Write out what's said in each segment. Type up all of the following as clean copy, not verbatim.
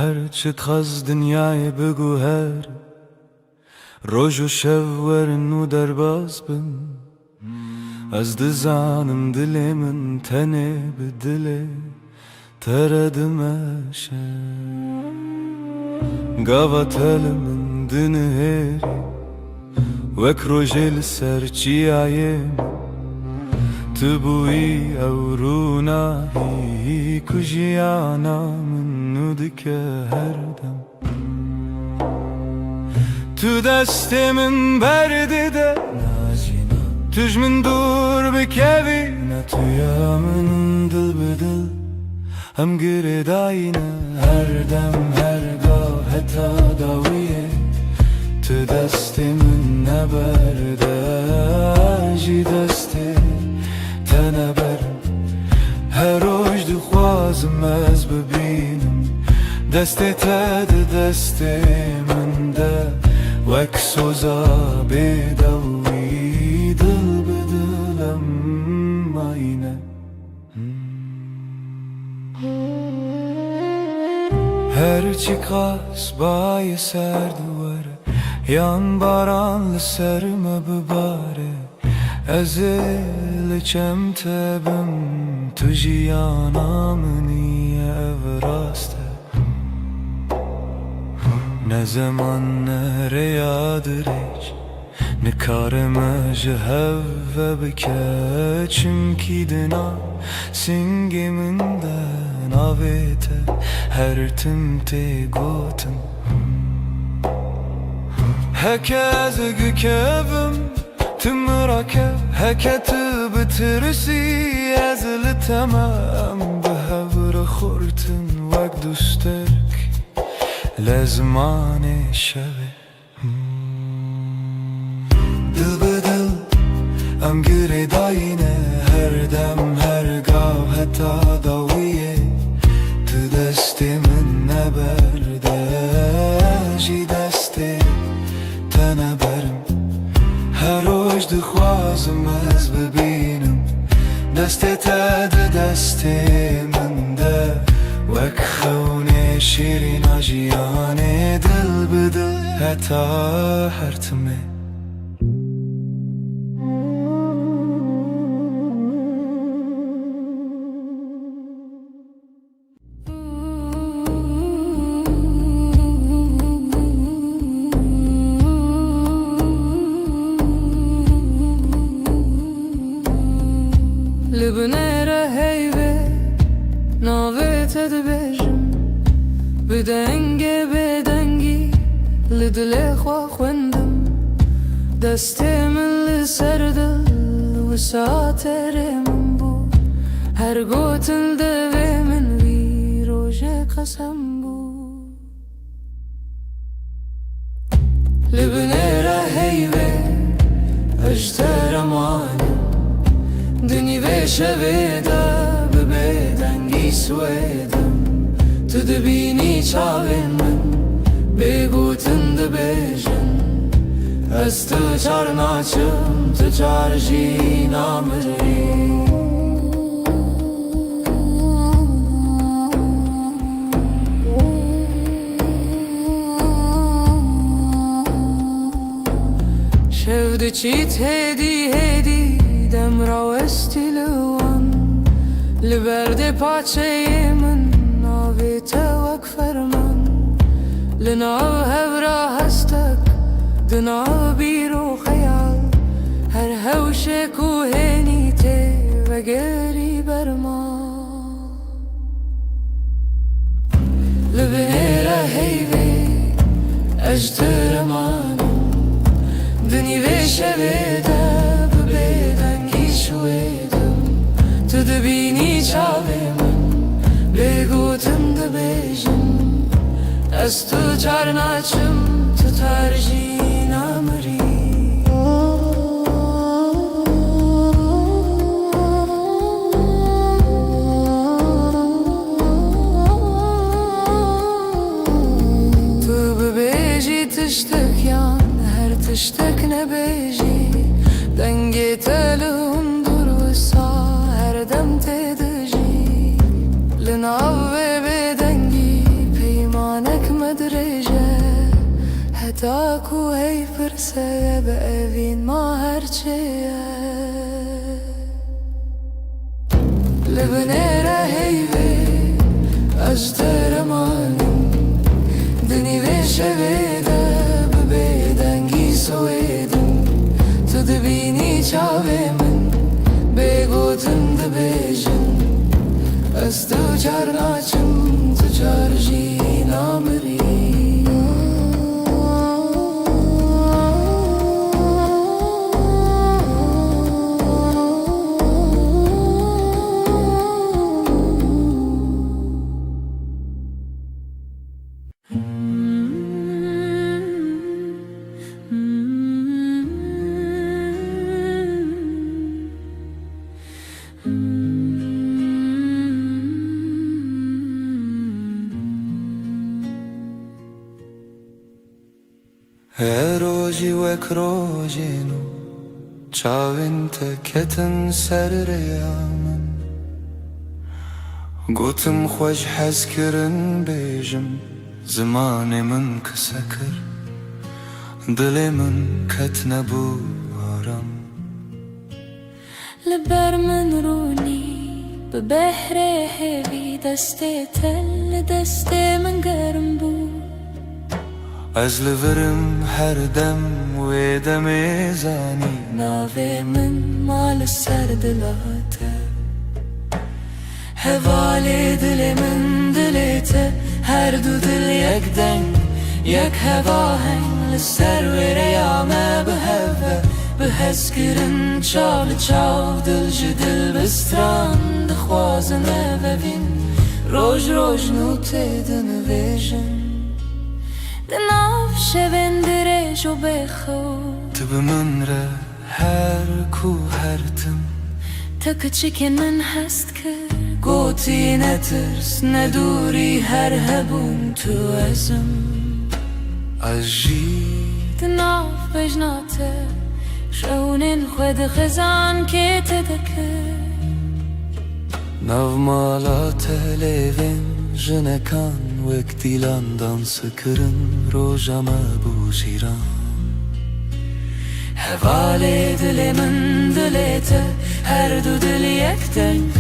هرچه خز دنیای بگو هر روز و شب ورن و درباز بم از دزانم دل من تنه به دل تردمشه قاوة من دنهري وك روجل سرچي عيم تبوي أورونا هي كجيانا من ندك هردم تو دست من برده ده تج من دور بكبي نتويا من دل بدل هم گرداینه هر دم هرگاه حتی داویه تو دست من نبرده جی دست تنبرم هر روز دخوازم از ببینم دست تد دست من ده وک سوزا بدوی دل بدلم آینه هرچی قاس بای سر دواره yan baranlı serme bibare ezil çemtebim tujiyana niye evraste ne zaman nereye hiç ne kareme jehve bike çünkü dina singiminden avete her timte gotum هكذا كبم تمركب هكذا بترسي ازل تمام بهبر خورتن وقت دوستك لزمان شبه دل بدل ام گره داینه هر دم هر گاه حتی داویه تو دست من نبرده جی دست تنبرم هر روز دخوازم از ببینم دست تد دست من ده وک خونه شیرین آجیانه دل بدل حتی هرتمه لبنيرة هيبة ناويت دبجم بدنگي بدنگي لدلي خوا خوندم دستي من لسردل وساتر من بو هر قوتل دوي من وي روجه قسم بو لبنيرة هيبة اجتر اماني دنی و شویده ببیدنگی سویدم تو دبینی چاوین من بگوتن دبیجن از تو چار ناچم تو چار جی نامری شفده چیت هدی هدی دم راوستی لوان لبرد پاچه من ناویت وک فرمان لناو هورا هستک دناو بیرو خیال هر هوش کوهنی ته و گری برما لبنیره هیوی اجتر مانم دنی و شویده شویدم تو دبینی چاوی من بگوتم دبیجم از تو چار ناچم تو ترجی نامری تو ببیجی تشتک یان هر تشتک نبیجی دنگی تلوم دور وسا هر دم تدجی لناو بدنگی پیمان تاکو هی پرسه به اوین ما هرچیه لبنیره هیوی اجترمانم دنی وشویده ببیدنگی سویدم تو دبینی چاوی من بگوتن دبیجن از تو چار ناچم تو چار جی نامری روزی وک روزینو چاوین تکتن سر ریامن گوتم خوش حس کرن بیجم زمان من کسکر دل من کت نبو آرام لبر من رونی به بحر هوی دست تل دست من گرم بود از لورم هر دم و دم زانی ناوی من مال سر دلاته هوال دل من دلته هر دو دل یک دنگ یک هوا هنگ لسر و ریامه به هوا به حس کرن چال چاو دل جدل بستران دخوازنه و بین روش روش نوته دنویجن دناف شبن درج و بخو تو به من ره هر کو هر تم تا کچکن من هست که گوتی نترس ندوری هر هبون تو ازم اجی دناف بجناته شونین خود خزان که تدکه نو مالات لیوین جنکان وک دیلان دانس کرن روژم بو شیران هوال دل من دلته هر دو دل یک دنگ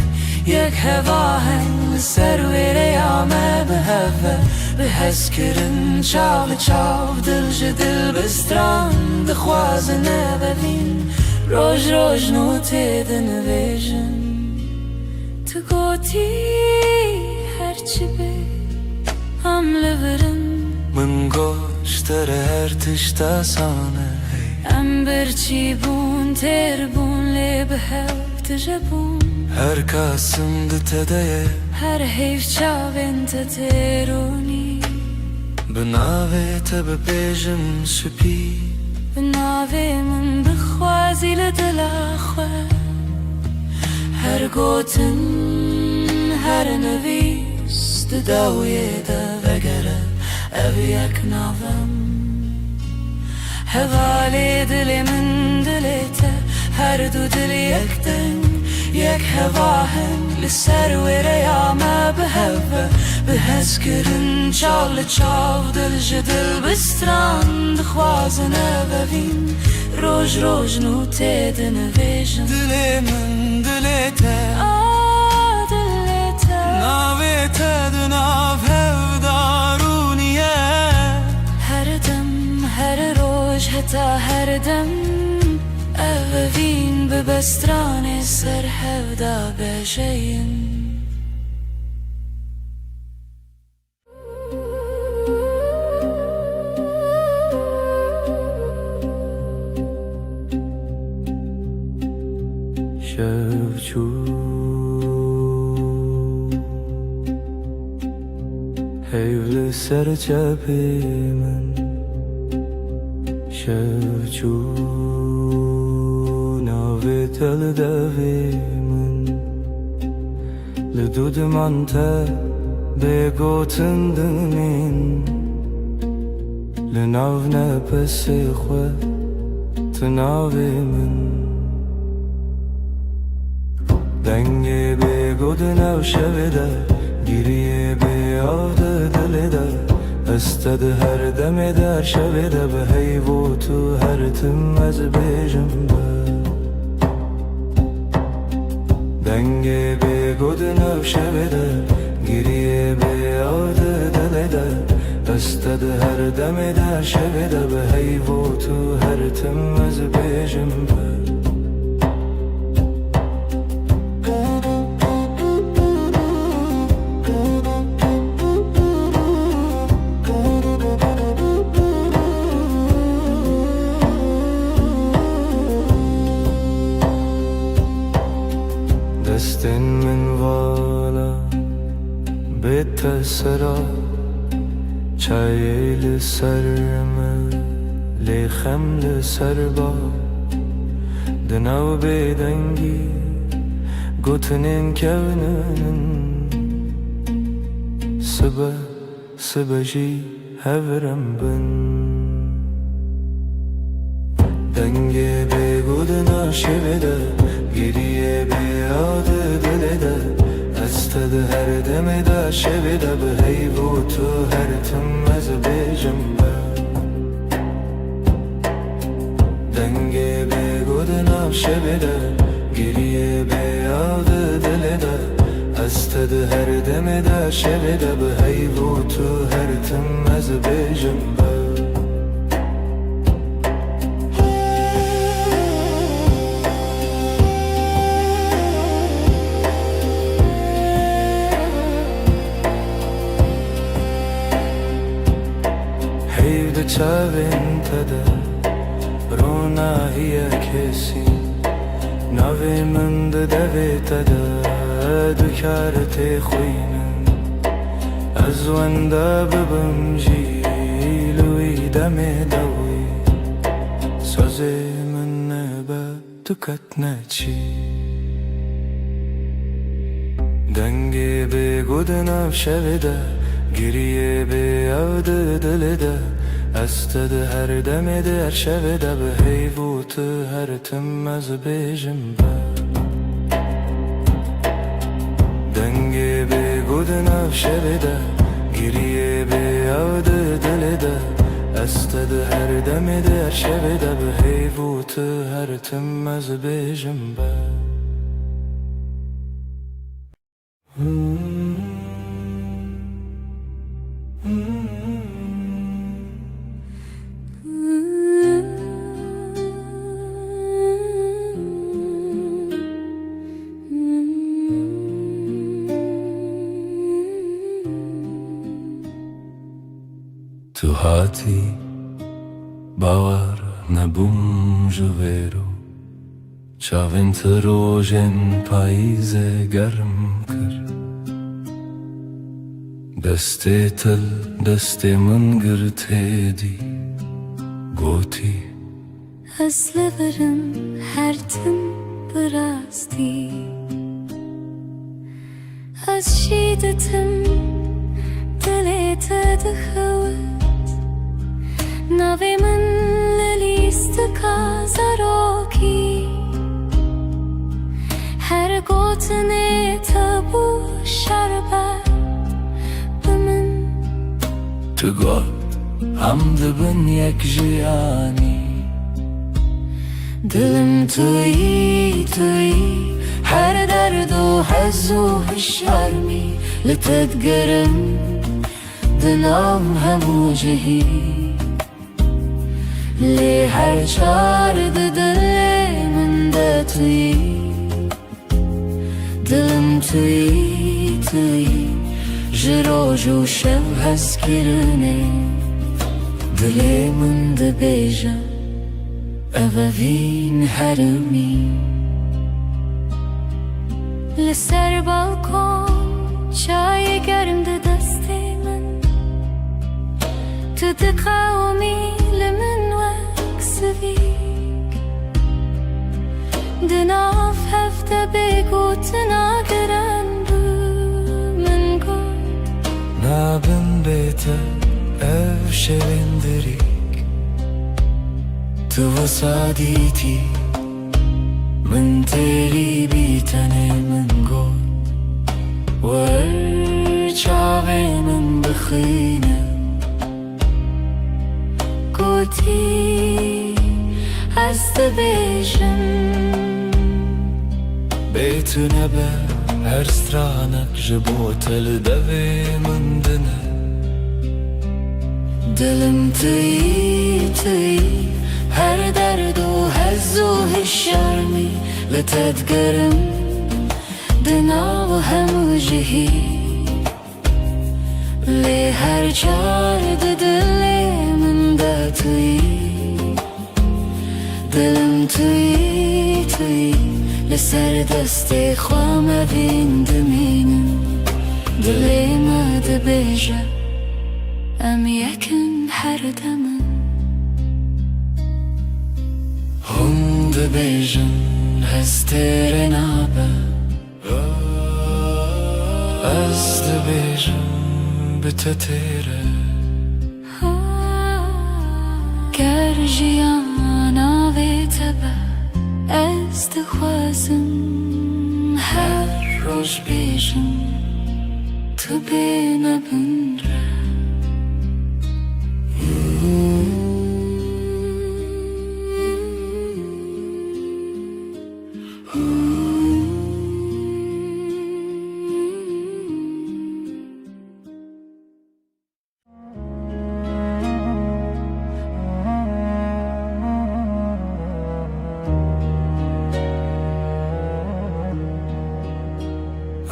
یک هوا هنگ سر و ریامه به هوا به حس کرن چاو چاو دل جدل بستران دخوازنه ببین روش روش نوته دنویجن تو گوتی هرچی بی هم لورم من گوشتر هر تشتا سانه ام برچی بون تر بون لی به هف تجبون هر کاسم دتدیه هر حیف چاوین تترونی بناوه تب بیجم سپی بناوه من بخوازی لدل خواه هر گوتن هر نویس داویه دا وگره او یک ناوم هوال دل من دلته هر دو دل یک دنگ یک هوا هنگ لسر و ریامه به هوا به حس کرن چال چاو دل جدل بستران دخوازنه ببین روش روش نوته دنویجن دل من دلته دلته ناوه تدناو هف دارونیه هر دم هر روش حتا هر دم اوین به بستران سر هفدا بجین شفچو حیول سر چپی من شفچو ناوی تل دوی من لدود من تا بگوتن دمین لناو نپس خو تناوی من دنگی بگود نو شویده گیریه بیاد دلیده استد هر دم در شب ده به هیو تو هر تم از بیجم دنگ به گود نو شب ده گریه به یاد دل ده استد هر دم در شب ده به هیو تو هر تم از بیجم دستن من والا بتسرا چای لسرم لیخم لسربا دناو بدنگی گوتنین کونن سبجی هورم بن دنگه به گودنا شبده گریه به یاد دل ده استد هر دم در شب ده به هیو تو هر تم از بیجم دنگه به گودنا شبده گریه به یاد دل ده استد هر دم در شب ده به هیو تو هر تم از بیجم چاوین تده رونا هی کسی نوی من ده دوی تده دکارت خوینن از ونده ببم جیلوی دم دوی سازی من نبا دکت نچی دنگی به گودنم شویده گریه به یاد دل ده استد هر دم در شب ده به هیو تو هر تم از بیجم دنگی به گودنا شب ده گریه به یاد دل ده استد هر دم در شب ده به هیو تو هر تم از بیجم تو هاتی باور نبوم جویرو چاوین تروژن پاییز گرم کر دسته تل دسته من گرته دی گوتی از لبرم هر تم براستی از شیدتم دلیت دخوت نوی من لیست کازاروکی هر گوتنه تبو شربت بمن تو گفت هم دبن یک جیانی دلم توی هر درد و حز و هشارمی لتدگرم دلم همو جهی لی هر چار دل من ده توی دلم توی جروج و شب هست کرنه دل من ده بیجم اووین هرمی لسر بالکن چای گرم ده دست من تو ده قومی لمن وکسویک دناف هفته بگو تناگرن بو من گفت نابن بیته او شویندریک تو وسادیتی من تیری بیتنه من گفت ور چاوی من بخینه گوتی از دبیجم بيتنا هر سترانك جبوت الدوي من دنا دلم تي هر درد و هزو هالشرمي لتتقرم دنا وهم وجهي لي هر جارد دلي من داتوي دلم تي لسر دستي خوام بين دمينم دلي ما دبيجة ام يكن حردمن هم دبيجن هستير نابا از دبيجن بتتيره كرجيانا بيتبا از دخوازم هر روش بيجم تو بينا بنره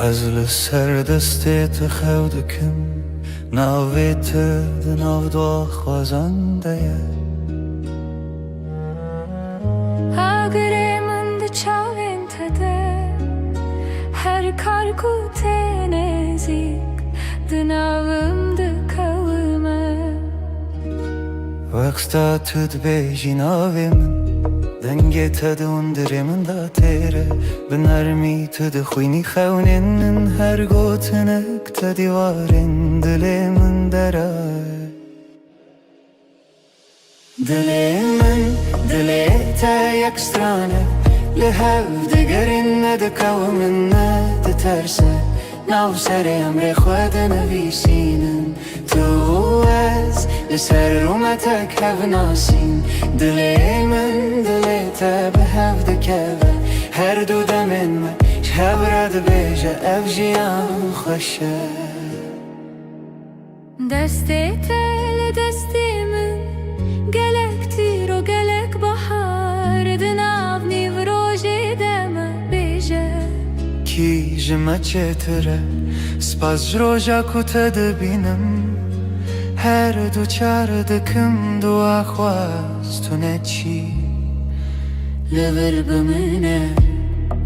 از لسر دستت خودکم ناویت دناو دو خوازنده اگر من ده چاوین تده هر کار کوته نزیک دناوم ده کومه وقتا تد بیجی ناوی من دنگی تدون دری من دا تیره بنرمی تد خوینی خونین هر گوتنک تدیوارین دلی من درای دلی تا یک سترانه لحو دگرین ندکو من ندترسه ناو سر امر خود نویسینن تو از لسر رومتک هف ناسین دلی من دلی تا به هف دکوه هر دو دمین من شب رد بیجه اف جیان خوشه دستی تل دستی من گلک تیر و گلک بحار دناو نیو روژی دم بیجه کی جمع چتره سپاس روژا کتا دبینم هر دو چار دکم دو آخواست تو نچی لبر بمنه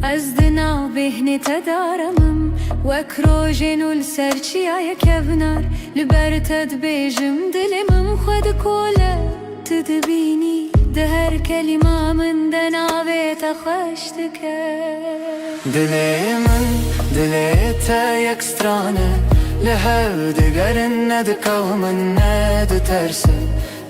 از دناو بهنی تدارمم وک روژین و لسرچی آیا کبنار لبر تد بیجم دلمم خود کوله تدبینی ده هر کلمه من دناوی تخشتکه دلی تا یک سترانه لحو دگرن ندکو من ندترسه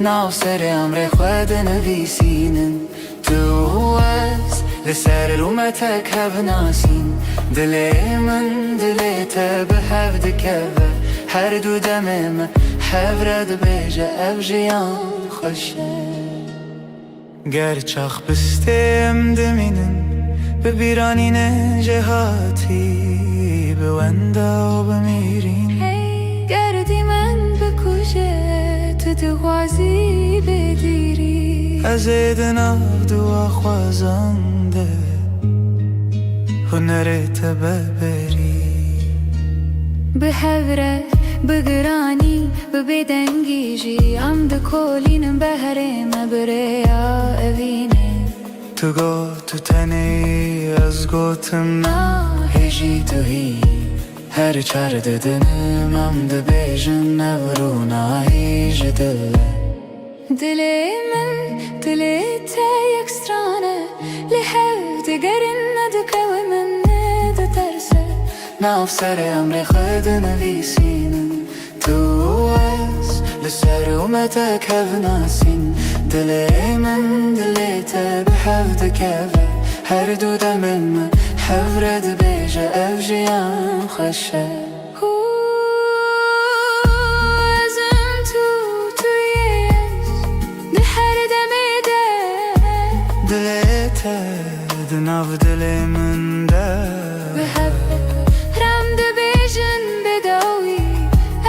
ناو سر امر خود نویسینن تو از لسر رومتک هف ناسین دلی من دلی تا به هف دکوه هر دو دمم هف رد بیجه اف جیان خوشه گر چاخ بستیم دمینن ببیرانین جهاتی بوندا و بمیرین گردی من بکوشه تو دغوازی بدیری از دناو دو خوازنده هنرت ببری به هوره بگرانی ببدنگیجی ام دکولینم بهرم بریا اوینه تو گو تو تنی از گوتم هیجی تو هی هر چار ددنم ام دبیجن نورونا هیج دلی من دلی تا یک سترانه لحو دگرن ندکو من ندترسه ناف سر امر خود نویسینن تو از لسر اومتک هف ناسین دلی من دلی تا به هف دکوه هر دو دمن من هف رد بیجه اف جیان خوشه ازم تویست ده هر دلمن ده بحبك رم دبيجن بداوي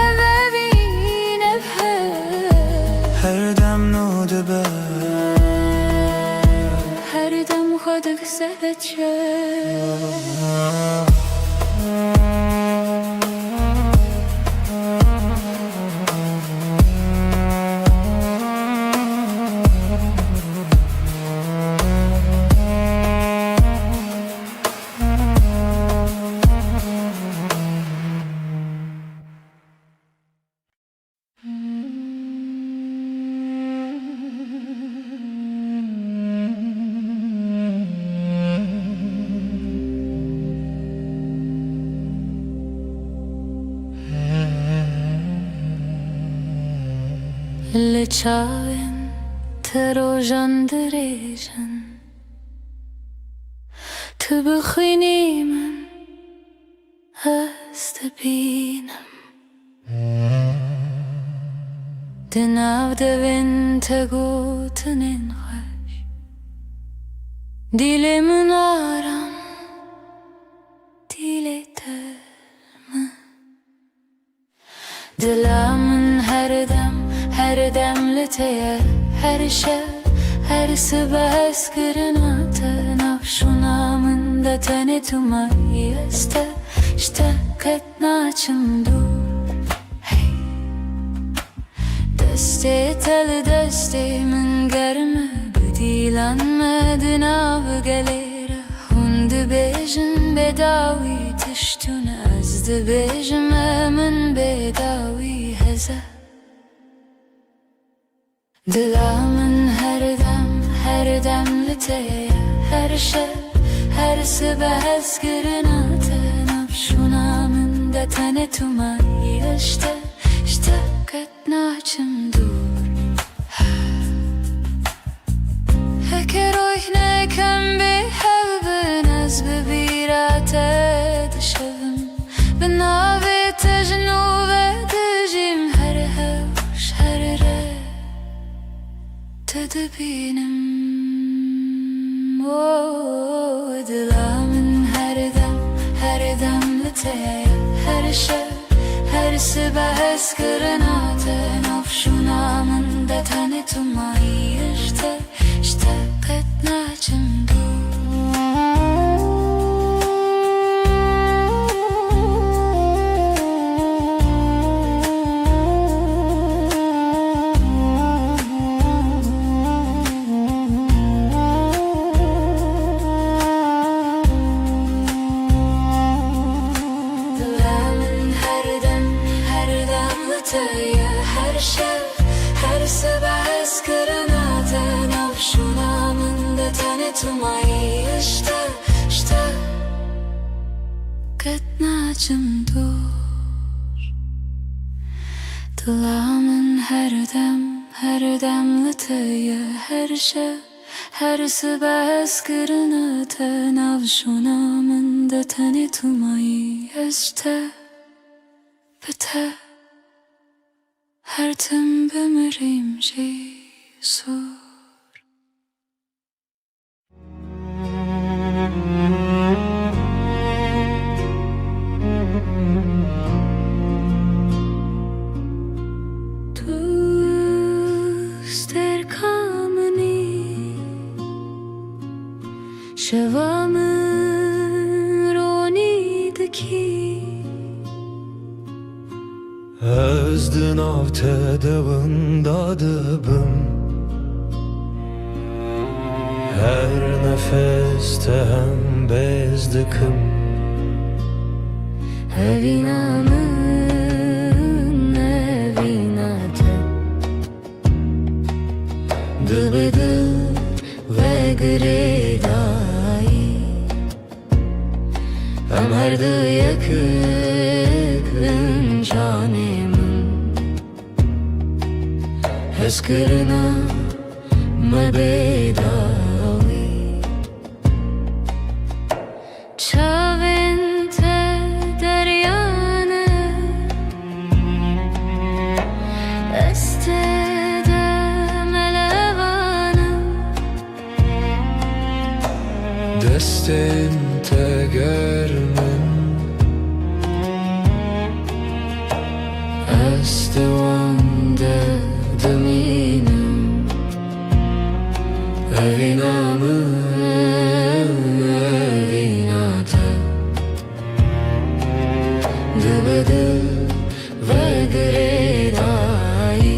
أبابين بحب هر دم نو دبه هر دم خودك سبت اللي تشاوين تروجن دريجن تبخيني من استبينم دناو دبن تقوت ننخش ديلي من آرام ديلي ترم دلا من هر دم لتيه هر شب هر صبح اسكرناته نفشونا من دتني تميزته اشتقت ناچم دور دسته تل دسته من گرمه بدیلانمدن av gelere هند بیجن بداوی تشتون از دبیجم من بداوی هزه دلا من هر دم لتيه هر شب هر صبح اسكرناته نفشونا من دتني تميزته اشتقت ناچم دور هكر روح نكم بحب ناس ببيراته دشبم بناوي تجنوب دجيم هر هوش هر ره تدبينم دلا من هر دم لتيه هر شب هر صبح اسكرناته نفشونا من دتني تميزته اشتقت ناچم هر شب هر صبح اسكرناته نفشونا من دتني تميزته اشتقت ناچم دور دلا من هر دم لتيه هر شب هر صبح اسكرناته نفشونا من دتني تميزته بته هر تم بمریم جیسور دوست در کامنی شوام رونی دکی Özdün av tedavında dıbım Her nefeste hem bezdikim Evinamın evinate Dıbıdı ve gredayı Hem her dı yakın canımın Eskirina mebedavi Çavente deryane Estede melevane Deste destevande deminum Evinamı evinate Dıbıdı ve gredai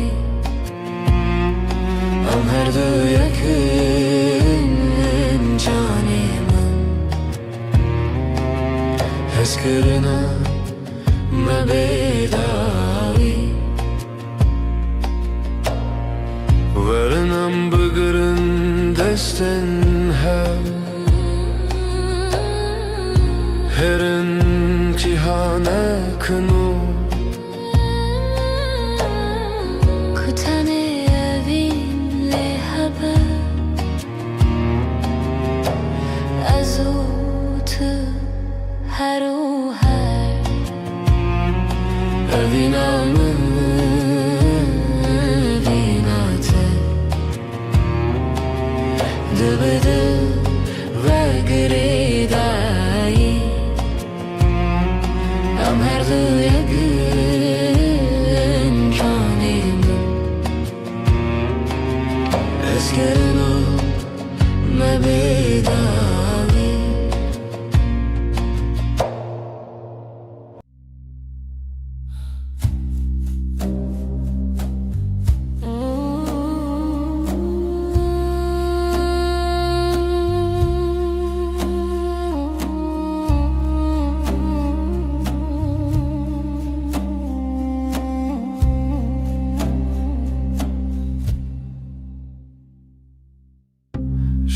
Am her du yakın canımın Heskırına mebedavi Varınam bıgırın desten Herin cihane kınu Kutane evin lehaba Azutu haru har Evinamı evinate Dıbıdı ve gredai Am her du yakın canımın Eskırına mebedavi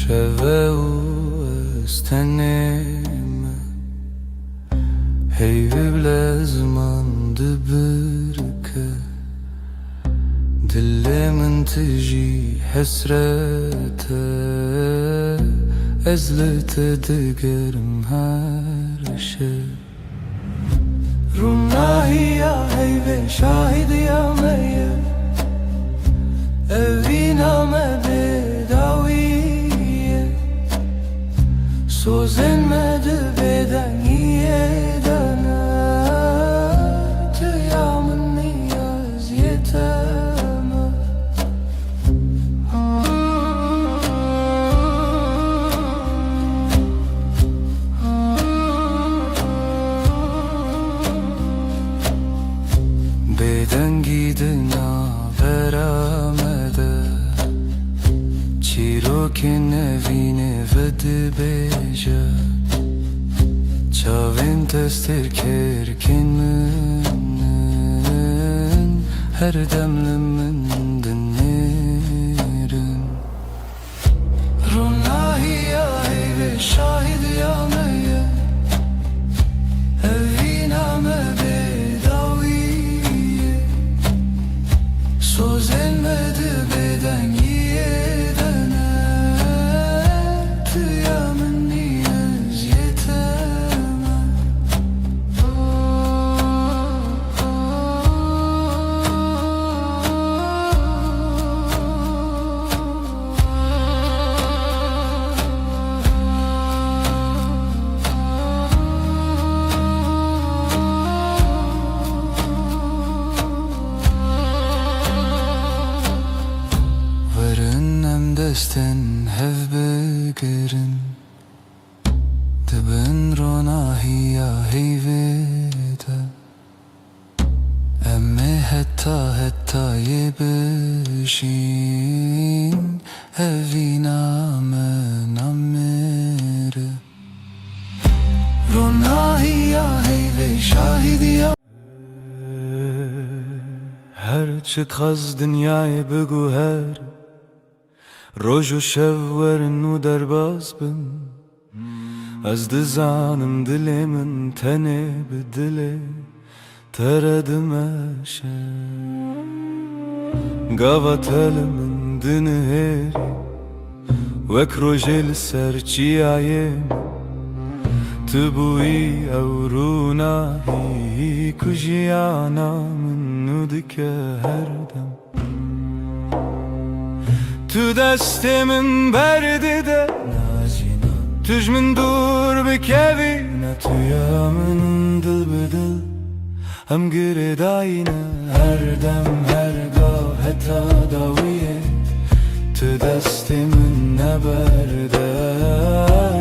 شەوە و ئەستەنێمە هەیوێ لە زمان دبرکە دلێ من تژی حەسرەتە ئەز لە تە دەگەرم هەر شەو ڕووناهیە هەیوێ شاهیدیامەیە ئەڤینامە بێداویە سۆزێنمەدە بێدەنگیێدەنە تیا من نیازیەتەمە بێدەنگی دنابەرامەدە چیرۆکێ نەڤینێ vە dibêje çavên destêrkêrkên min her dem li min dinêrin Rûnahiya heyvê şahidiya me ye evîna me bêdawî ye sozên me dibêdengiyê Desten hev begerin Dibin ronahiya heyvede Emme hetta yebişin Evina men amere Ronahiya heyve şahidiya Her çıkaz dünyayı bugü her روج و شب ورن و درباز بن از دزانم دلی من تنه به دلی تردمشه گاوا تل من دنه هری وک روژل سرچی آیم تبوی او روناهی کجیانا من ندکه هر دم تو دستمن برده ده توش من دور بکوی نه تویا من دل بدل ام گرداینه هر دم هرگاه تا داویه تو دست من نبرده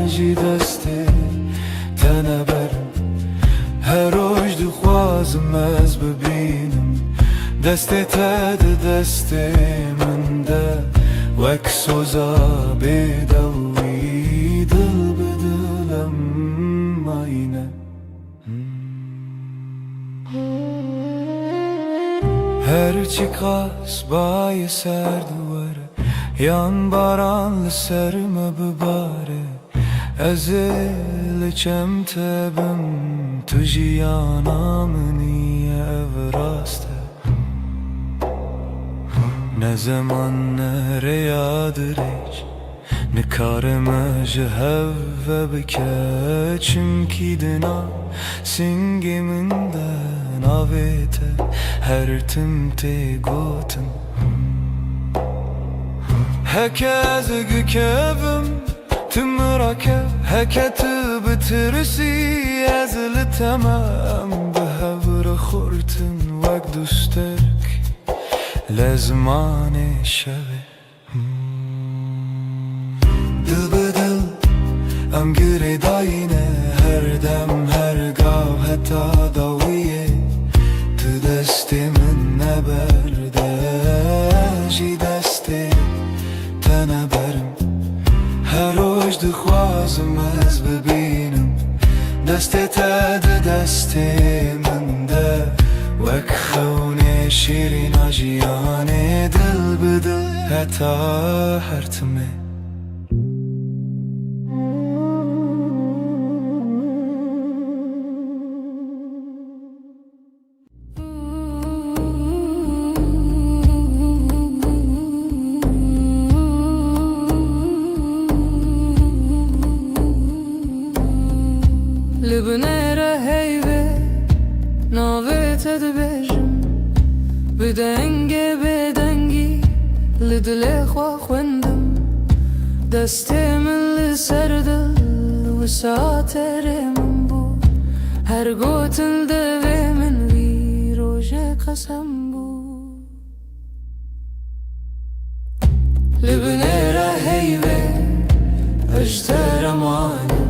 جی دست تنبرم هر روز دخوازم از ببینم دست تد دست من ده وک سوزا بدوی دل بدلم آینه هرچی قاس بای سر دواره yan baran serme bibare ezilçem tebim tujiyana meniye evraste ne zaman nere yadiriç ne kareme jeheve bike çünkü dina singiminden avete her timte gotum هکه گکبم تمرکه هکه بترسی از لتمام به هور خورتن وقت دوسترک لزمان شبه دل به دل ام گره داینه هر دم هرگاه حتی داویه تو دست من نبرده جی دست تنبرم هر روز دخوازم از ببینم دست تد دست من ده وک خونه شیرین آجیانه دل بدل حتی هرتمه لبنيرة هيبة ناويت دبجم بدنگي بدنگي لدلي خوا خوندم دستي من لسردل وساتر من بو هر قوتن دوي من وي روجه قسم بو لبنيرة هيبة اجتر ماني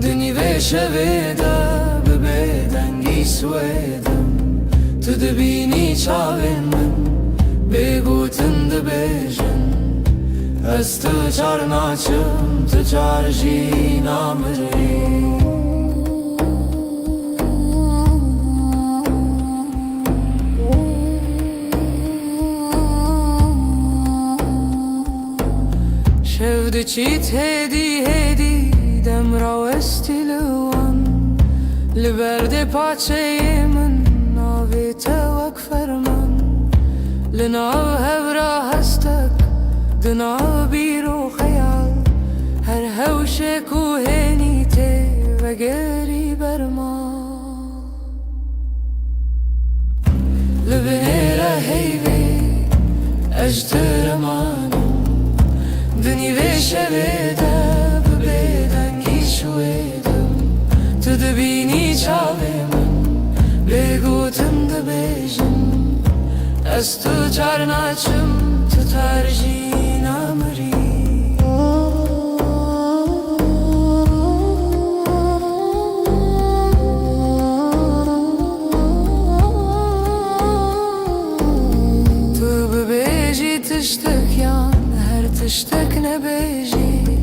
دنی به شویده به بدنگی سویدم تو دبینی چاوین من بگوتن دبیجن از تو چار ناچم تو چار جی نامری شود چیت هدی هدی دم را استیلوان لبرد پاچه من ناوی توک فرمان لناو هورا هستک دناو بیرو خیال هر هوش کوهنی ته و گری برما لبنیره هیوی اجترمانم دنی ویشه بیده شویدم تو دبینی چاوی من بگوتم دبیجم از تو چار ناچم تو ترجی نامری تو ببیجی تشتک یان هر تشتک نبیجی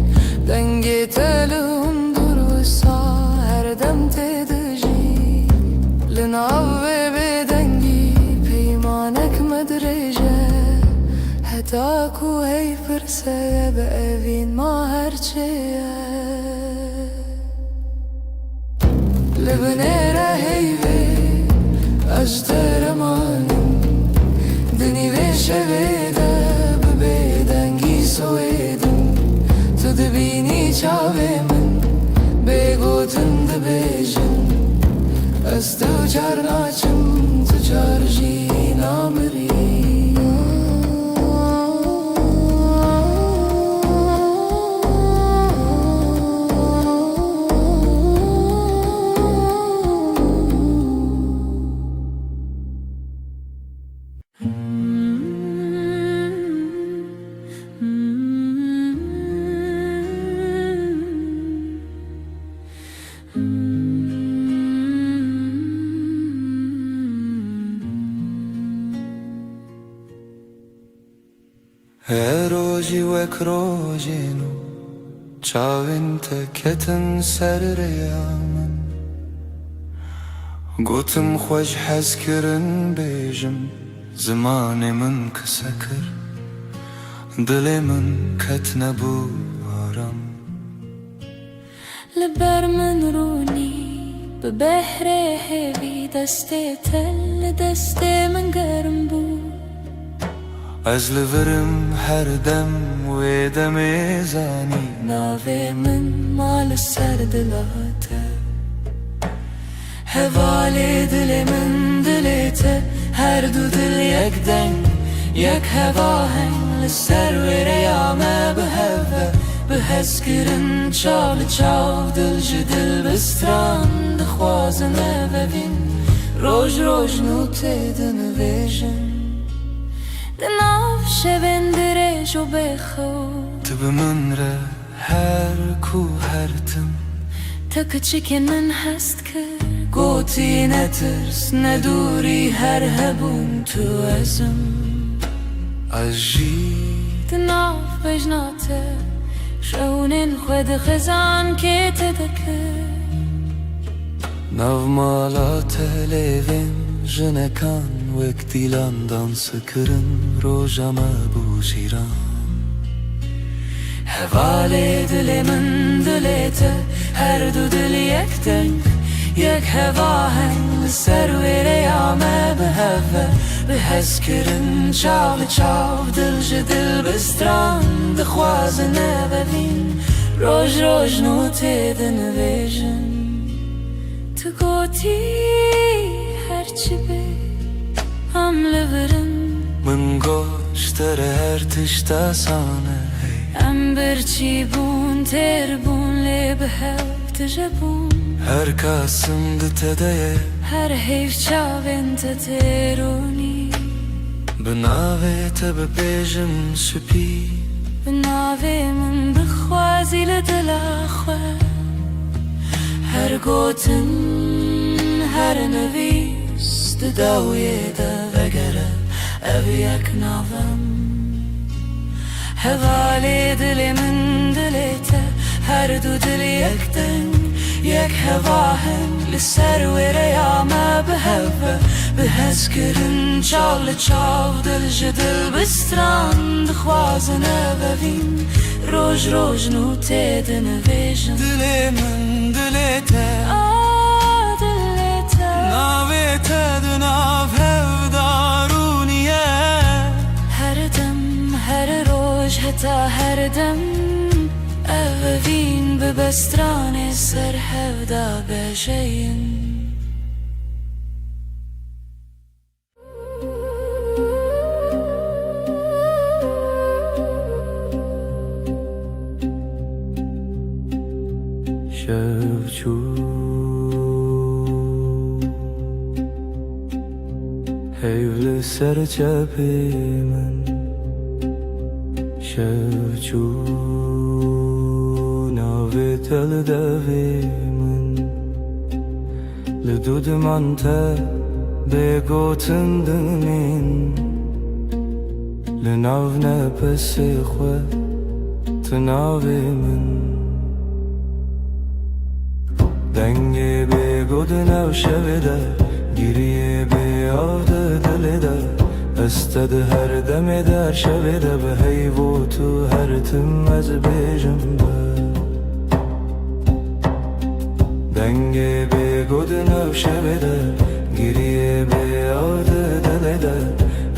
دنگی تلون دور وسا هر دم تدجی لناوی بدنگی پیمانک مدرجه حتی کو هی فرسه بأوین ما هرچه لبنیره هیوی اجترمانم دنی ویشه بیده ببیدنگی سویدم تو دبینی چاوی من بگوتن دبیجن از تو چار ناچم تو چار جی نامری روجی وک روجینو چاوین تکتن سر ریامن گوتم خوش حز کرن بیجم زمان من کسکر دل من کت نبو آرام لبر من رونی به بحر هوی دست تل دست من گرم بود از لورم هر دم و دم زانی ناوی من مال سر دلاته هوای دل من دلته هر دو دل یک دنگ یک هوا هنگ لسر و ریامه به هوا به حس کرن چال چاو دل جدل بستران دخوازنه و بین روش روش نوته دنویجن دناف شبن درش و بخو تب من را هر کو هر تم تا کچکن من هست کرد گوتی نترس ندوری هر هبون تو ازم اجی دناف بجناته شونن خود خزان که تدکر نو مالات لیوین جنکان وک دیلان دانس کرن روژم بو شیران هوای دل من دلته هر دو دل یک دنگ یک هوا هنگ سر و ریامه به هوا به حس کرن چاو چاو دل جدل بستران دخوازنه ببین روش روش نوته دنویجن تو گوتی هرچی به هم لورم من گوشتر هر تشتا سانه ام برچی بون تر بون لی به هف تجبون هر کاسم دتده هر حیف چاوین تترونی بناوه تب بیجم سپی بناوی من بخوازی لدلا خواه هر گوتن هر نویس داوی دا وگره او یک ناوم هوای دل من دلته هر دو دل یک دنگ یک هوا هنگ لسر و ریامه به هوا به حس کرن چال چاو دل جدل بستران دخوازنه ببین روش روش نوته دنویجن دل من دلته دلته ناوه تدناو هفدارونیه هر دم هر روش حتا هر دم اوین به بستران سر هفدا بجین شوچو هیول سر چپی من شوچو ناوی تل دوی من لدود من تا بگوتن دمین لناو نپس خو تناوی من دنگی بگود نو شویده گیریه بیاده دلیده استد هر دم در شویده به حیو تو هر تم از بیجم به دنگی بگود نو شویده گیریه بیاده دلیده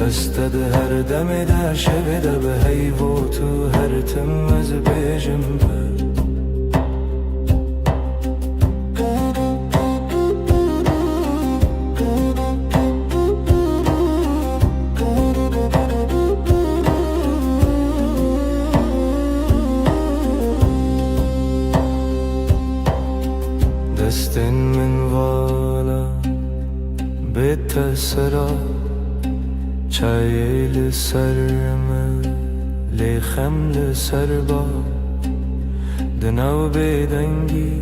استد هر دم در شویده به حیو تو هر تم از بیجم به دستن من والا بیت سرا چای لسرم لیخم لسر با دناو بیدنگی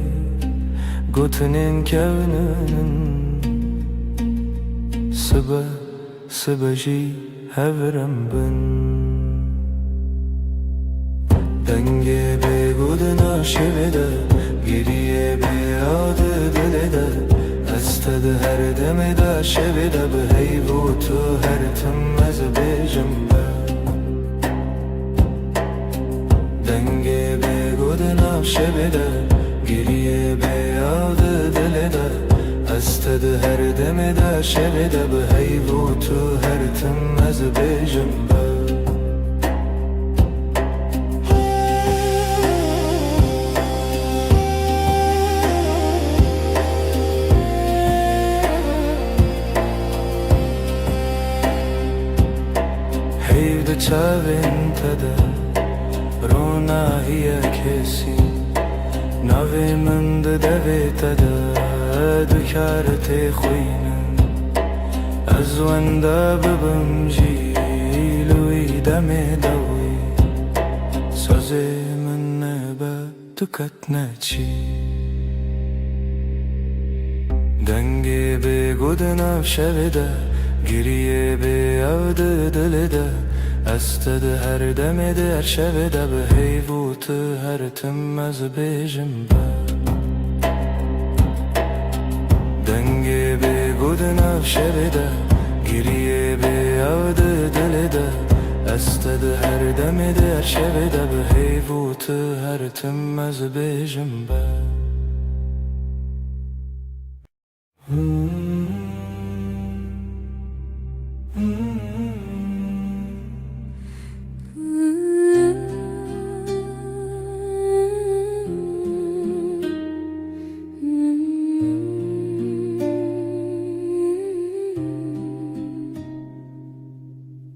گوتنین کونن سبا جی هورم بن دنگه بگودنا شبده گریه بیاده دلده استد هر دم دا شبده به هیبو تو هر تم از بیجنبه دنگه بگودنا شبده گریه بیاده دلده استد هر دم دا شبده به هیبو تو هر تم از بیجنبه هيدا چاوين تدا رونا هي كسي ناوي من دوي تدا دكارتي خوينن از وندا ببم جيلوي دمي دوي سازي من نبا دكتنا چي دنگي بگودنا شبدا گریه بیاده دلده استد هر دم در شبده به هیبوت هر تم از بیجنبه دنگه بگودنا شبده گریه بیاده دلده استد هر دم در شبده به هیبوت هر تم از بیجنبه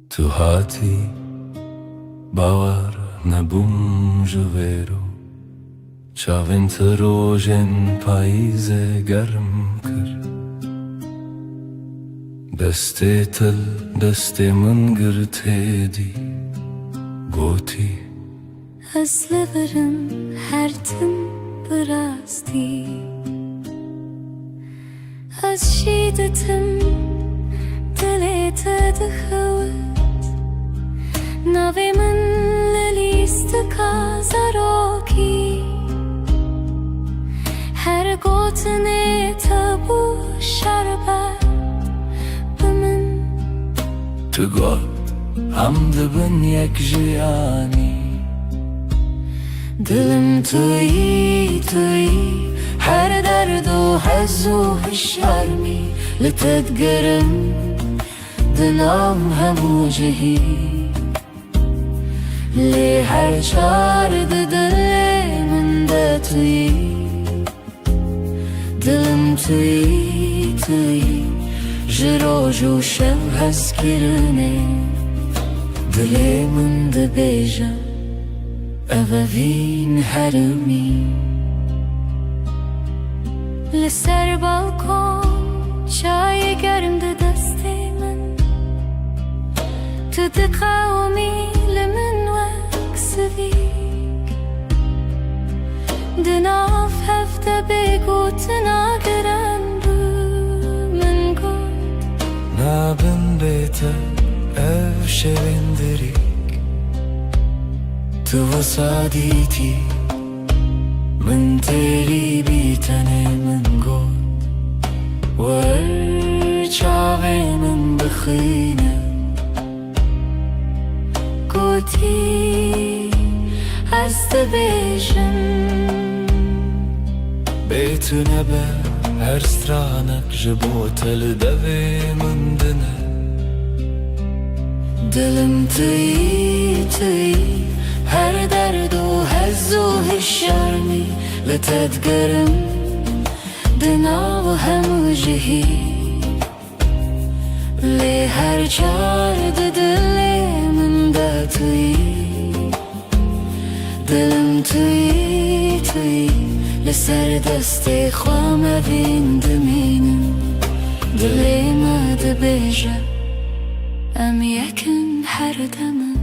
تو هاتی باور نبوم جویرو چاوین تروژن پاییز گرم کر دست تل دست من گرته دی گوتی از لبرم هر تم براستی از شیدتم دلت دخوت ناوی من للیست کازاروکی هر گوتنه تبو شربت بمن تو گل هم دبن یک جیانی دلم تویی تویی هر درد و حز و هشرمی لتدگرم دلم همو جهی لی هر چارد دل من ده تویی دلم تویی تویی جروج و شب هست کرنه دل من ده بیجا اووین هرمی لسر بالکن چای گرم ده دست من تو دقاومی لمن وکسویک دناف هفته بگو تناگرن بو من گل نابن بیتا او شویندریک تو وصادیتی من تیری بیتنه من گل ورچاوی من بخینه گوتی از دبیشم بیتو نبه هر سترانک جبوتل دوی من دنه دلم تویی تویی هر درد و حز و هشرمی لتدگرم دنا و همو جهی لی هر چارد دل من ده تویی دلم تویی تویی لسر دست خوام بین دمینم دلی ما ده بیجا ام یکن هر دمم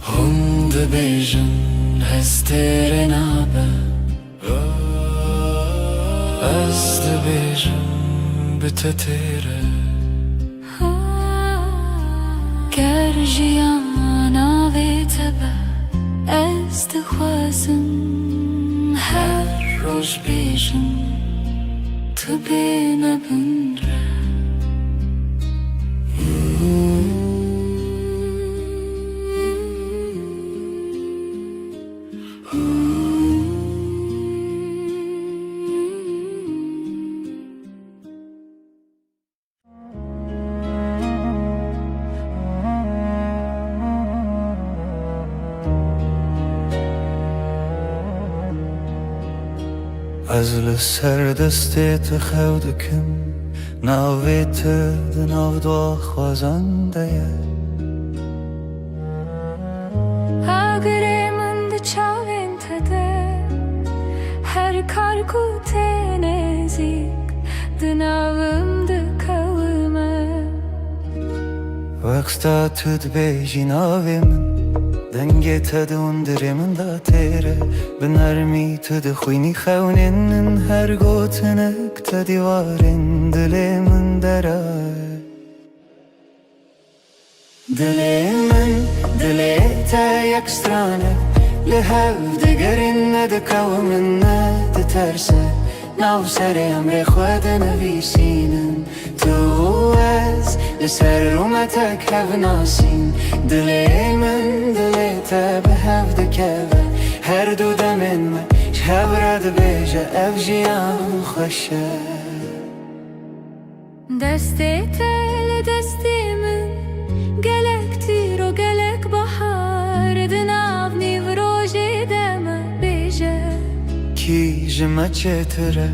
هم ده بیجن هستر نابه از ده بیجن بتتره گر جیانا ناویت با از دخوازم هر روز بیشم تو بینه بندره از لسر دستت خودکم ناویت دناو دو خوازنده اگر من ده چاوین تده هر کار کوته نزیک دناوم ده کلمه وقتا تد بیجی ناوی من دنگی تد اندری من دا تیره بنرمی تد خوینی خونین هر گوتنک تدیوارین دلی من درای دلی من دلی تا یک سترانه لحو دگرین ندکاو من ندترسه ناو سر امر خود نویسینن تو از لسر رومتک هف ناسین دلی من دلی تا به هف دکوه هر دو دمین من شب رد بیجه اف جیان خوشه دستی تل دستی من گلک تیر و گلک بحار دناو نیو روژی دمه بیجه کی جمع چتره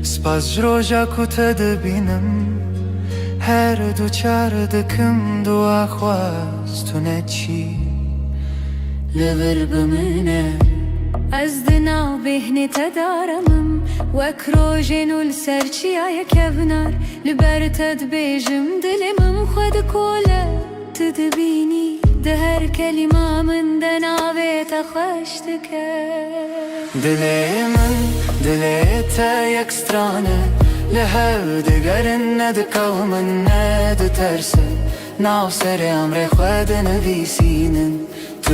سپاس جروجا کتا دبینم هر دو چار دکم دو آخواز تو نچی لور بمنه از دناو بهنی تدارمم وک روژین و لسرچی آیا کبنار لبر تد بیجم دلمم خود کوله تدبینی ده هر کلمه من دناوی تخوش دکه دلی من دلی تا یک سترانه لحو دگرن ندکاو من ندترسه ناو سر امر خود نویسینن تو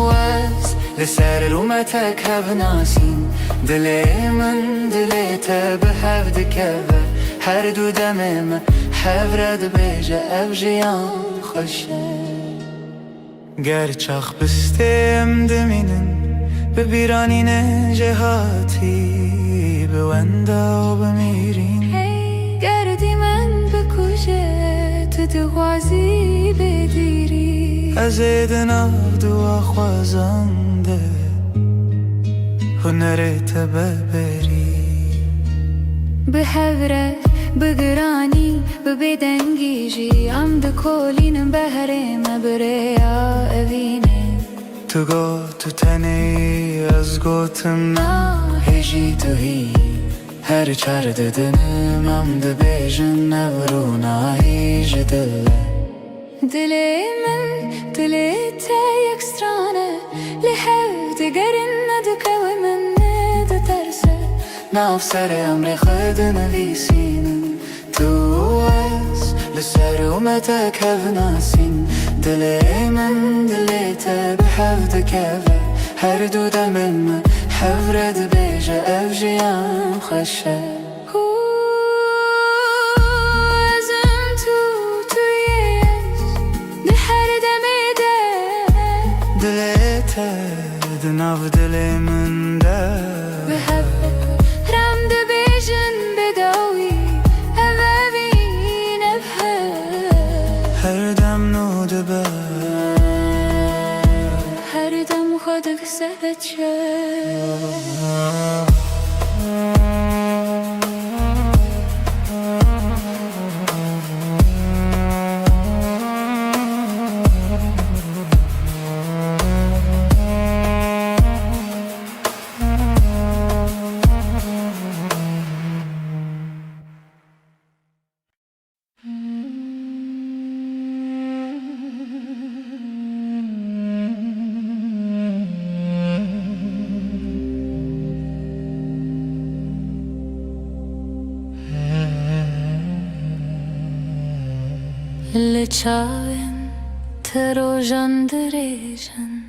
از لسر رومتک هف ناسین دلی من دلی تا به هف دکوه هر دو دمه من هف رد بیجه اف جیان خوشه گر چاخ بستیم دمینن ببیرانین جهاتی بوندا و بمیرین هی گردی من بکوشه تو دخوازی بدیری از دناو دو خوازنده هنرت ببری به هوره بگرانی ببدنگیجی ام دکولینم بهره مبریا اوینه تو گو تو تنی از گوتم هجی تو هی هر چار ددنم ام دبیجن نورو نایج دله دلی من دلی تا یک سترانه لحو دگرن ندکوی من ندترسه ناف سر امر خود نویسینن تو از لسر اومتک هف ناسین دلی من دلی تا به هف دکوه هر دو دمن من هف رد بیجه اف جیان خوشه ازم تویش ده هر دمی ده دلی تا دناو دلی من ده به هف رم ده بیجن بداوی اوابین افه هر دم نو دبه هر دم خودک سبت شد لچاوین تروجن دريجن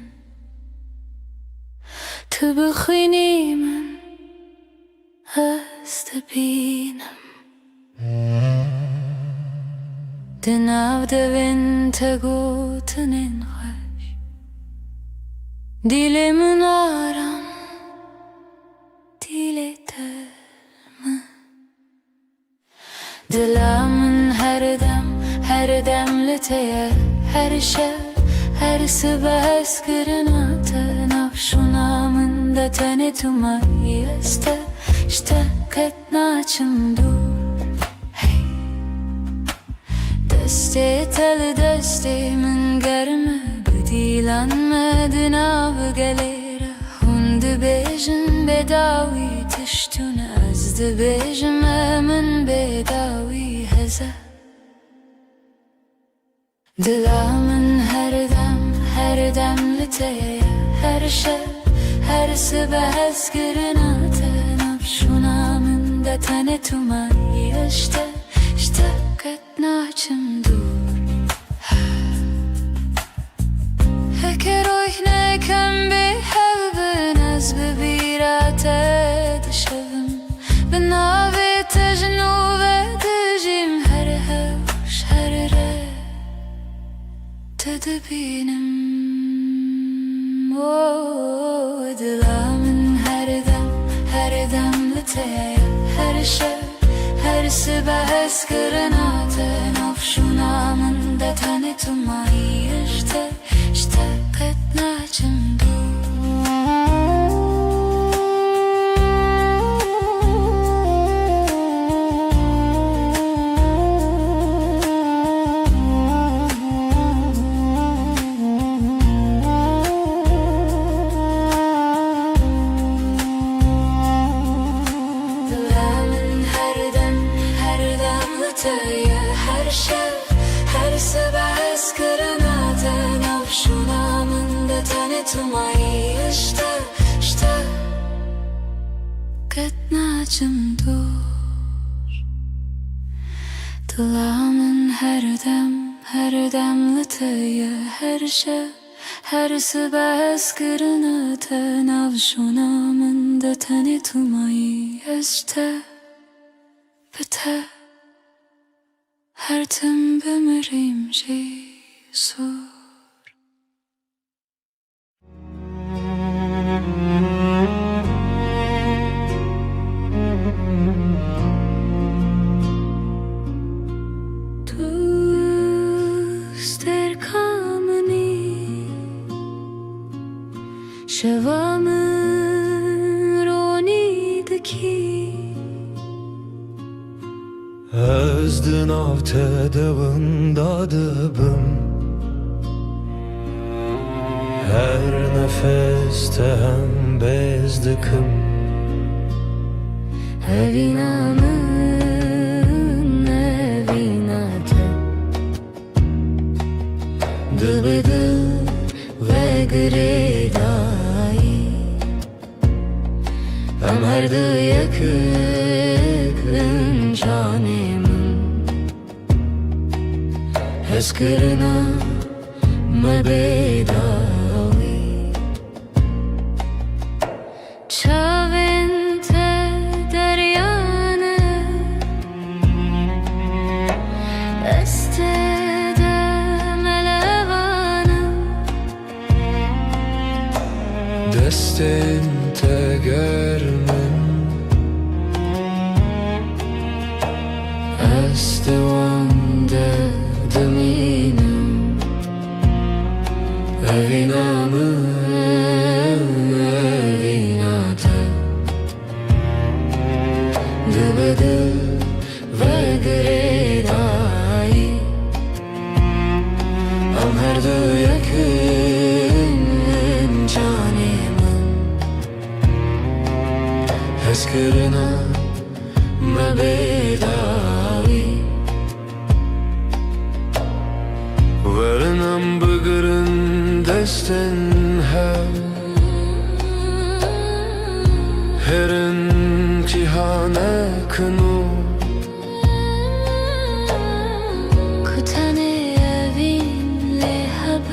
تبخيني من استبينم دناو دبن تگو تنين خش دل من آرام دل ترم دلمن her dem liteye her her sabah skırınatı nafşunamın da tane tumayı işte katnaçım dur hey deste tel deste min germe bedilanmadın av gelere hundu bejin bedavi tiştun azdı bejim min bedavi heze Dilamın her dem liteye her sabah skırınatı nafşunamın da tane tumayı işte katnaçım dur Heker oyne kem bi hevbin az bebirate dışavım Benavi tejnu ve dejim her hevş her re Tedbinim Dilamın her dem liteye her sabah skırınatı nafşunamın da tane tumayı işte katnaçım her sabah skırınatı nafşunamın da tane tumayı işte katnaçım dur Dilamın her dem liteye her sabah skırınatı nafşunamın da tane tumayı işte biter Her tim bemirim Jesur Tuster kameni Şevamın ronidaki Özdün av tedavında dıbım Her nefeste hem bezdikim Evinamın evinate Dıbıdı ve gredayı Ömerdi yakın canımın Heskırına mebedavi Çavente deryane Estede melevana Destin tegermin Estevande deminim Evinamın evinate Dıbıdı ve gredayı Ömerdi yakın canımın Heskırına mebedavi Verinam bıgırın destin Herin cihane kınu Kutane evinle hab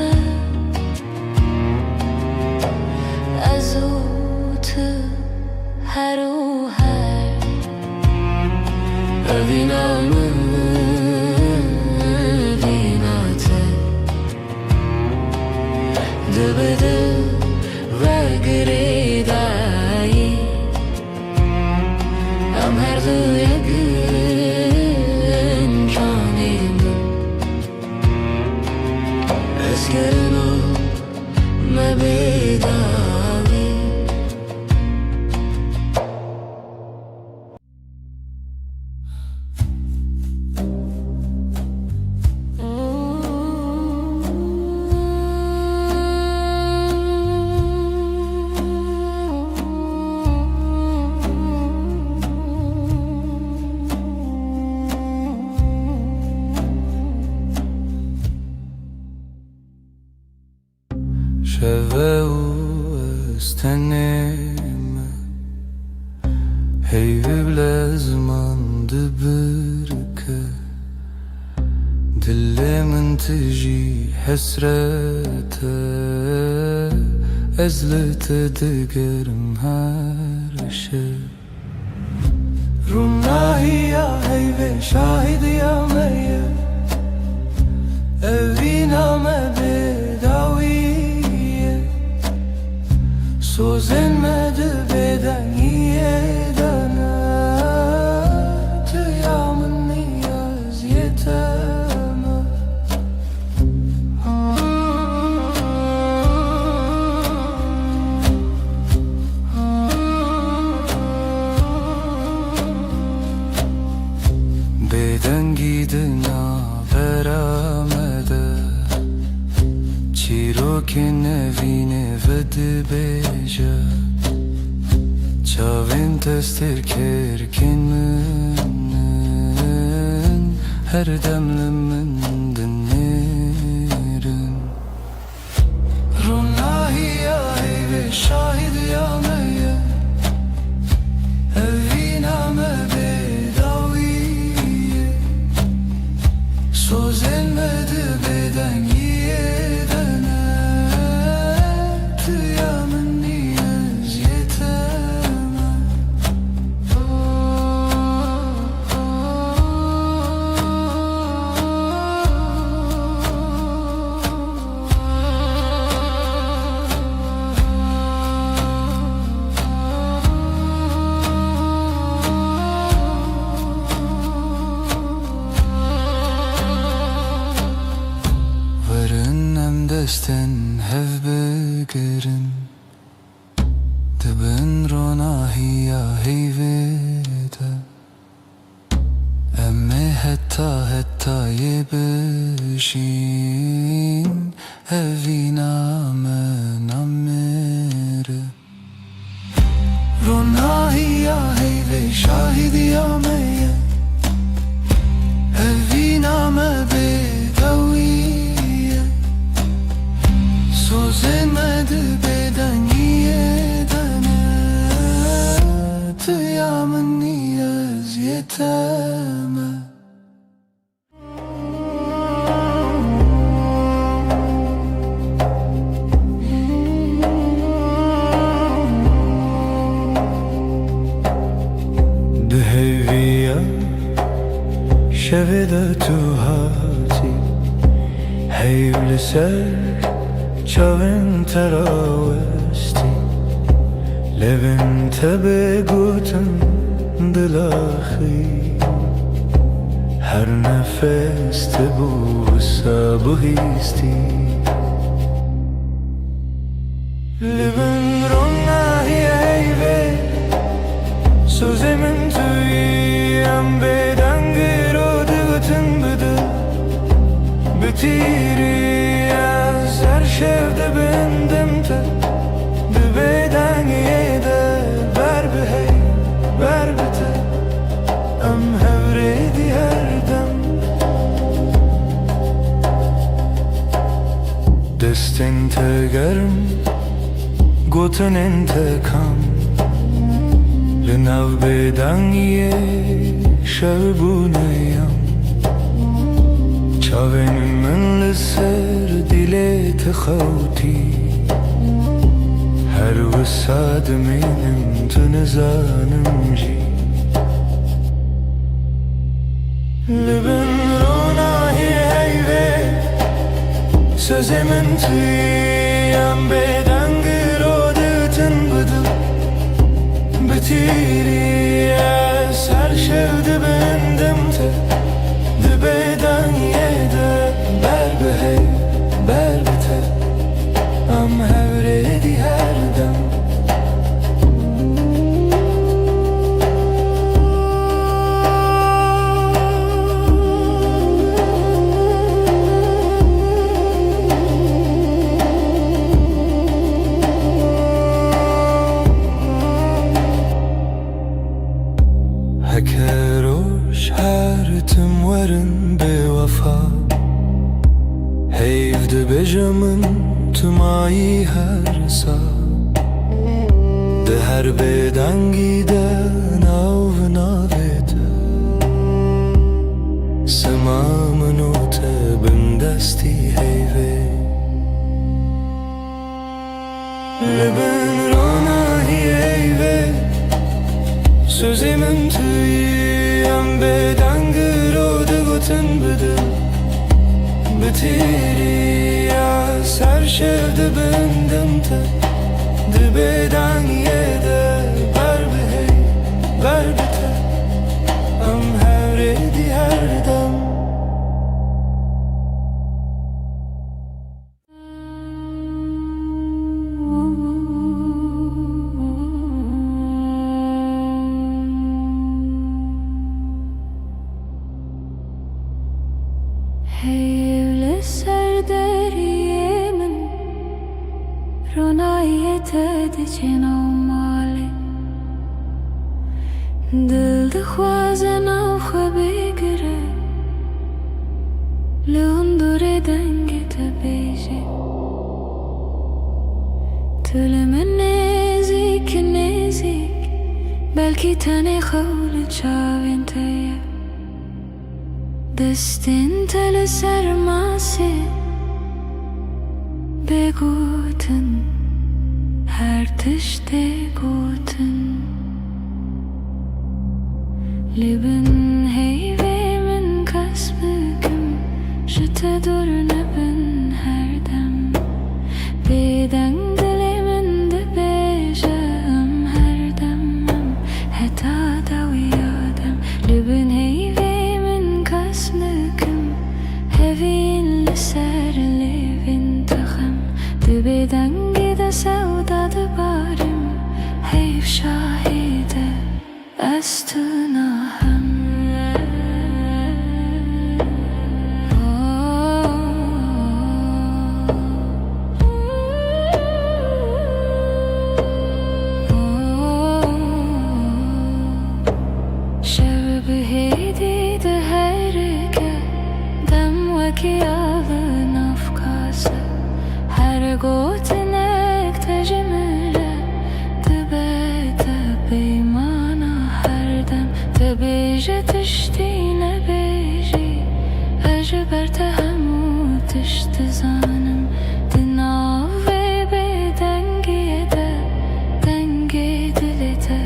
شوه و استنم هی بلزمان دبرکه دل من تجي حسرته ازلت دقرم هرشه روناهي يا هيبة شاهد يا مية evina me bedawiye Sozen me de bedeniye dana Tıyamın niyaz yeteme Beden gidina beramede Çiroke nevine vedi beja Çavin tester kerken mının Her demlimin dinlerim Runahi ya heyve şahid ya meyye Evina me bedawiye Sozen me de beden yedene Tıyamın niyaz yeteme Desten hev begerin Dibin ronahi ya heyvede Emme hetta yebişin Evina men amere Ronahi ya heyve şahid ya meye Evina me bedawiye Sözemedi beden yedene Tıyamın niyaz yeteme Deheviya şevede tuhati Heyvli ser Çavin teravesti Levin tebe gutun dilahi Her nefeste bu sabıhisti Levin ronahi eyve Sözemin tüyem beden gırıdı gıtın bıdı Bitiri Her şevde bindim te Dibeden yede Ber bi hey, ber bite Em hevredi her dem Destin tegerim Gotun intekam Linav beden ye Şevbuneyam Çavenin min لسر دلت خوتي هر وساد منم تنزانم جي لبن روناهي هيوه Sözemin tüyem beden gırodutun budu Bitiri eser şevdi bendim te Dibeden yede Ber bi hey, ber bite Am hevredi her dem Hekeroş her tüm varın be vafa Heyvde bejamın تمایی هر سا ده هر بدنگی ده ناو ناویت سما منوت بندستی هیوه لبن رانایی هیوه sözümün tüyem bedengir o da gotun bıdım Bitiri ya ser şevde bendim te De beden yede ber behey ber bite Am her edi her dem Heyvli serderiyemin Ronayet edicin avmali Dil dixwazin av xwe bigire Li hundurê dengê te bêje Tu li min nêzik nêzik Belkî tenê xew li çavên te ye Destên te li ser masê bêgotin her tiştê gotin Li bin heyvê min kes bikim Ji te dur nebin her dem Bêdeng dilê min dibêje em her dem em heta dawiya dem Li bin heyvê min kes bikim Hevîn li ser lêvên te xem Di bêdengê de sewda dibarim Heyv şahîde ez tu nahem Şev bihêdî di herike Dem wekî avin afkase Her gotinek te ji min re Dibe te peymana her dem Te bêje tiştî nebêjî Ez ji ber te hemû tişt dizanim Di navê bêdengê de Dengê dilê te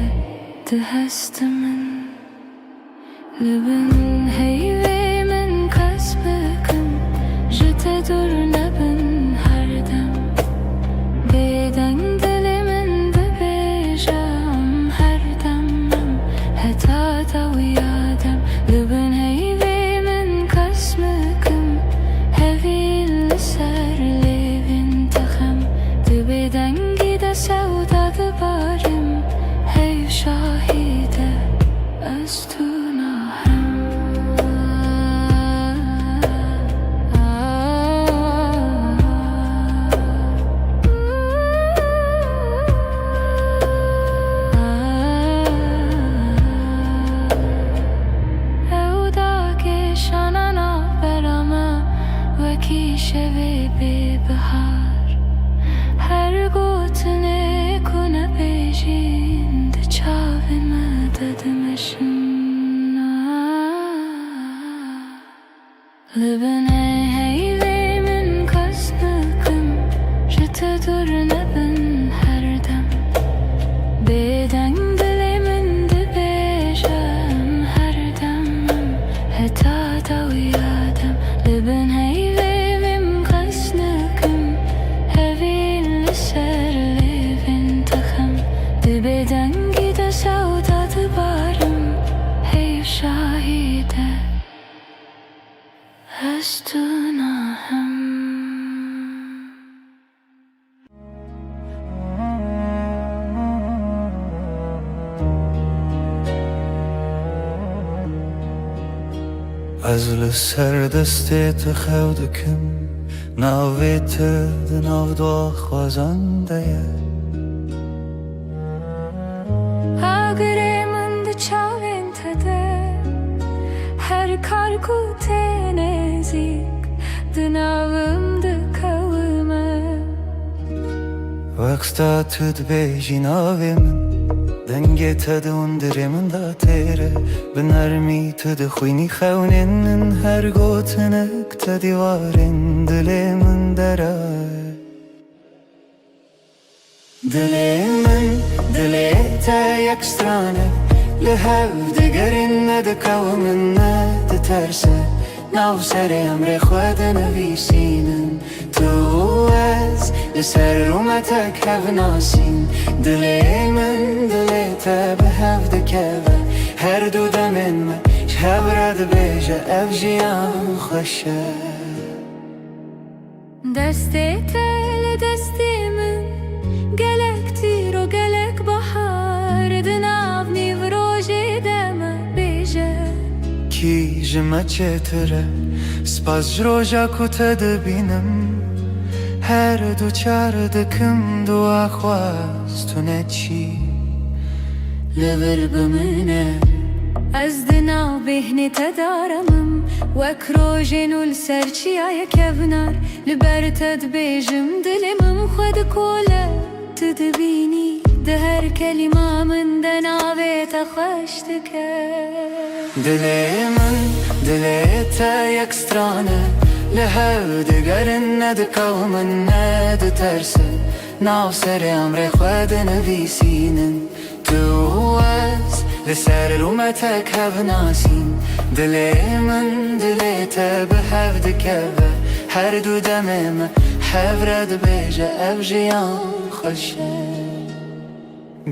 di hest min Li bin heyvê min kes bikim Ji te dur nebin her dem Bêdeng dilê min dibêje em her dem em heta dawiya dem Li bin heyvê min kes bikim Hevîn li ser lêvên te xem Di bêdengî de sewda dibarim Heyv şahîde ez tu nahem şevê bêbihar Her gotinê ku nebêjîn Di çavên me de dimeşin Li bin heyvê min kes bikim Ji te dur nebin her dem Bêdeng dilê min dibêje em her dem em heta dawiya dem Li bin heyvê Bêdengî de sewda dibarim Heyv şahîde ez tu nahem Ez li ser destê te xew dikim Navê te di navda xwazan de ye Agirê min di çavên te de Her kar ku tê nêzik Di navim dikewime Raksta tüd bejin avim Denge tadı undirimin da tere Binarmi tüd khuyni khawnin Her gotinek ta divarin Dilimin deray Dilimin dilete yak strane Lehev digerin ne de kavmin ne de terse Nav ser emre khwede nevisinin Tu ez لسر رومتك هف ناسين دلي من دليته بهف دكبه هر دو دمن ما شهب رد بيجا افجيان خشه دسته تل دسته من گلک تیر و گلک بحر دناف نیوروژه دمه بیجه کی جمع چتره سپاس جروجا کتا دبینم هر دو چار دکم دو آخواست تو نچی لبر بمنه از دناو بهنه تدارمم وک روژن و لسرچی آیا کبنار لبر تد بیجم دلمم خود کوله تدبینی ده هر کلمه من دناوه تخشتکه دلی من دلیتا یک سترانه لهو دگرن ند قومن ند ترسه ناو سر امر خود نویسینن تو از لسر رومتک هف ناسین دلی من دلیتا به هف دکبه هر دو دمم هف رد بیجه افجیان خوشه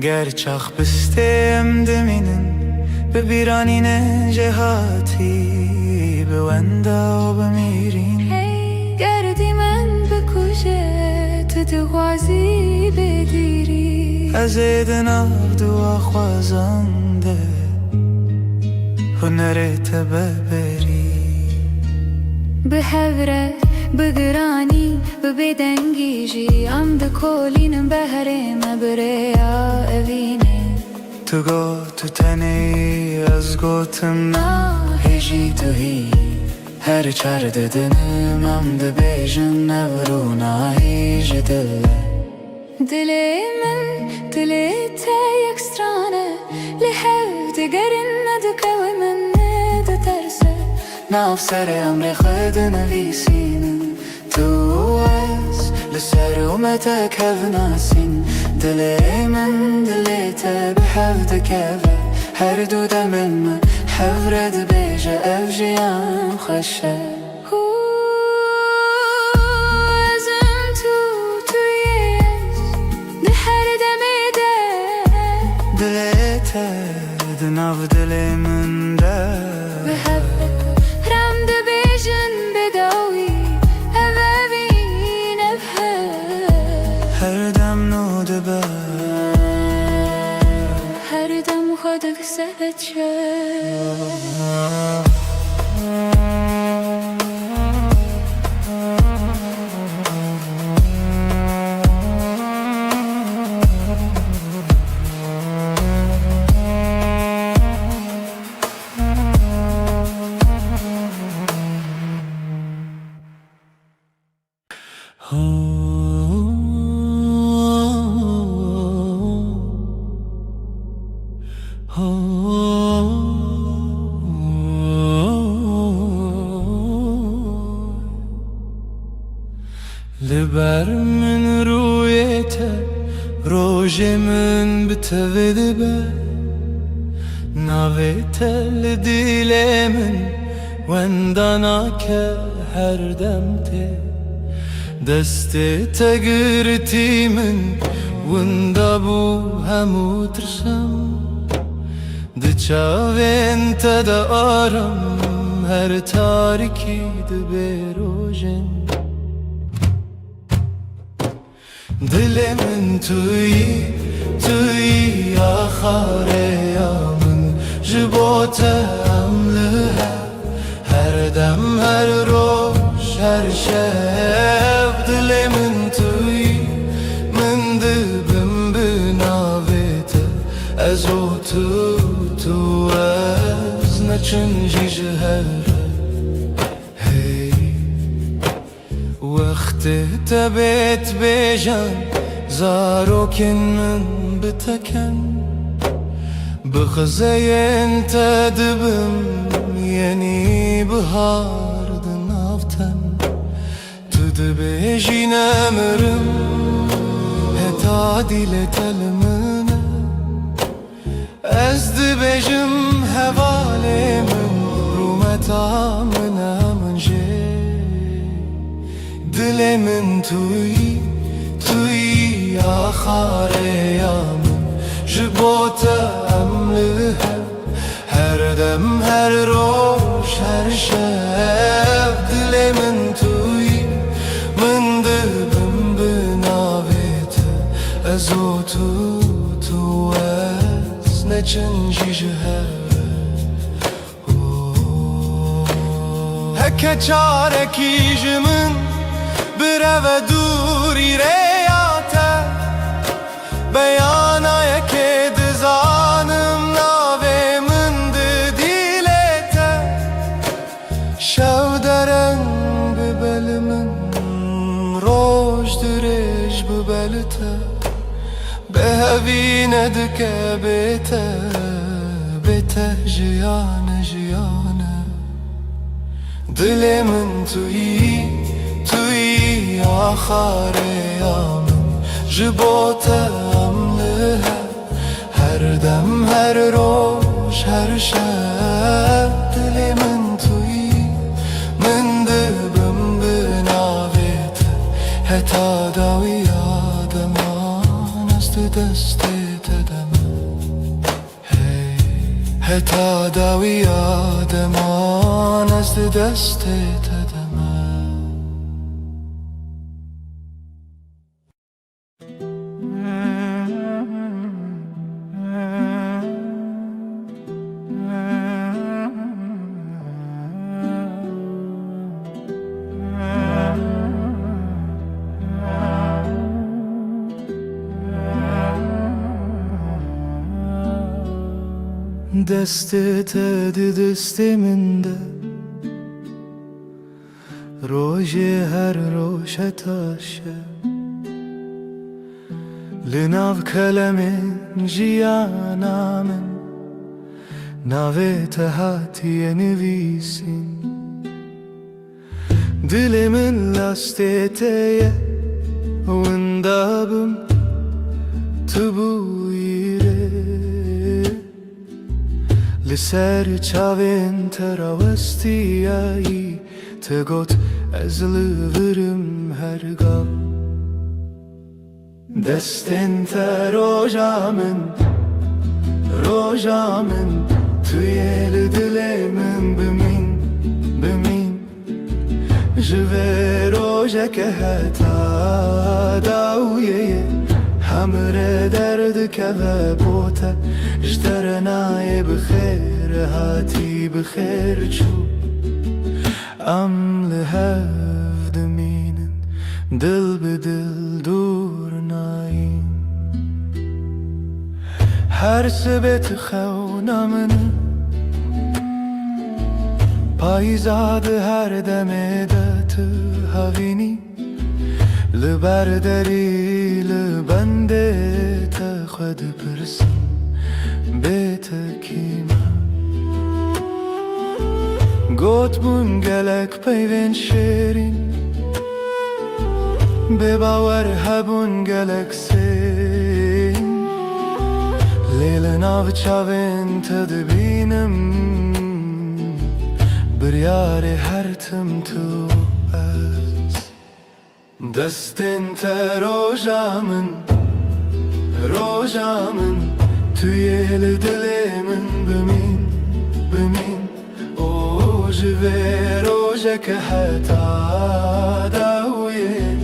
گرچاخ بستیم دمینن به بیرانین جهاتی به وندا و بمیرین گردی من بکشه تو دغازی بدیری از ایدناف دعا خوازنده هنرت ببری به هوره بگرانی به بدنگیجی ام دکولینم بهرم بریا اوینه تو گو تو تنی از گوتم هیجی تو هی هر چار ددنم ام ده بیجن نورونا هیج دله دلی من دلی تا یک سترانه لحو دگرن ندکو من ند ترسه ناف سر امر خود نویسینم تو از لسر اومتک هف ناسین دلی من دلیتا بحف دکبه هر دو دمن من حف رد بیجه افجیان خوشه ازم تویش ده هر دمیده دلیتا دناف دلی من ده بحف رم ده بیجن بداوی اوابین افه هر دم نو دبه هر دم خودک سهت شد لبر من رویته روژ من بتوید به ناویته لدیل من وندانا که هر دم ته دست تگرتی من وندا بو همو ترسم دچاوین تا دا آرم هر تاریکی ده بیروژن دل من توی آخر یامن جبوت عمله هر دم هر روش هر شب دل من توی من دبم بناویت از او تو از نچنجی جهره هی وقت تبت بیجان زاروكن من بتكن بخزين تدبم يني بهار دنافتن تدبيجي نمرم هتا ديلت المنه از دبيجم هوالي من رومتا منا من جي دل من توي توي آخر يامن جبوت أملها هر دم هر روش هر شب دل من توي من دبم بناويت ازو تو از نچنجي جهر هكا چاركي جمن برو دوری ریاته بیانا یکی دزانم ناوی من دیلته شو درن ببل من روش درش ببلته به هوی ندکه بیته جیانه جیانه دل من توی آخر یامن جبوت املها هر دم هر روش هر شب دل من توی من دبم بناویت هتا داوی آدمان است دست تدم هتا داوی آدمان است دست تدم دستت دست من ده روژ هر روش تاشه لناو کلم جیانا من ناویت هاتی نویسین دل من لاستیتیه وندابم تبویره لسر چاوین تراوستیایی تگوت از لورم هرگاه دستن تا روژا من توی دل من بمین جوه روژه که هتا داویه همره درد که و بوته جدرنای بخیر هاتی بخیر چو ام لهف دمینن دل به دل دور نایم هر سبت خونا من پایزاد هر دمه دت هاوینی لبرداری لبنده تا خود پرسم بیت کیما گوت بون گلک پیوین شیرین به باور هبون گلک سین لیل ناو چاوین تدبینم بریار هر تم تو از دستن تا روژا من توی دل من بمین او جوه روژه که حتا داویه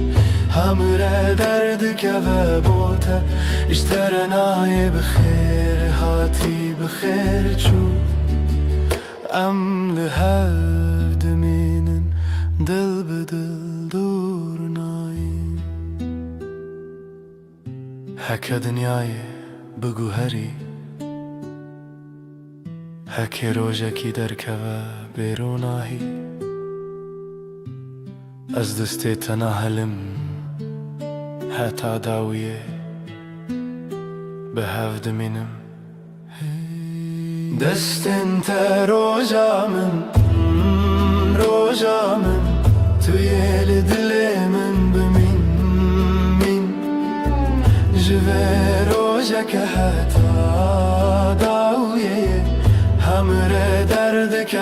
همره درد که و بوته اشترنای بخیر هاتی بخیر چو ام لهف دمینن دل به دل دور نایم هک دنیای بگو هری هک روژکی درکوه بیروناهی از دستی تناهلم حتا داویه به هفت منم دستن تا روزا من توی دل من بمین جوه روزا که حتا داویه همره درد که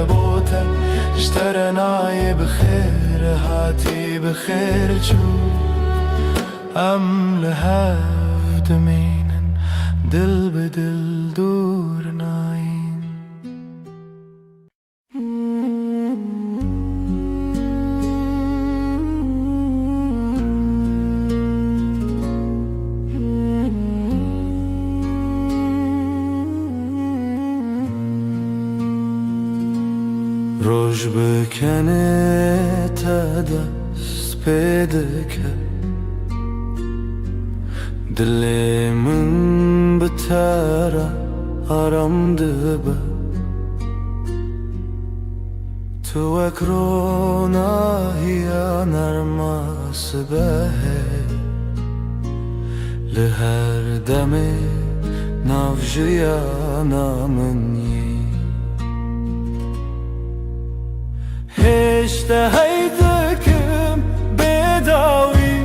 بوته اشترنای بخیر هاتی بخیر چو ام لهفت مینن دل به دل دور ناین روش بکنه تا دست پیدا کرد دل من به تره آرام دبه تو اکرونا هیا نرماس به لهر دمه نافجیا نامنی هشته هیدکم بداوی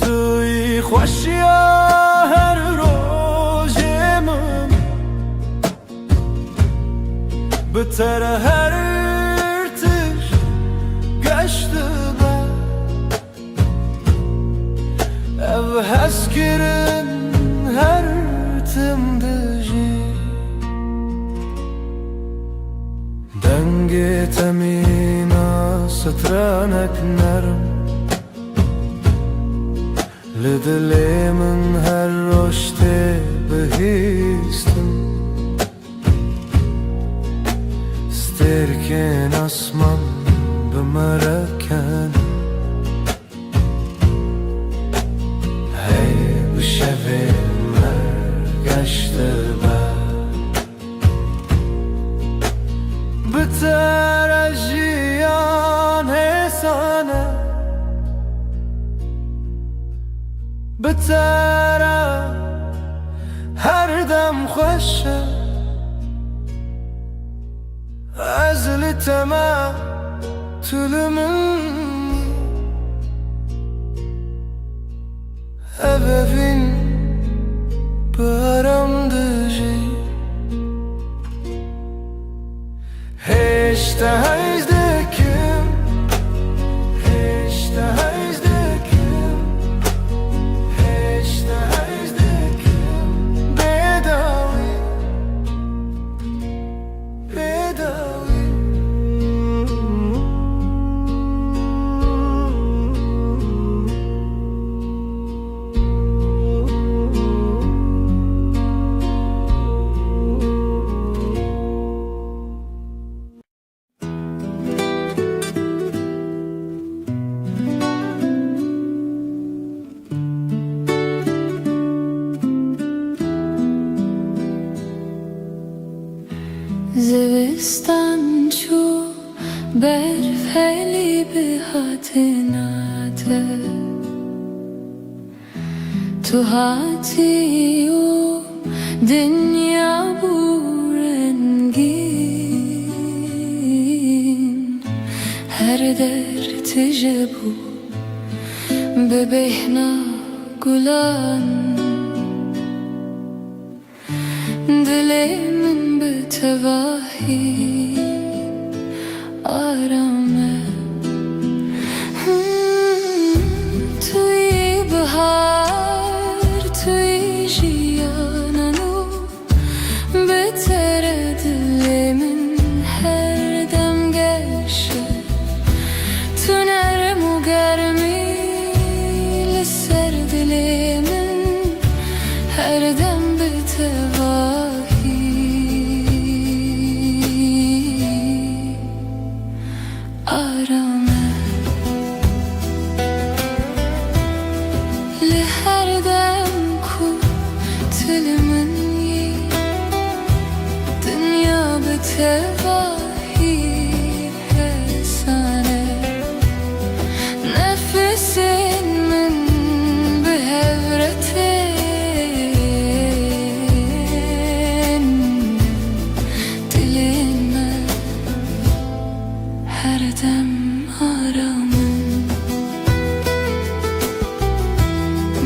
توی خوشیا هر روزم بتر هر ارتش گشته با او هسکرن هر تم دجی دنگ تمینا سترانک نرم لدل من هر رشته بهیستم سترکن اسمان بمرکن هی بشوه مرگشته بتر از جیان حسانه بتر هر دم خوشه از لتما طول منی ببین برام دجی هشته هیزدکم هشته هیزدکم هشته هیزدکم بداوی بداوی زوستان چو برف خیلی به هاتناته تو هاتی و دنیا بورنگین هر در تجبو به بهنا گلان دل من به تواهی آرامه توی بهار توی جیانانو بهتر دل من هر دم گشه تو نرم و گرمی لسر دل من هر دم به تواهی آرامه her dem aramın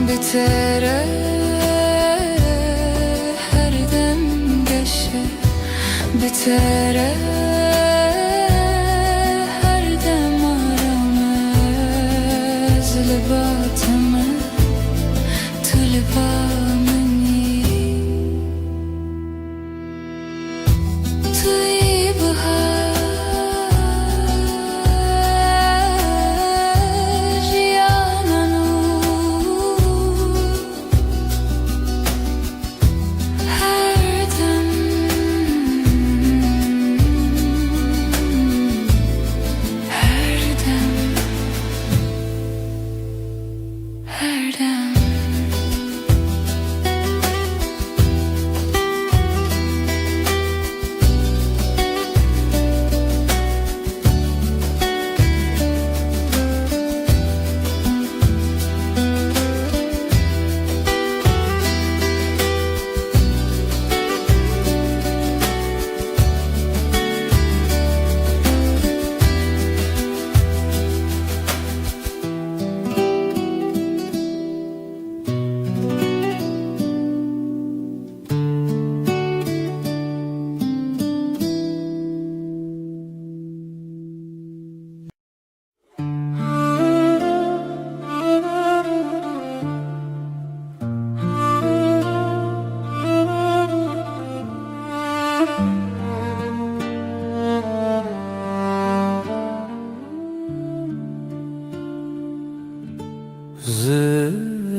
bitere her dem geçe bitere her dem aramız libatımı tülbamını tüybüha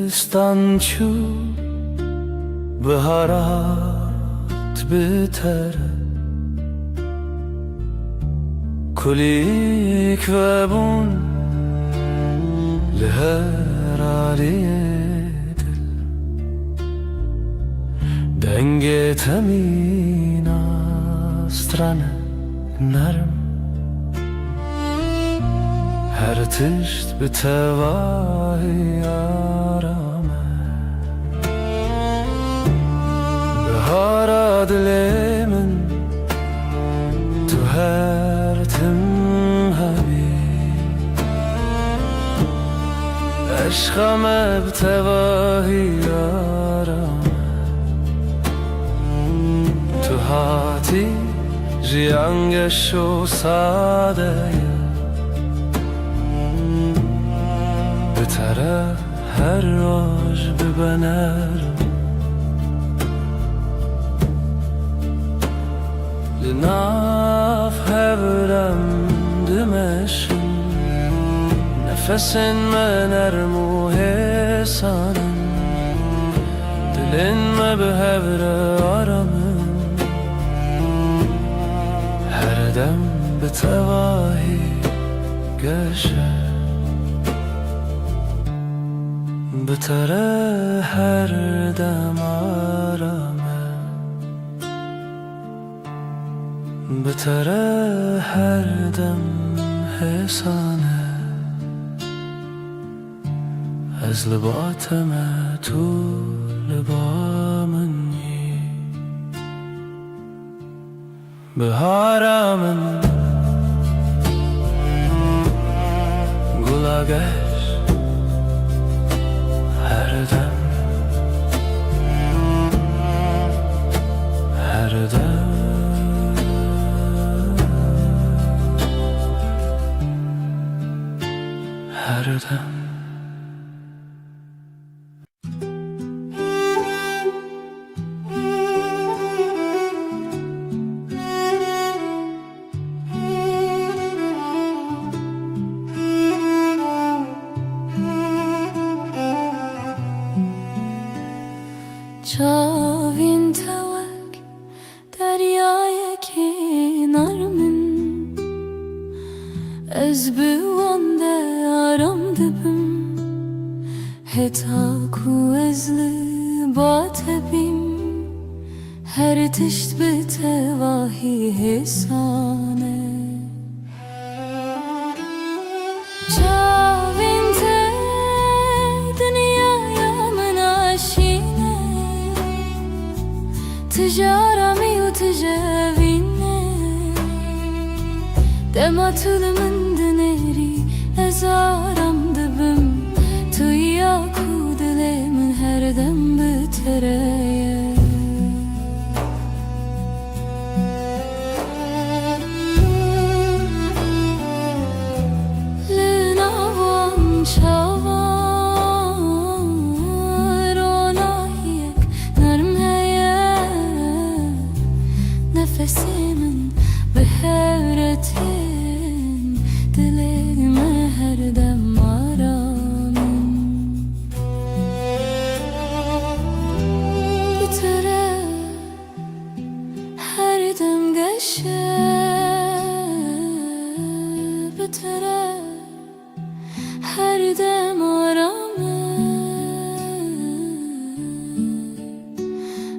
Zistançu baharat biter kulik ve bun leher aliyedir denge temina strane narım her tişt bitevahi arame Behara dilemin tu her tim habi Eşkame bitevahi arame Tu hati jiyangesho sadeye بتره هر راج ببنرم لناف هبرم دمشن نفسن من ارمو حسانم دلن ما بهبر آرامم هر دم بتواهی گشه بتره her dem arame بتره her dem hesane از لباتم تو لبامنی بهارمن گلاگه her dem her dem Çavin tevek deryaya kenarımın Ez büvande aram dibim Heta ku ezli batebim Her tişt bitevahi hesane Çavin te dünyaya menaşine Tijarami u tijavine دماتل من دنری از آرام دبم توی آکو دل من هر دم بتره لناوان چاوان روناهیک نرم هیه نفسی من به هورتین دلم هر دم آرامم بتره هر دم گشه بتره هر دم آرامم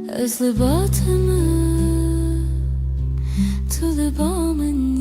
از لباتم تو لبامنی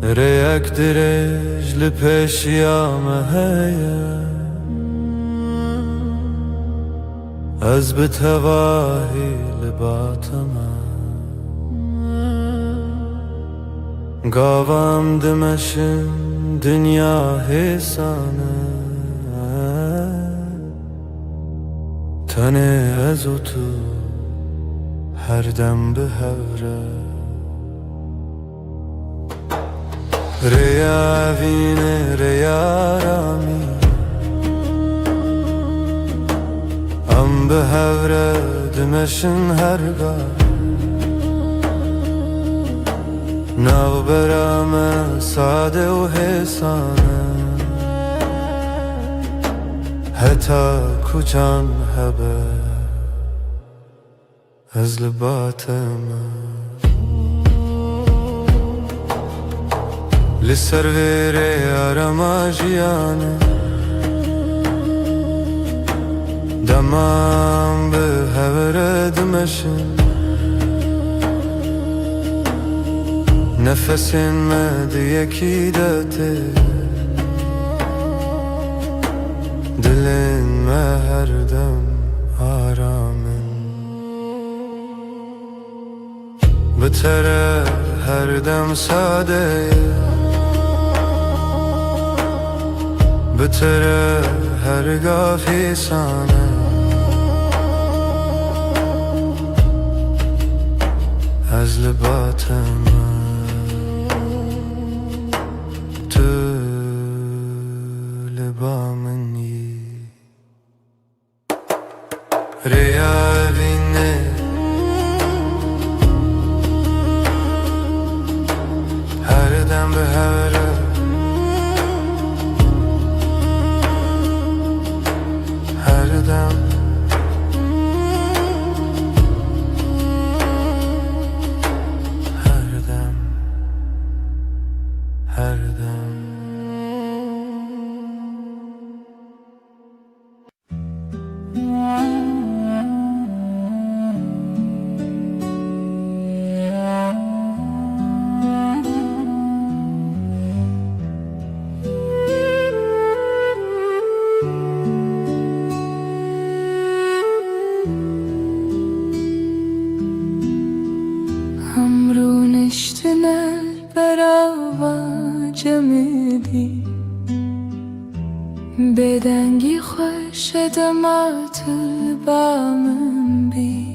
ريك درج لپشیامه هیه از بتواهی لباتمه گاوام دمشن دنیا حسانه تنه از و تو هر دم به هوره ریا وینه ریا رامی ام به هوره دمشن هرگاه ناو برام ساده و حسانه حتی کچان هبه از لباتمه لسر ویره آرما جیانه دمام به هوره دمشن نفسین مد یکی داته دلین ما هر دم آرامن بتره هر دم ساده بتره هرگاه فیسانه از لباتم تو لبامنی ریا وینه هر دم به هوره هر دم هر رونشتنل براوا جمدی بدنگی خوش دمات بامن بی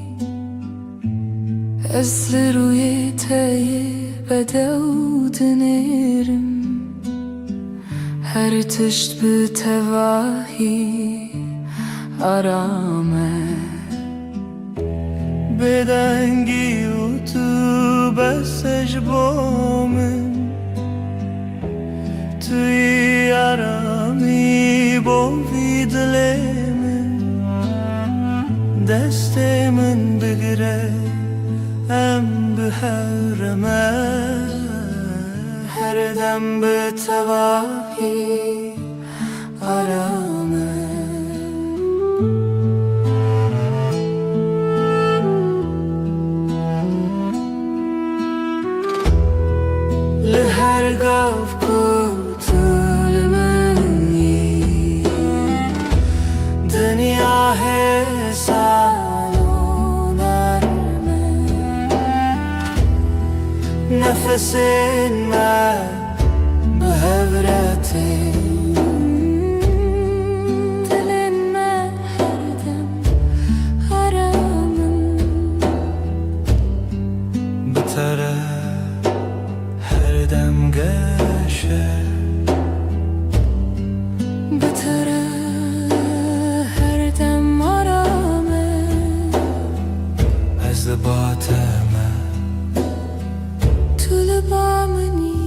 از روی تای بدود نرم هر تشت به تواهی آرامه بدنگی و تو بسش بامن توی آرامی بوی دل من دست من بگیره ام به حرمه هر دم به تواهی آرامه لهر گاف کتل منی دنیا حسان و نرمه نفس من به هورته دل من هر دم آرامم بتره هر دم گشه بتره هر دم آرامه از باطمه طول بامنی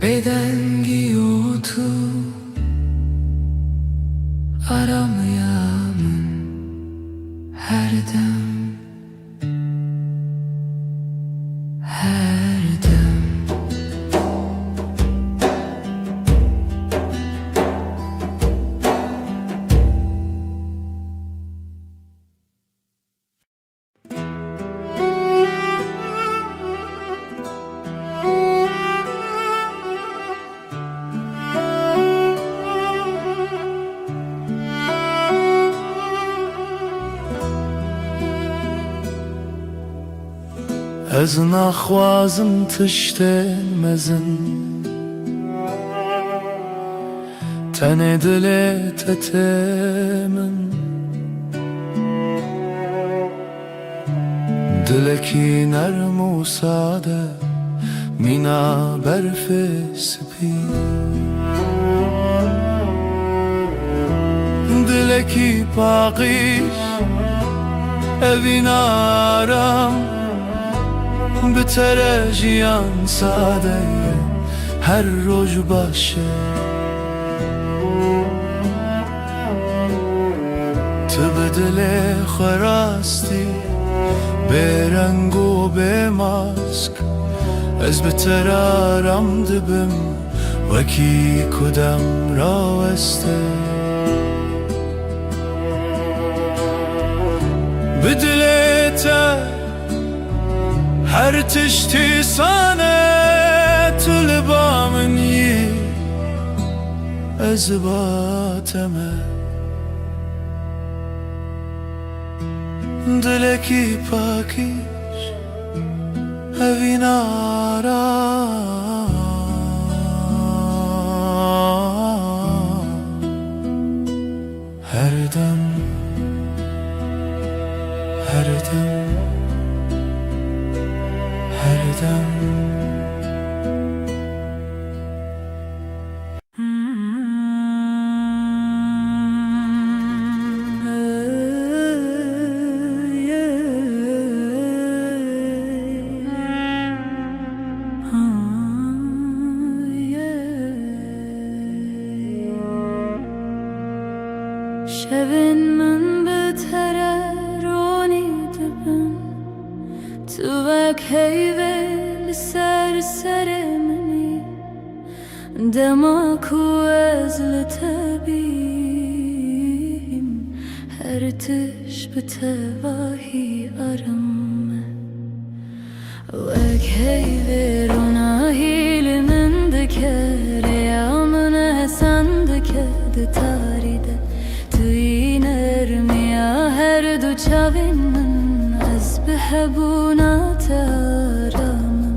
بدنگی و تو آرامیم هر دم هر دم از نخوازم تشتن مزن تن دل تتمن دلکی نرم و ساده مینا برف سپی دلکی پاقیش اوین آرام بتره جیان ساده هر روز باشه تو به دل خراستی به رنگ و به ماسک از بتر آرام دبم وکی کدام راوسته به دلت هر تشتی سانه طول بامنی از باطمه دلکی پاکیش اوین آرام هر دم هر دم هر دم شبین من بتره توك هيفل سرسرمني دمك وازل تبيم هرتش بتواهي أرم وك هيفل وناهيل من دكر يا من هسندك دتاري ده توينرمي يا هردو چاوين من بحبونا ترامم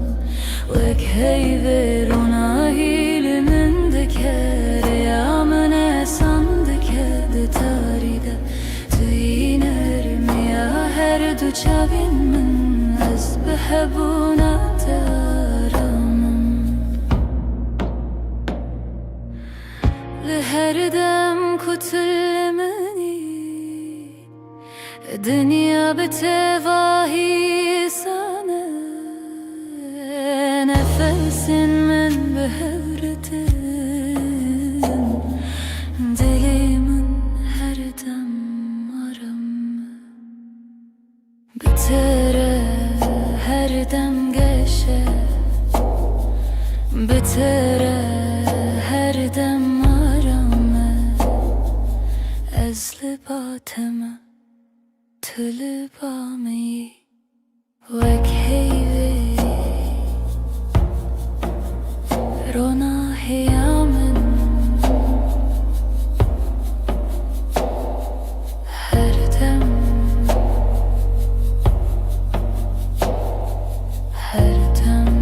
وك هيفر وناهيل من دكر يا من اسان دكر تاريدا توينرمي يا هردو چاوين من از بحبونا ترامم لهردم كتلمني الدنيا بتواهي سنة نفس من بهورتن دلي من هردم أرم بترى هردم قشة بترى هردم أرم أزل باتمه تلبامي وك هيفي رونا هيامن هردم هردم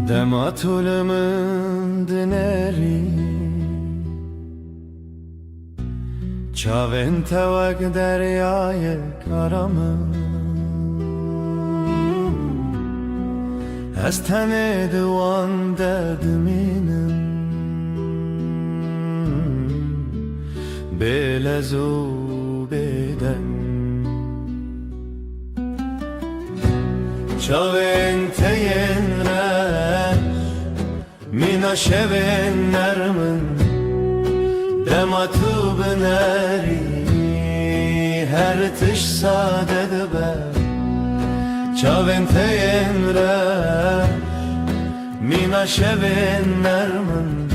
دمعت من دنری چاوین توک دریای کرم از تن دوان ددمینم بلزو بدن چاوین تین mina şevin nermin dema tu bineri her tiş sadet be çavin teyin re mina şevin nermin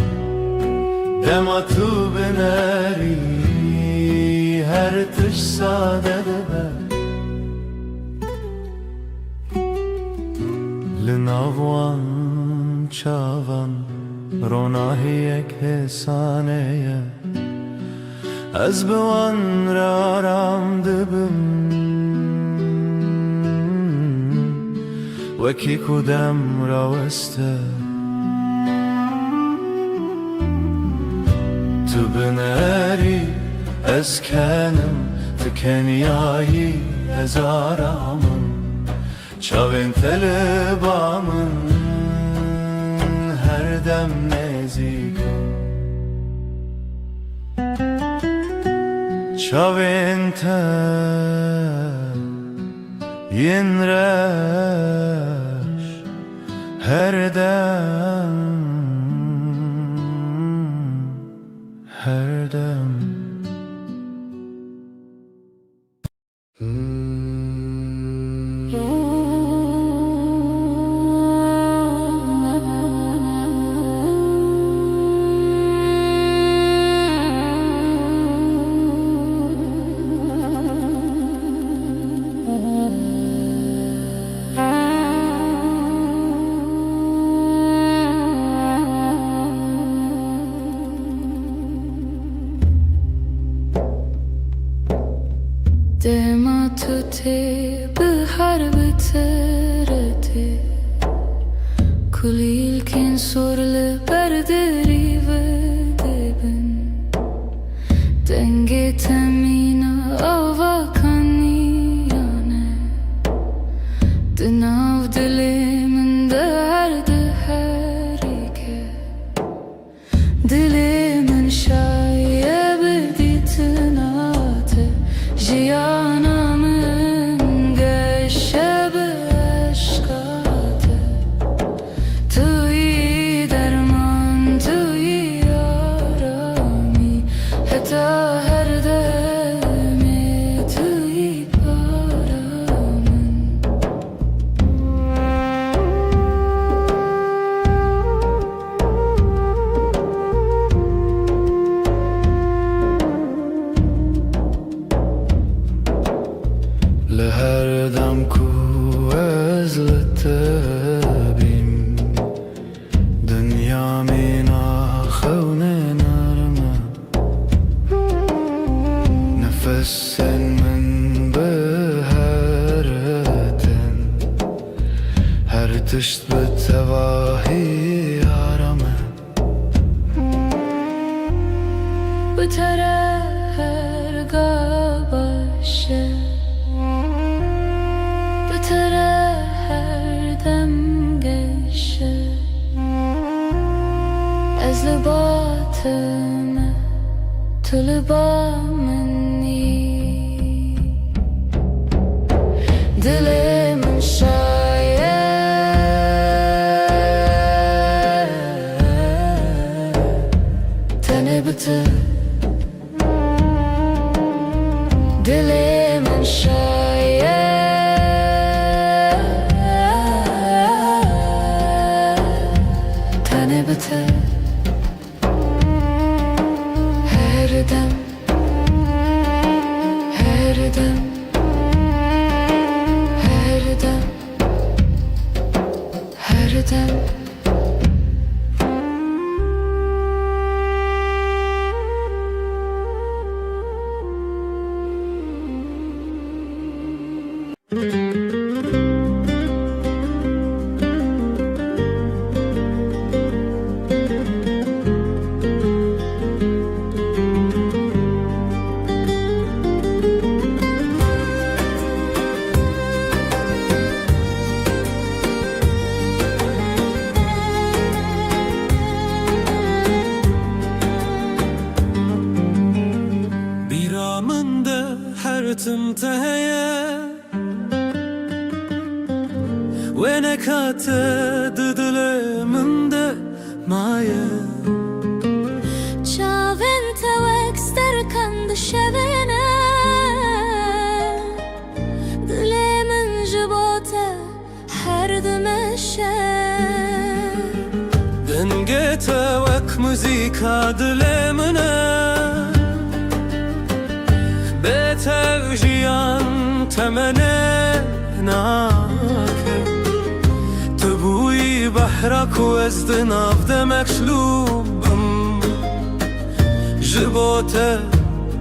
dema tu bineri her tiş sadet be linavwan چاوان روناهی یک حسانه از بوان را رام دبم وکی کدام را وسته تو بنری از کنم تو کنیایی از آرامم چاوین تلبامن هردم نزیکم چاوین تا ین رش هردم هردم دما تو تی به حرب ترتی کلیل کن سرل بردری و دبن دنگ تمینا آوا کنیانه دناو دلی من درد هری که دلی من شایه بدیتن بتره هرگاه باشه بتره هر دم گشه از لباتم تو لبا منی دل من شایه تنه بته دل من شایه تنه بته هر دم هر دم هر دم هر دم تمتهيا وينك هتددل من ده مايا چاوین توک سترکند شبینه دل من جبوته هر دمشه دنگه توک موزیکا دل منه بتوجيان تمنى ناكر تبوي بحرك وازدناف دمك شلوبم جبوته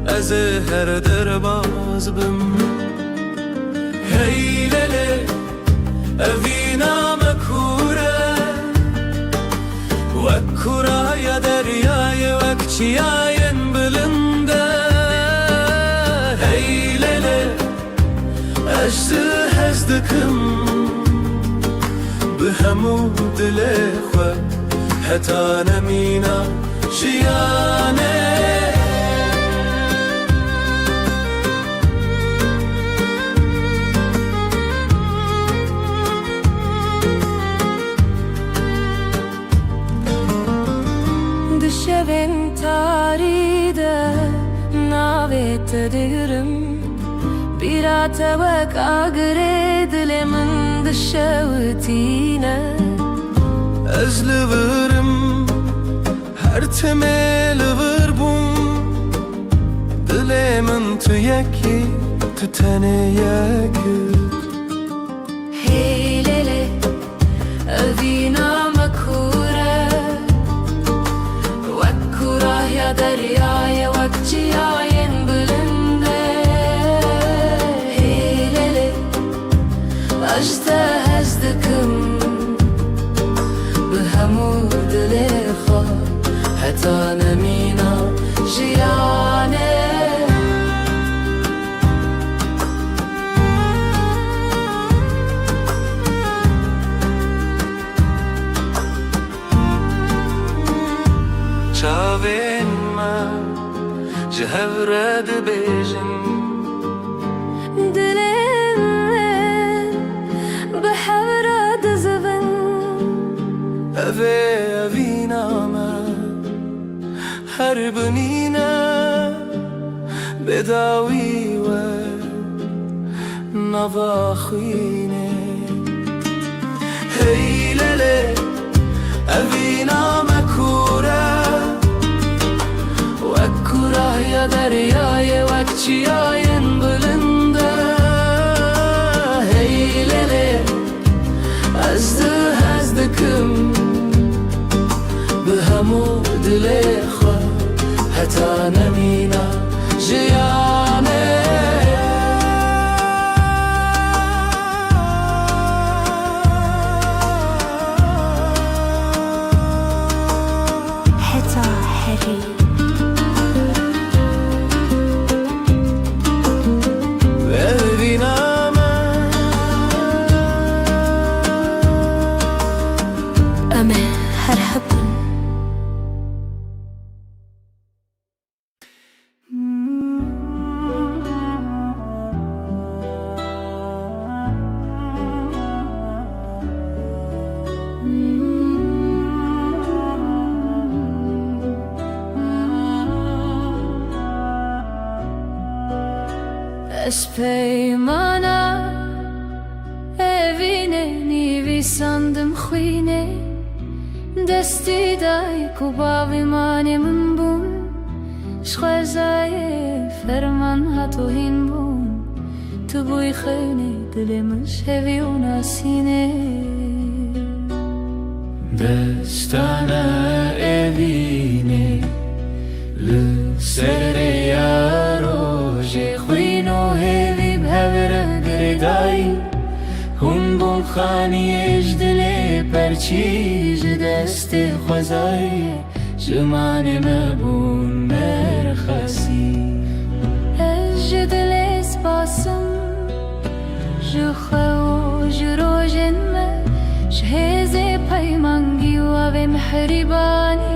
ازهر درباز بم هي للي افينا مكورة وكورة يا درياي وكشياين بلنده أجزه هزدكم بهمود الإخوة حتى نمينا جياني دشبن تاريده ناويت ديرم بیرا توک آگره دل من دشوتینه از لورم هر تمل وربم دل من تو یکی تو تنه یکی هیلله اوینا مکوره وکوره یا دریای وکچیاین بلنده أجزه هزدكم بهمود الإخوة حتى نمينا جياني چاوین ما جهورد بیجن أفي أفينا ما هربنينا بداوي و نفاخيني هي للي أفينا مكورة وكورة يا درياي وكشياين بلنده هي للي أزدكم بهمود الإخوة حتى نمينا جياني حتى حري دست پیمانه evine nivisandım khuyne desti day kubavi manemin bun shkhazaye ferman hatohin bun tu buy khayne dilim shevi unasine destana evine le sereya roje khuyno hevi bhavra gredai هم بون خانیش دلی پرچیج دست خوزای جمان مبون مرخصی از دل سپاسم جخو جروجن ما شهز پیمانگی و محربانی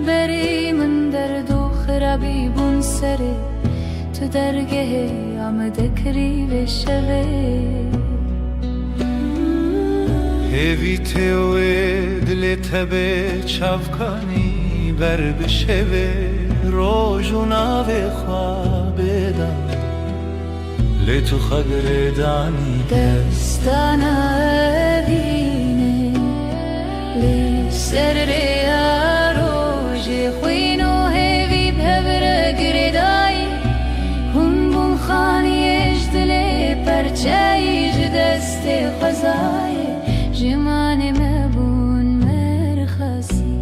بری من درد و خرابی بون سره تو درگه آمده کری به شوه هوی تیوه دل تبه چفکانی بر بشوه روژو ناوه خوابه دم لتو خگر دانی دستانا بینه لی سر ریا روژ خوینو هوی بهبر گردایی هم بون خانیش دل پرچایش دست خوزایی جمان مبون مرخصی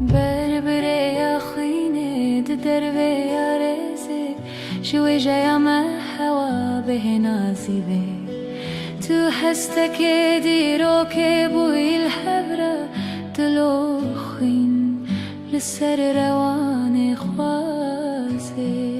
بربره یا خینه دربه یا رزه شوی جایا ما هوا به نازیبه تو هستك دیرو که بوی الحبره دلو خین لسر روان خوازه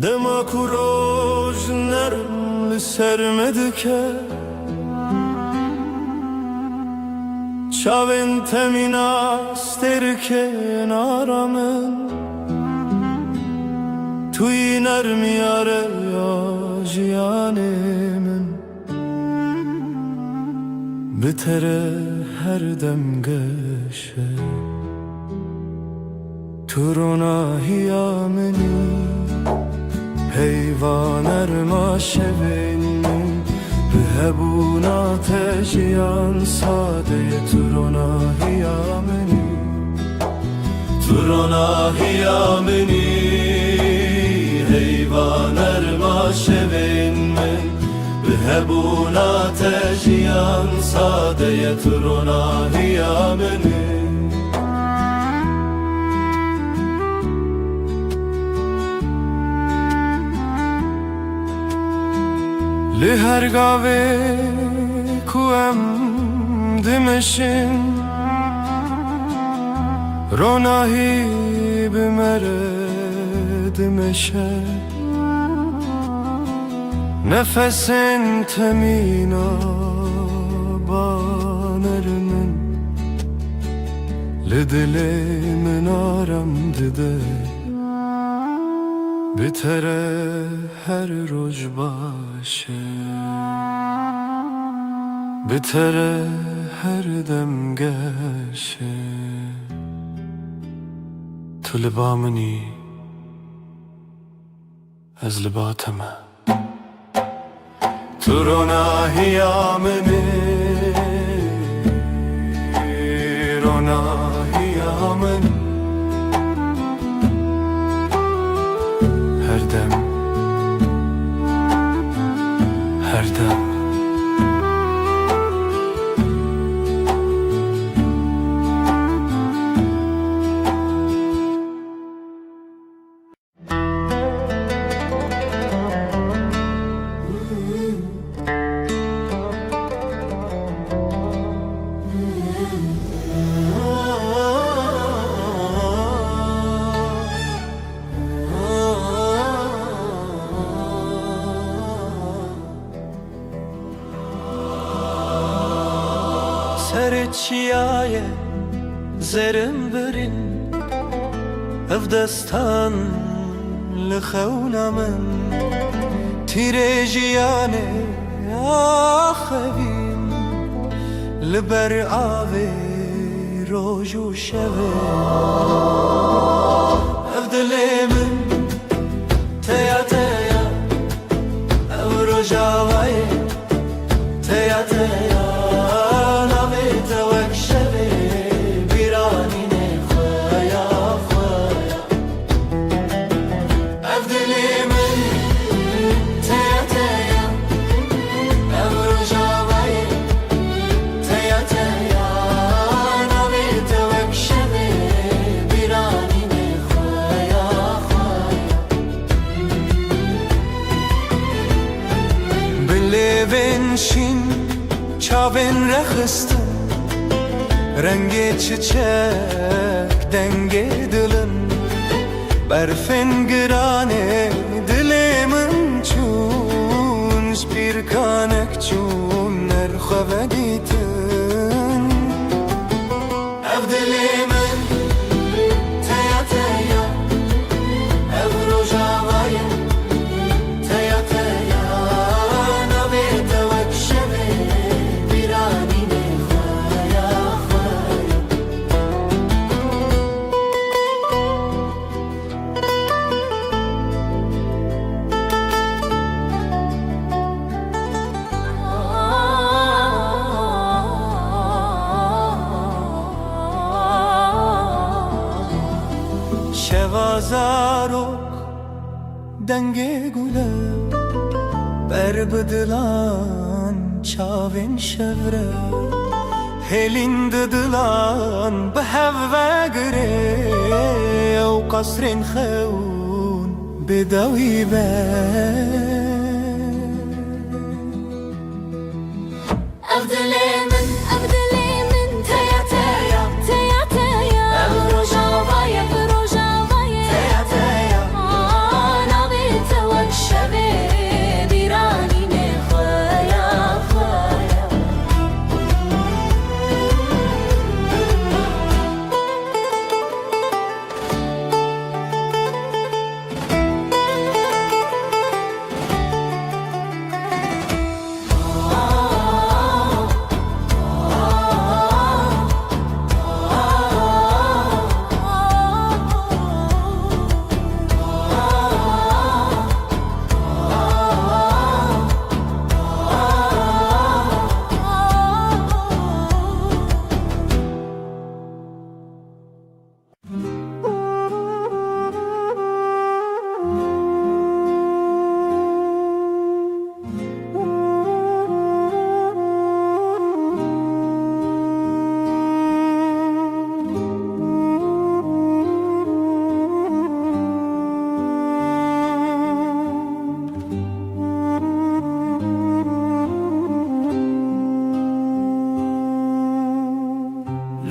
دماغو روز نرم لسرمده که چاوین تمین استر کنارمن توی نرمی آره یا جیانمن بتره هر دم گشه تو روناهی منی حیوانر ما شوین به هبونات جیان ساده تو روناهی منی تو روناهی منی حیوانر ما شوین به هبونات جیان ساده تو روناهی منی لهر گاوه کوام دمشن روناهی بمره دمشه نفسن تمینا بانرمن لدل من آرم دده بتره هر روز باشه بتره هر دم گشه تو لبا منی از لباتمه تو روناهی منی روناهی منی هر دم هر دم چیایه زرم برین اف دستان لخونمن تیره جیانه آخوین لبر آوه روز و شبه اف دلی من تیا تیا او رجاوه تیا تیا نامت وک شبه بیرانی نخوایا خوایا اف دلی من تیا تیا او رجاوه تیا تیا نامت وک شبه بیرانی نخوایا خوایا بلبن شین چاوین رخستم رنگ çiçek denge dilin برفن گرانه دلمن چون bir kanek چون نرخوه دیتن اف دلمن تیا تیا اف روجاوه تیا تیا نوید وک شبه بیرانی نخوایا خوایا شوازارok denge gule ber bıdılan çavin şevre helin dıdılan behevve gre o kasrin khun bedawi be أفدلي من تيا تيا تيا تيا برجاوية برجاوية تیا تیا نبيت وكشبي بيراني نخوايا خوايا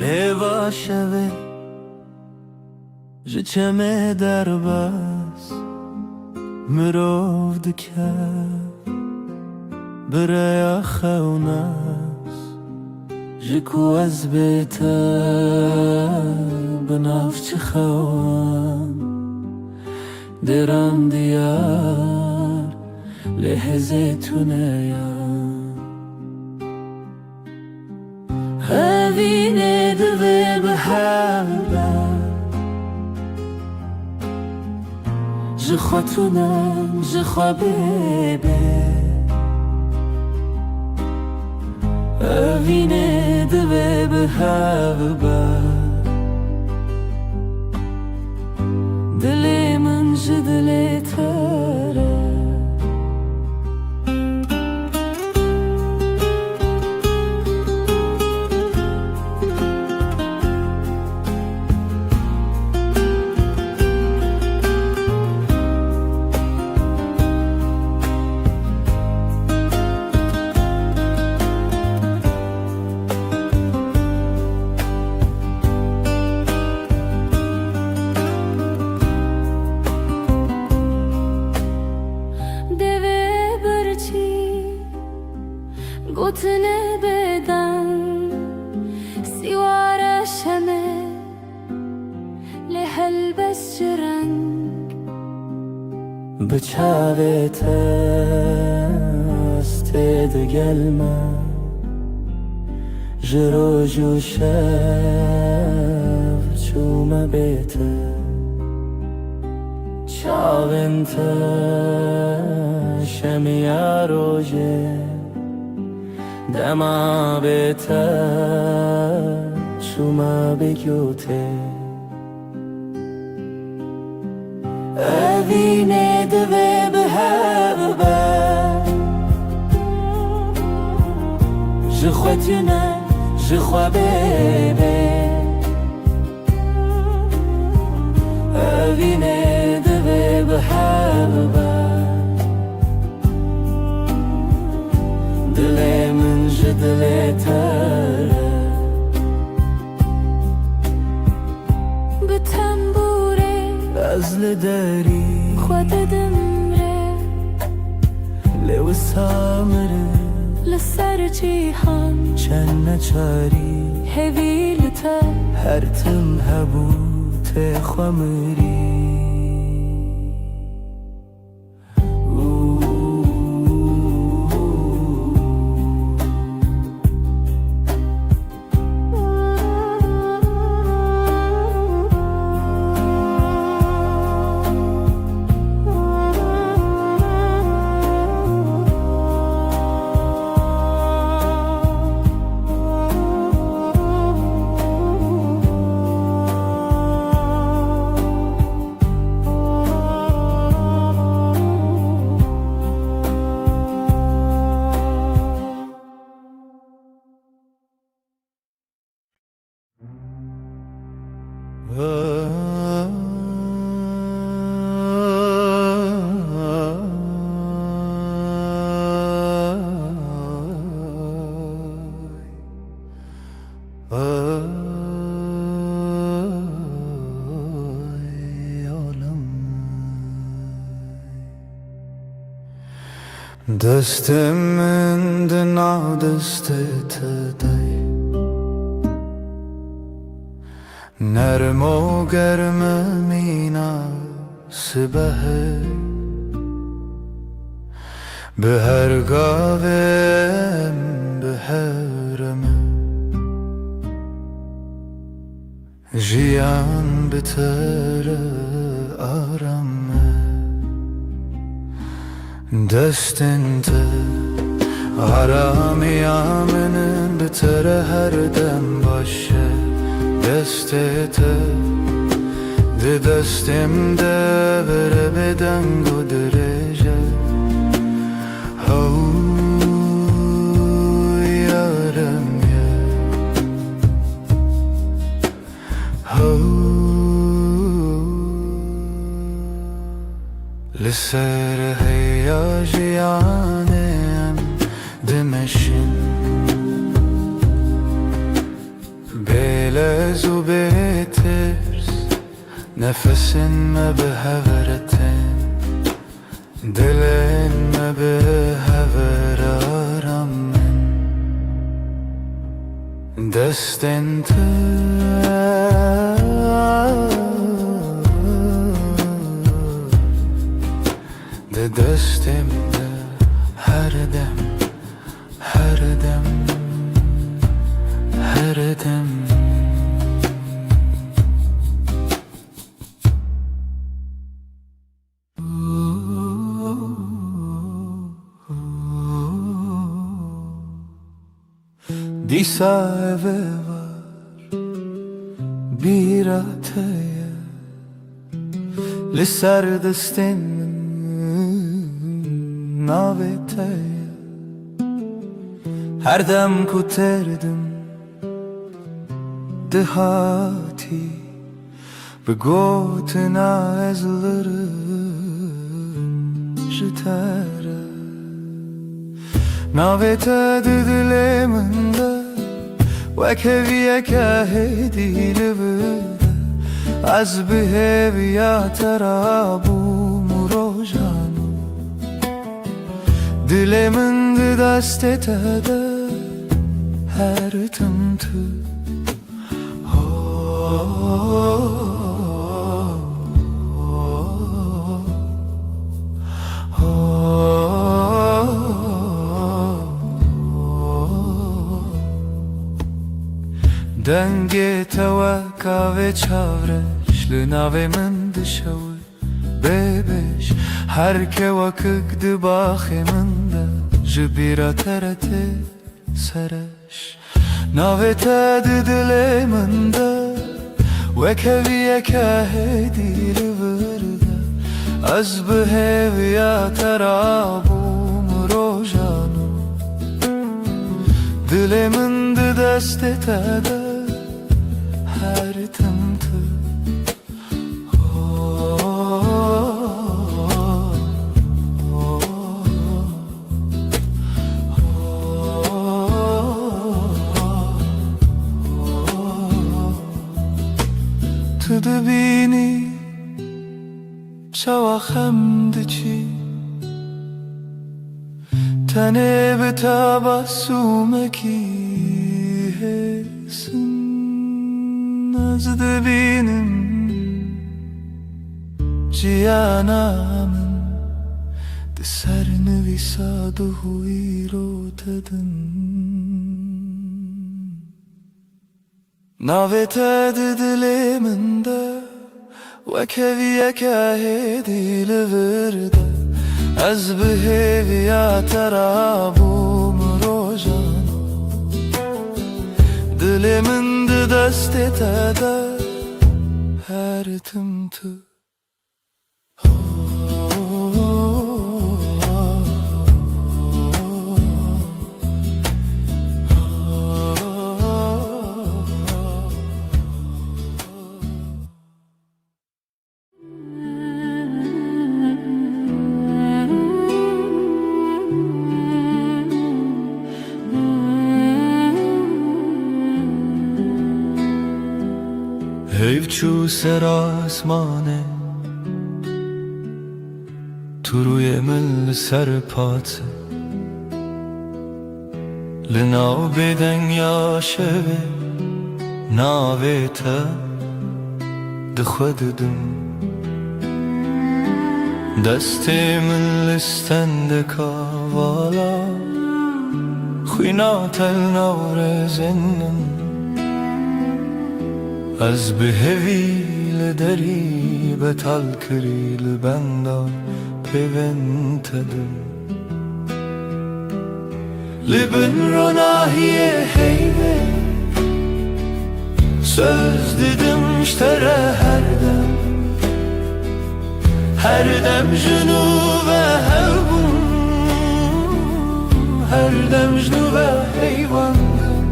لوا شوه جچمه در بس مرو دکه برای خونس جکو از بیتا بنافچ خوان درم دیار لحظه تونیم هذه دغه بحبه جخوتونم جخوابه هذه دغه بحبه دلی من جدلی تره بچاوت است دگلما جروج و شب چوم بیت چاونت شمیا روژه دما بیت چوم بگوته اوینه دوه به هوا جخوتونه جخوا بیبه اوینه دوه به هوا دل من جدل تره به تنبوره ازل داری خود دمره لو سامره لسر جیهان چند نچاری هویلتا هر تم هبوت خمری دستم من دنا دستت دی نرم و گرم مینا سبه به هر گاوم به هرمه جیان بتر آرامه دستنت آرامی آمنن بتر هر دم باشه دستت ده دستم ده بره بدنگ و درجه هو یارم یه هو لسر هیا جیانم دمشن بلز و بترس نفسن ما به هورتن دلن ما به هور آرامن دستن ده دستم ده هر دم هر دم هر دم دیسا eve var bir ataya لسر دستن navetaya هر دم کتردم دهاتی به گوتن azlarım jitara naveta diliminde وكفي كهدي لبدا از به بیا ترابو مروجانو دلمن دستت ده هر تمتو دنگ توکا و چاورش لناوی من دشوی ببش هر که وکک دباخی من ده جبیرا ترته سرش ناوی تد دلی من ده وکوی که هدی لورده از بهویا ترابوم روژانو دل من ده دست تده هر تمته تو دبینی شوا خمد چی تنه به تبسمکی هسن از دبینم جیانا من ده سر نویساد و هوی رو تدن ناوی تد دلی من ده وکوی که هدی لورده از بهویا ترابوم روژانو دل من ده دست تده هر تمتو حیف چو سر آسمانه تو روی مل سر پاته لناو بدن یا شوه ناوه تا دخود دم دست من لستند کاوالا خوینا تل نور زنم از بهوی لدری بتال کری لبندا پیونتدم لبن رو ناهیه حیوه söz dedim iştere her dem junu ve hevbun her dem junu ve heyvandım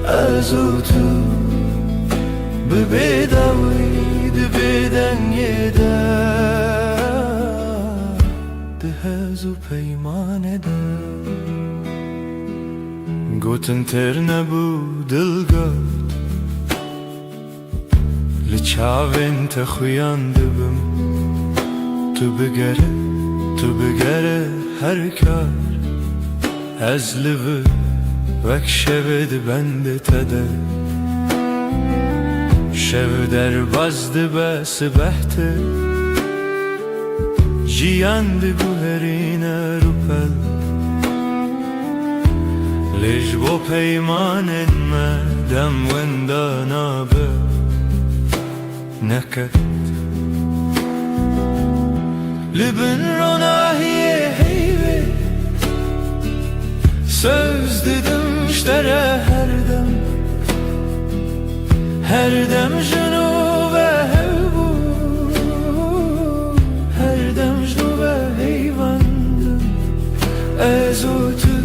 azutu bebedavid beden yeda dehazu peyman eder guten terne bu dilgat لچاوین تخویانده بم تو بگره هر کار از لبه وک شود بنده تده شو در بازده بس بحته جیانده گوهرین روپل لیج بو پیمانن مدم وندانا به نكت لبن روناهیه heyve söz dedim iştere her dem junu ve hevbu her dem junu ve heyvandım ezutu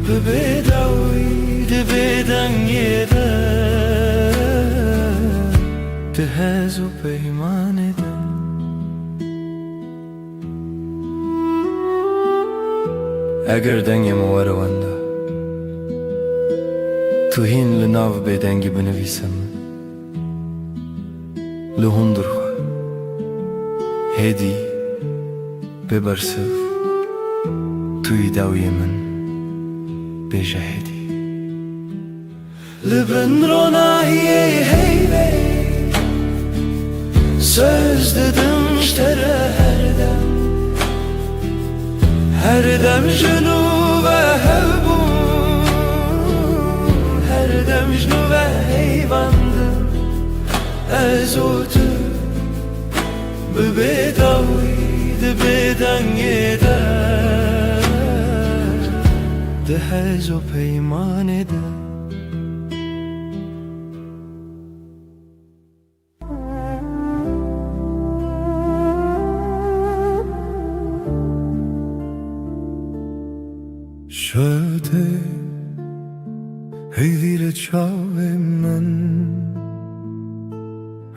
bebedavide beden yeder تهز و پیمان دم اگر دنگم ورونده تو هین لناو به دنگی بنویسم لهندر خوا هدی ببرسف توی داوی من بجهدی لبن روناهیه heyve söz dedim iştere her dem junu ve hevbu her dem ازوتو ببيداوي دبيدن يدا دهزو پیمان ده شده هیدیر چاوه من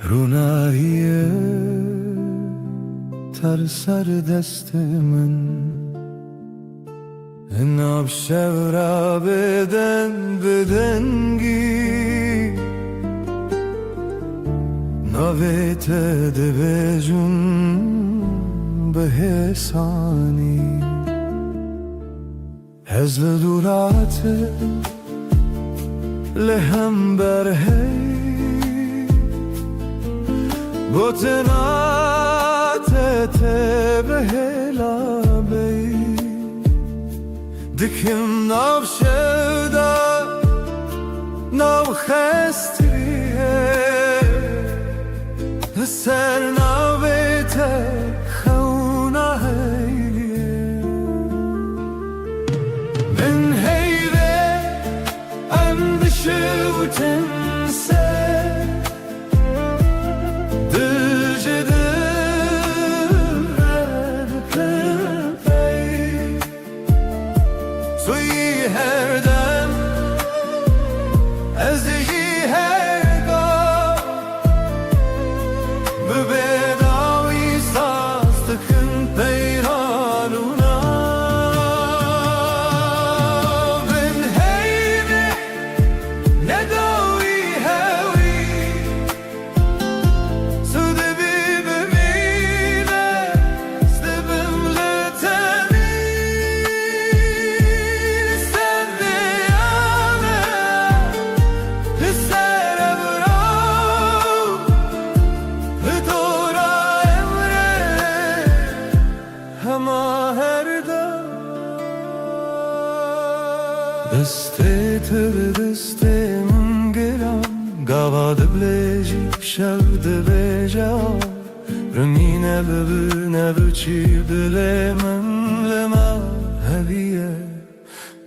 روناییه تر سر دست من ناب شورا بدنگی نویت دبجون به حسانی هزل دورات لهم برهی بوتنات تبهلا بی دکم ناو شودا ناو خستریه سر ناو بیته خونه هیلیه من هیوه اندشو تنسه دسته به دسته من گرم گواده بلیجی شوده بجا رمینه ببینه بچی دل من لما هویه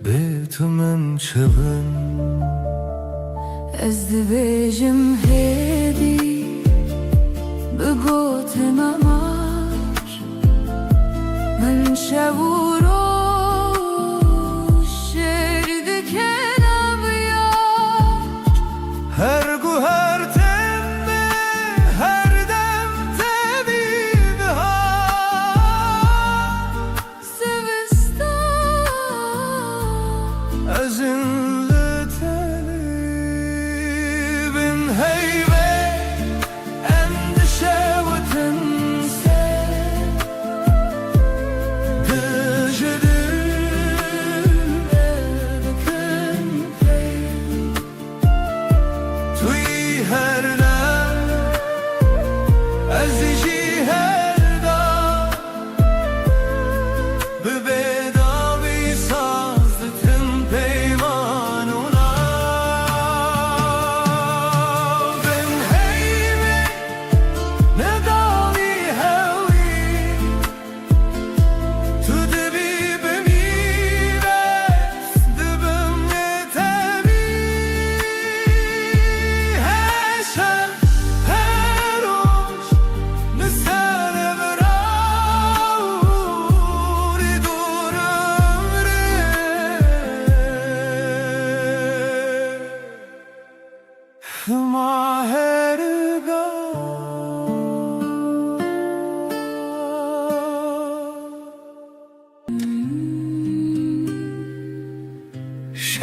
بیت من شبن از دبیجم هدی بگوت مماش من شبورو هر گو هر تمه هر دم تبیب ها سوستان از این لطلی بین هیوه اندشه و تنسه دجده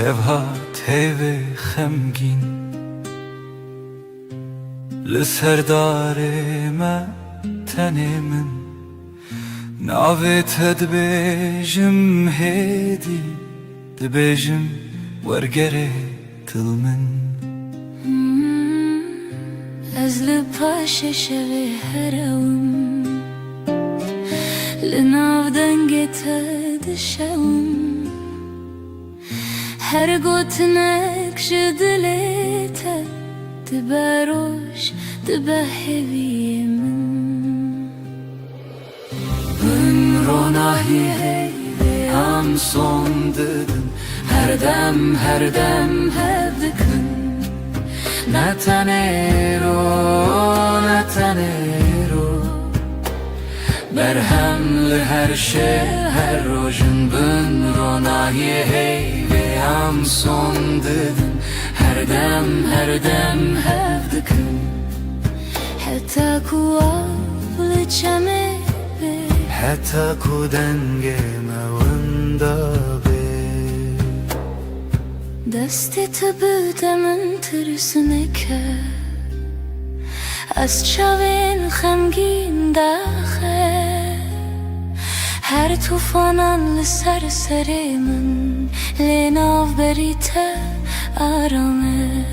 شبها تیوه خمگین لسردار ما تنه من ناویت دبیجم هیدی دبیجم ورگره تل من از لپاش شوی هرم لناو دنگت دشم هر گوتنک جدلیت دبروش دبهوی من Bün ronahi hey ham son dedin Her dem hevdikın Ne tanero Berhemli her şey her rojun Bün ronahi hey ham son dedin Her dem hevdikın حتى كوال چمه حتی کودنگ موندا به دستی تبده من ترسونه که از چاوین خمگین داخل هر توفانان لسر سری من لیناو بریته آرامه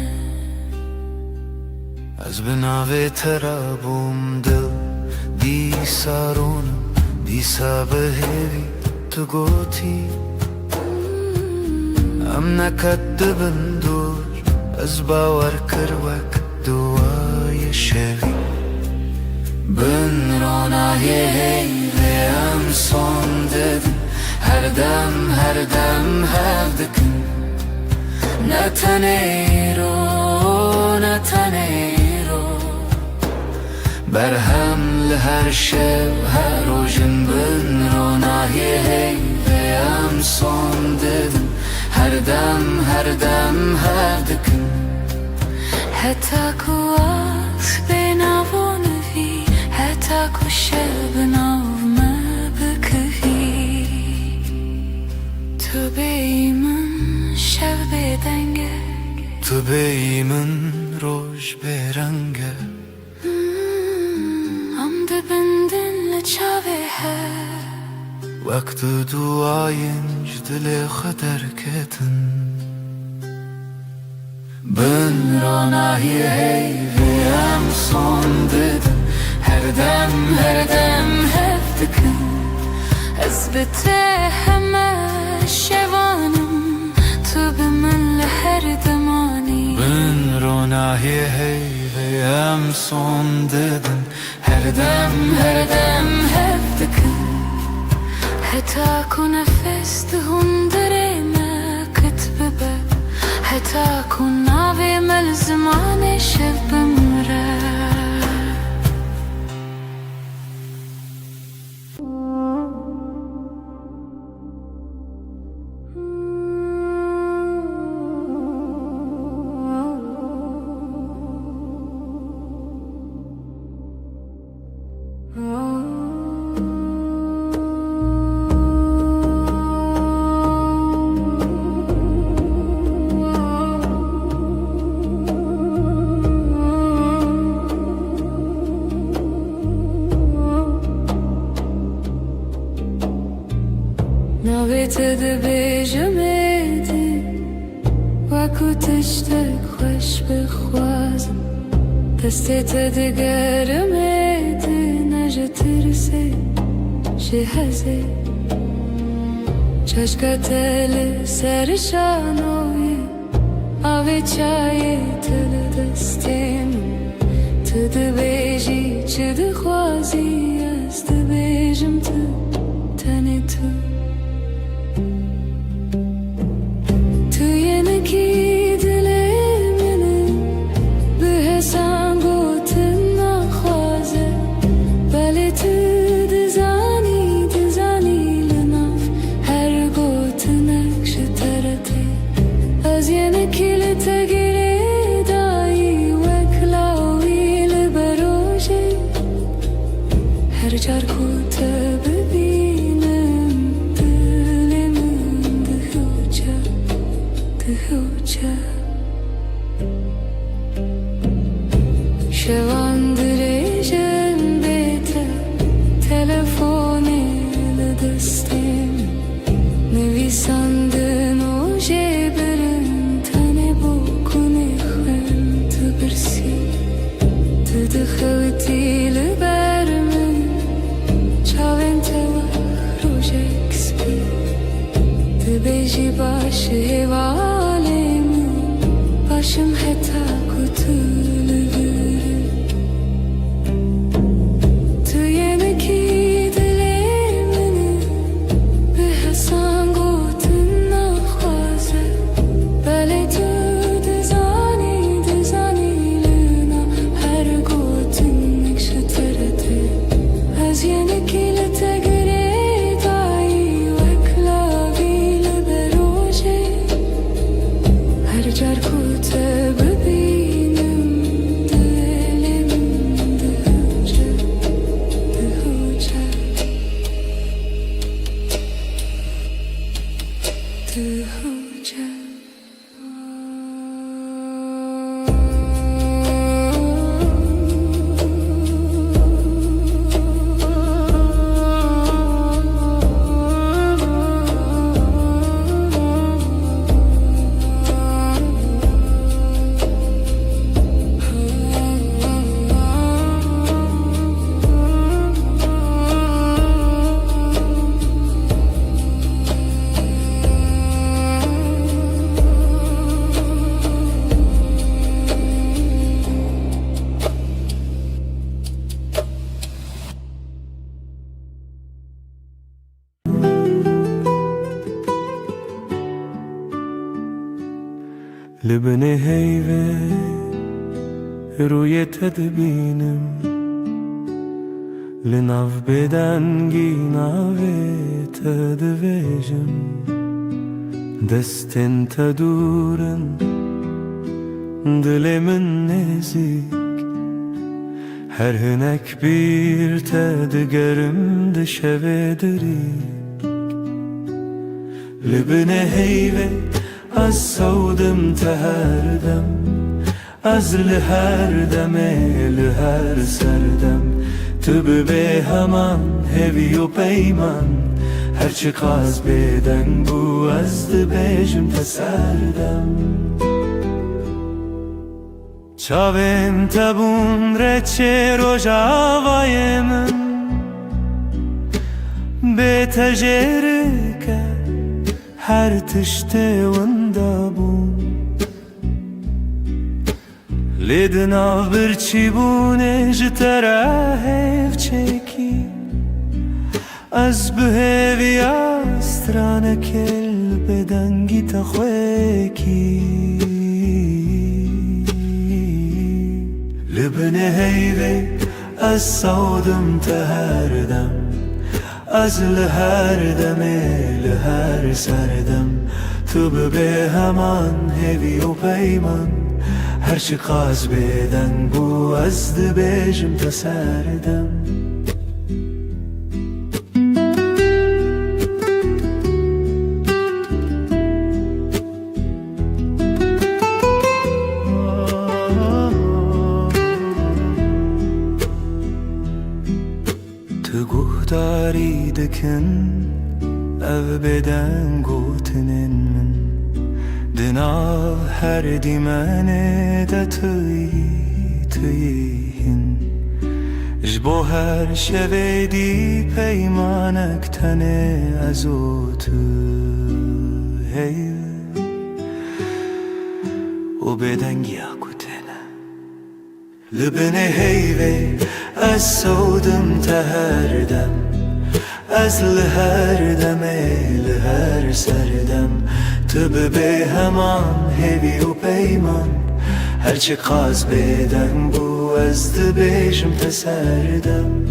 از بناوی ترابم دل دی سارونم دیسا بهوی تو گوتی ام نکدبن دور از باور کر وک دوای شوی Bün ronahi hey am son dedin Her dem hevdikın Ne tanero Berhemli her şey her rojun Bün ronahi hey am son dedin Her dem hevdikın حتى كواس بناون في حتى كشل بناو ما بكفي تو بيمن شب بدنگه تو بیمن روش برنگه عمد بندن لچاوه وقت duayınc dile kadar ketin Bün ronahi hey am son dedin Her dem hevdikın اثبته همه شوانم تو به من لهر دمانی Bün ronahi hey am son dedin Her dem hevdikın حتى كون نفست هندره ما كتبه حتى كون ناوي ملزمان شب مره نویت دبیجمدی وکو تشتک خوش بخوازم دستت دگرمدی نجه ترسی جهزی چشکت سرشانوی آوی چای تل دستیم تو دبیجی چه دخوازی از دبیجم تو تنی تو شواندريجن بيته تلفوني لدستين نويساندن و جبرن تاني بوكوني خن تبرسي تدخلتي لبرمن چاوين توا روجك سبي تبيجي باش هوالي من باشم حتى كتور لبني هيفي روی تدبینم لناف بدنگی ناوی تدویجم دستن تدورن دلمن نزیک her hünek bir tedgerim de şevedrik Libne heyve az savdım teherdem Az her deme her serdem Tübü be heman hevi o peyman Her çıkaz beden bu azdı bejim teserdem Çavim tabun reçe rojavayı min Be tecerike her tişte vanda bun Lidin av bir çibune jitera hev çeki Az behevi astrana kel bedangi takhweki Libne heyve az savdım teherdem Az her deme her serdem Tübü be heman hevi o peyman Her çıkaz beden bu azdı bejim teserdem Guhtari dikin ev beden gotinin min Dinav her dimene de tıyhin Jbo her şevedi peymanek tane azotu hey O beden giyakutene Libne heyve Az savdım teherdem Az her deme her serdem Tübü be heman hevi o peyman Her çıkaz beden bu azdı bejim teserdem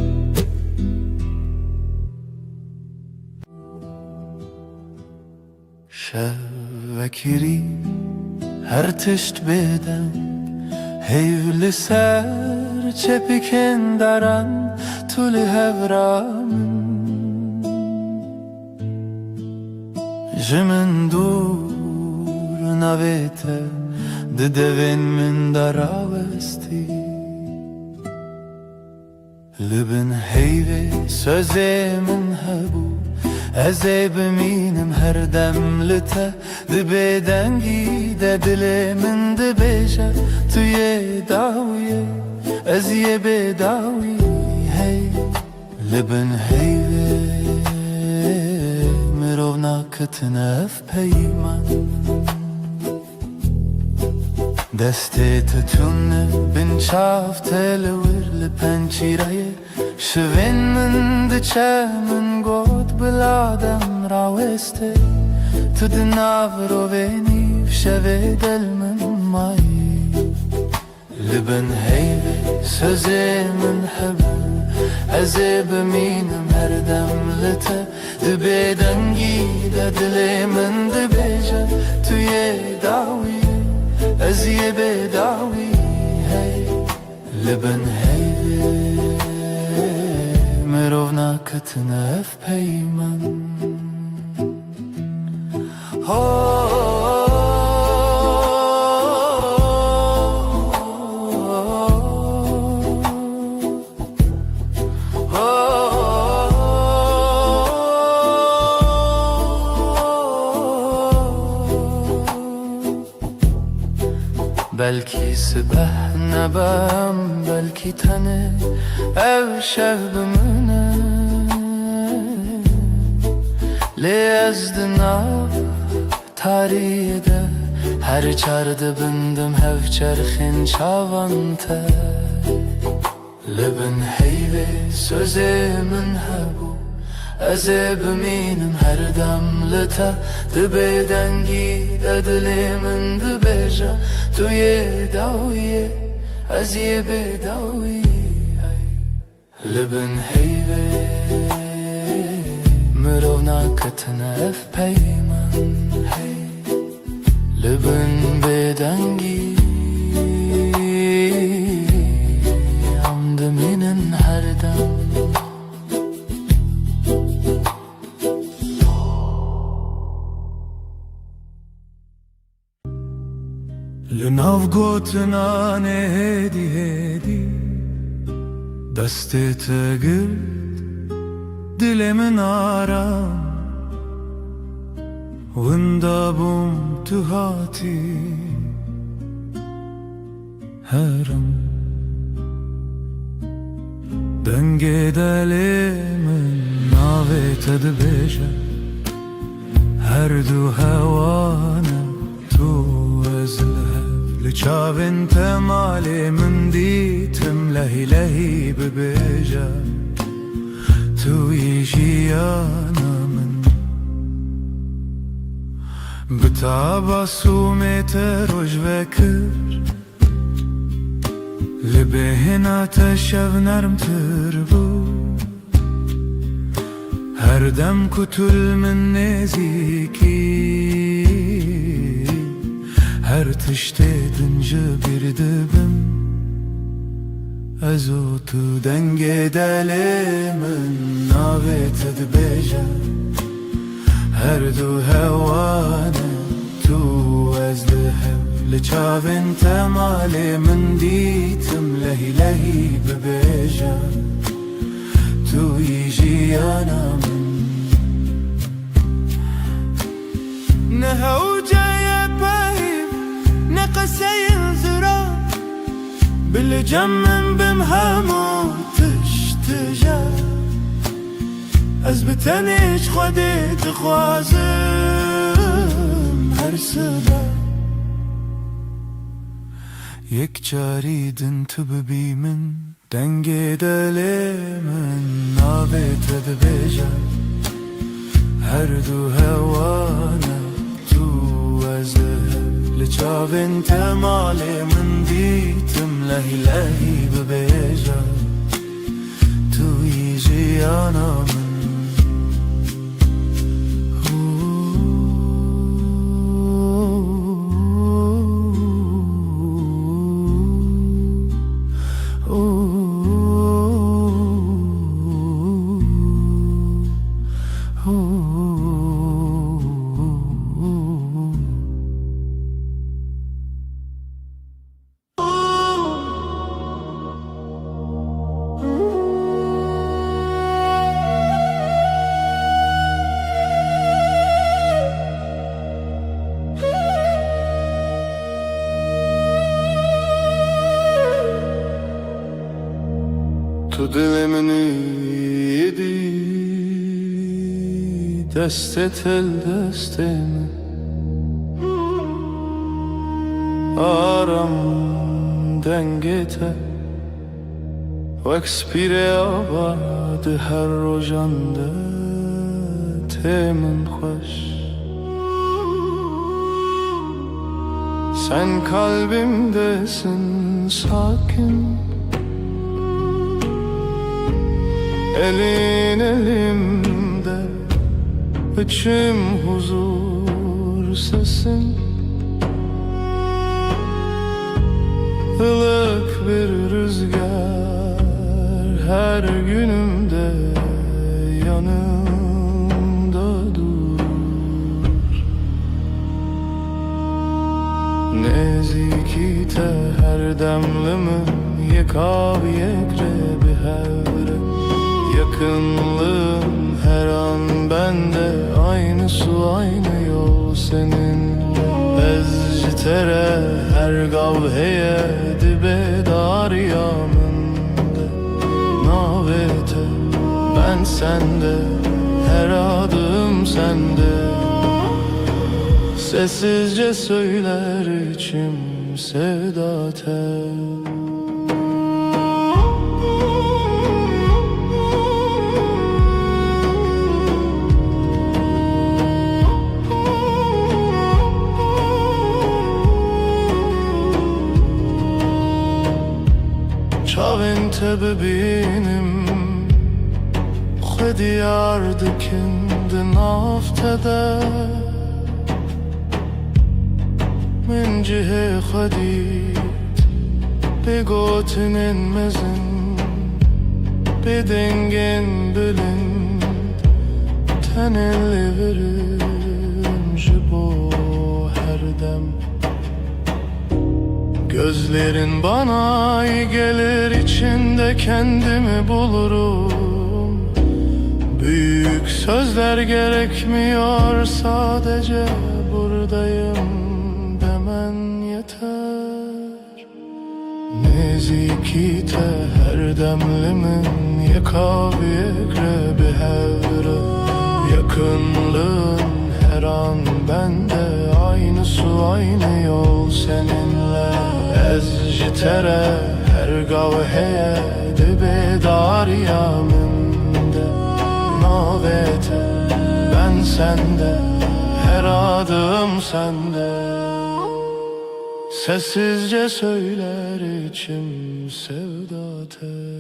Şevvekiri her tişt beden Heyvli ser çepiken daran tuli hevramın Jimin dur navete de devin min daravesti Libin heyve sözemin hebu Eze biminim her demlite De bedengi de dilimin de beja Tüye daviye Ez ye bedavi hey Libin heyve Mirovna kıtnef peyman Deste tütünne bin çaf televir li pençiraye Şivin min diçe min god biladem raveste Tüdinav roveni şeve del min mayi Libin heyve sözemin hebu Eze biminim her demlite De bedengi de dilimin de beja Tüye davi Ez ye bedavi hey Libin heyve Mirovna kıtnef peyman Belki sibah nebem belki tane ev şevbimine Lezdina tarihide her çardı bindim hev çerxin çavante Libin heyve sözemin hebu Ez ê bimînim her dem li te di bêdengî de dilê min dibêje tu yê dawiyê ez yê bêdawî li bin heyvê mirov naketine ev peyman hey li bin bêdengî em dimînin her dem لناو گوتنانه هدی هدی دستت گرد دل من آرام وندابم تو هاتی هرم دنگ دل من ناوت دبیجه هر دو هوانه تو لچاوین تمالی من دیتم لهی لهی ببیجه توی جیانا من بتاباسومت روش وکر لبهنا تشو نرم تربو هر دم کتل من نزیکی her tiştedince bir dibim Ez o tu denge delimin navet edbeje Her du hevane tu ez lihev Li çavin temali min ditim lehi lehi bebeje Tu yijiyana min Ne hevceye peyim نقسين زرا بالجمن بمهمو تشتجا أزبتنيش خودي تخوازم هر صدا يك جاريدن تببي من دنگي دلي من نابت دبيجا هر دو هوانا تو ازهر لچاوین تمالی من دیتم لهی لهی ببیجه توی جیانا من تو dilimin yedi Destet el destemi Aram dengete Vekspire abad her rojande Temin hoş Sen kalbimdesin sakin Elin elimde içim huzur sesin Ilık bir rüzgar her günümde yanımda durur Nezikite her demlimin yekav yekre bir hevre Yakınlığın her an bende Aynı su aynı yol seninle Ezcitere her gavheye Dibe dar yamında Navete ben sende Her adım sende Sessizce söyler içim sevda tel çavên te bibînim xwe diyar dikin di nav te de min cihê xwe dît bê gotinên mezin bê dengên bilind tenê lêvirim ji bo her dem. Gözlerin bana iyi gelir, içinde kendimi bulurum. Büyük sözler gerekmiyor, sadece buradayım demen yeter. Neziki te her demlimin yekaviye grebi hevre. Yakınlığın her an bende, aynı su aynı yol seninle. Ez ji tere her gavheye dibe darya min de. Navete ben sende, her adım sende. Sessizce söyler içim sevda tel.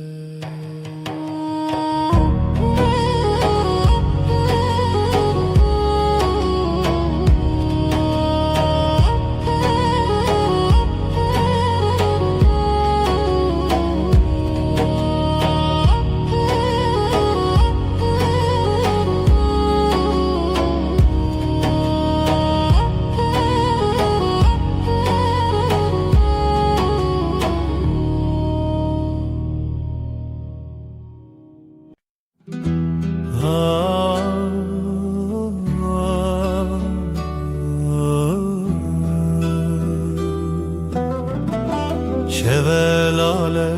Şevelale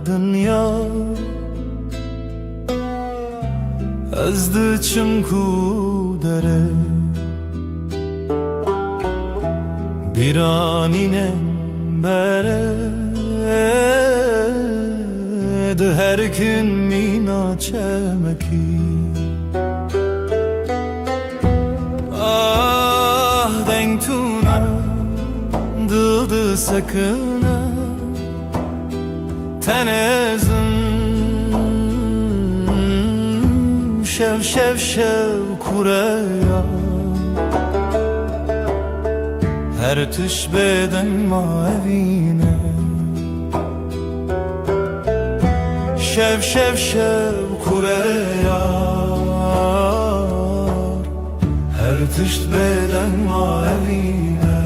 dünya ez diçim ku dere biranîne bere di her gün mîna çemekî. Ah deng tûne dil di sekine tenezim şev şev şev kureya. Her tüş beden mavine şev şev şev kureya. Her tüş beden mavine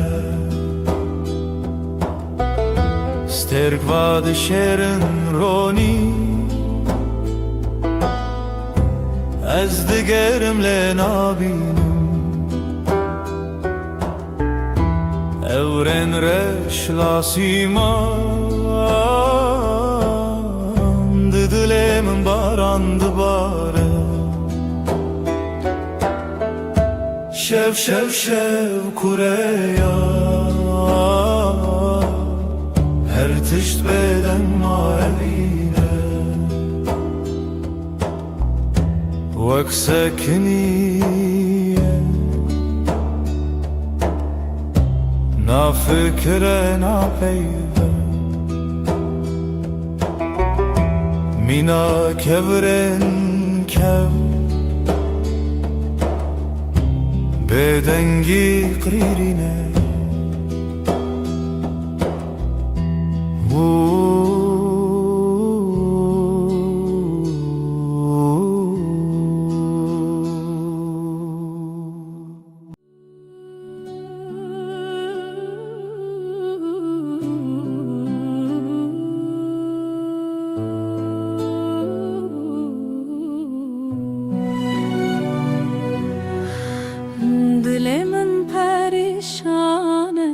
sterk vad şerin roni. Ez digerim le nabinim evren reş lasiman didilemin barandı bare. Şev şev şev kureya her tişt beden mavine vek sekiniye na fikre na peyve mina kevren kev bedengi qririne. Dilemin perişane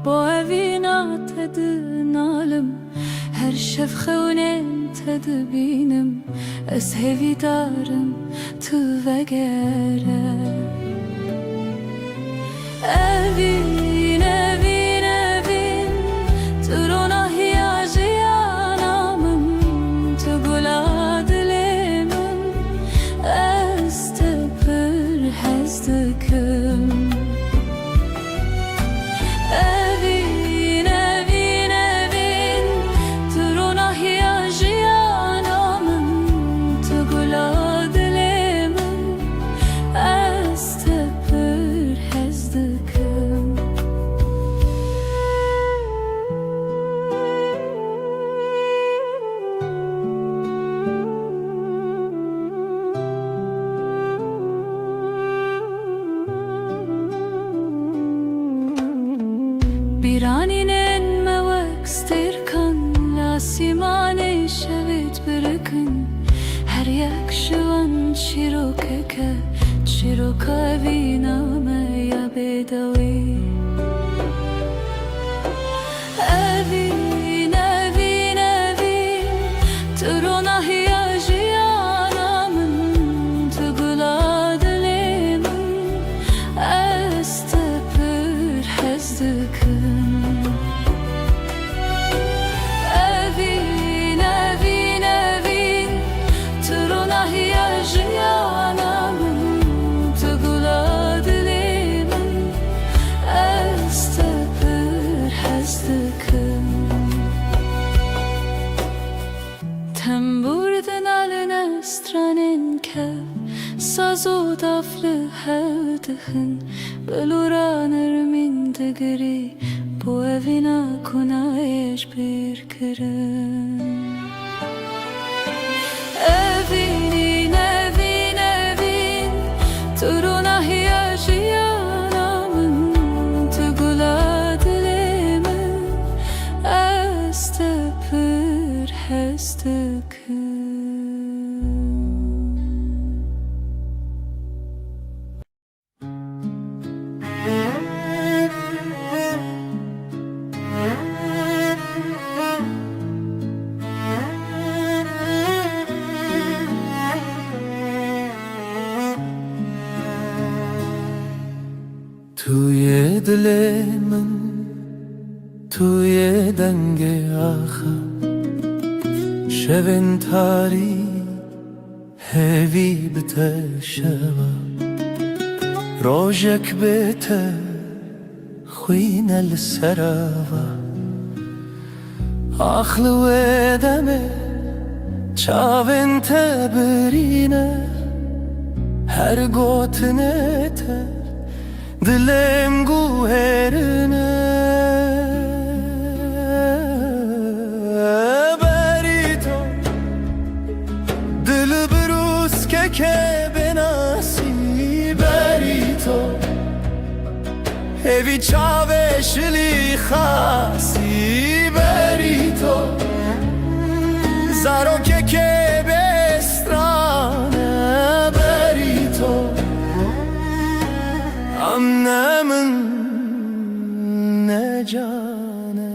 bo evina tedinalım. Her şev xewnen tedbinim ez hevidarım tu vegere. Evin evin evin turuna hiyajiyanamın tu gula dilemin ez te pır hezdikim. Evin evin evin turuna hiyajiyanamın شوید برکن هر یک شوان چیروکه بینامه یا بدوی اوین اوین اوین تو رو نهیجی آنامن تو گلا دلیمن است پر حزدکن اوین اوین اوین تو رو نهیجی آنامن تو گلا دلیمن است پر حزدکن Temburdun alın estranın ke Sazı daflı hevdihın Beluranır min digri Bu evina kunayış bir kırın Evinin evin evin Turuna hiyacı yanamın Tugula dilimin Estepir hestekın توی دل من توی دنگ آخر شبن تاری هوی بته شوا روژک بته خوین السراوا آخل و دمه چاون تبرینه هر گوتنه ته Dilim guherine Berito Dil brus ke benasi Berito Evi çave şili khasi Berito Zaro ke bestrane Berito Annemin ne cane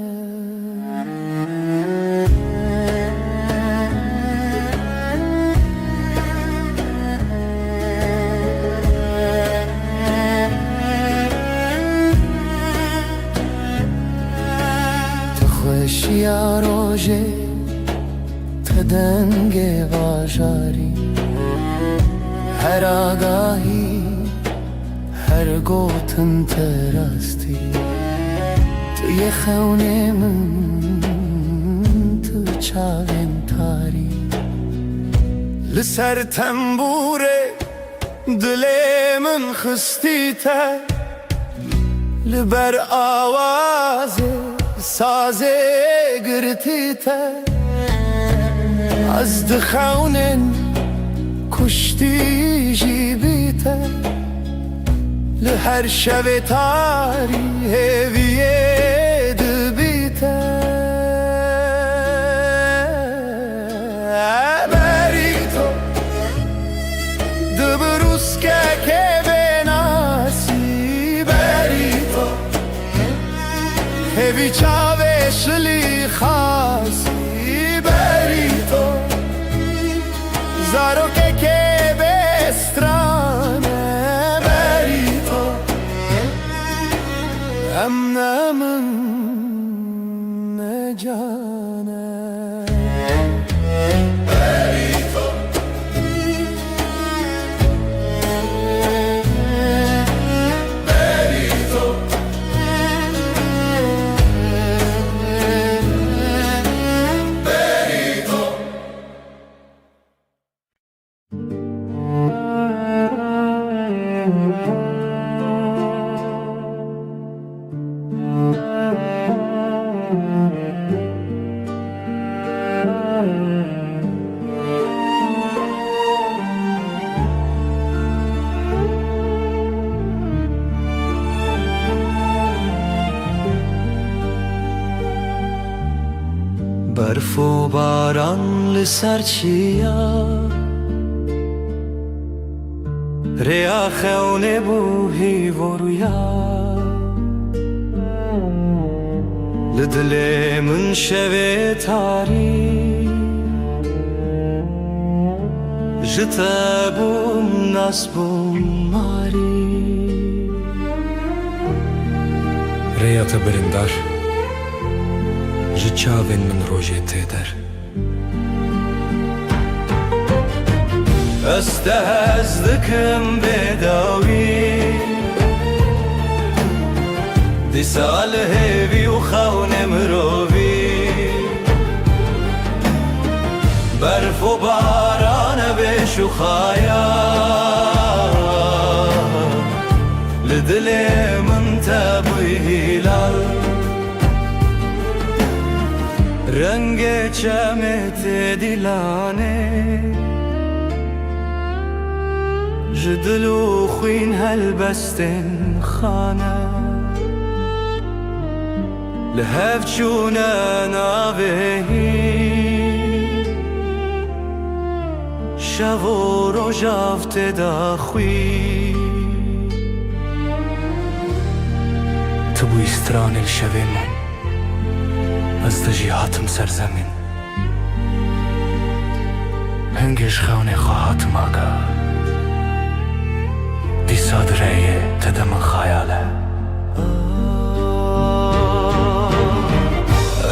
Te خوشیا روژه te denge vajari Her agahi هر گوتن ترستی توی خونه من تو چاوین تاری لسر تنبوره دل من خستی تر لبر آواز سازه گرتی تر از دخونن کشتی جیبی تر لهر شب تاری هویه دبیته بریتو دبروس که بناسی بریتو هوی چاوه شلی خاصی بریتو زارو که بسترانه Emnemin ne cane Berito Berito Berito و باران لسر چیا ریا خونه بو هیورویا لدل من شوه تاری جتا بوم ناس بوم ماری ریا تبرندار جچاوین من روژه تیدر استهزدكم بداوي دي سال هيفي وخون مروبي برف وباران بيشو خايا لدلي من تابي هلال رنگ چمت دلانه جدلو خوين هالبستن خانه لهف چونه ناوهی شو و روژافت دا خوی تبو استران الشوه من از دجی هاتم سرزمین هنگش خونه خواهاتم آگاه دي صادرية تدم خياله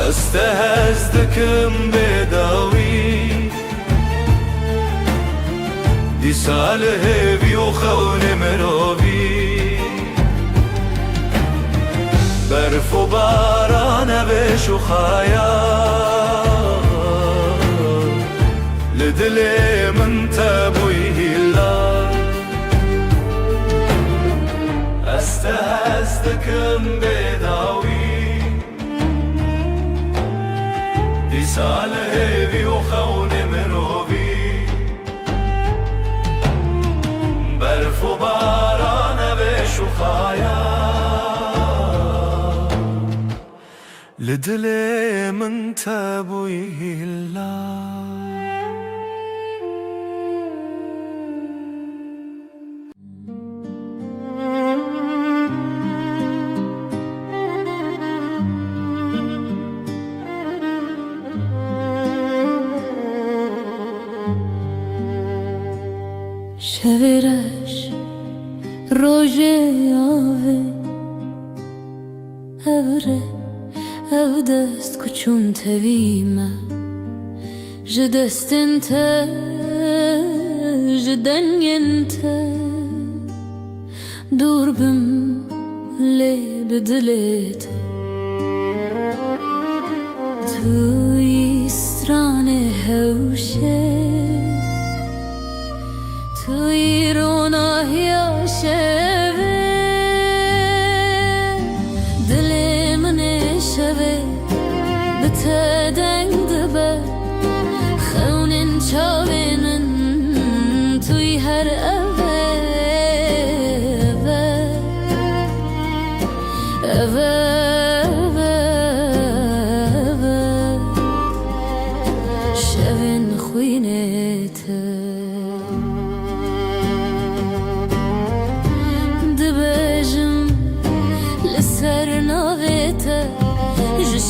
استهزدكم بداوي دي ساله بيوخون مروبي برف و باران بشو خايا لدلي من تابوي هلا استهزدكم بداوي دي ساله بيوخون مروبي برف و باران بشو خايا لدل من تابوي هلا شویرش روژه آوه اوره او دست کچون تویمه جدستن تا جدنگن تا دور بم لی بدلت توی استران هوشه توی روناهی شوه دل من شوه بتدنگ دبه خونن چاوینن توی هر اوه شوین خوینت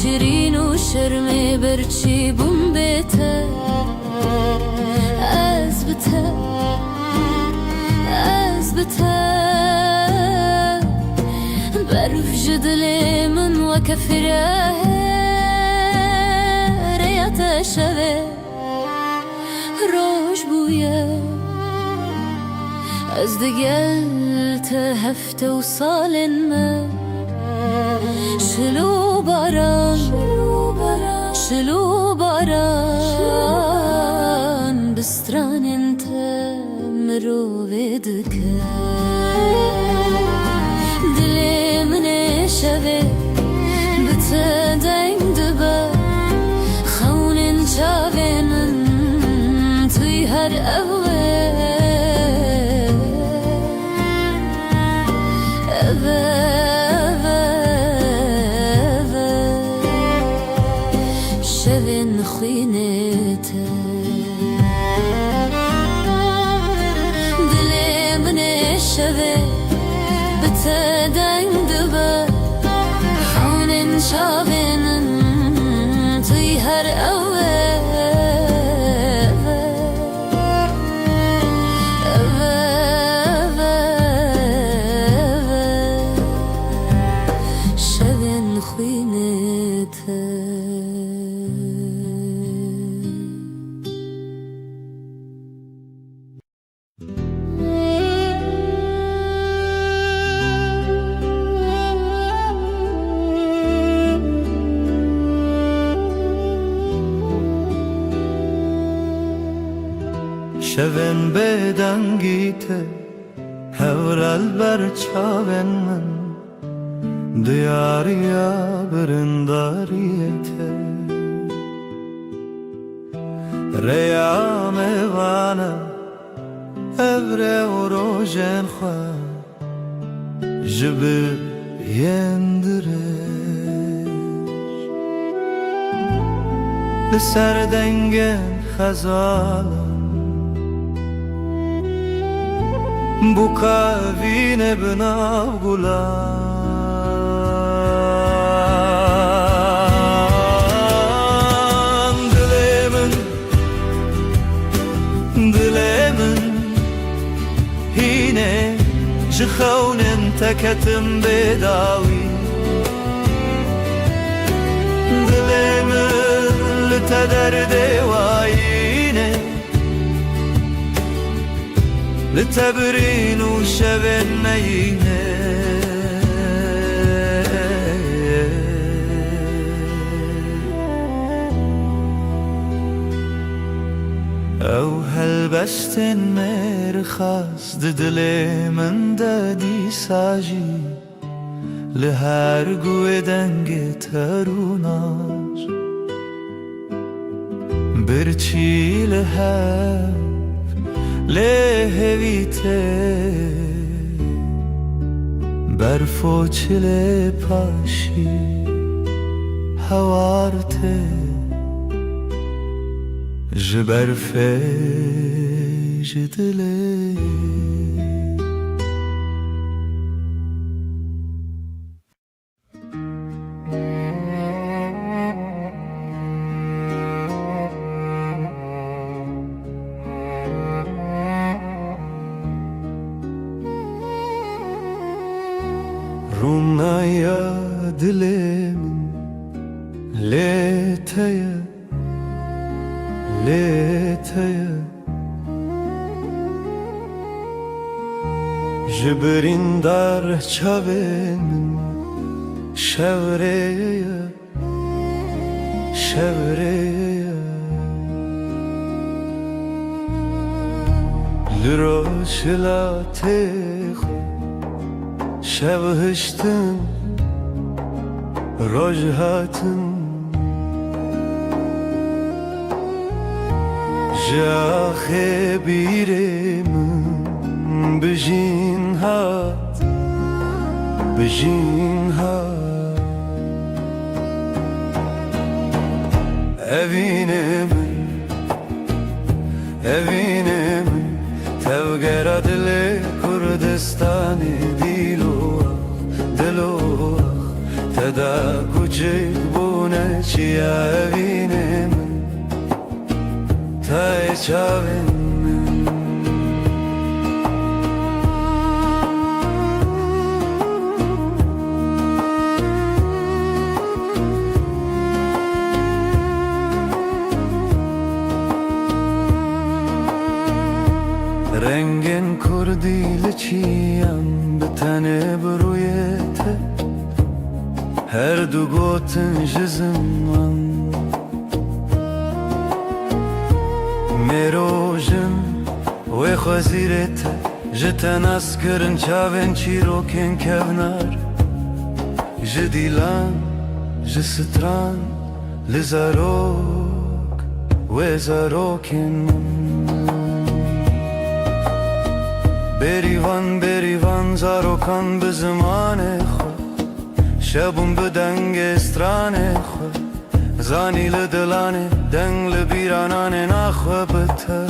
شیرین و شرم برچی بوم بیته از بته برف جدل من و کفره ریت شوه روش بویه از دگل هفته و سال من شلو باران بستران انت مرو بدك دل من شوه بتدنگ دبا خونن چاوینن توی هر شوین خوینه خوینته دل من شوه بتدنگ دبه خونن شابنن توی هر اوه شبن خوینته شون بدنگیته هورال بر چاون من دیاریا برنداریته ریام وانا ابره و روژن خواه جبه یندرش لسر دنگن خزالا bu kavine binav gulan dilemin hine jkhaunen teketim bedawi dilemin lteder devayine لتبرين وشبن مينه او هلبستن مرخص ددلي من دادي ساجي لهر قوة دنگ تروناش برچي لهر لهویته برفو چله پاشی هوارته جبرفه جدله Rumnaya dilim leteye leteye Jibrin dar çaven şevreye şevreye Liroşlatı شبهشتن رجهاتن جاخ بیرم بجین هات evine من تبگرا دل کردستانی دلو تدا کوچک بونه چیا evine من تای چاون رنگن کردی لچیم به تنه برویته هر دو گوتن جزم من میروژم و خوزیرته جتن اسکرن چاون چیروکن کونار جدیلان جستران لزاروک و زاروکن بریوان زاروکان به زمان خود شبون به دنگ استران خود زانی لدلانه دنگ لبیرانانه نخواه بته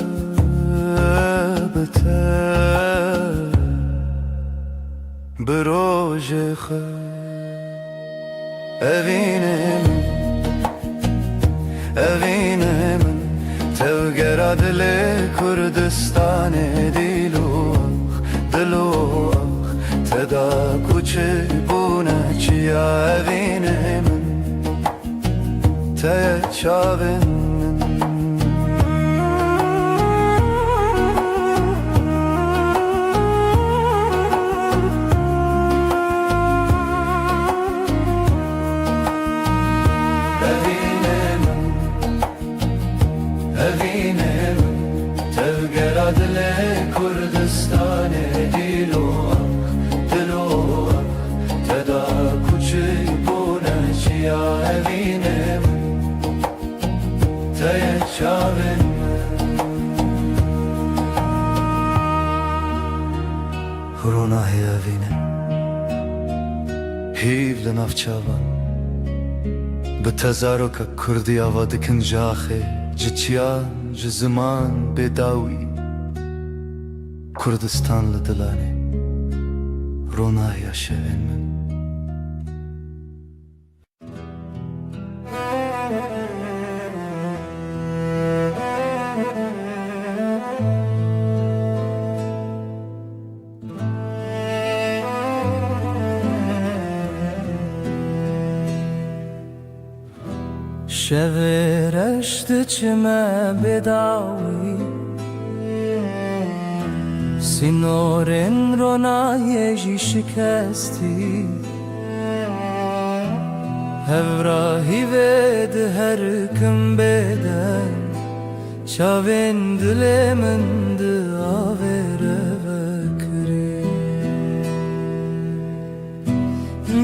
بروج خود evine min tevgera dile Kurdistane dilu teda kuçe buna çiya evine min te çavin evine tevgera dile Kurdistane dilu teda kuçe buna çiya evine te çavin Rona evine hiv le navçavan بتزارك كردي أودك نجاخي جتيان جزمان بداوي كردستان لدلاني رونا يا شوين من شورشت چمه بداوی سینورن رونایجی شکستی هفراهی ود هر کم بدن چاوین دل من داوره بکری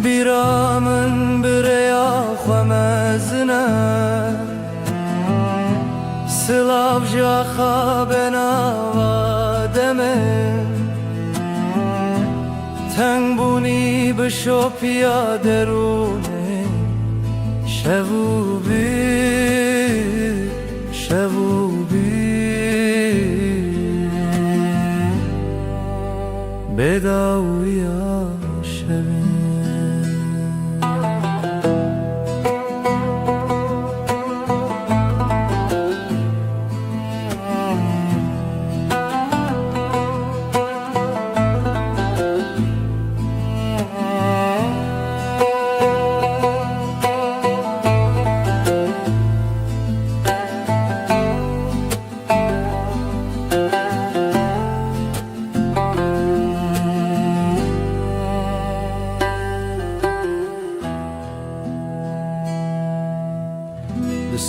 بیرامن بریا خمزنه سلاف جاخا بناوا دمن تنگ بونی بشو پیا درونه شبو بی بداویا شبین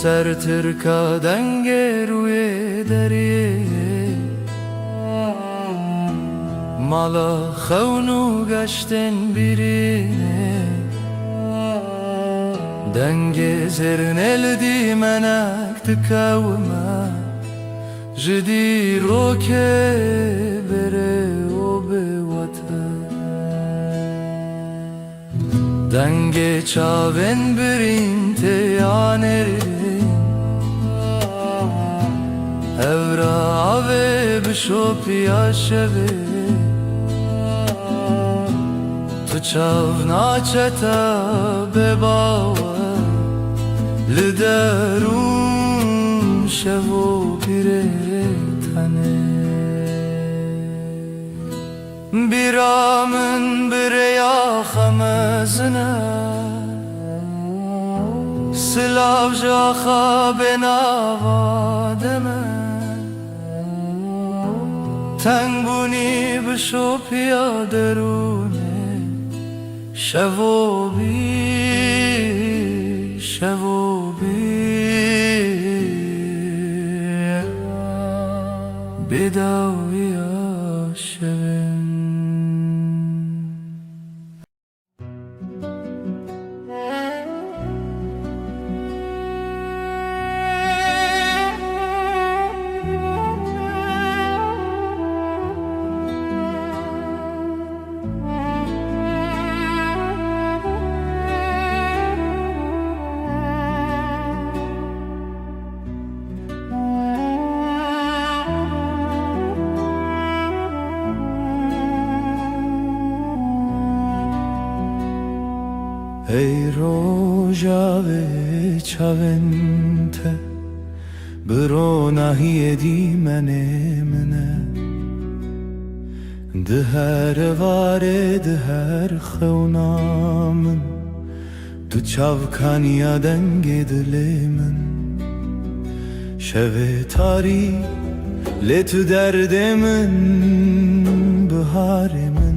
سر ترکا دنگ روی دریه مالا خونو گشتن بیرینه دنگ زرن الدی منک تکاوما جدی رو که بره و به وطن دنگ چاون برین تیانری Evra ave bişopya şeve Tu çav naçeta bebava Liderun şevo pire tane Biramın bireya xamezine Silav jaxa benava deme تنگ بونی بشو پیا درونه شو بی بداوی شوین جاوه چاونته برو نهی دیمنه منه ده هر واره ده هر خونامن تو چاوکانیا دنگ دل من شوه تاری لتو درد من بهار من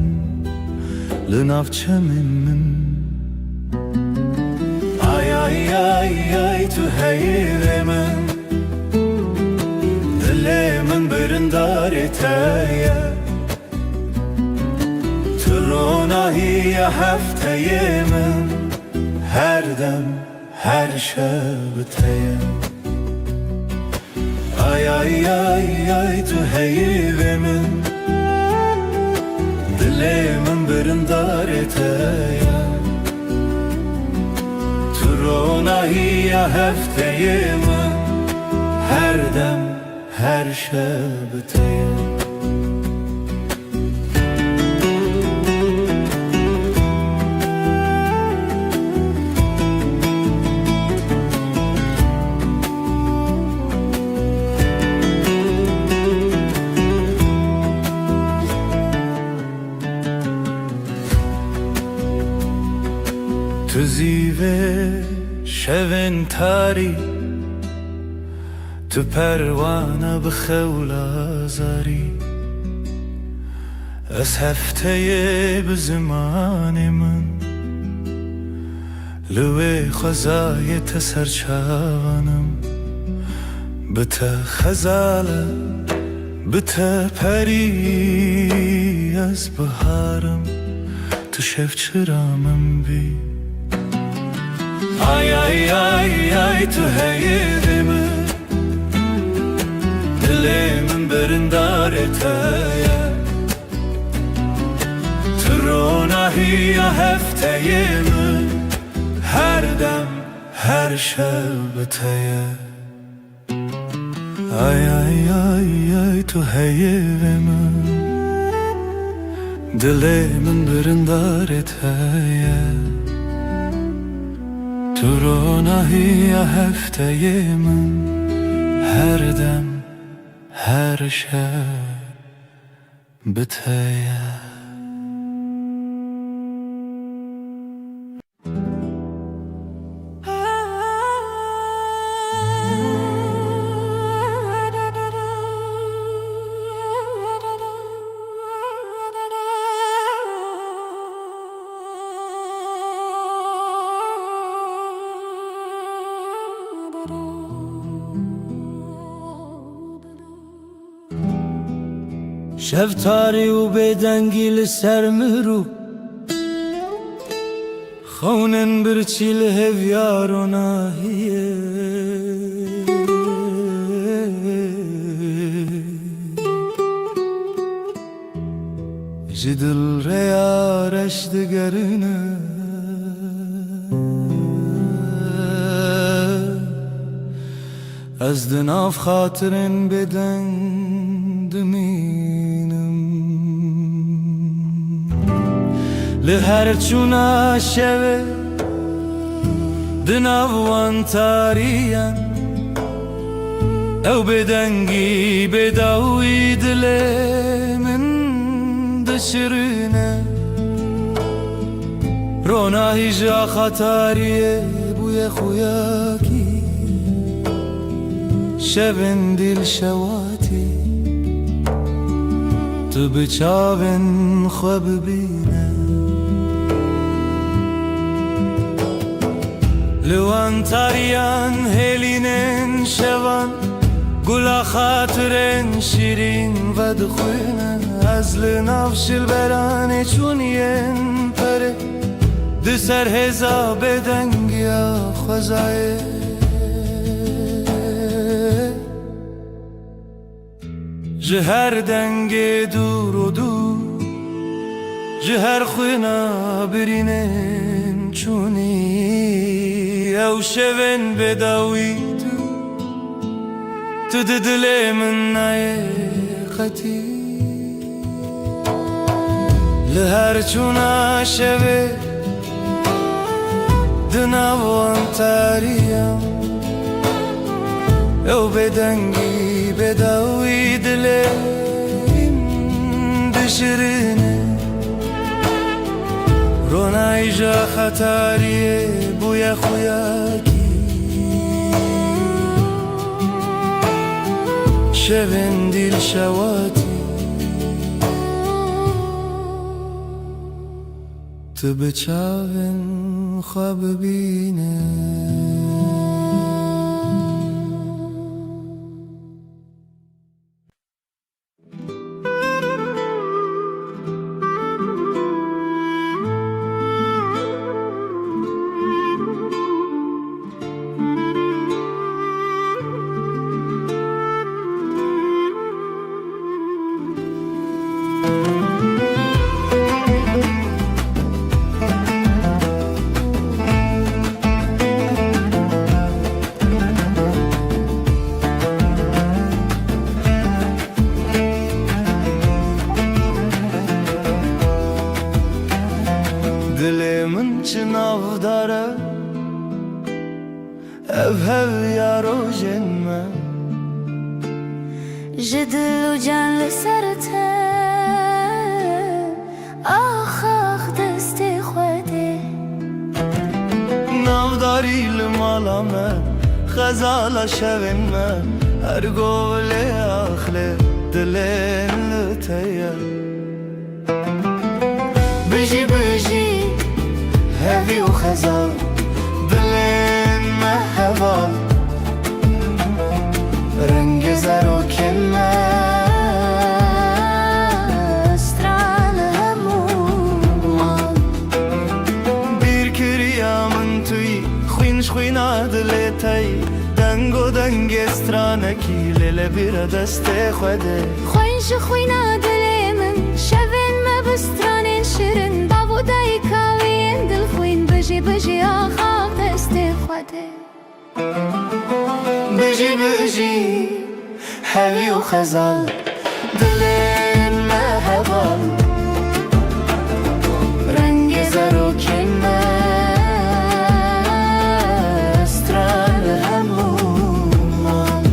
لناف چمن من آی آی آی آی تو حیر من دل من برندار تایه تو روناهی هفته من هر دم هر شب تایه آی آی آی آی تو حیر من دل من برندار تایه تو روناهی هفته من هر دم هر شب تایه تو زیوه شون تاری تو پروانه بخول آزاری از هفته به زمان من لوی خزای تسر چوانم بتا خزاله بتا پری از بهارم تو شف چرامم بی آی آی آی آی تو حیر من دل من برندار تایه تو روناهی هفته من هر دم هر شب تایه آی آی آی آی تو حیر من دل من برندار تایه تو روناهی هفته من هر دم هر شب بتایه شب تاری و بدنگی لسر مرو خونن برچی لهویار و ناهیه جدل ریارش دگرنه از دناف خاطرن بدن دمینم لهر چونا شوه دناوان تارین او بدنگی بداوی دل من دشرینه روناهی جا خطاریه بوی خویاکی شبن دل شواتی تو بچاون خواب بینه لوان تاریان هلینن شوان گلا خاطرن شیرین و دخوینن از لناف شلبران چونین پره دسر هزا بدنگیا خوزایه جهر دنگ دور و دور جهر خوینا برینن چونی او شون بداوی تو دل من نای خطی لهر چونا شوه دناوان تاريا او بدنگی بدوی دلیم دشرینه رونای جا خطاریه بویا خویاکی شبن دیل شواتی تو بچاون خواب بینه دلمن چناو داره ev yaro jenme جدل و جان لسرته آخ دست خوده نافداری لمالامه خزالا شوینمه هر گوله آخله دلن لتیه بجی بجی هوی و خزال دلن مهوال رنگ زر و کلمه استرال همومان bir kiryamın tüy خوینش خوینا دلتای دنگ و دنگ استرانکی لیل bir دست خوده خوینش خوینا دلمن شوین ما بسترانین شیرین باودای کاوین دل خوین بجی بجی آخاق دست خوده بجی بجی هوی و خزال دلن مهوال رنگ زر و کلمه استرال همومان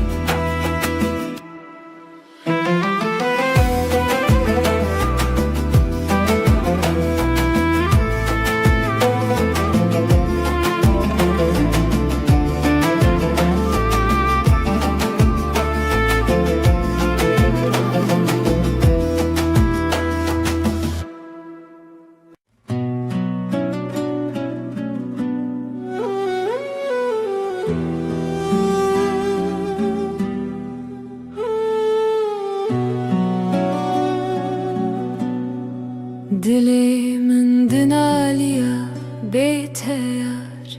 دلمن دنالیا بیتیار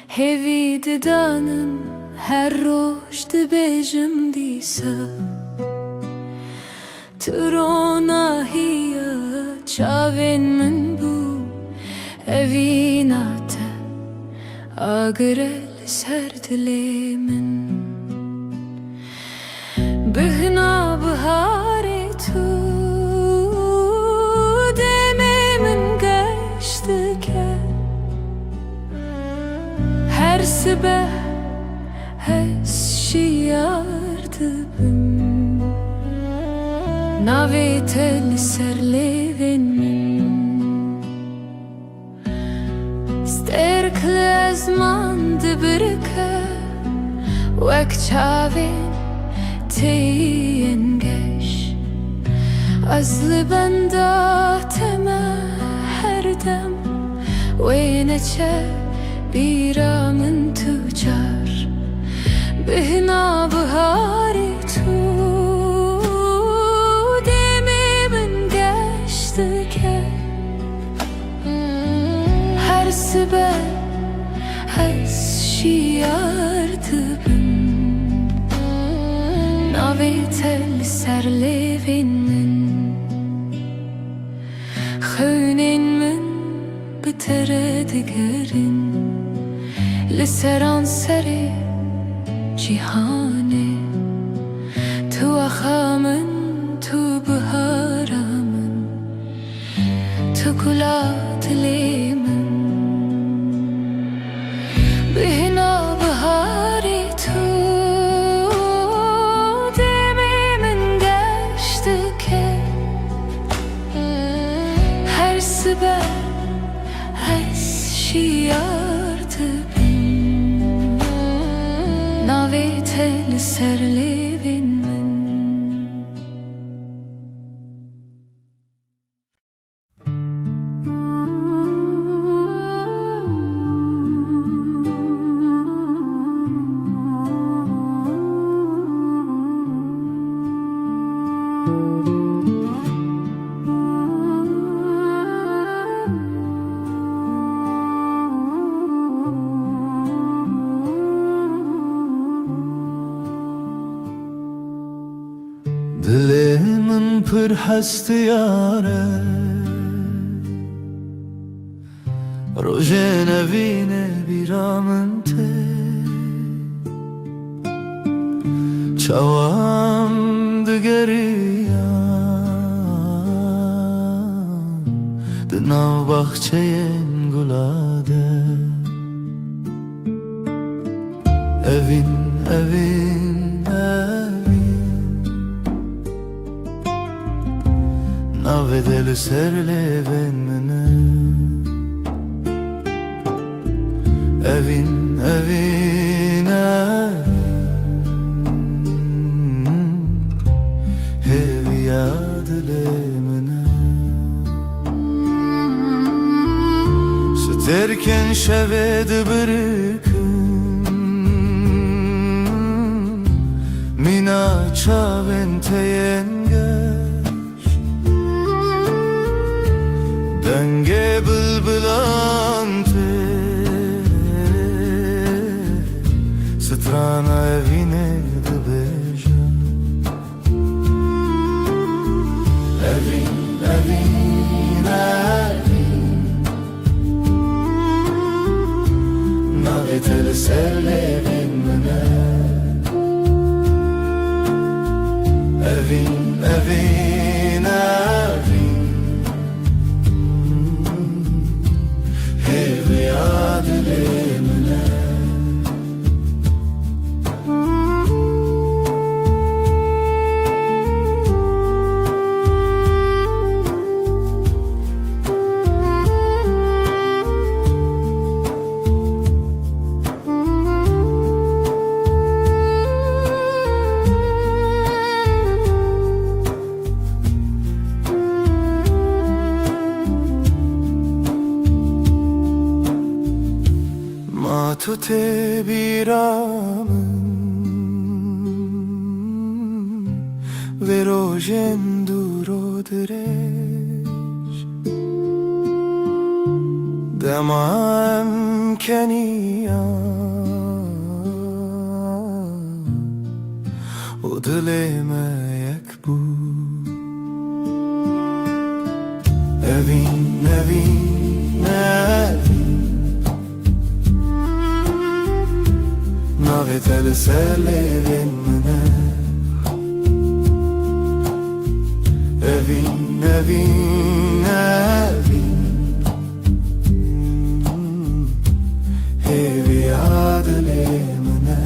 هوی ددانم هر روش دبیجم دیسا تروناهیا چاوین من بو اویناتا آگرل سر دلمن بهنا بهاری تو سبه هس شیارده بم ناوی تل سر لیوین سترکل از من دبرکه وک چاوین تینگش از لبنداتمه هر دم وینه چه بیرا من تجار بهنا بهاری تو دمی من گشته که هر سبه هز شیار دبم ناوی تل سر لیوین من خونین من بتره دگرین لسران سر جهانه تو آخامن تو بهارامن تو گلا دلی من serlevin min. Dilemin pır hesti yare Rojen evine biramın te Çavam digeriya Dinav bahçeyen gulade Evin, evin, navedeli serleven mine Evin, evin, hevi yadile mine Süterken şevedi bırıkın Mina çaven teyengeş Denge bülbülante Strana evine de beja Evin, evin, evin Naveteli serlevin mine Evin, evin, evin Hevi adilemine Matute biramın Verojen duro direş Demam keniya O dileme yekbu Evin, evin, evin Naveteli serlevin mine Evin, evin, evin Hevi adile mine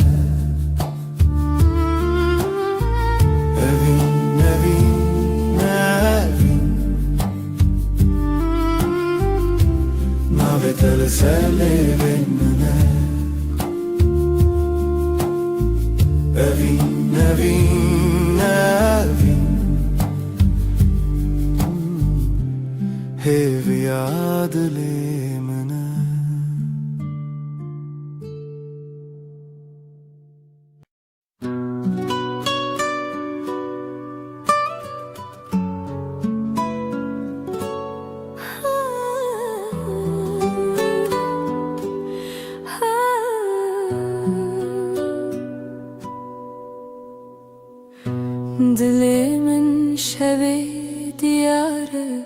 Evin, evin, evin Naveteli serlevin mine Evin, evin, evin Hevi adilemine Dilimin şevi diyarı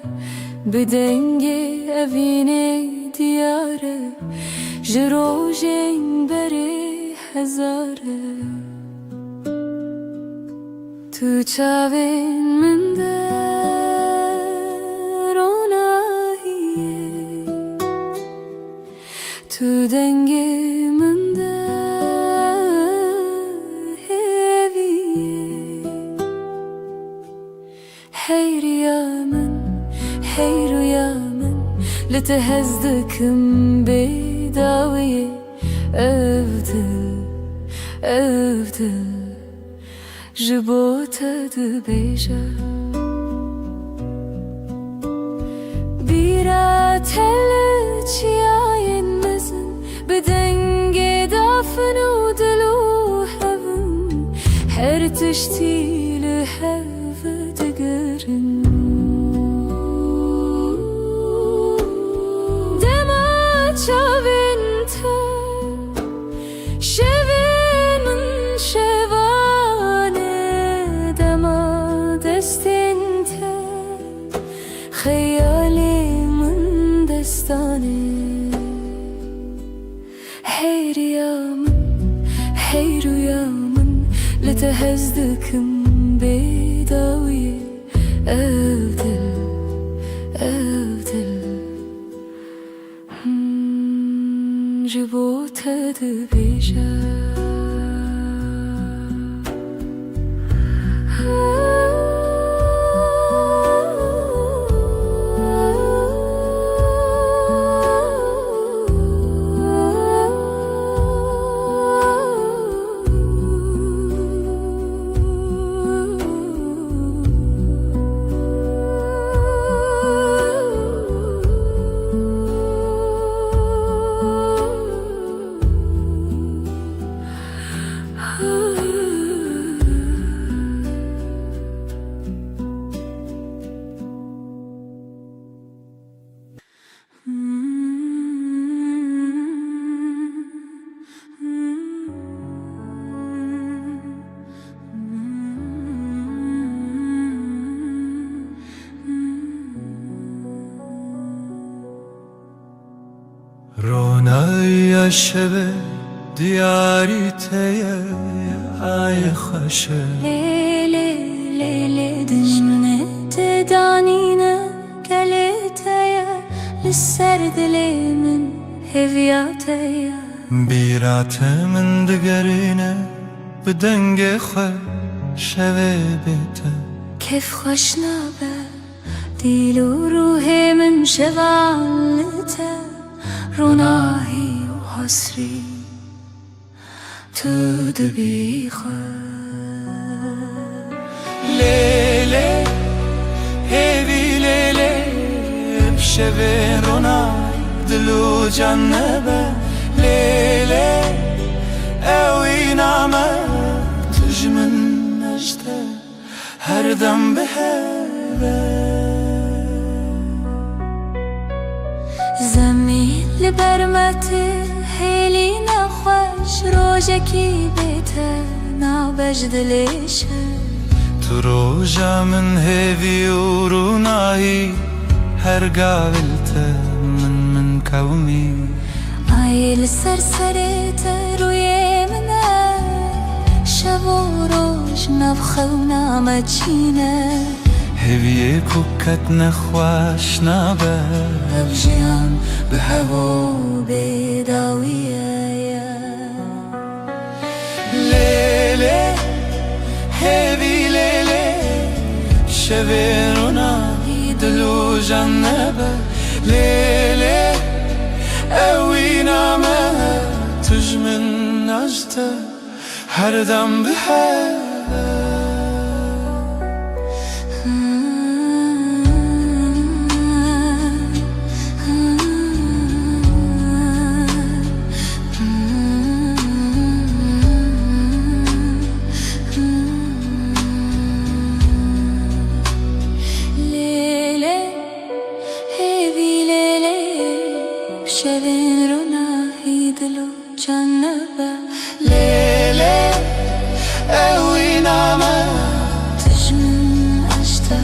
Bidenge evine diyarı Jirojen beri hezarı Tu çavin min der onahiye Tu denge min der heviye Hey rüyamın, hey rüyamın لتهزدكم بداوية أفضل جبو تدبیجه بیره تل چیاین مزن بدنگ دافن و دلو هفن هر تشتی لحف دگرن دما چاوین تا شوین من شوانه دما دستین تا خیالی من دستانه هی رویا من لتهزدكم بيداوية أبدل جبوت دبيجا رونای شب دیاری تیه ای خوشه ليلي دجنة تدانينا قلتايا للسرد لي من هفياتايا بیرات من دگرینه بدنگ خواه شوه بیته كيف خوشنا به ديل وروحي من شغالته روناهي وحسري تدبي لیله هیوی لیله بشوه رونای دلو جنبه لیله اوی نامه تجمن نجده هر دم به زمین لبرمته هیلی نخوش روژکی بیته نابجد لیشه تو روژا من هیوی و رونایی هر قابلته من کومی آیل سرسرت روی منه شب و روش نبخه و نامچینه هیوی کوکت نخواش نبه بجیان به هوا بیداویه لیله هیوی لیله شوه رونایی دلو جنبه لیله اوی نامه تجمن نجده هر دم به شبین رونایی دلو جنبه لیله اوی نامه تجمن عشته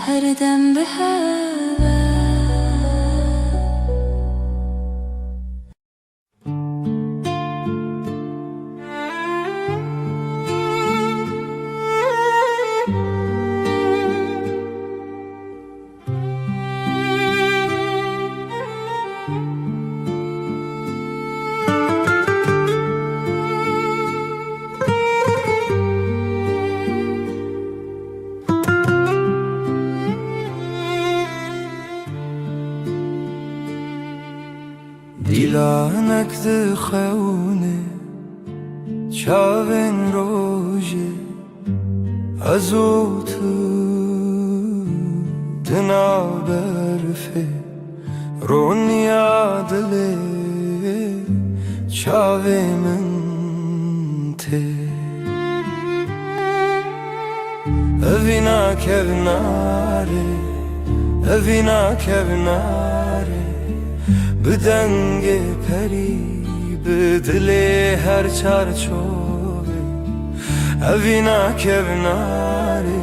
هر دم به دیلانک ده خونه چاوین روژه ازوت تناو برفه رونیا دلی چاوی من ته اوینا کبناره اوینا کبناره بدنگ پری بدل هر چارچوبه اوینا کبناره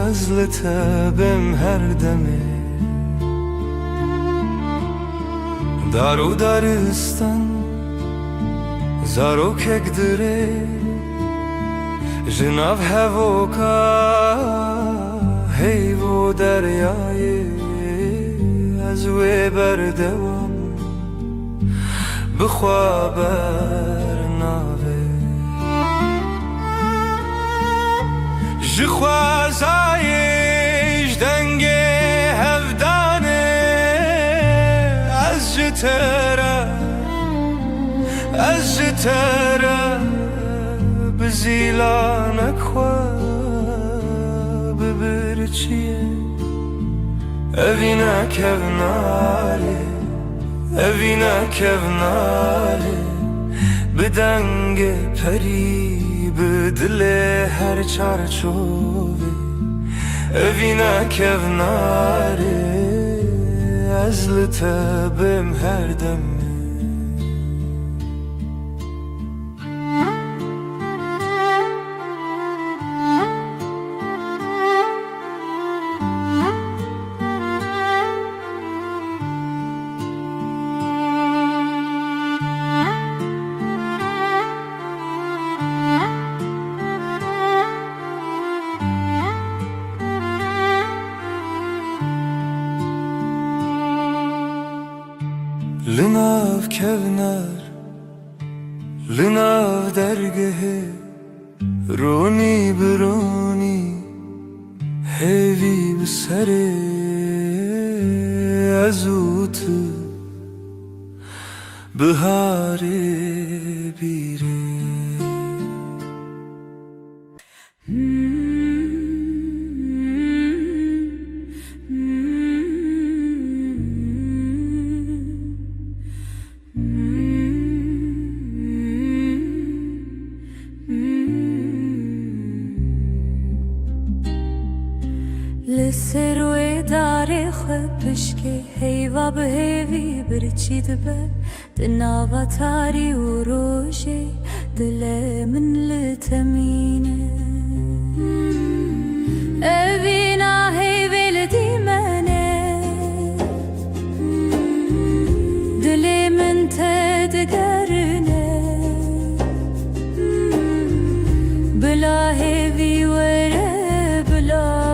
از لطبم هر دمه دارو دارستان زارو کک دره جناب هوکا هیو دریای از وی بردوام بخوا برناوه جخوازایش دنگ هفدانه از جتره بزیلانک خواه ببرچیه اوینا کبناره اوینا کبناره بدنگ پری بدل هر چارچوبه اوینا کبناره از لطبم هر دمه لناف کبنار لناف درگه رونی برونی هیوی بسره ازوت بهاره بیره لسروی داره خبشکه هیوا به هیوی برچید به دناوا تاری و روشه دل من لتمینه اوینا هیوی لدی منه دل من تدگرنه بلا هیوی وره بلا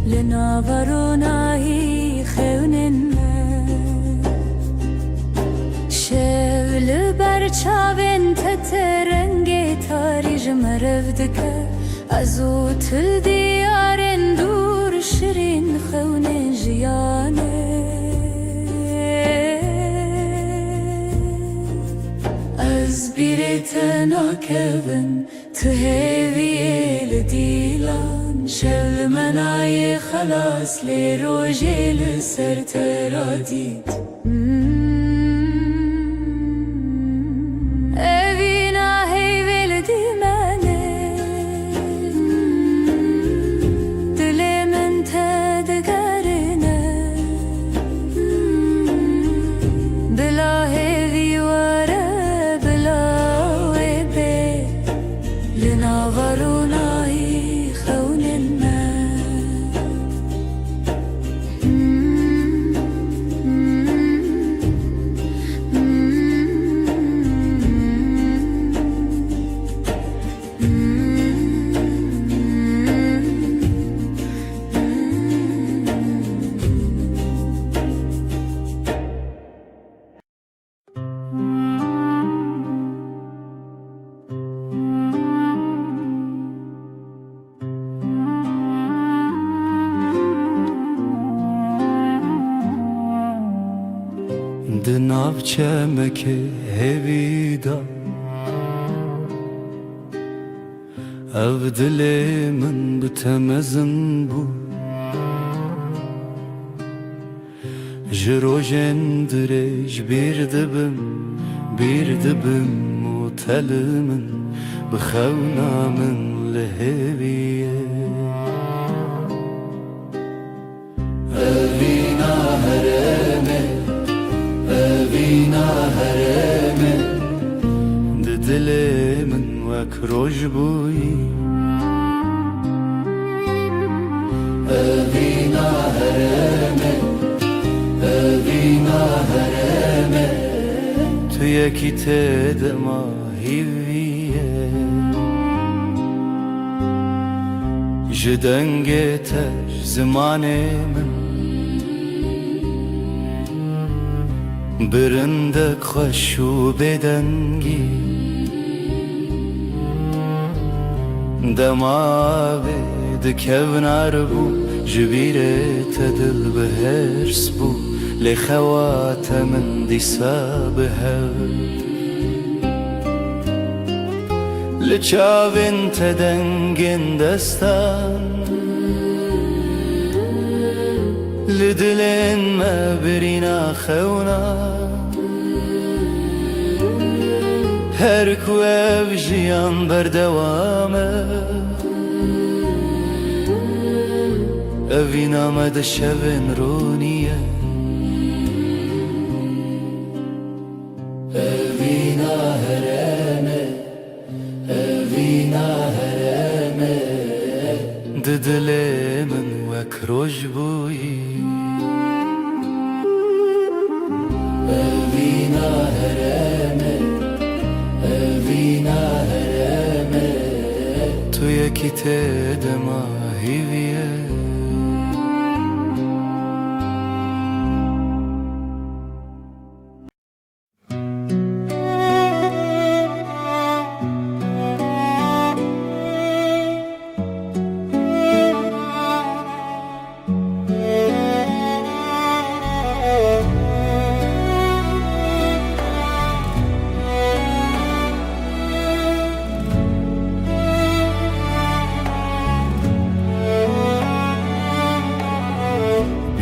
لناوروناهی خونن شول برچاوین تترنگی تاری جمرف دکه ازو تل دیارن دور شرین خونن جیانه از بیرت ناکبن تهوی لدیلان شل منای خلاص لی روژی لسر ترادید اوینا هیوی لدی منه دل من تدگرنه بلا هیوی وره بلا وی بی لناورونای خونن دناف چمک هویدا ev dilê min bi te mezin bû ji rojên dirêj bîr dibim û telê min bi xewna min li hêviye evîna herêmê evîna herêmê di dilê min wek roj bûyî evîna herêmê evîna herêmê tu yekî tê de ma hîviye ji dengê te ji zimanê min birindek xweş û bêdengî dema wê dikevnar bû ji bîrê te dil bihêrs bû lê xewa te min dîsa bihev li çavên te dengên destan li dilên me birîna xewna her ku ev jiyan berdewam e evîna me di şevên rûniye evîna herêmê evîna herêmê di dilê min wek roj bûyî evîna herêmê evîna herêmê tu yekî tê de ma hîviye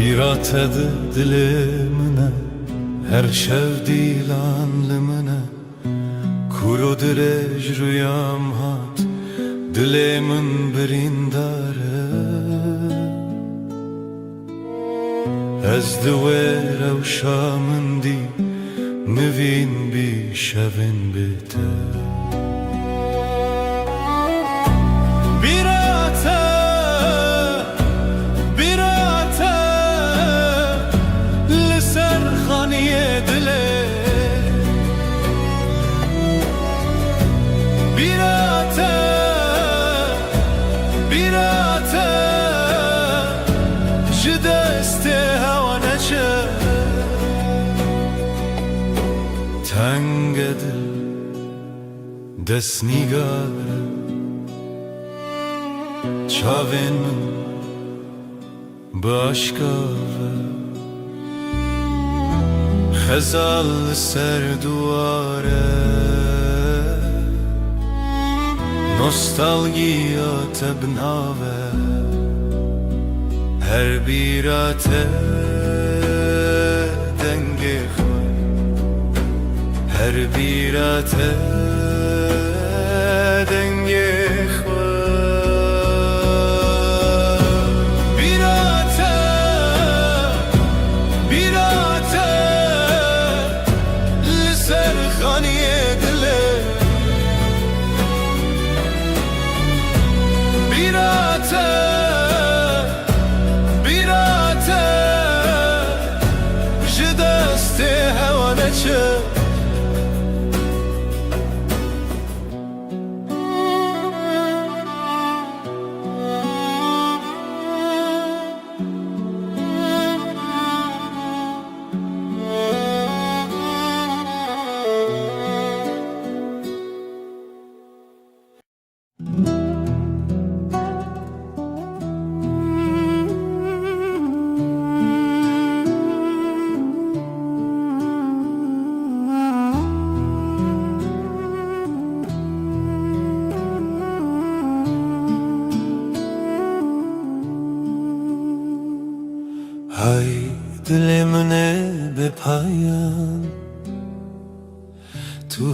Bîrate dilê min e her şev dîlan li min e kûr û dirêj rûyam hat dilê min birîndar e ez di wê rewşa min dî mivîn bî şevên bê te تنگ دل دست نیگاره çavên min bi aşkave xezal li ser duware nostalgiya te binave her bîra te dengê xwe her bîra te dengê xwe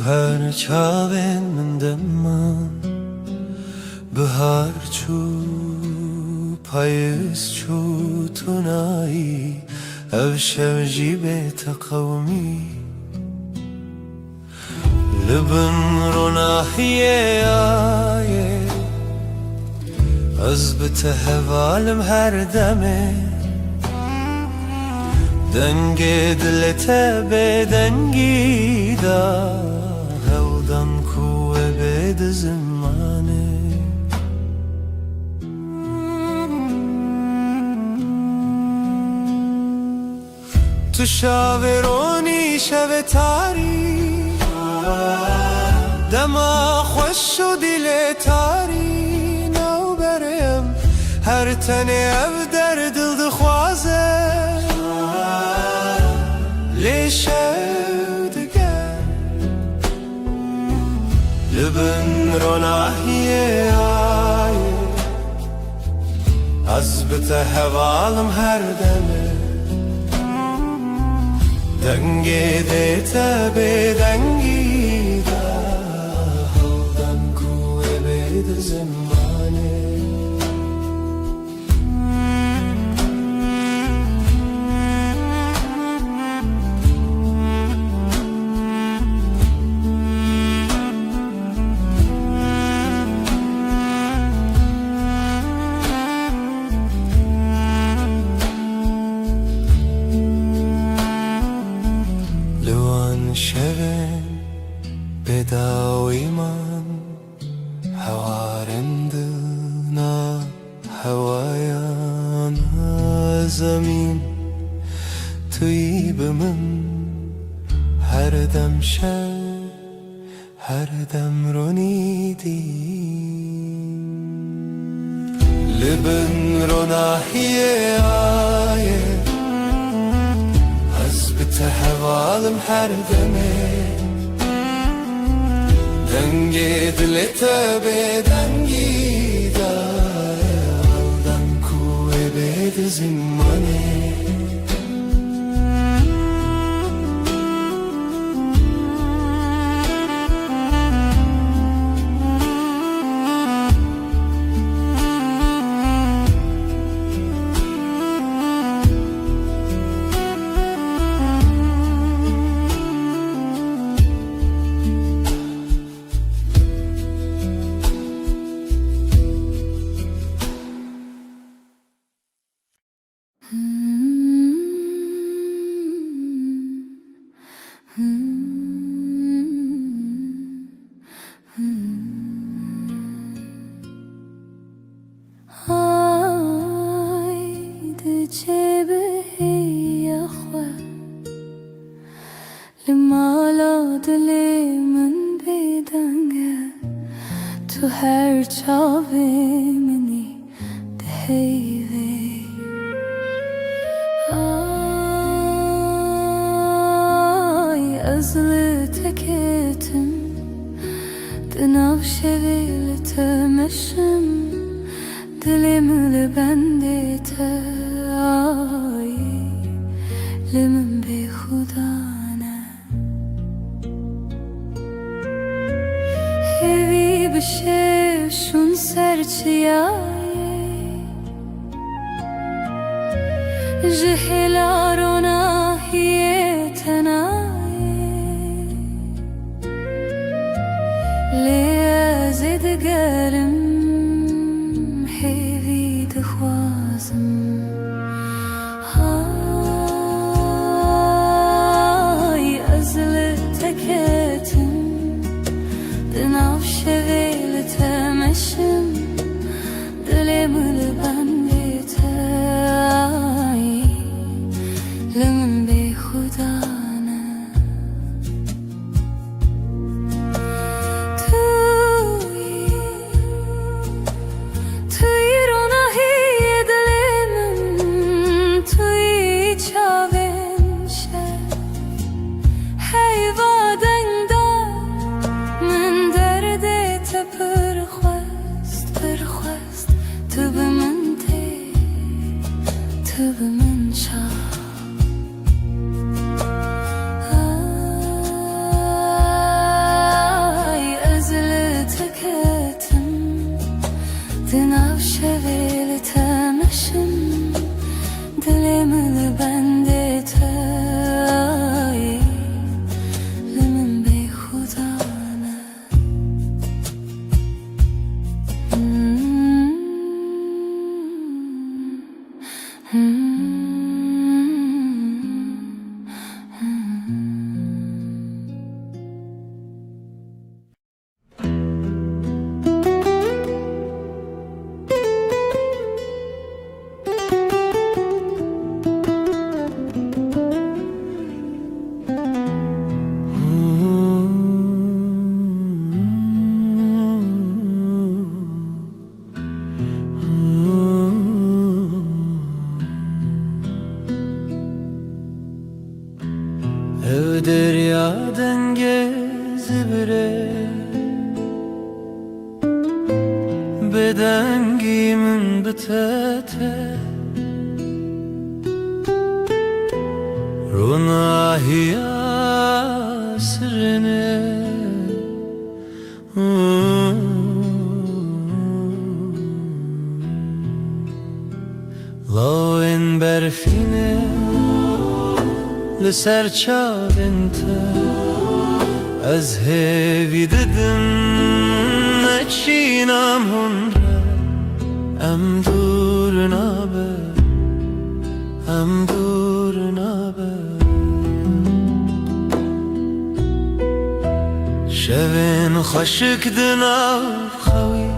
هر چاوین من دمان بهار چو پاییز چو تونایی او شو جیبت قومی لبن رو ناحیه آیه از بتهوالم هر دمه دنگ دلت به دنگی دا هودن کوه بید زمانه تو شاورونی شو تاری دما خوش و دل تاری نو بریم هر تنه او در دل دخوازه لیشه دگر لبن رو ناحیه آیه از بته هوالم هر دمه دنگی دیتا به دنگی دا هودن کوه بید زمانه شوین بداوی من هوارندنا هوایان زمین توی به من هر دم شب هر دم رو نیدی لبن رو ناحیه آیه تهوالم هر دمه دنگی دلت به دنگی دا هودن کوه بید زمانه تو هر چاوه منی دهیوه آی از لتکتم دناو شویلت مشم دلم لبندت آی لمن بی خدانه هیوی بشه شون سرچیای جهلارona hiye tanaye لازد گرم هیوی دخوازم های از لتکتم دناو شویلت مشم دلم لبندت آی لمن بی خدانه توی روناهی دلم توی چاوین شد حیوادن دا من درد تپر خواست دناو شویل تمشم دلم لبنده تای لمن بی خدا نه Ev derya dengez bire Bedengimin bitete Runahiya sirine Lawen berfine لسر چاوینت از هیوی ددم نچینم هنره ام دور نابه ام دور نابه شوین خشک دناو خوی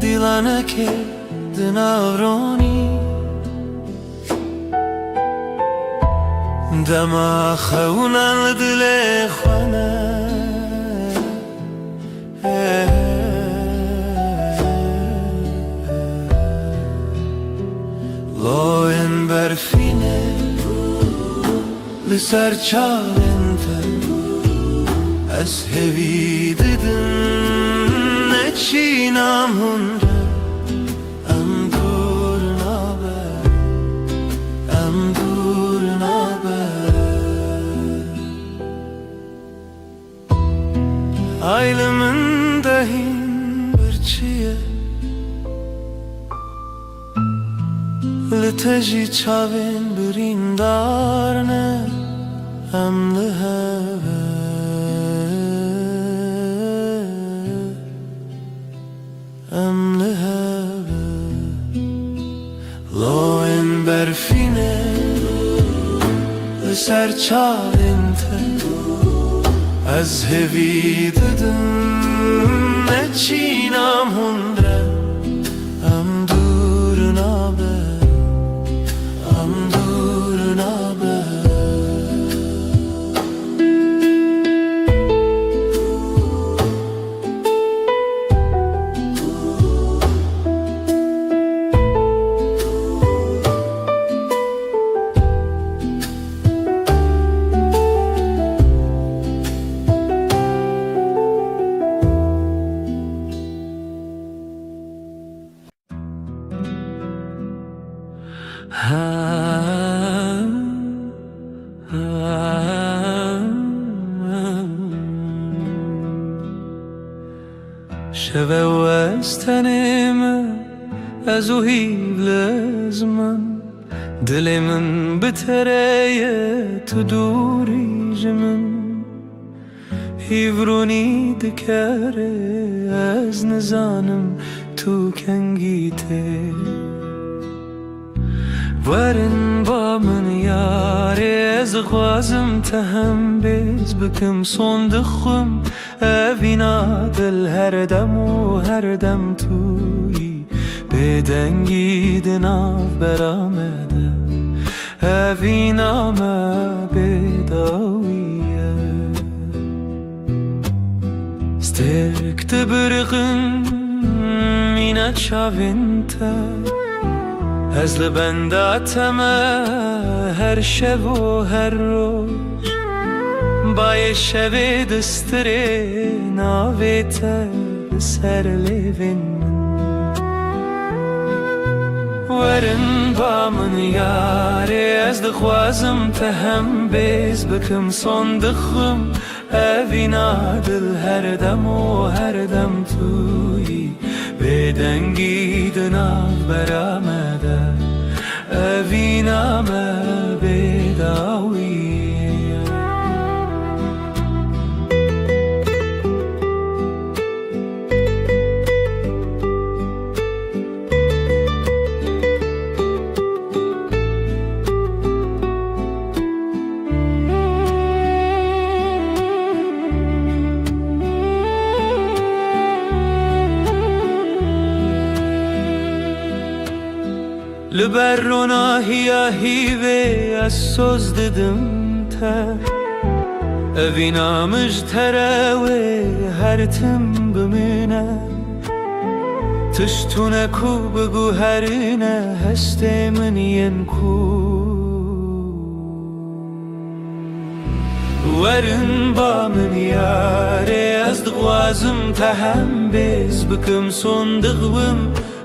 دیلانه که دناو رونی دما خونن دل خانه لاین برفینه لسر چالنت از هوی ددن نچینم هنره ام دور نابه ام دور نابه Aylımın dahin birçiye Liteji çavin birindarne Em liheve Em liheve Loin berfine Liser çavinte از هوی ددم نچینم هنره ام دور نابه ام دور نابه شوه و از تنم از او هیو لزمن دل من بتره تو دوری جمن هیورونی دکره از نزانم تو کنگیته ورن با من یاره از خوازم تهم بیز بکم صندخم اوینا دل هر دم و هر دم توی بدنگی دناف برامده اوینا ما بداویه سترکت برغم مینا چاوینته از لبنداتم هر شب و هر روز بای شب دستره ناویت سر لیوین ورن با من یاره از دخوازم تهم بیز بکم صندخم evina dil her dem o her dem tuyi Bedengî dinav beramede evina me bedawiye Liberona hiya hive az söz dedim te Evina müjtere ve her tim bimine Tiştune ku begu herine heste min yen ku Verin ba min yare az dgwazım tehem bez bikim son dgwim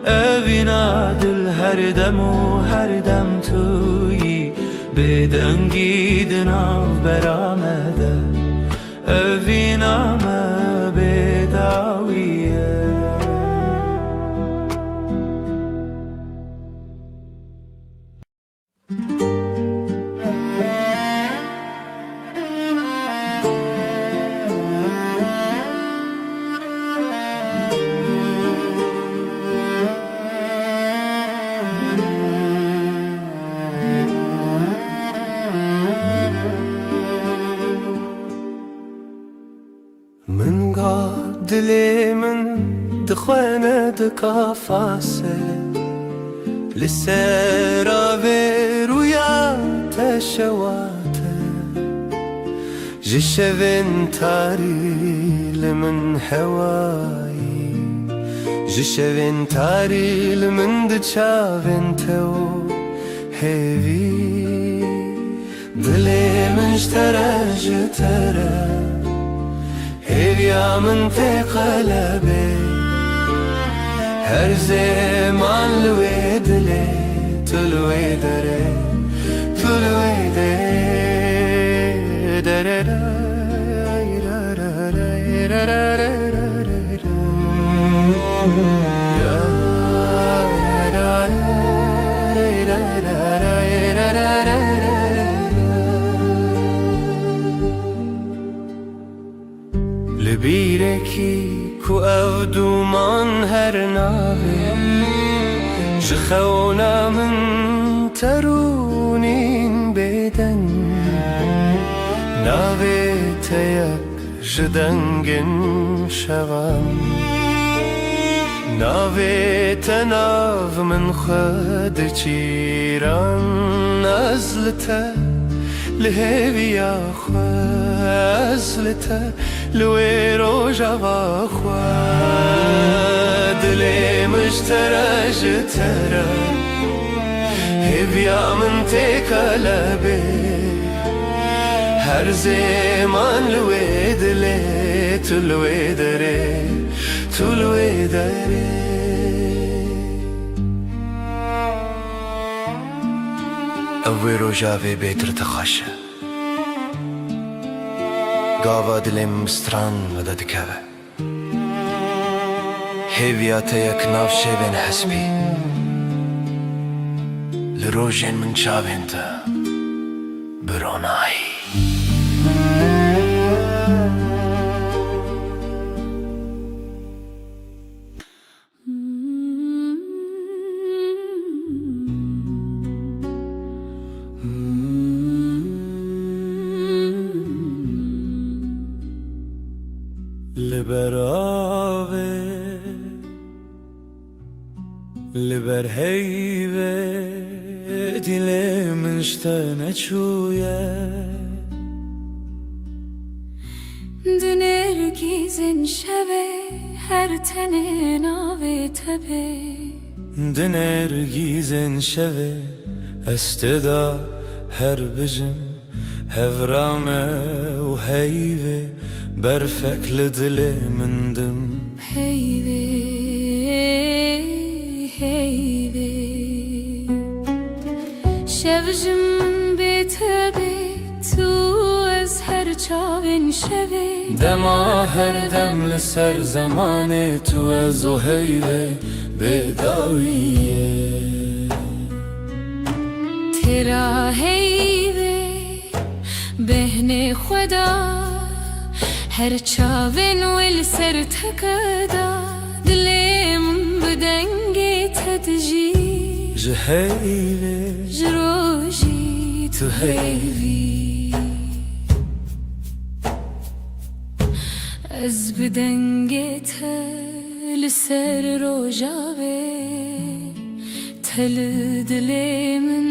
Evina dil her dem o her dem tuyi Bedengî dinav beramede evina me bedawiye من قا دلي من دخوانه دكافاسه لسرا ويا تشواته جشفن تاري لمن هواي جشفن تاري لمن دشافن تو هيفي دلي من اشترى جترى Hevya min te qalbe her zaman lwe dile tulwe dere tulwe dere dere لبیرکی کو او دومان هر ناوه جخونا من ترونین بدن ناوه تیک جدنگن شوام ناوه تناو من خود چیران نزلته لهویا خزلته لوی روژا و خواه دلی مشتره جتره هبیا من تکلبه هر زمان لوی دلی تلوی دره تلوی دره اوی روژا و بیتر تخاشه گاوا دلم ستران ودا دکوه هیویات یک ناف شبن حسبی لروجن من چاوین تا برونایی لبراوه لبر هیوه دل منشتنه چویه دنرگیزن شوه هر تنه ناوه تبه دنرگیزن شوه استدا هر بجم هفرامه و هیوه برفك لدلي من دم هيبي هيبي شفجم بيت بيت وازهر çavên şevê Dema her dem li ser zemanê tu ez o heyvê bêdawiye تێرا heyvê behnê xweda her çavên wê li ser tekeda dilê min bi dengê te dijî Ji heyvê ji rojî tu heyvî Ez bi dengê te li ser roja wê te li dilê min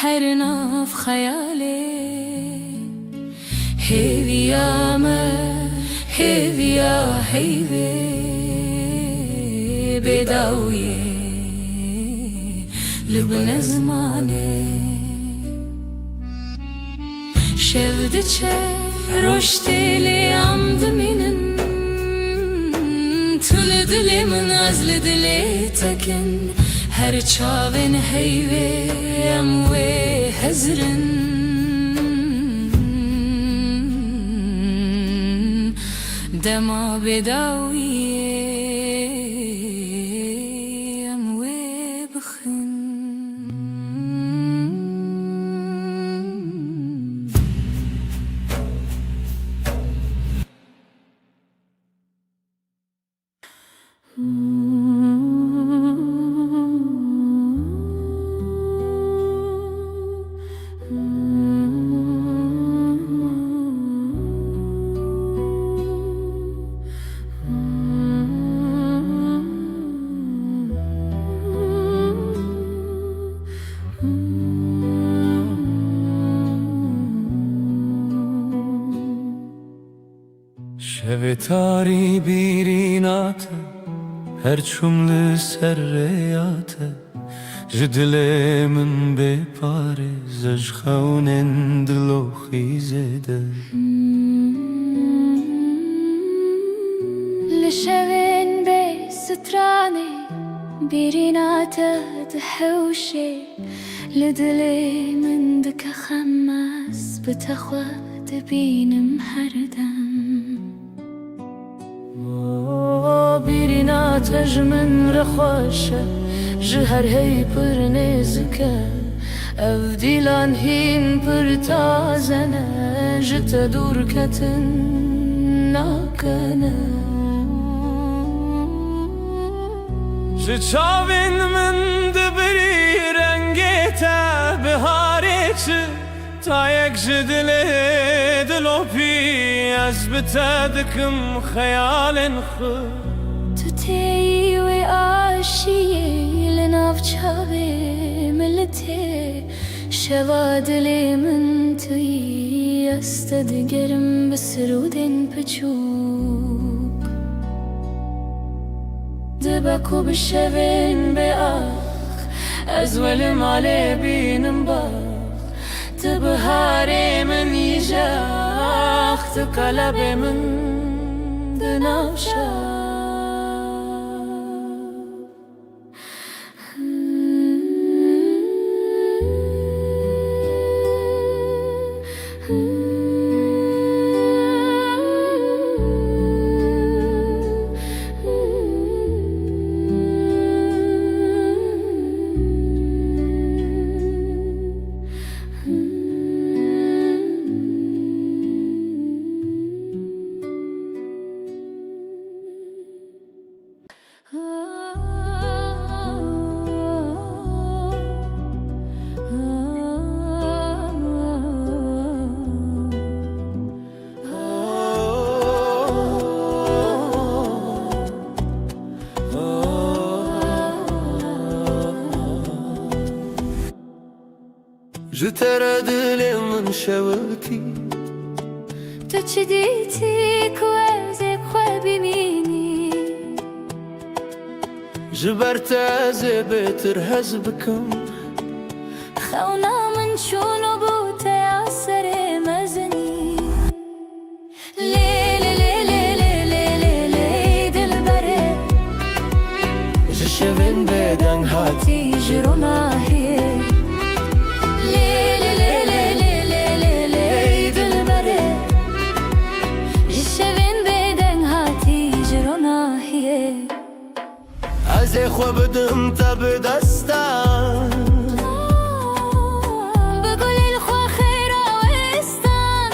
her nav xeyalê Hêviya me hêviya heyvê bêdawiyê li bin zimanê Şev diçe roj têlê em dimînin Tu li dilê min ez li dilê tekin Her çavên heyvê em wê hezrin Dema bêdawiyê em wê bixin Şevê tarî bîrîna te her çûm li ser rêya te Ji dilê min bêparêz ez ji xewnên diloxîzê de Li şevên bê stranê bîrîna te dihewşê Li dilê min dike xemez bi te xwe dibînim her dem Bîrîna te ji min re xweş e ji her hey pir nêzik e Ev dîlan hîn pir taze ne ji te dûr ketin nakene Ji çavên min dibirî rengê te biharê çi Tayek ji dilê dilopî ez bi te dikim xeyalên xwe Tu têyî wê aşiyê li nav çavê min li tê Şeva dilê min tu yî ez te digerim bi sirûdên piçûk Dibe ku bi şevên bê ax ez wê li malê bînim bax Tu biharê min yîjax Tu kelebê min di nav şax Ji te re dilê min şewitî Tu çi dîtî ku ez ê xwe bimînî Ji ber te ez ê bêtir hez bikim Xewna min çûn û bû teya serê mezinî Lê lê lê lê lê lê lê lê dilberê Ji şevên bêdeng hatî Tî ji ronahiyê Lê lê lê lê lê lê lê dilberê خو بدم تا بدستان بقول الخوا خيرا وستان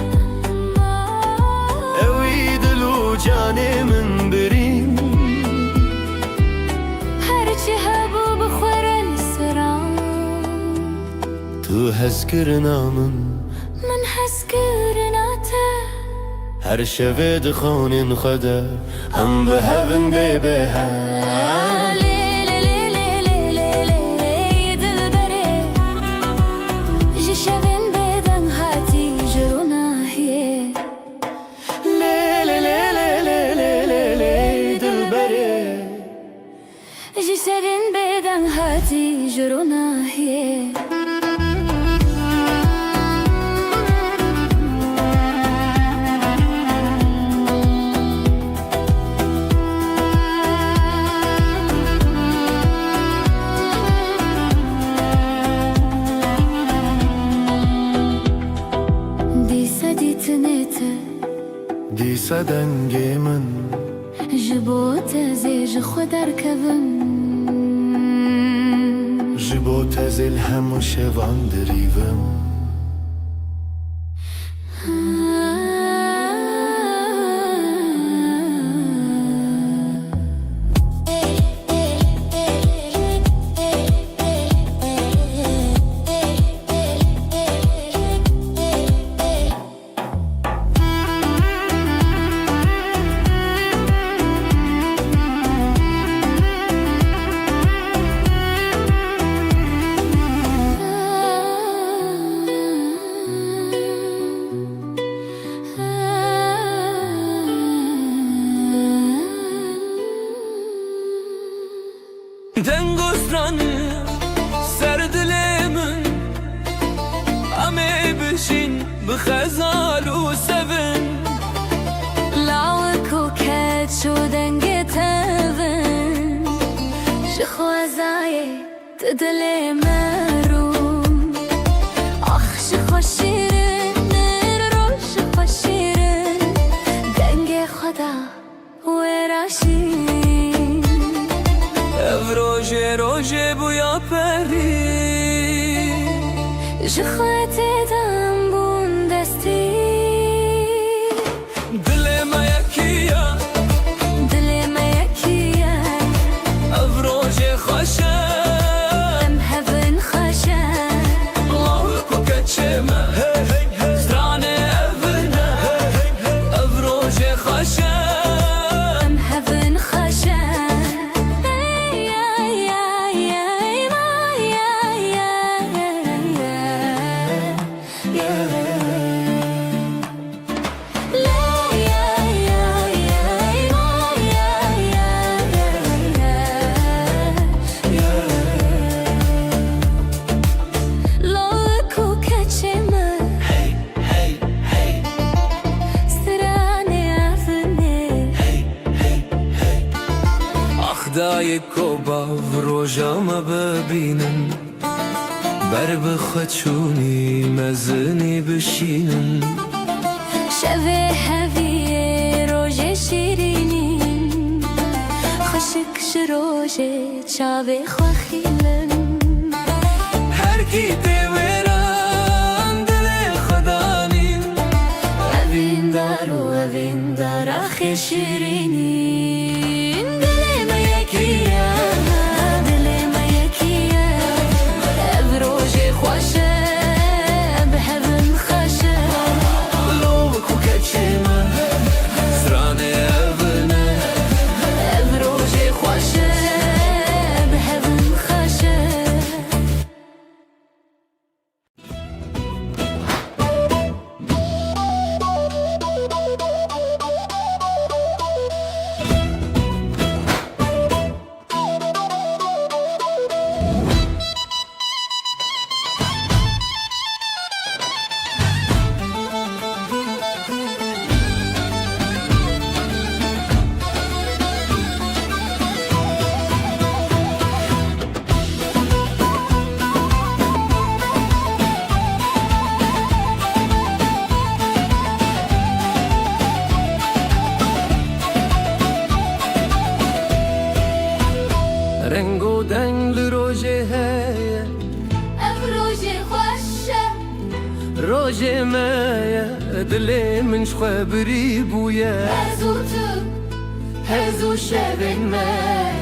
اوی دلو جاني من برين هرچی هبو بخور السران تو هزكرنا من هسكرناته هر شوه دخون خدا هم بهبن ببها جسرين بدن هاتي جرونا هي دیسا دنگی من جبوت زیج خود ارکبم جبو تزل هم شوان دریوم دنگوسترانı سردلمن امي بشين بخزال وسبن لاوك وكات شو دنگتن شخوازاي تدلي مروم اخ شخوشيرن روش شخوشيرن دنگ خدا وراشين روژه روژه بویا پری جخوات دم بون دستی دل ما یکیه دل ما یکیه او روژه خوشه ام هفن خوشه الله کو کچمه زرانه اونه او روژه خوشه ام هفن خوشه خدای کوبا و روژاما ببینن بر بخچونی مزنی بشینن شوه هویه روژه شیرینین خشک شروژه چاوه خواخیلن هر کی دیوران دل خدانین اوین دار و اوین دار آخی شیرینین دل ما یکیه دل ما یکیه او روژه خوشه بهبن خوشه لو کو کچمه زرانه اونه او روژه خوشه بهبن خوشه روجه مایا دل من خبری بویا هزو تو هزو شبن من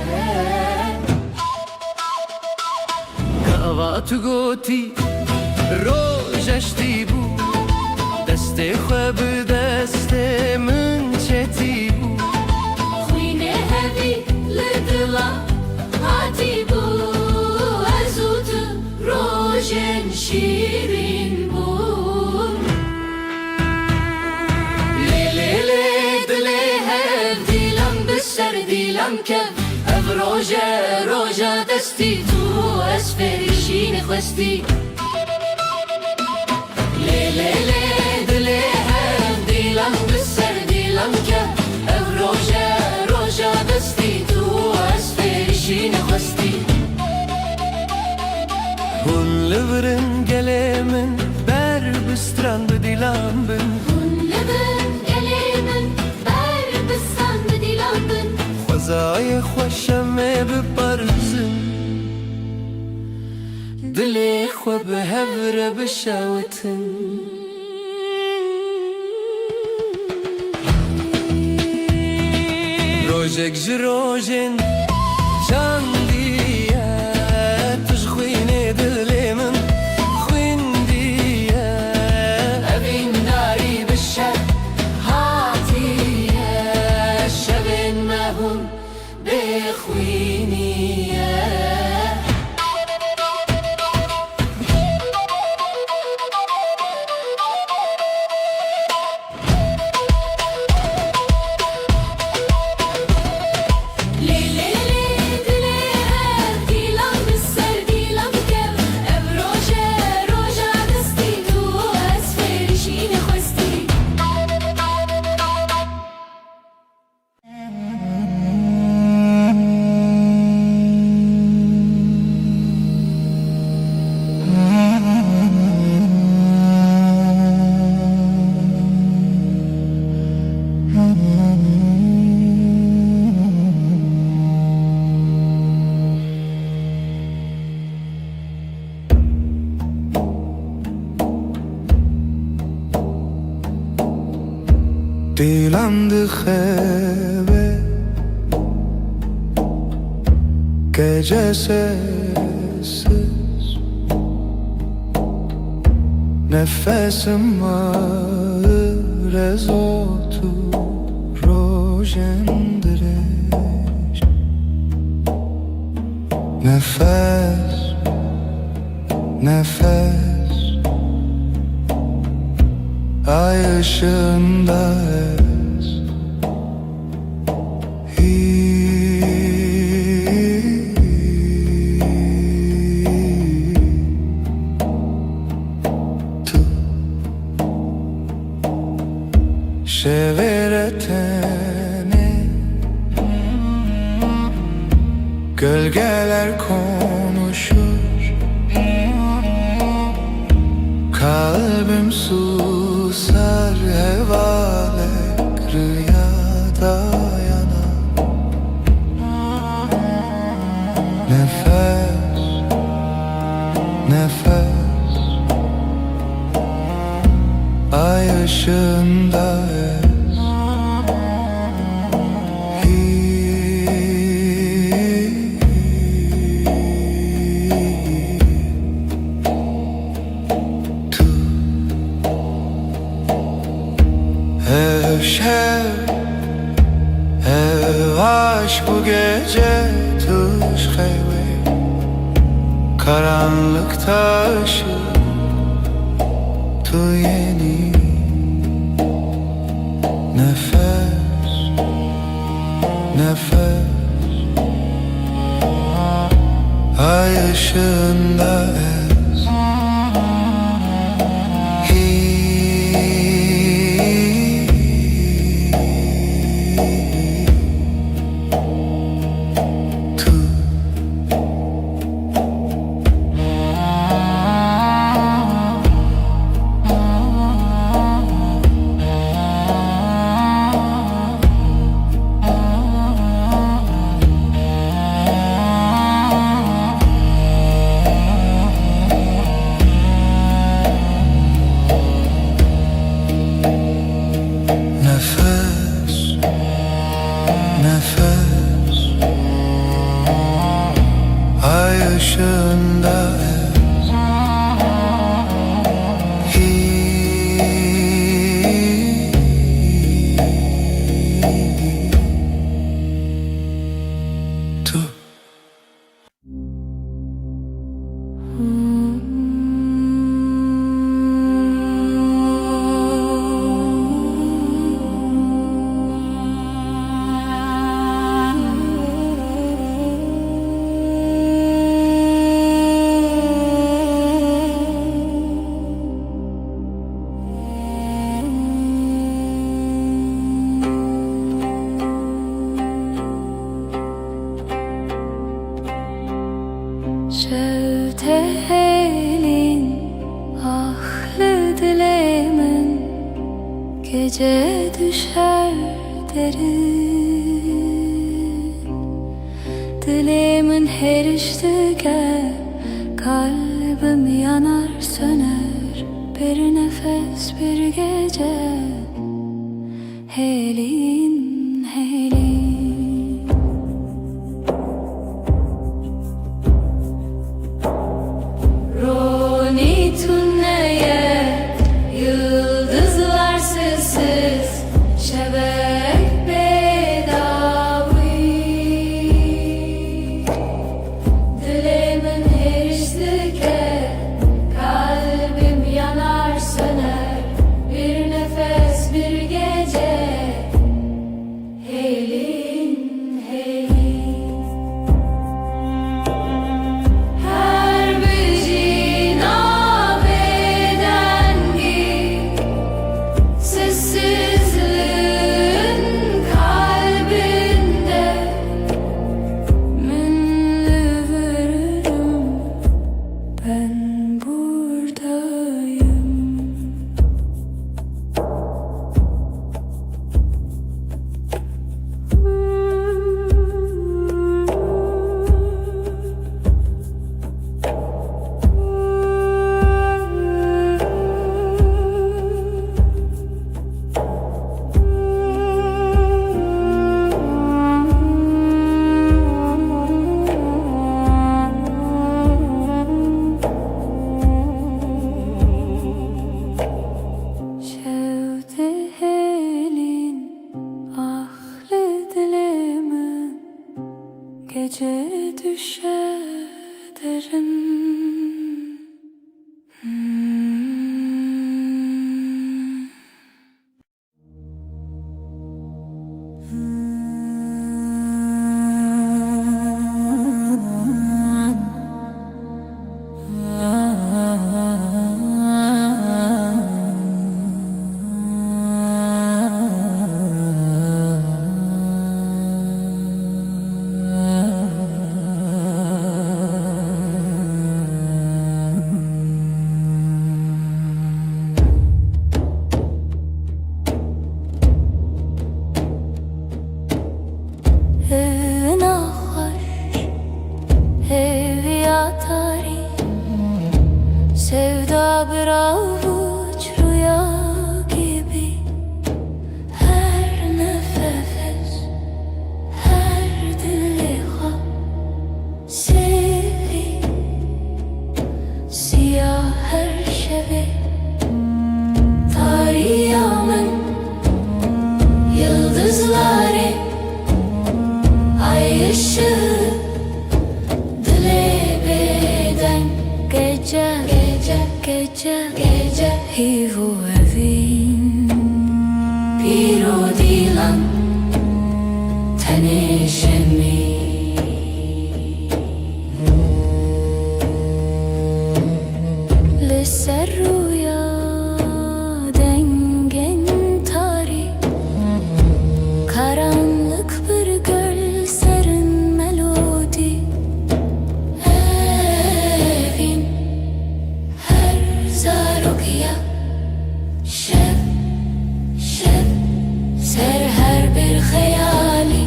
کاوات گوتی روجشتی بو دست خواب دست من چتی بو خوینه هدی لدلا هاتی بو هزو تو روژن شیرین بو لیلی دلی هف دیلم بسر دیلم کف اف روژه دستی تو از فریشین خواستی لیلی دلی هف دیلم بسر دیلم کف اف روژه دستی تو از فریشین خواستی Hun leveren gelemen ber bistran bedilam bin لبن گلیمن بر بسان بدیلم بن خوزای خوشم بپرزن دلی خو به هفر بشاوتن روجك جروجن شاندية تشخويني دلي من خويندية أبين ناري بالشر هاتي شبن ما هم بخوينية Dilam de khebe gece sessiz nefesim ağır ez otur rojendireş nefes nefes ay ışığında ez tu şeveretene gölgeler konuşur kalbim susar hevalek rüyada yanar nefes nefes ay ışığında ez Ev şev, ev aşk bu gece tuş heyve karanlıkta ışık tu yeni nefes, nefes ay ışığında ez Nefes ay ışığında Şevtelin ahlı dilemin gece düşer derin. Dilimin her iştige kalbim yanar söner. Bir nefes bir gece helin helin. Roni tünneye yıldızlar sessiz şebek bedavi. Dilimin her iştike kalbim yanar söner. Bir nefes bir gece helin helin. Her bir sessizliğin kalbinde minli veririm, ben buradayım. Şevtelin ahlı dilimin gece düşer derin. Sevda bir avuç rüya gibi. Her nefes, her diliha sevi. Siyah her şevi tarihımın yıldızları ay ışığı. Gece, gece, gece hivu evin Piro dilan tenişemi Lisser rüya dengen tari Karanlık bir göl serin melodi ser her bir hayali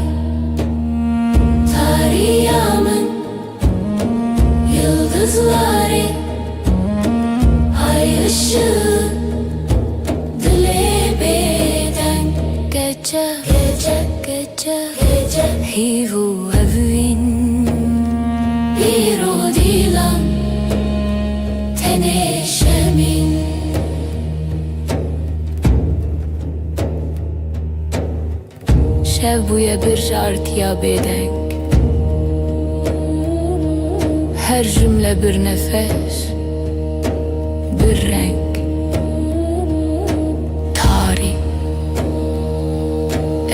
hivu evin biro dilan teneşemin şev buya bir jartiya bedeng her cümle bir nefes bir renk tarih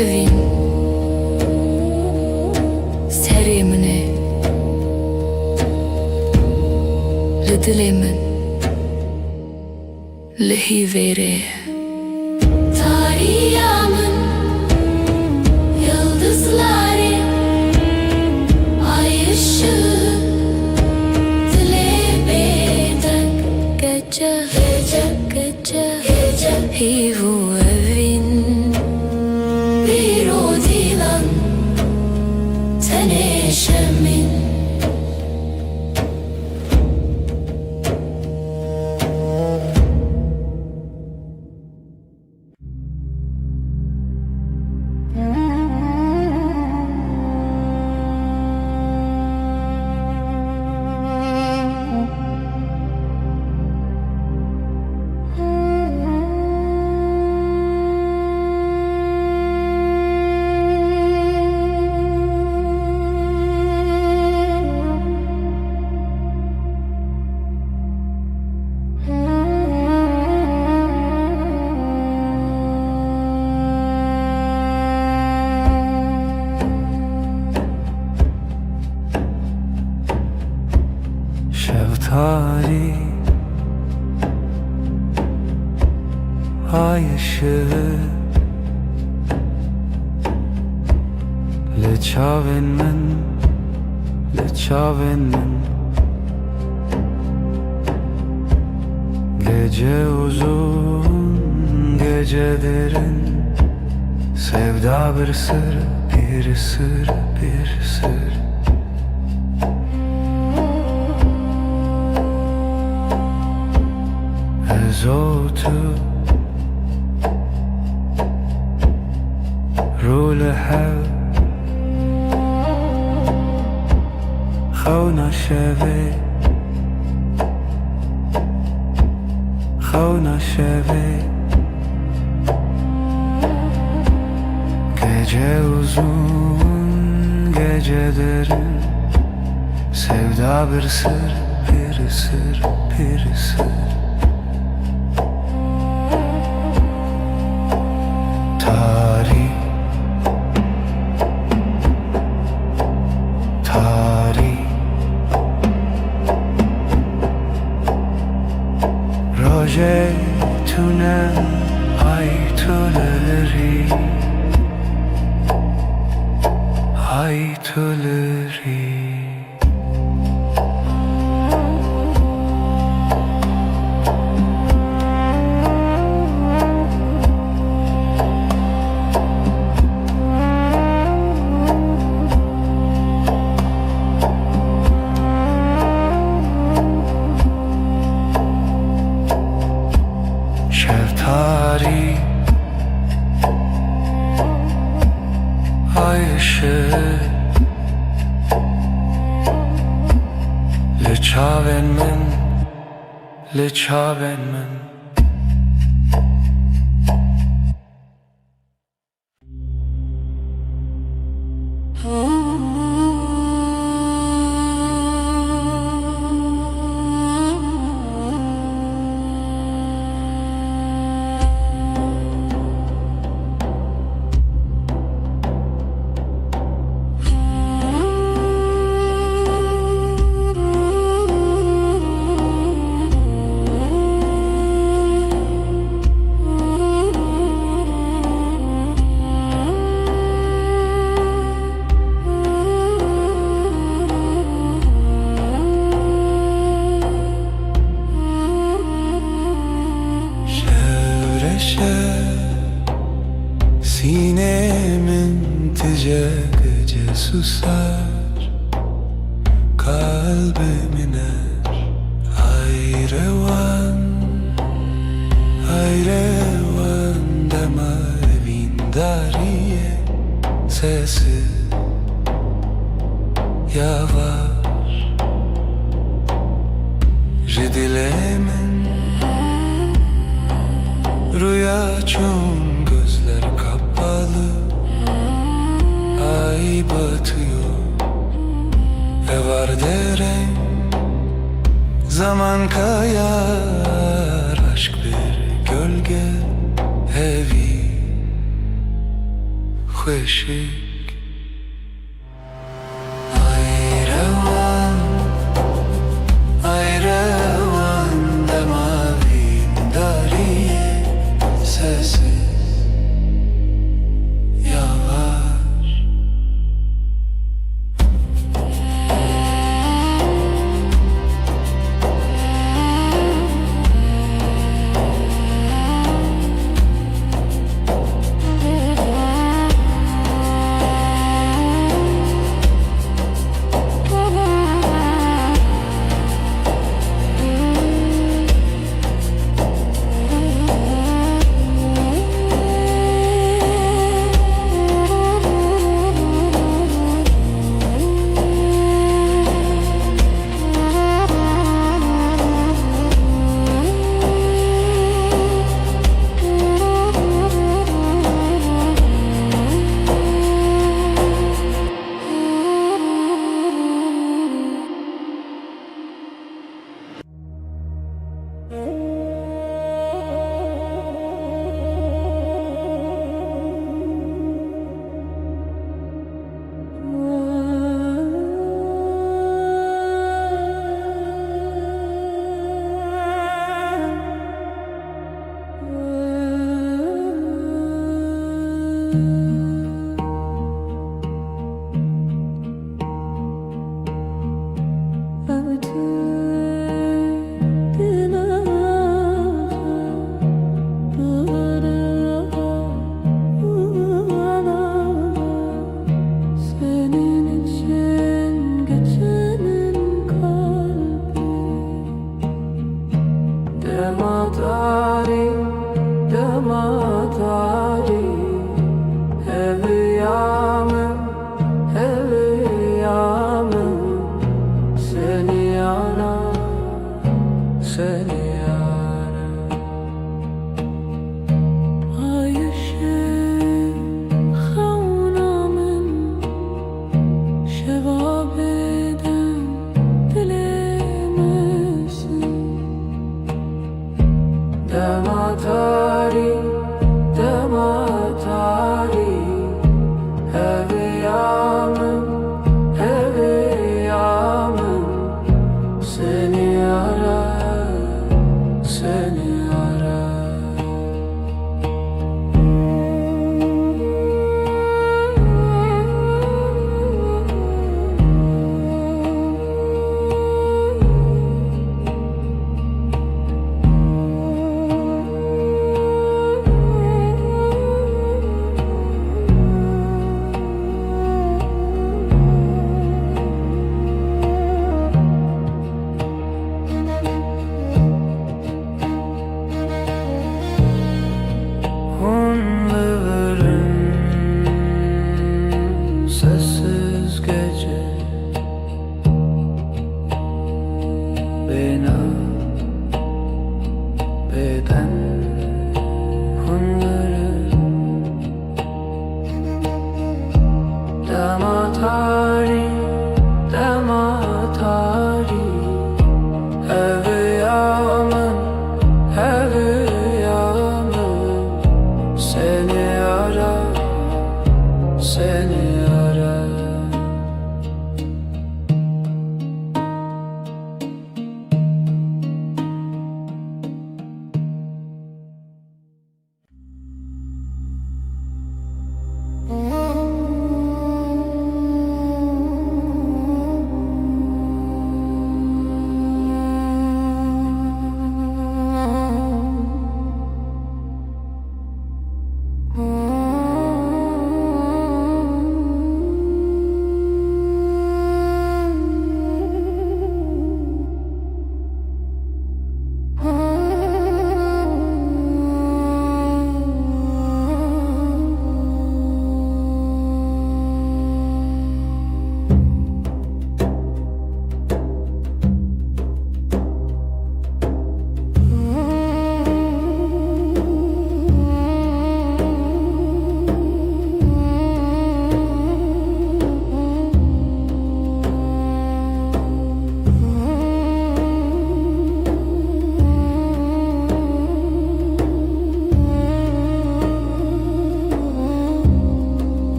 evin serimine lidilimin lihivere tarihimın yıldızları ay ışığı gece hivu evin biro dilan teneşemin Şeftali ay ışığı leçaven men gece uzun gece derin sevda bir sır bir sır bir sır زوتو رول حو خونا شوی gece uzun gece derin sevda bir sır bir sır bir sır Roje tune ay tüleri Şeftali ay ışığı leçaven men Sinemin gece susar kalbim iner ayrevan deme evin dariye sesi yavaş Ridilemin rüya çoğun gözler kapalı Ay batıyor ve var derem Zaman kayar aşk bir gölge Hevi خوشی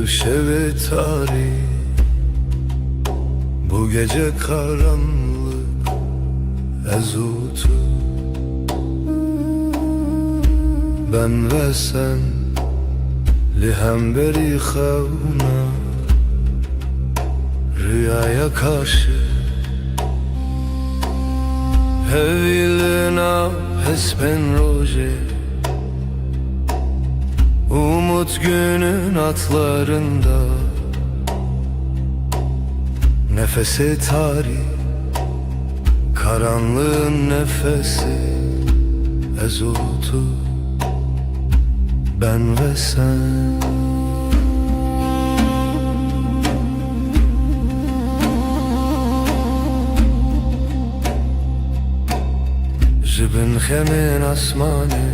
şevi tarih. Bu gece karanlık ezutu. Ben ve sen lihemberi xevna, rüyaya karşı hevilina hespen roje. Umut günün atlarında, nefesi tarih, karanlığın nefesi ezutu. Ben ve sen. Jibin hemin asmanı,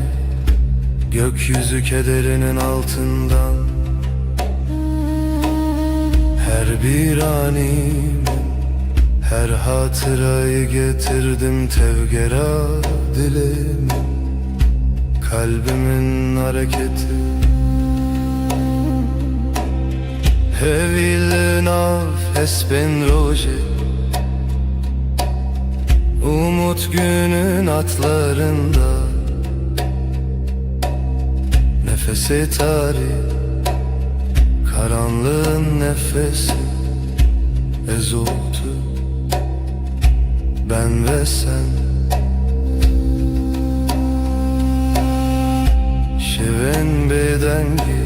gökyüzü kederinin altından. Her bir anim, her hatırayı getirdim tevgera dilimin. Kalbimin hareketi Hevilin af espen roje. Umut günün atlarında, nefesi tarih, karanlığın nefesi ezotu. Ben ve sen. Şeven bedengi,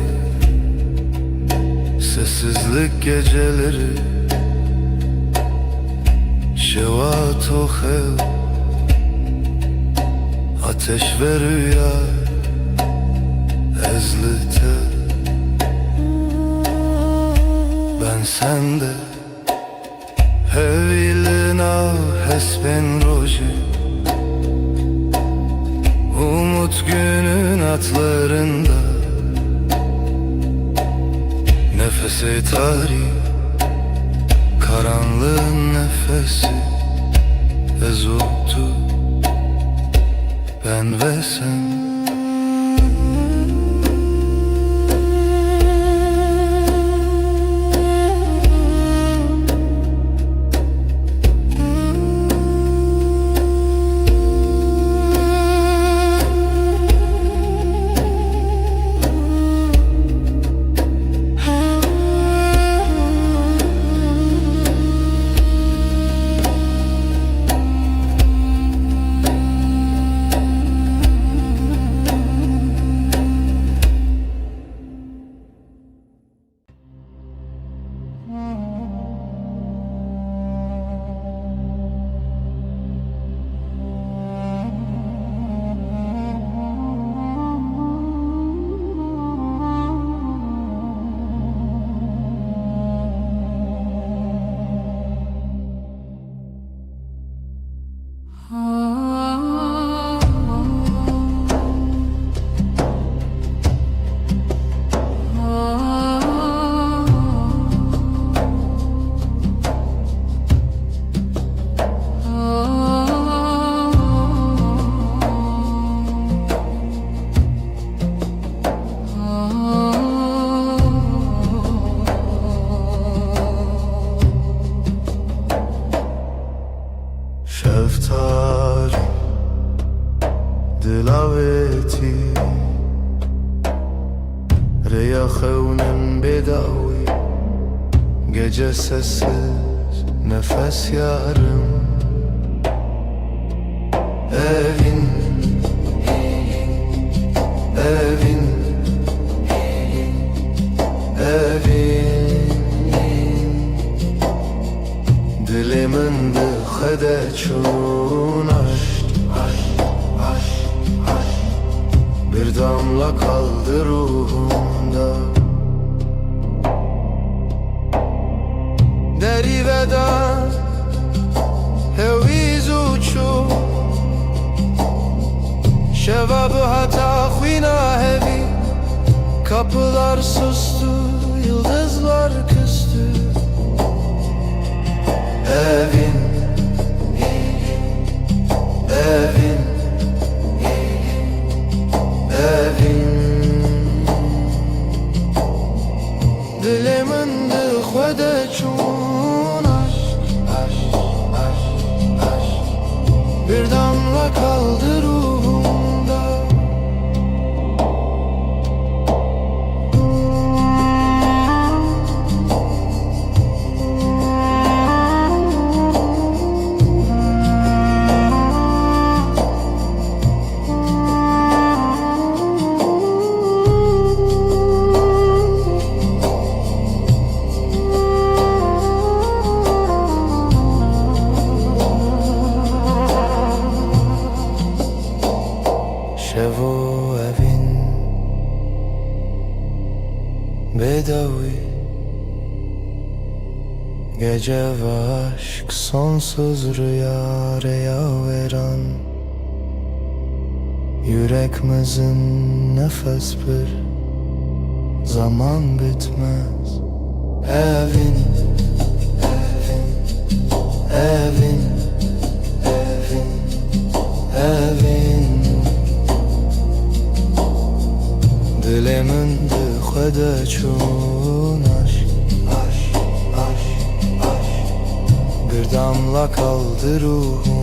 sessizlik geceleri. Şevat o hev, ateş ve rüya ezlite. Ben sende hevilina hespen roje. Umut günün atlarında, nefesi tarih, karanlığın nefesi ezotu. Ben ve sen. Şeftali, dilaveti, reyahevnin bedavi. Gece sessiz, nefes yarım. Evin, evin, evin. Dilimin dıhede çun aşk. Bir damla kaldı ruhumda. Deri veda heviz uçu. Şevabı hata khvina hevi. Kapılar sustu, yıldızlar küstü. Evin, evin, evin. çun aşk, aşk, aşk, aşk. Bir damla kaldı ruhumda. Şevo evin bedavi, gece ve aşk sonsuz rüya veren. Yüreğimizin nefes bir zaman bitmez. Evin, evin, evin, evin, evin. Dilimin dıxıda çun aşk, aşk, aşk, aşk. Bir damla kaldı ruhumda.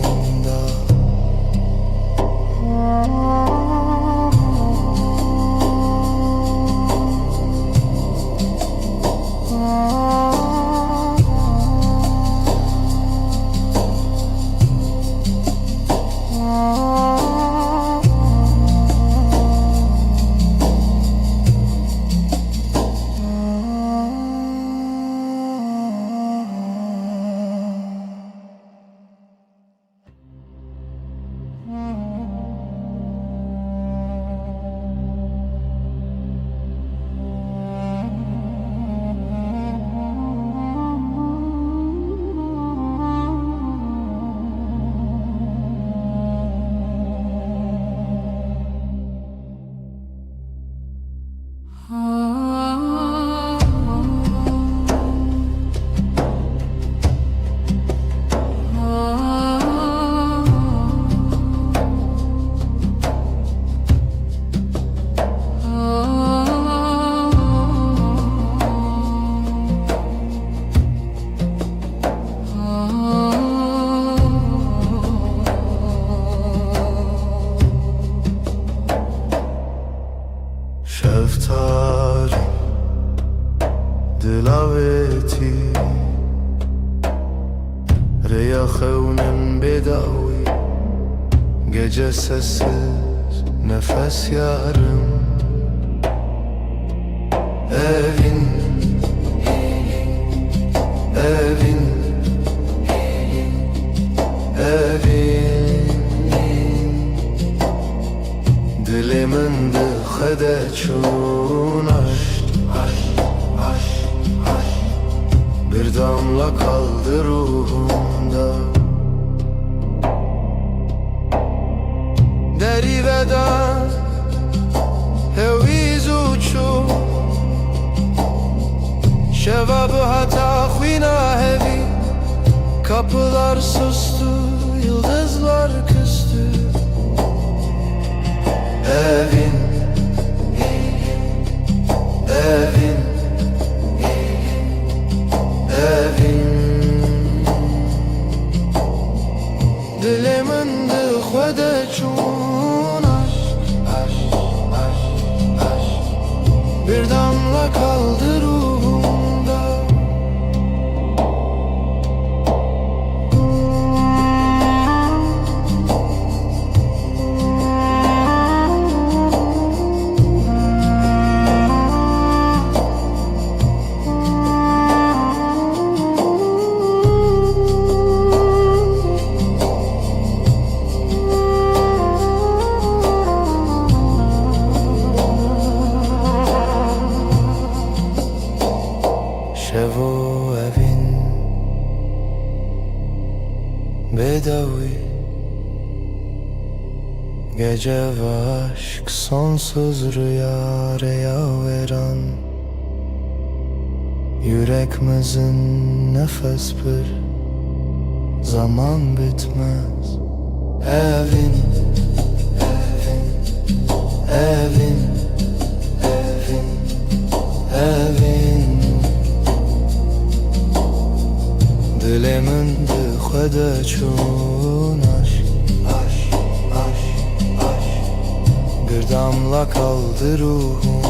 Şeftali dilaveti Reyahevnin bedavi, gece sessiz nefes yarım. Evin, evin, evin. Dilimin dıxıda çun aşk, aşk, aşk, aşk. Bir damla kaldı ruhumda. Deriveda heviz uçu şevabı hata khvina hevi. Kapılar sustu, yıldızlar küstü. Evin, evin, evin. Dilimin dıxıda çun aşk, aşk, aşk, aşk. Bir damla kaldı ruhumda. Şevo evin bedavi, gece ve aşk sonsuz rüya veren. Yüreğimizin nefes bir zaman bitmez. Evin, evin, evin, evin, evin. دل من بخدا چون aşk Bir damla kaldı ruhumda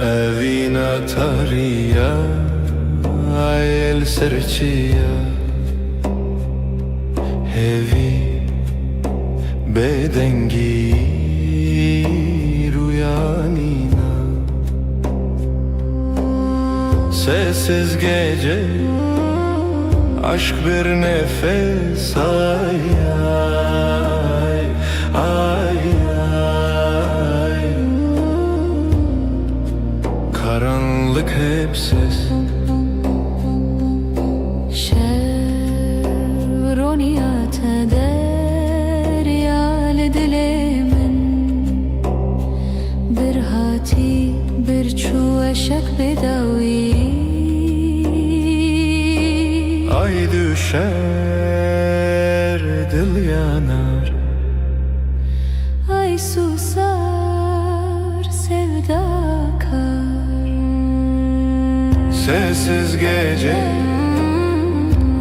Evina tariya el serçiya Hevi bedengi rüyanina Sessiz gece aşk bir nefes ay ay ay ay Karanlık hep ses شرونيات دريال دلمن برهاتي برچو اشک بداوی Ay düşer dil yanar Ay susar sevda kar Sessiz gece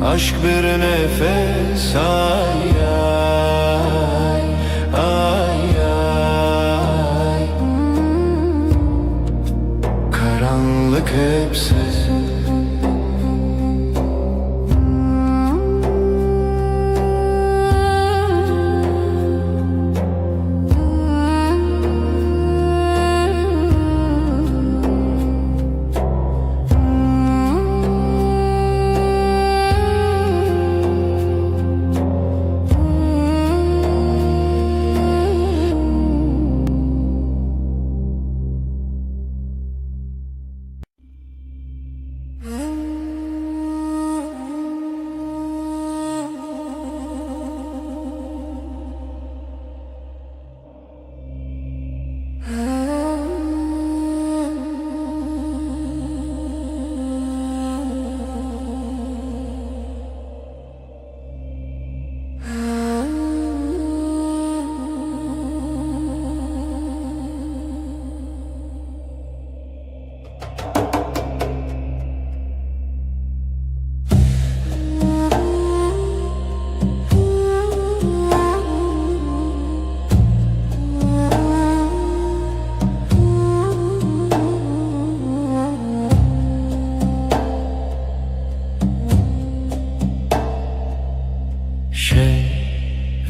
aşk bir nefes ay ay ay ay Karanlık hep ses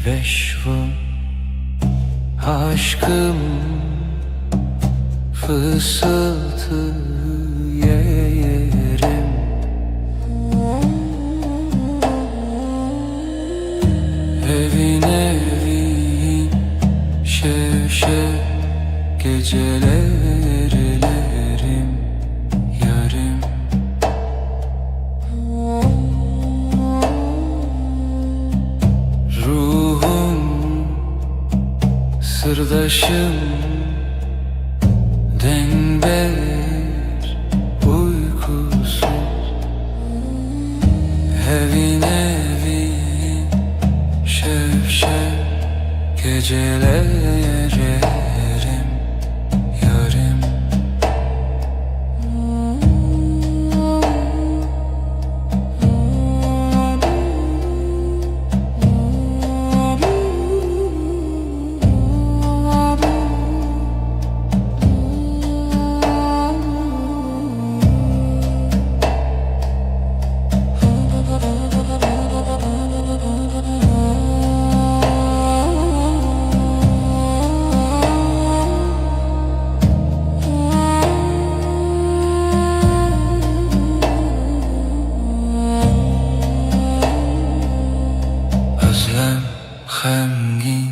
Veşvum aşkım fısıltı yerim Evin evin şevşev gecelerlerim yarım Sırdaşım denber uykusuz Evin evin gecelerim yarim. Özlem xemgin,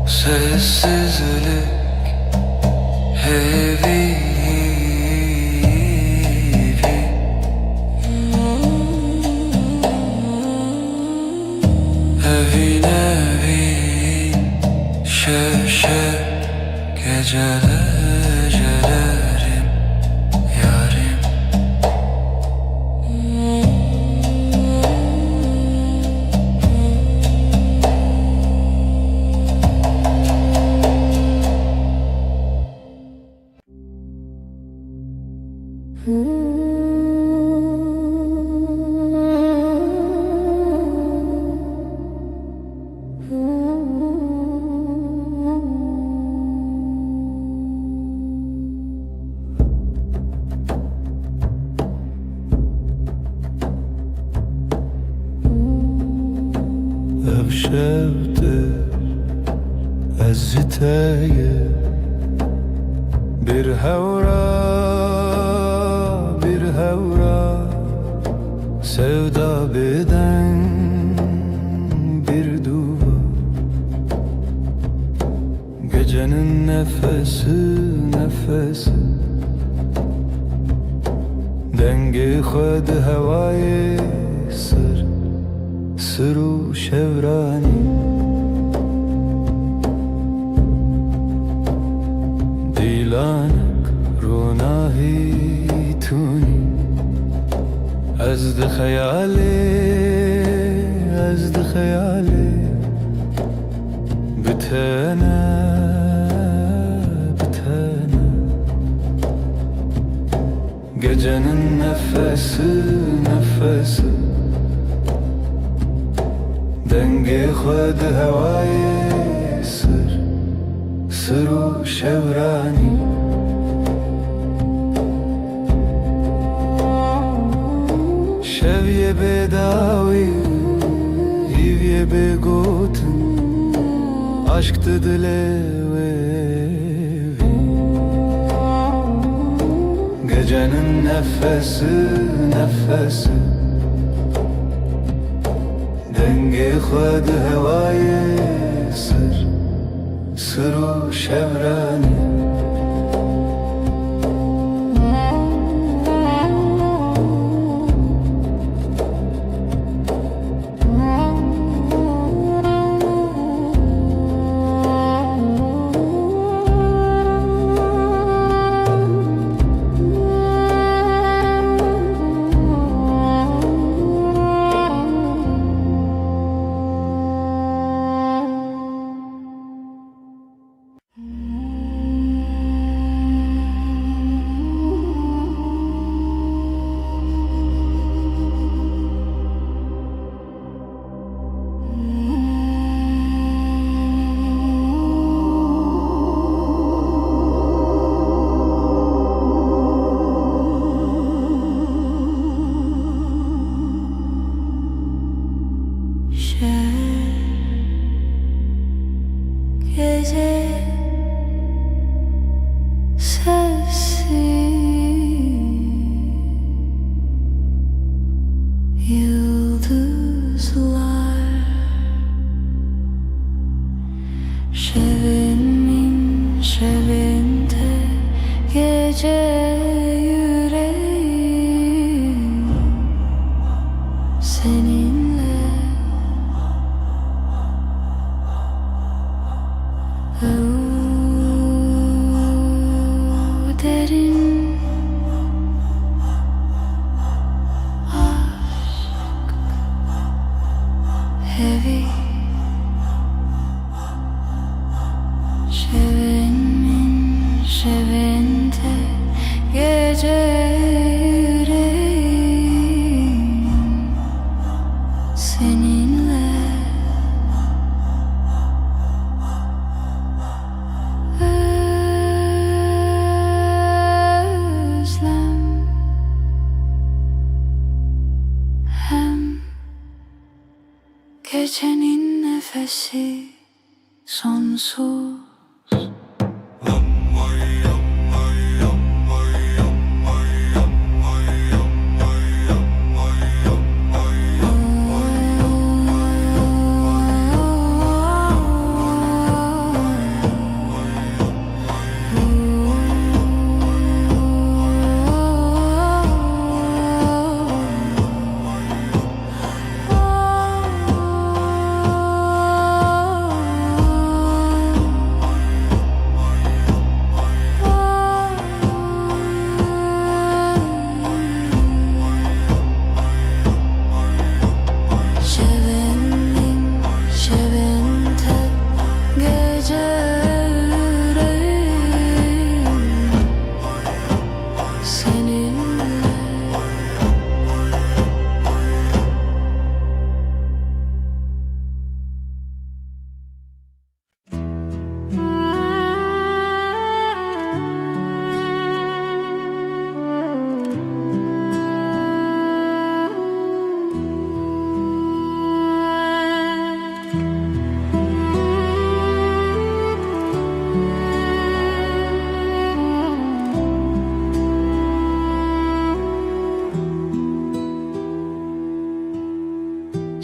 sessizlik heavy. Evin evin şevşev gecelerim yarim. Ev şevdir eziteye bir hevra sevda beden bir duvar. Gecenin nefesi dengi khud havayı sırru şevrani. Dilanak runahi tuni azd khayali bitana gecenin nefesi dengi khud havayı sırru şevrani. Şevye bedavi hivye begotin aşktı dilevi. Gecenin nefesi dengi khud havayı sırru şevrani. seninle. Özlem hem gecenin nefesi sonsuz.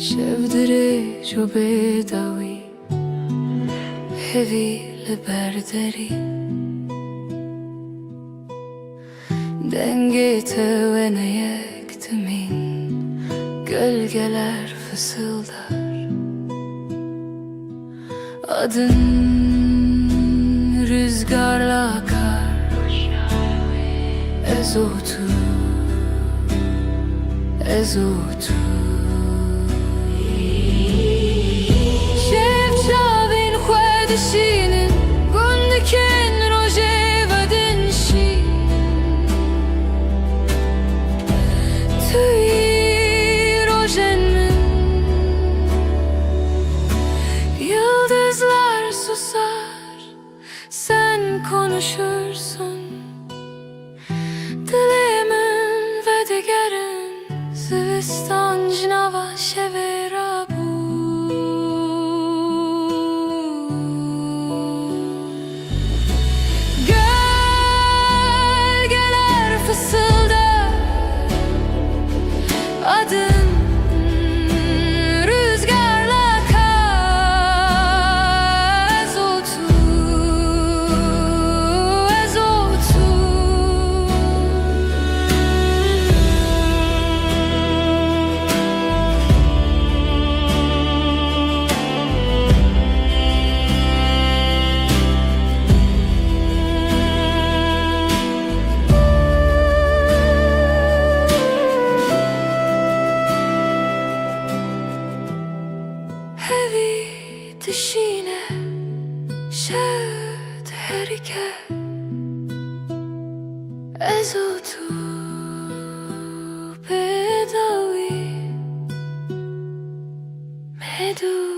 شفدري جو بدوي hevi liberderi Dengete ve ne yektimin gölgeler fısıldar Adın rüzgarla akar Ezotu Ezotu Dişinin gondiken roje vadin şi Tüy rojen min Yıldızlar susar Sen konuşursun Dilimin ve digerin Zivistan cinava şevera bu Adın rüzgarla akar Ezotu Ezotu Hevi dişine şed herike Ezotu bedavi medui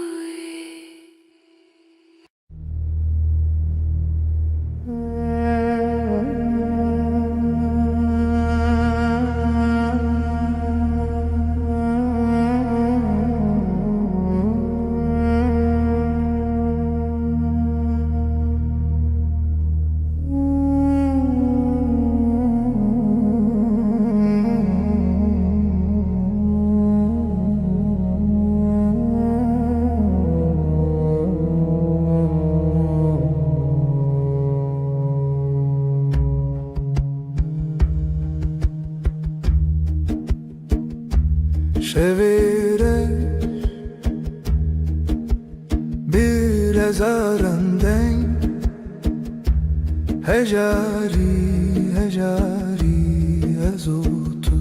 Şevire bir ezarenden Hecari hecari ezotu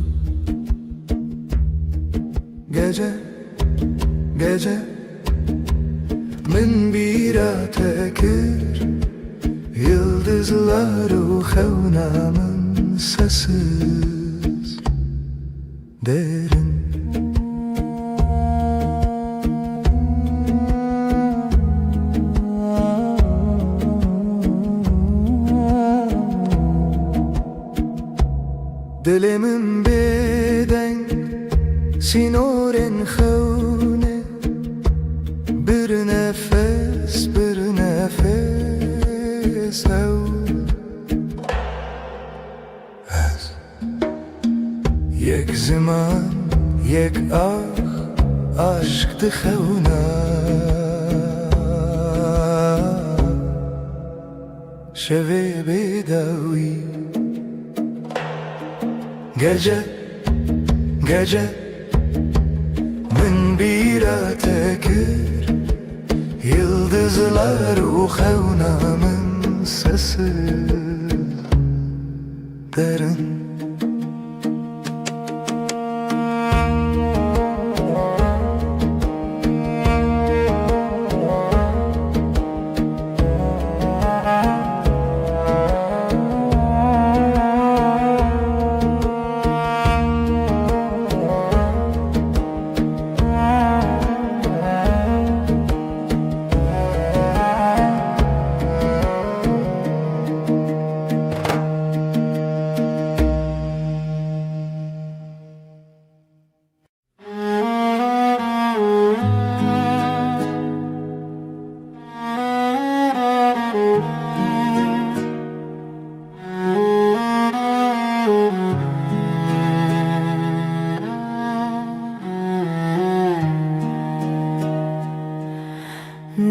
Gece gece min bira tekir Yıldızları xevnamın sessiz derin Dilimin beden sinoren khone bir nefes ev yek zaman yek aşk dıkhevna şeve bedavi gece min bira tekir yıldızlar ukhevnamın sesi derin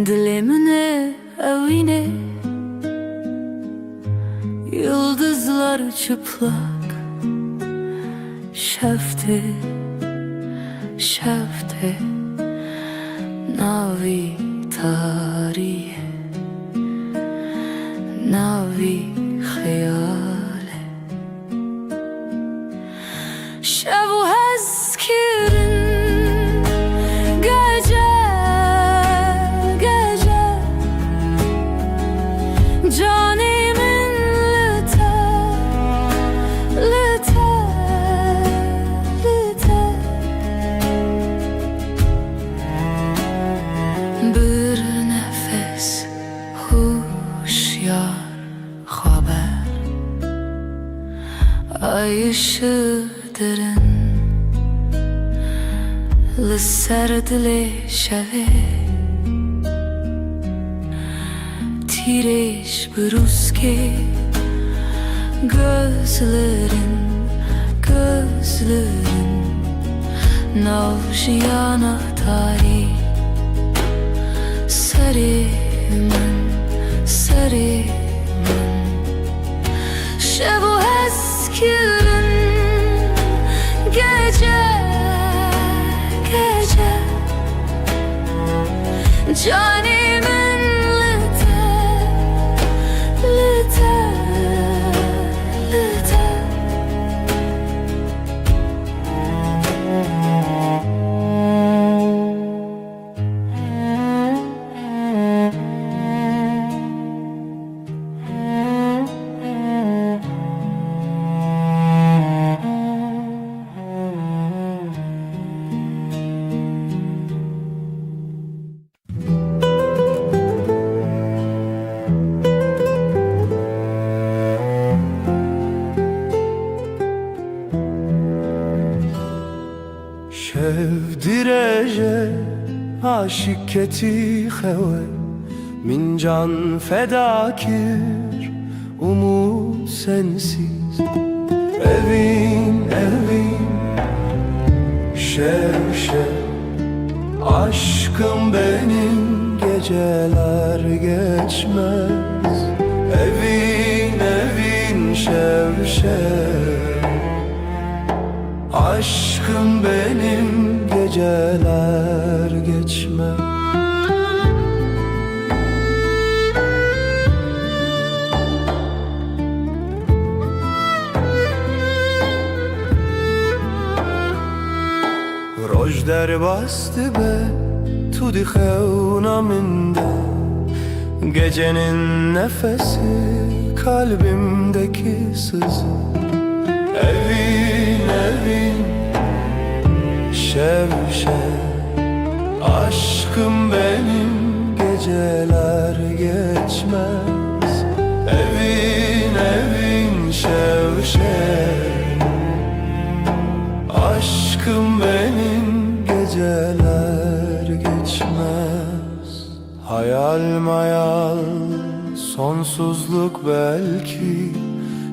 Dilimine evine yıldızlar çıplak şefte navi tarih navi hayale şevu hezkirin Canimin lüte bir nefes huşyar haber ay ışığı derin lisserdile şeve Tireş bruske gözlerin navşiyana tarih sarımın şevu eskirin gece canimin Şevdireje aşık keti xewe min can fedakir umut sensiz evin şev aşkım benim geceler geçmez evin şev aşkım benim geceler geçmez Roj der bastı be tu dixevna minde gecenin nefesi kalbimdeki sızı evin şev aşkım benim geceler geçmez evin şev Hayal sonsuzluk belki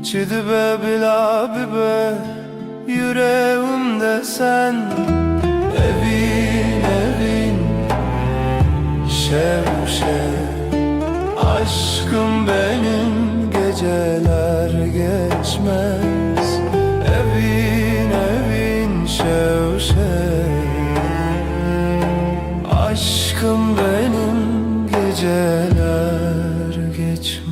Çidibe bila bibe yüreğimde sen Evin evin şev şev Aşkım benim geceler geçmez Evin evin şev şev Aşkım benim geceler geçmez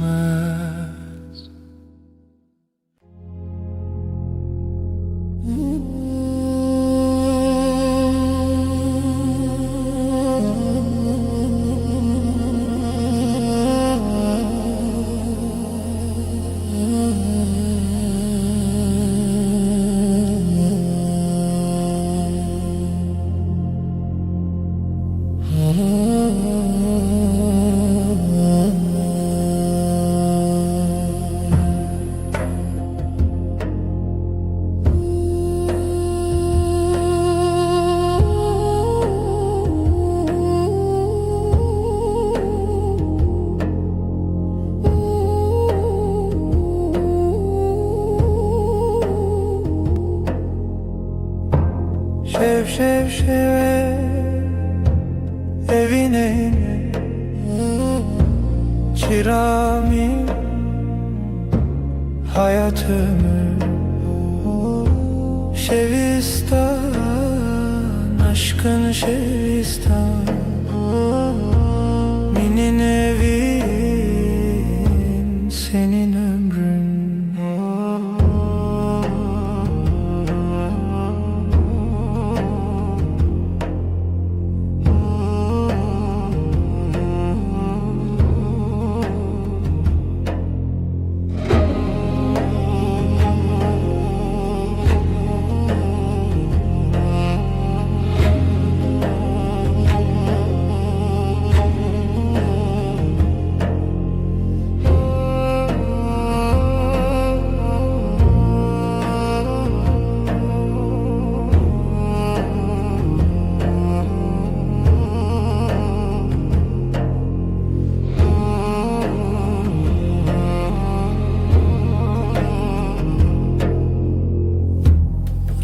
Şev şev şev evine çırağımı hayatımı Şevistan aşkın Şevistan Minin evin senin ömrün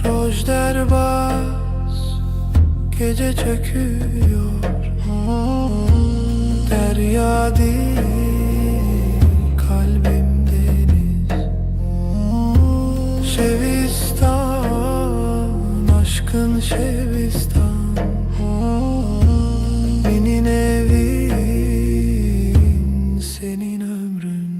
Rojderbaz gece çöküyor Derya değil kalbim deniz Şevistan aşkın Şevistan Benim evin senin ömrün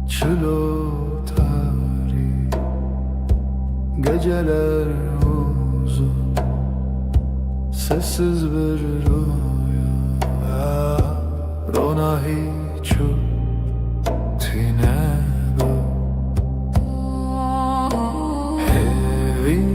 Çılo tarih geceler uzun sessiz bir rüya Rona hiçu tine bu Evi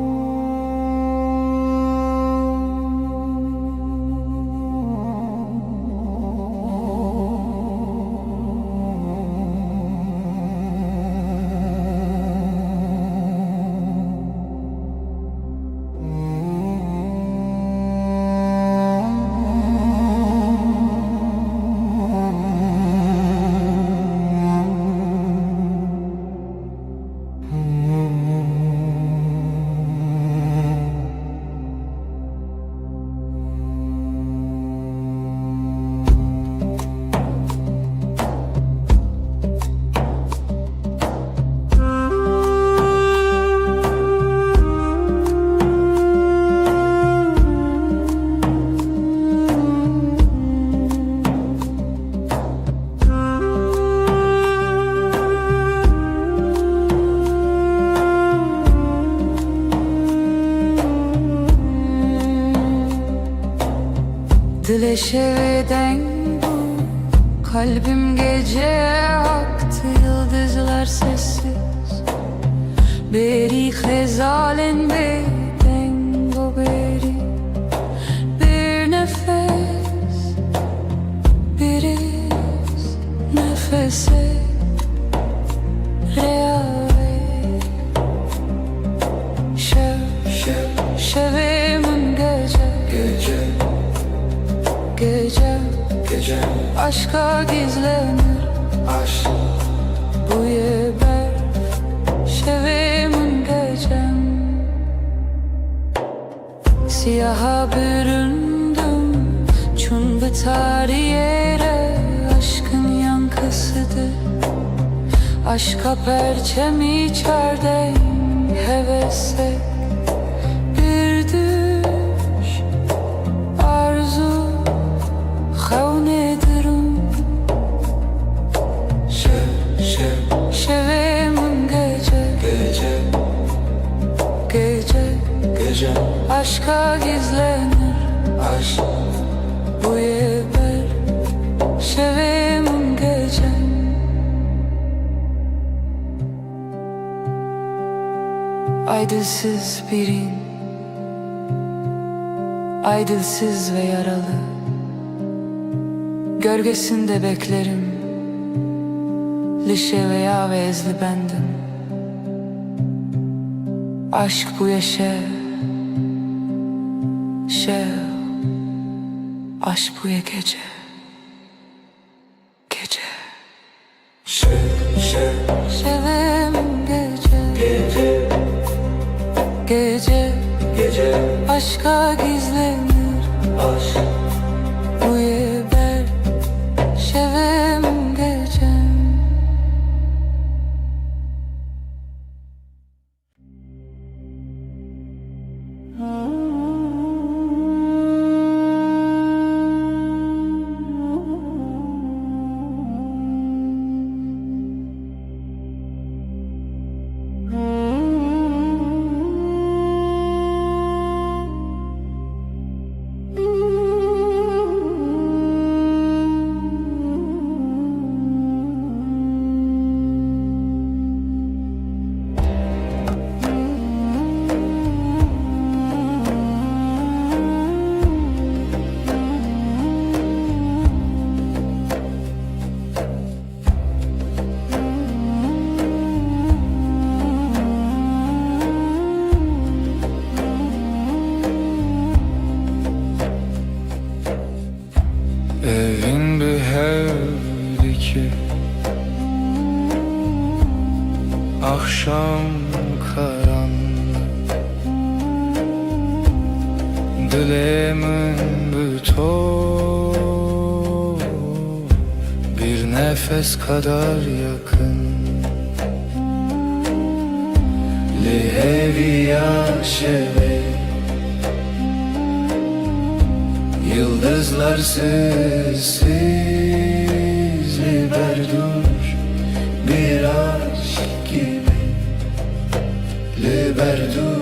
Leşeveden bu kalbim gece aktı, yıldızlar sessiz. Beri xezalen beden go beri, bir nefes, bir iz nefese reave. Şevimin gece, gece aşka gizlenir, aşk bu yeber. Şevimin gecem, siyaha büründüm, çün biter yere. Aşkın yankısıdır, aşka perçem içerden hevese. Bir düş arzu xevnedirim. Şevimin gece aşka gizlenir, aşk bu yeber. Şevimin gecem. Aydılsız birin, aydılsız ve yaralı, gölgesinde beklerim. Lişe veya vezli bendim. Aşk bu yaşa, aşk bu ya gece. Şevimin gece aşka gizlenir, aşk bu yeber. Şevimin gecem. Evin bir hevdi ki akşam karanlık, dilemin büto bir nefes kadar yakın. Liheviya şeve, yıldızlar sessiz liberdur, bir aşk gibi liberdur.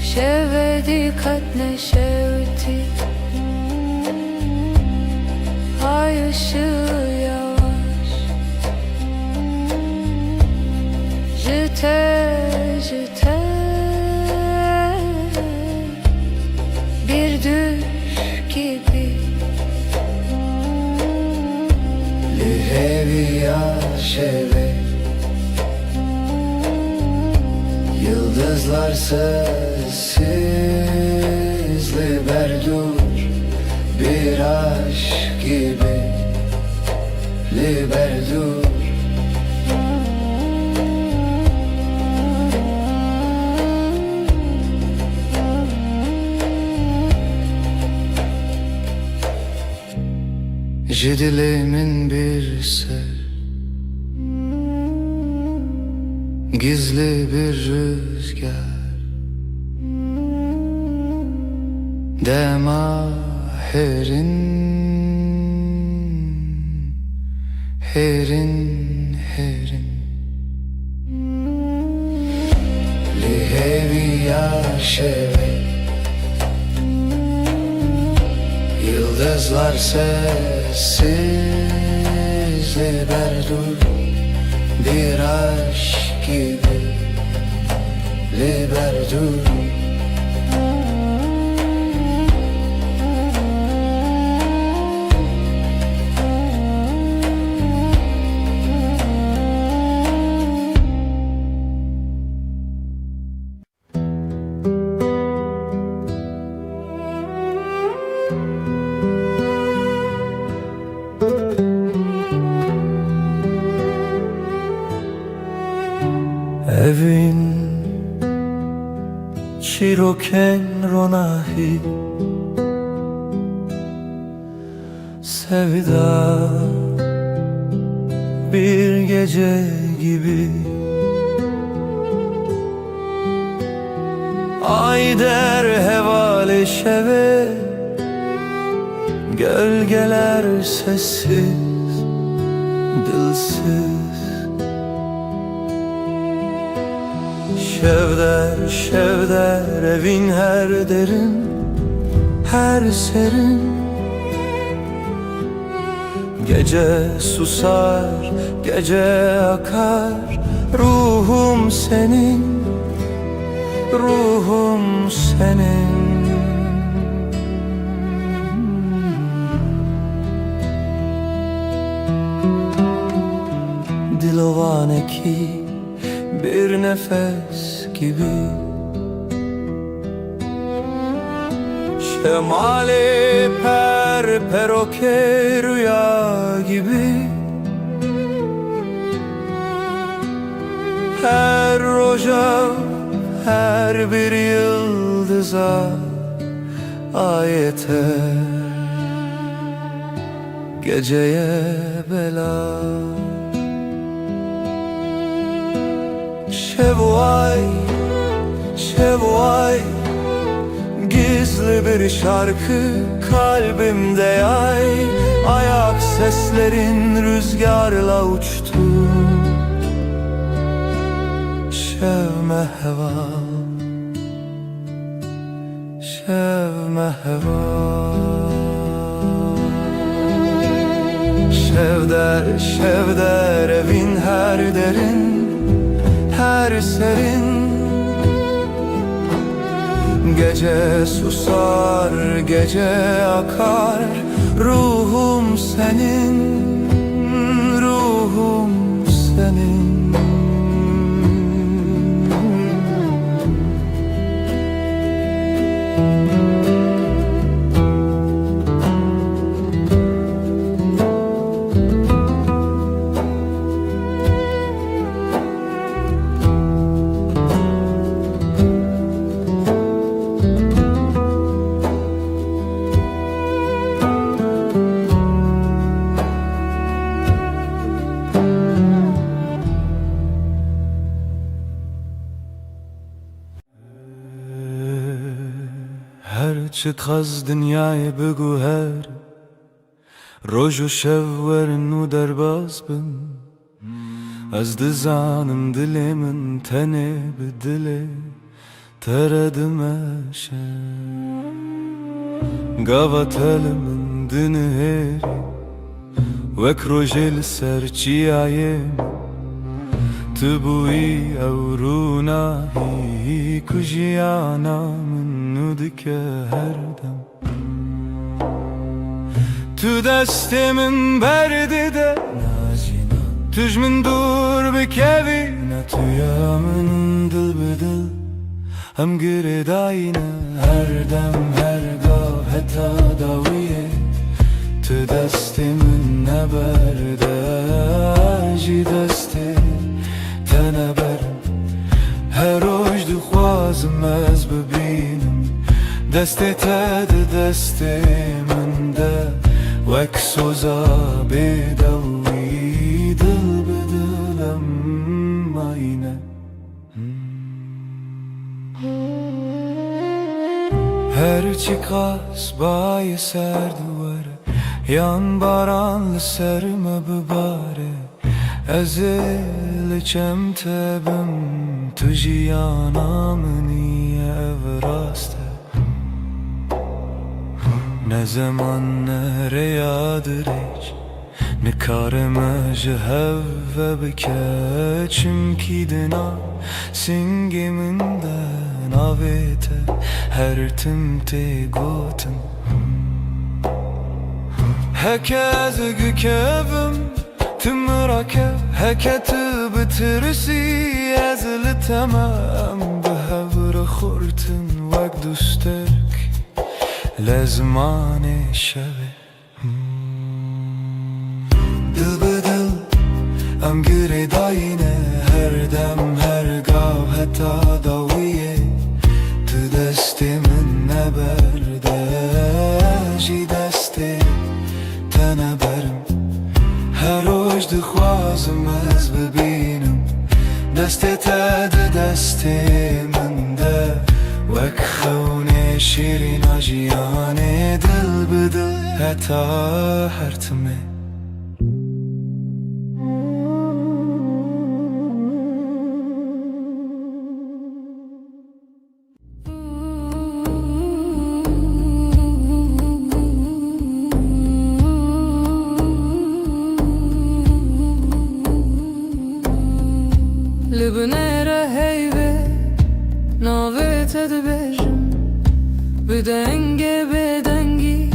Şevedi katne şevdi, ay ışığı yavaş. Jite bir düş gibi. Liheviya şeve, yıldızlar sessiz liberdur, bir aşk gibi liberdur. Dileğimin bir ser, gizli bir rüzgar, demaherin herin herin li hevi yaşeve Yıldızlar sessiz liberdur bir aşk gibi liberdur Evin çiroken ronahi Sevda bir gece gibi Ay der hevale şeve Gölgeler sessiz, dilsiz Şevder, şevder evin her derin, her serin Gece susar, gece akar Ruhum senin, ruhum senin Dilovane ki bir nefes gibi Şemali per peroke rüya gibi Her roja, her bir yıldıza ayete Geceye bela Şevvay, şevvay Gizli bir şarkı kalbimde yay Ayak seslerin rüzgarla uçtu Şevme heva Şevme heva Şevder, şevder evin her derin Her serin Gece susar, gece akar Ruhum senin, ruhum senin هرچه از دنیای بگو هر روز و شب ورن و درباز بن از دزانم دلمن تنه به دل تردمشه قواتلمن دنهری وک روژل سرچیایم تبوی اوروناهی کجیانا من ندکه هر دم تو دست من برده ده توش من دور بکوی نه تویا من دل بدل هم گرداینه هر دم هر گاه حتی داویه تو دست من نبرده جی دست تنبرم هر روز دخوازم از ببینم دست تد دست من ده وک سوزا بدوی دل بدلم آینه هر چی قاس بای سر دواره Yan baran serme bibare Ezilçem tebim Tujiyana mini evraste Ne zaman nereyadır hiç Ne karıma jehevve bike Çimki dina Singiminden avete Her timte gotim Hekez gükevim Tımrake Heketi bitirisi Ezli temem Behevre khurtin Vek dustek Lezmane şeve Dil bedil Em gire dayine Her dem her gav Heta daviye Tu destimin neberde Ji desti Tene berim Her roj dixwazim ez bibînim Destê te di destê min de Wek xewnê şîrîna jiyanê Dil bi dil heta her timê Libnere heyve Navet edbejim Bidenge bedengi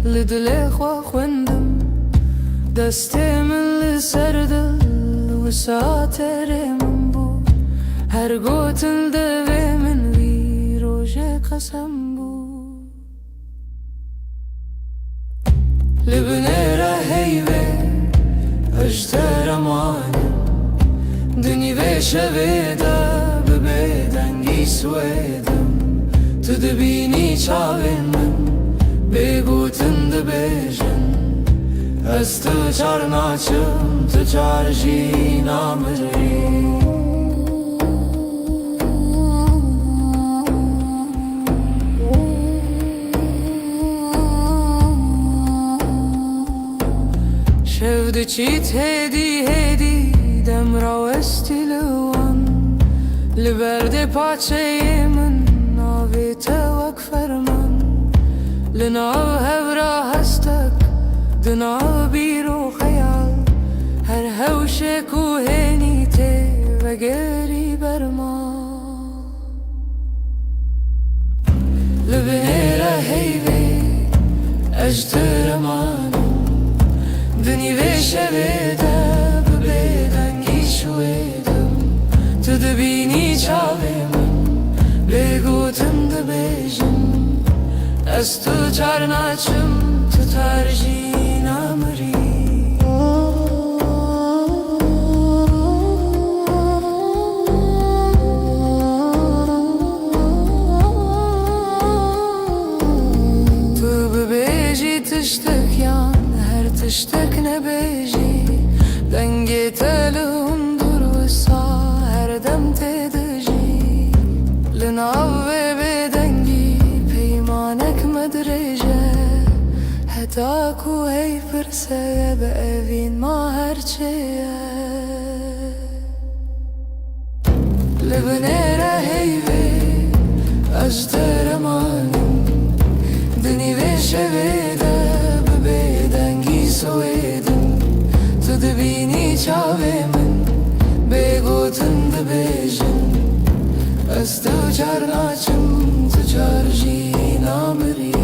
Lidle xwa xwendim Destê min li ser dil Wisatê min bû Her gotin devê min wî rojê qesem bû Libnere heyve Ejder emanim Dünî vê şevê de bi bêdengî swêdim Tu dibînî çavên min bêgotin dibêjin Ez tu çar naçim tu çar jî namirî Şev diçît hêdî hêdî Demra westî li wan Li berdê paçeyê min Navê te wek ferman Li nav hevra hestek Di nav bîr û xeyal Her hewşê ku hênî tê vegerî berma Li binêre heyvê ejder emanim Dünî vê şevê de bi bêdengî şwêdim Tu dibînî çavê min bêgotin dibêjin Ez tu çar naçim tu tar jî namirî Tu bibêjî tiştek yan Her tiştek nebêjî Dengê te li hundur wisa Her dem tê dijî Li nav vê bêdengî Peymanek me dirêje Heta ku hey pirseye Bi evîn ma herçê ye Li binêre heyvê ejder emanim Dünî vê şevê de bi bêdengî swêdim Tu dibînî çavê min bêgotin dibêjin Ez tu çar naçim tu çar jî namirî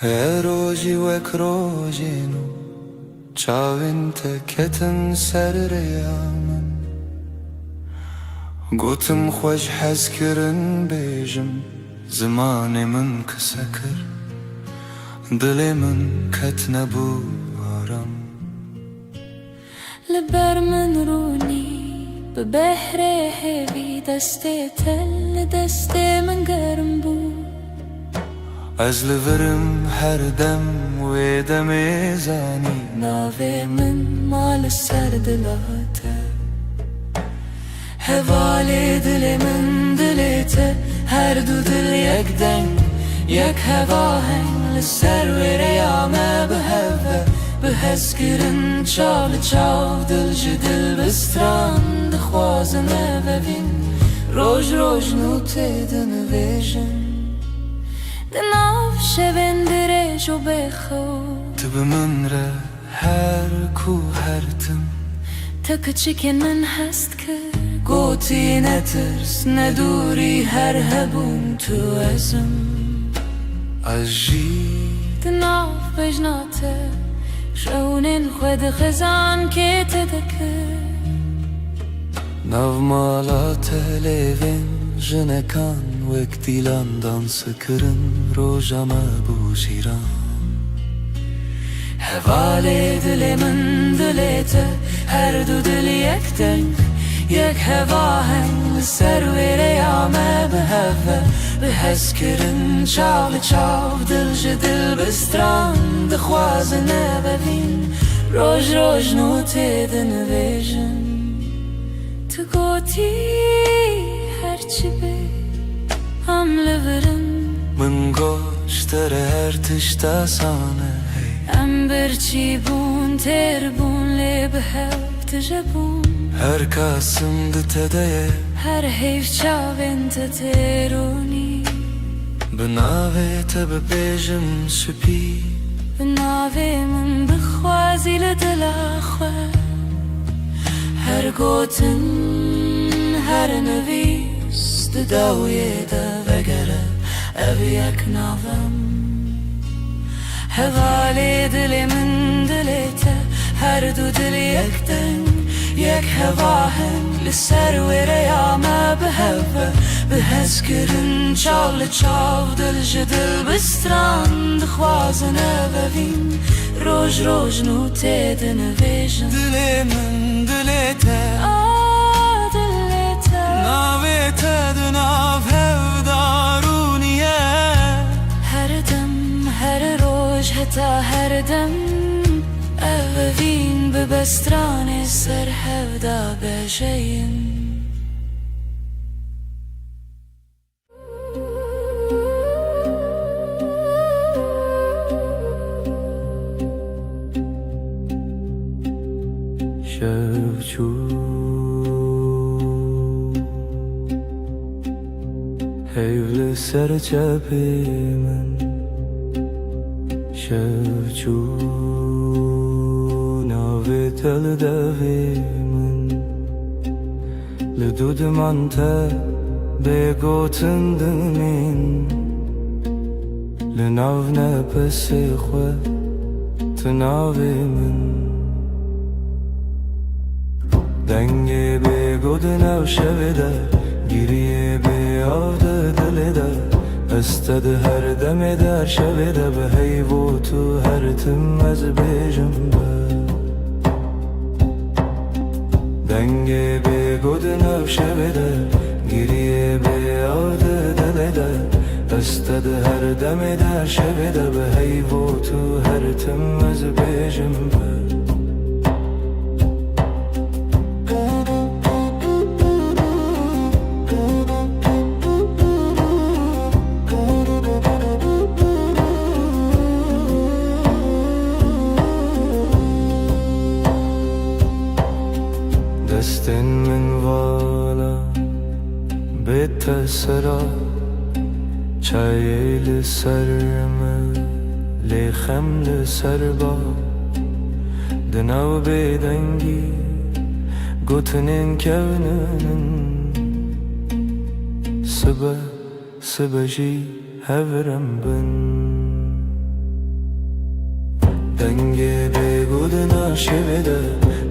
Her rojî wek rojên û Çavên te ketin ser rêya min Gotim xwe ji hezkirin bêjim Zimanê min kise kir دلمن کتنه بو آرام لبر من رونی به بحر هوی دست تل دست من گرم بود از لورم هر دم و دم زنی ناوه من مال سر دلاته هوال دل من دلته هر دو دل یک دنگ یک هوا هنگ لسر و ریامه به هوه به هزگرن چال چاو دل جدل بستران دخوازنه ببین روش روش نوته دنویجن دناف شبن درج و بخو تو به من ره هر کو هر تم تا کچکن من هست که گوتی نترس ندوری هر هبون تو ازم از جی دناف بجناته شونن خود خزان که تدکه نو مالا تلوین جنکان وک دیلان دانس کرن روژامه بو جیران هوال دل من دلته هر دو دل یک دنگ یک هوا هنگ سر و ریامه به هوا به هز کرن چال چاو دل جدل بستران دخوازنه ببین روش روش نوته دنویجن تو گوتی هرچی به هم لورم من گوشتر هر تشتا سانه ام برچی بون تر بون لی به هف تجبون هر کاسم دتده هر حیف چاوین تترونی بناوه تب بیجم سپی بناوه من بخوازی لدل خواه هر گوتن هر نویس دداوی دا وگره او یک ناوم هوال دل من دلته هر دو دل یک دنگ یک هوا هنگ لسر و ریامه به هوا به هزگرن چال چاو دل جدل بستران دخوازنه ببین روش روش نوته دنویجن دل من دلته دلته ناوه تدناو هفدارونیه هر دم هر روش حتا هر دم اوین به بستران سر هفدا بجین شفچو حیول سر چپ من شفچو ناوه تل دوی من لدود من تا بگوتن دمین لناو نپس خواه تناوی من دنگه بگود نو شویده گیریه به آده دلیده استد هر دم در شویده به حیو تو هر تم از بیجم به دنگه بگود نو شویده گیریه به آده دلیده استد هر دم در شویده به حیو تو هر تم از بیجم به دستن من والا بیت سرا چای لسرم لیخم لسر با دناو بیدنگی گوتنین کونن سبا جی هورم بن دنگه بگود ناشویده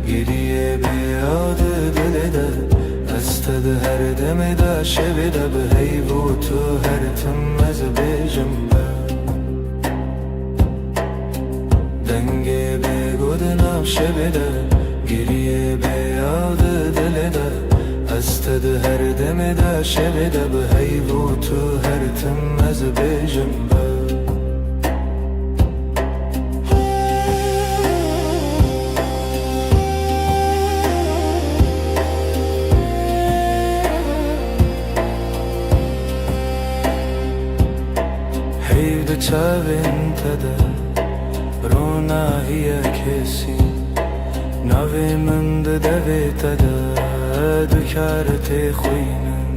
گریه بیاده دلیده استد هر دم دا شویده به حیو تو هر تم از بیجم به شبده گریه به یاد دلده استد هر دمده شبده به هیو تو هر تم از بیجم هیو چاوین تده رونا هي کسی ناوی من دوی تده دکارت خوینم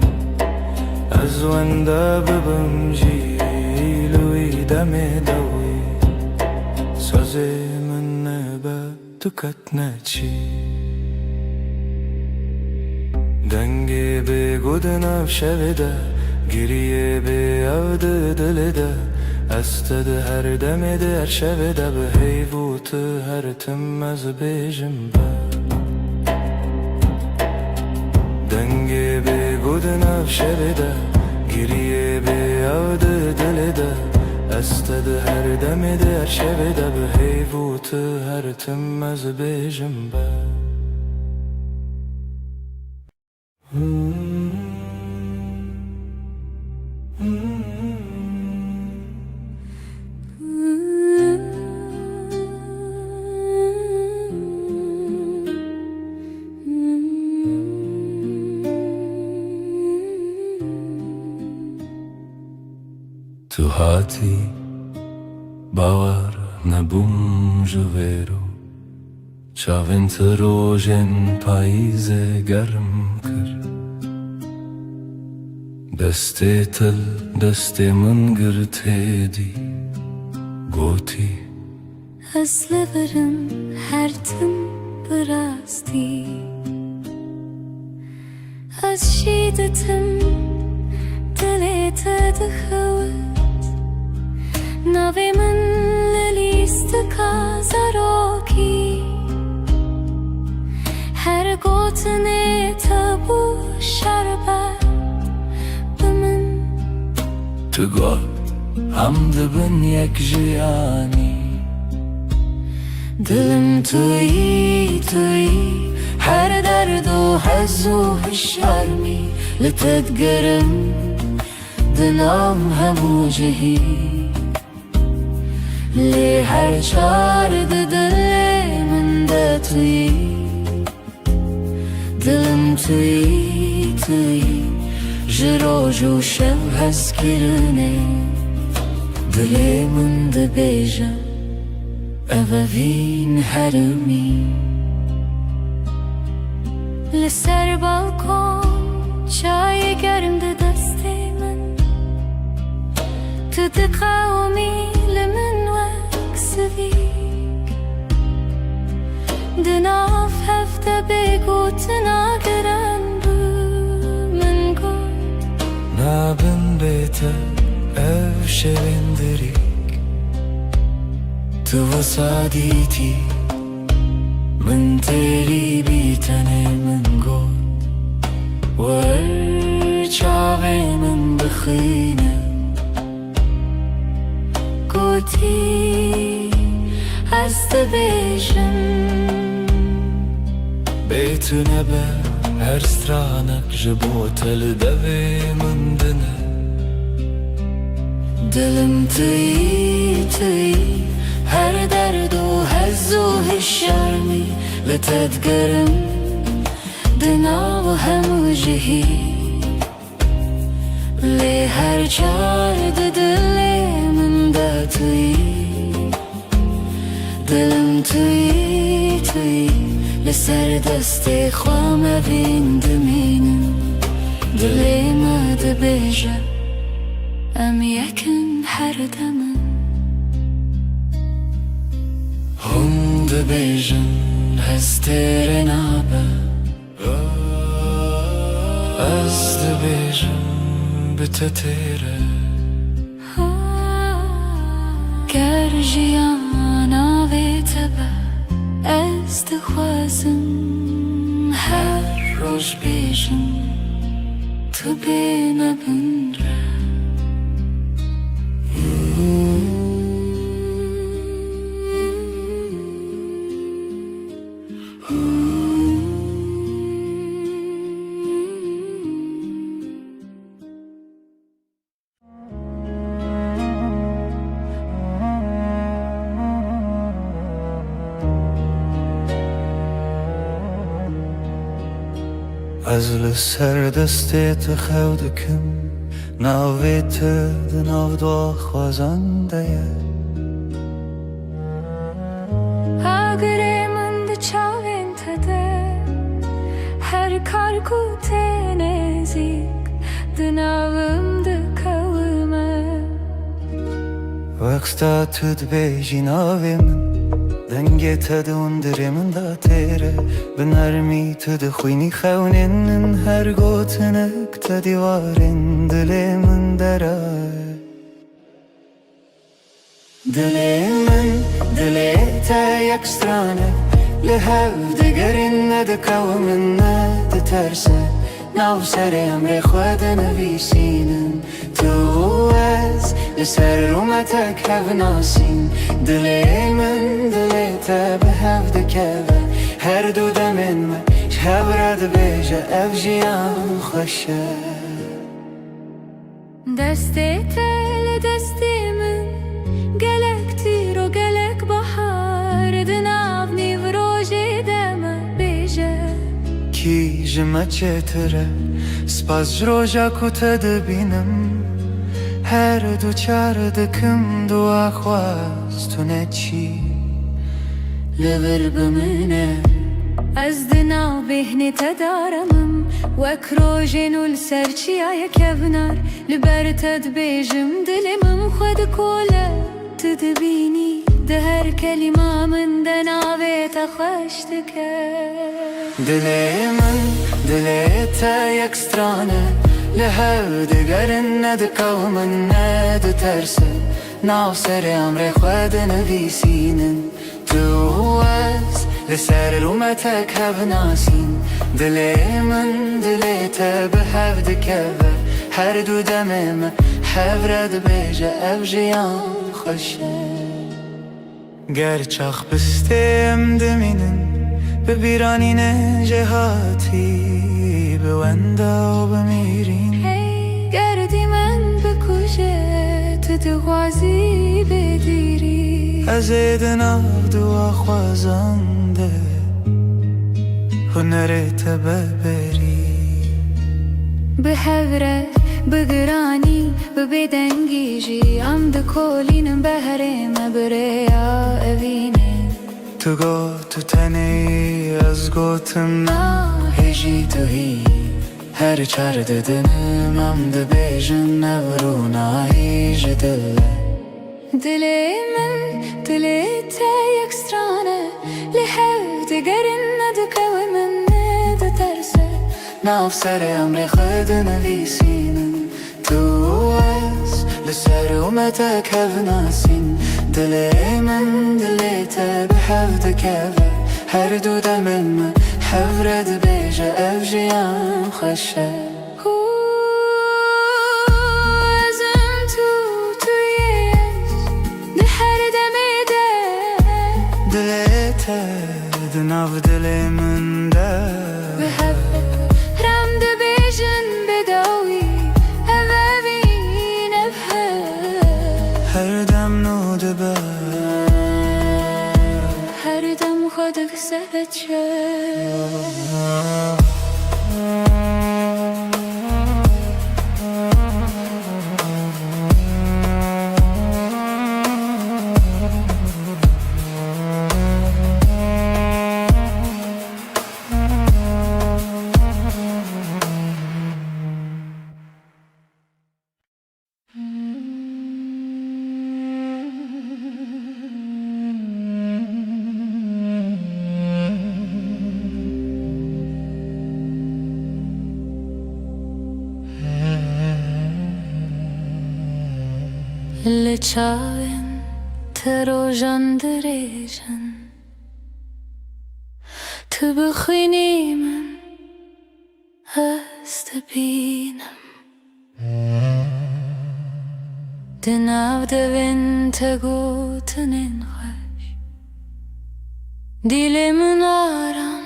از ونده ببم جیلوی دم دوی سازی من نبا دکت نچی دنگی به گودنم شویده گریه به یاد دلده استد هر دم در شویده به هیوت هر تم از بیجم دنگی به گودنم شویده گریه به یاد دلده استد هر دم در شویده به هیوت هر تم از بیجم تو هاتی باور نبوم جویرو چاوین تروژن پاییز گرم کر دسته تل دسته من گرته دی گوتی از لبرم هر تم براستی از شیدتم دلت دخوت ناوی من للیست کازاروکی هر گوتنه تبو شربت بمن تو گل هم دبن یک جیانی دلم تویی هر درد و حز و شرمی لتدگرم دلم همو جهی لی هر چار دل من ده توی دلم توی جرو جو شب هست کرنه دل من ده بیجم اووین هرمی لسر بالکن چای گرم ده دست من تو ده قومی لمن وکسویک دناف هفته بگو تناگرن بو من گل نابن بیتا او شویندریک تو وسادیتی من تیری بیتنه من گل ورچاوی من بخینه گوتی از دبیجم بیتو نبه هر سترانک جبوتل دوی من دنه دلم توی هر درد و حز و شرمی لتدگرم دنا و همو جهی لی هر چار دل من ده توی دلم توی لسر دست خوام بین دمینم دلی ما ده بیجه ام یکن هر دمم هم ده بیجن هستر نابه از ده بیجن بتتره گر جیانا وی تبه از دخوازم هر روش بیجم تو بینه بندره از لسر دستت خودکم ناویت دناو دو خوازنده اگره من ده چاوین تده هر کار کوته نزیک دناوم ده کومه وقتا تد بیجی ناوی من دنگی تد اندره من دا تیره بنرمی تد خوینی خونین هر گوتنک تدیوارین دلی من دره دلی من دلی تا یک سترانه لحو دگرین ندکو من ندترسه ناو سر امر خود نویسینم تو از لسر رومتک هف ناسین دلی من دلی تا به هف دکوه هر دو دمین من شب رد بیجه اف جیان خوشه دستی تل دستی من گلک تیر و گلک بحر دناو نیو روژی دمه بیجه کی جمع چتره سپاس جروجا کتا دبینم هر دو چار دکم دو آخواست تو نچی لبر بمنه از دناو بهنی تدارمم وک روژین و لسرچی آیا کبنار لبر تد بیجم دلمم خود کوله تدبینی ده هر کلمه من دناوی تخوش دکه دلی من دلی تا یک سترانه لحو دگرن ندکو من ندترسه ناو سر امر خود نویسینم تو از لسر رومتک هف ناسین دلی من دلی تا به هف دکوه هر دو دمم هف رد بیجه اف جیان خوشه گر چاخ بستیم دمینن ببیرانین جهاتی بوندا و بمیرین گردی من بکوشه تو دغازی بدیری از دناو دو خوازنده هنرت ببری به هوره بگرانی ببدنگیجی ام ده کولینم بهره مبریا اوینه تو گو تو تنی از گوتم هیجی تو هی هر چار ددنم ام ده بیجن نورو ناهیج دله دلی من دلی تا یک سترانه لحو دگرن ندکو من ندترسه ناف سر امر خود نویسینم تو از لسر اومتک هف ناسین دلی من دلی تا به هف دکوه هر دو دمن من هف رد بیجه اف جیان خوشه ازم تویش ده هر دمی ده دلی تا دناو دلی من ده به هف رم ده بیجن بداوی اوین هر دم نو دبه هر دم خودک سهت شد لچاوین تروژان دریجن تو بخوینی من هست بینم دناو دوین تگوتنین خوش دیل من آرام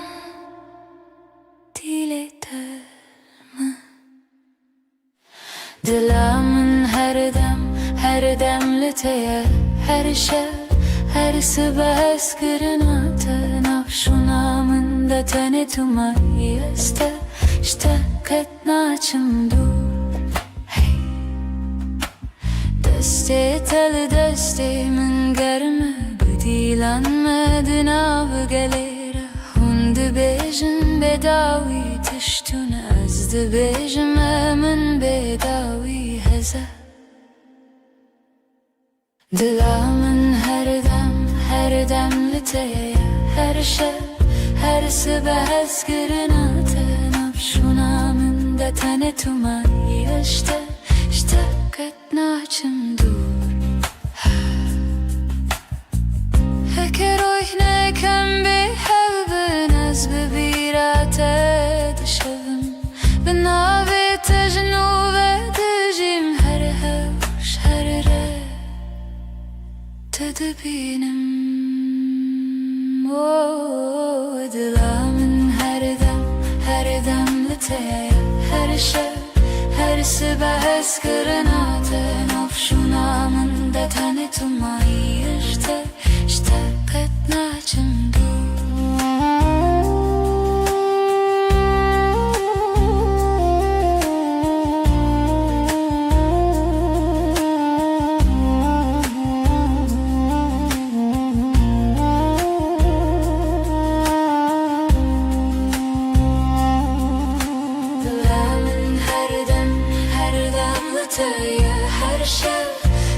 دیل ترم دلم هر دم لته هر شب هر صبح اسکرنات نفشونم ده تنه تو مایی است اشتقت ناچم دور دسته تل دسته من گرمه بدیلانمدن آب گلیره هند بیجم بداوی تشتون از بیجم من بداوی هزه دلامن her dem liteye her her sabah askerinaten afşunamın da tane tumayı işte katnaçım dur Heker oyne kem bi hevben az bebirate dışavım Ben abi tecnu ve dejim her hevş her re Tedbinim Dilamın her dem liteye her sabah askerinaten afşunamın da tane tumayı işte katnaçım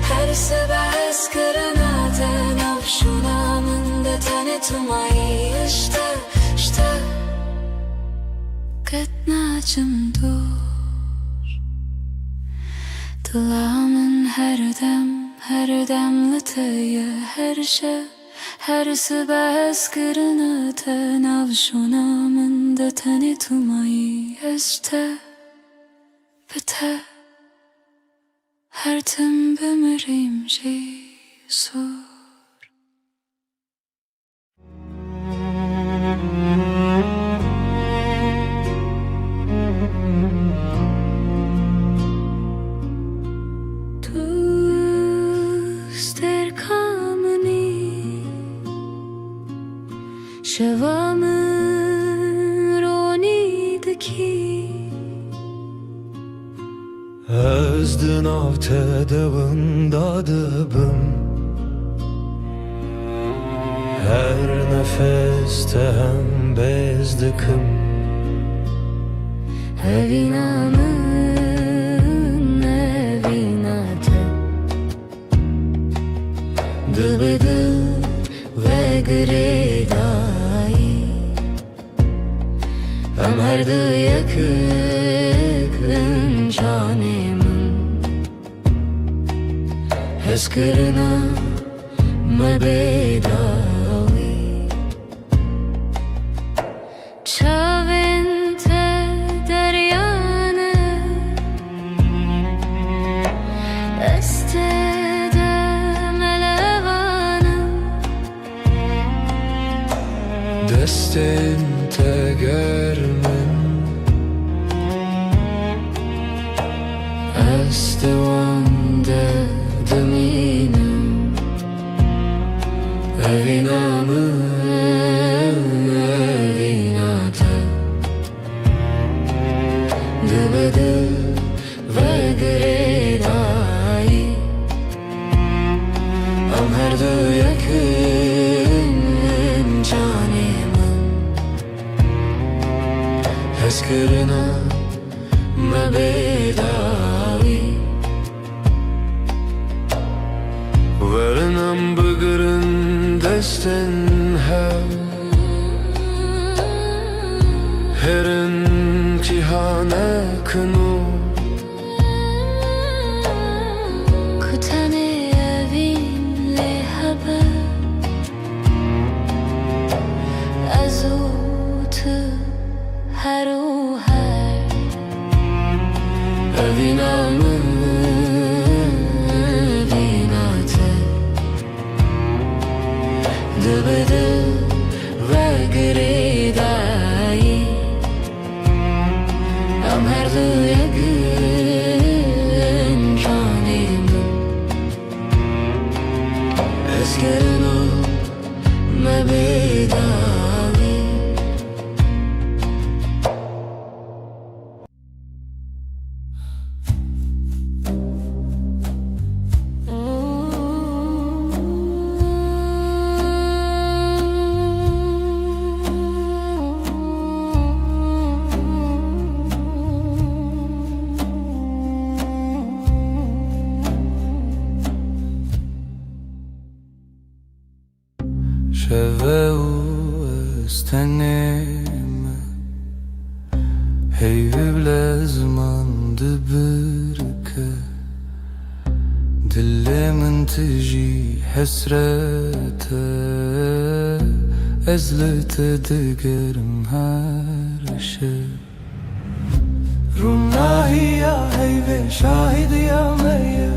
her sabah askerinaten afşunamın da tane tumayı işte katnaçım dur Dilamın her dem liteye her sabah askerinaten afşunamın da tane tumayı işte biter Her tim bemirim Jesus Tuster kamni Şevamın ronidaki Ezdin av tedevin dadıbım Her nefeste hem bezdikim Evinamın evinate Dıbıdı ve gredayı Hem her dı yakın canımın Heskırına mebedavi Çavente deryane Estede melevane Destin tegermen Estevande deminim Evinamın evinate Dıbıdı ve gredayı Am her dı yakın canımın Heskırına mebedavi Verinam bıgırın destin her imtihane kını Kutane evinle haber Azutu her Evinamın evinate Dıbıdı ve gredayı Am her dı yakın canımın شوه و استنeme Hey بلازمانdı بركه Dilimin تجي حسرته Ezlete digerim her şey Runahi ya hey ve şahid ya meye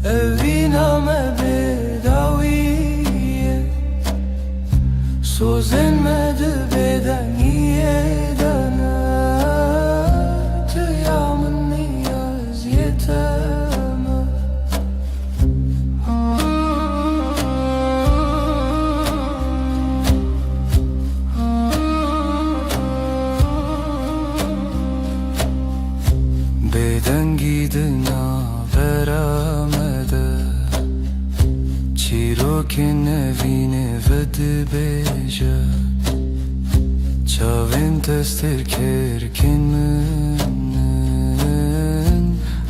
Eviname bedaviye Sozenmedi beden yedene Tıyamın niyaz yeteme Beden gidina veramede Çirokin evine vedi beja Çavim testir kerkin münnen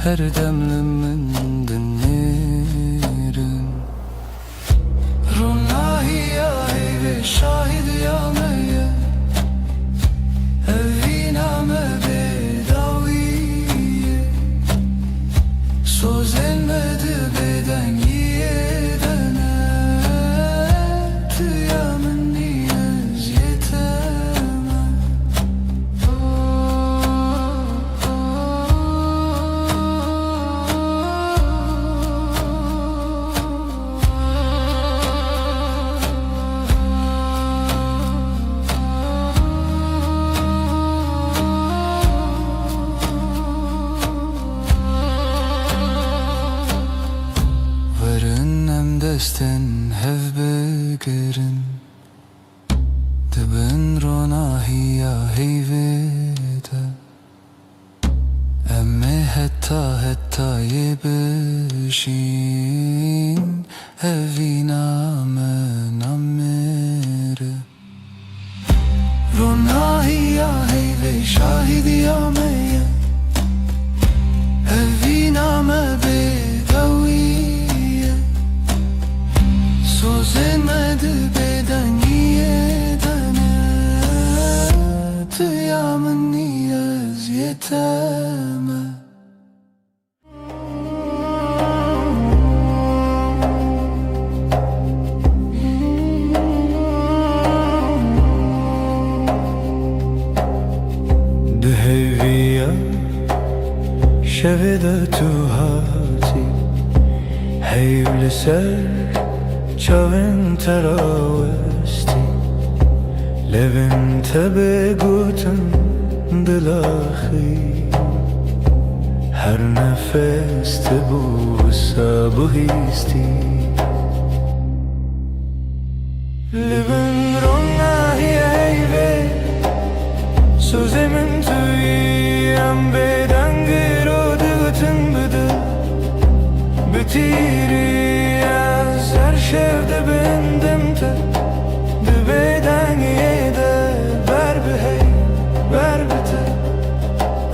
Her demlimin dinlerim Runahi ya ve şahid ya meye Eviname bedaviye Sozenmedi beden yedene Tıyamın niyaz yeteme Varın desten hev begerin Dibin ronahiya heyvede Emme hetta yebişin Eviname namere Ronahiya heyve şahidiya meye Eviname bedaviye Sozenmedi beden yedene Tıyamın niyaz yeteme Deheviya şevede tu hati Heyvli ser Çavin teravesti Levin tebe gutun dilahi Her nefeste bu sabuhisti Levin ronahi eyve Sözemin tüyem beden girodugutun bıdı Bitiri Her şevde bendimte Dibeden yede Ber bihey Ber bite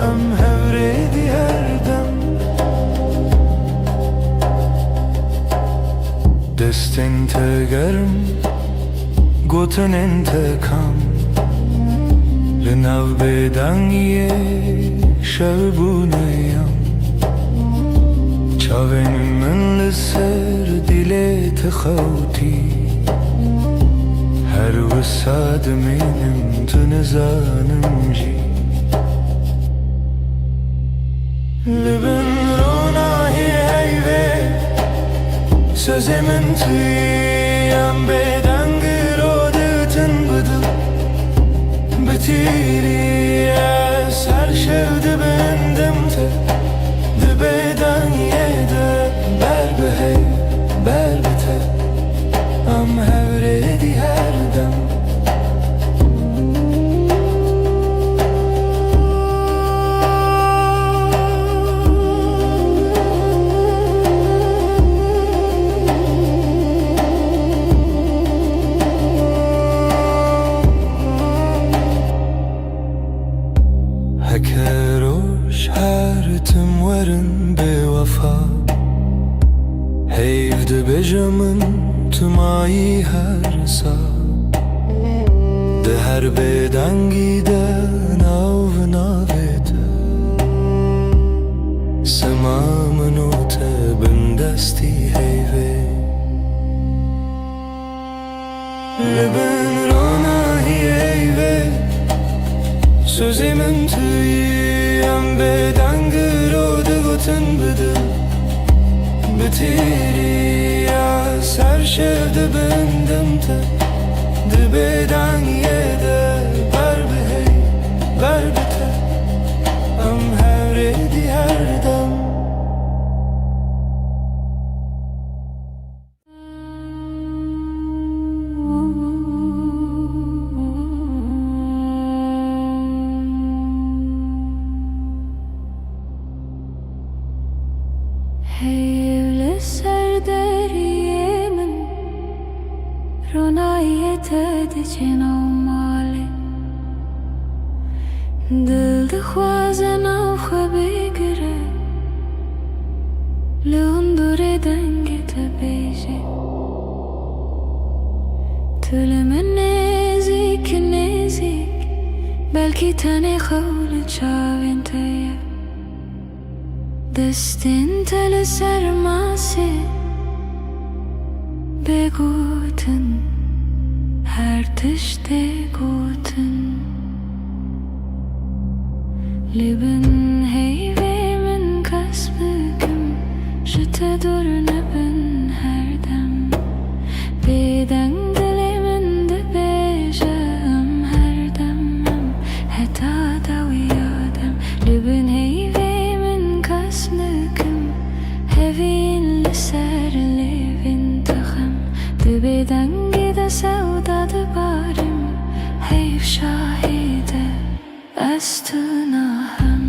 Em hevredi her dem Destin tegerim Gotun intekam Linav beden ye Şevbuneyam Çavin من لسر دلت خوتي هر وساد منم تنزانم جي لبن روناهي هيوه Sözemin tüyem beden girodutun budu Bitiri eser şevdi bendimte Dibeden yede Ber bihey ber bite Am hevredi her dem Hekeroş her tüm varın bevafa Heyvde bejamın تمایی هر سا ده هر بدنگی ده ناو ناویت سما منوت بندستی هیوی لبن راناهی هیوی سوزی من تویم بدنگ رو دگوتن بده بتیری یا سرشد بندم ته ده بدنگیه ده بر بهی بر بته ام هر دی هر دم Hevle serderiye min Ronayet edicin avmali Dil dixwazen av xwe bigire Li hundurê dengê te bêje Tu li min nêzik nêzik Belkî tenê xew li çavên te ye Destên te li ser masê bêgotin her tiştê gotin Li bin heyvê min kes bikim ji te dur nebin her dem Bêdeng dilê min dibêje em her dem em heta da wîya dem Li bin heyvê Hevin li ser levin taxem Dibêdengê de sewda dibarim Heyv şahîde ez tu nahem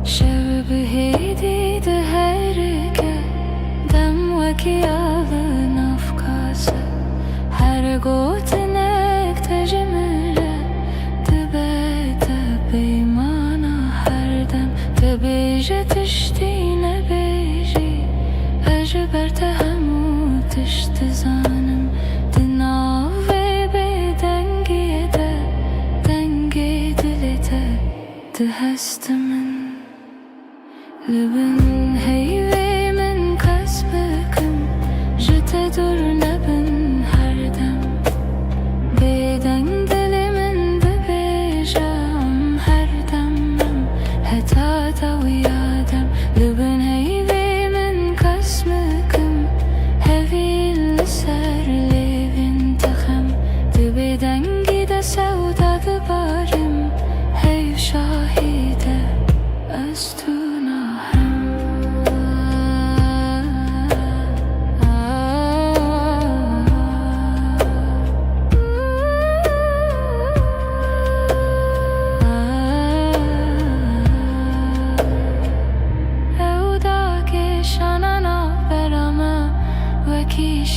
Şev bihêdî de herike Ki alın afkası Her gotinek tecmile Dibe te beymana her dem Te bêje tiştîne bêjî Ejber te hemû tişt zanim Di navê bêdengiyê de Dengê dilê te di hest min Li bin heyvê min kes bikim Ji te dur nebin her dem Bêdeng dilê min dibêje em her dem em heta da wîya dem Li bin heyvê min kes bikim Hevî li ser lêvin taxem Dibêdengî de sewda dibarim Heyv şahîde ez tu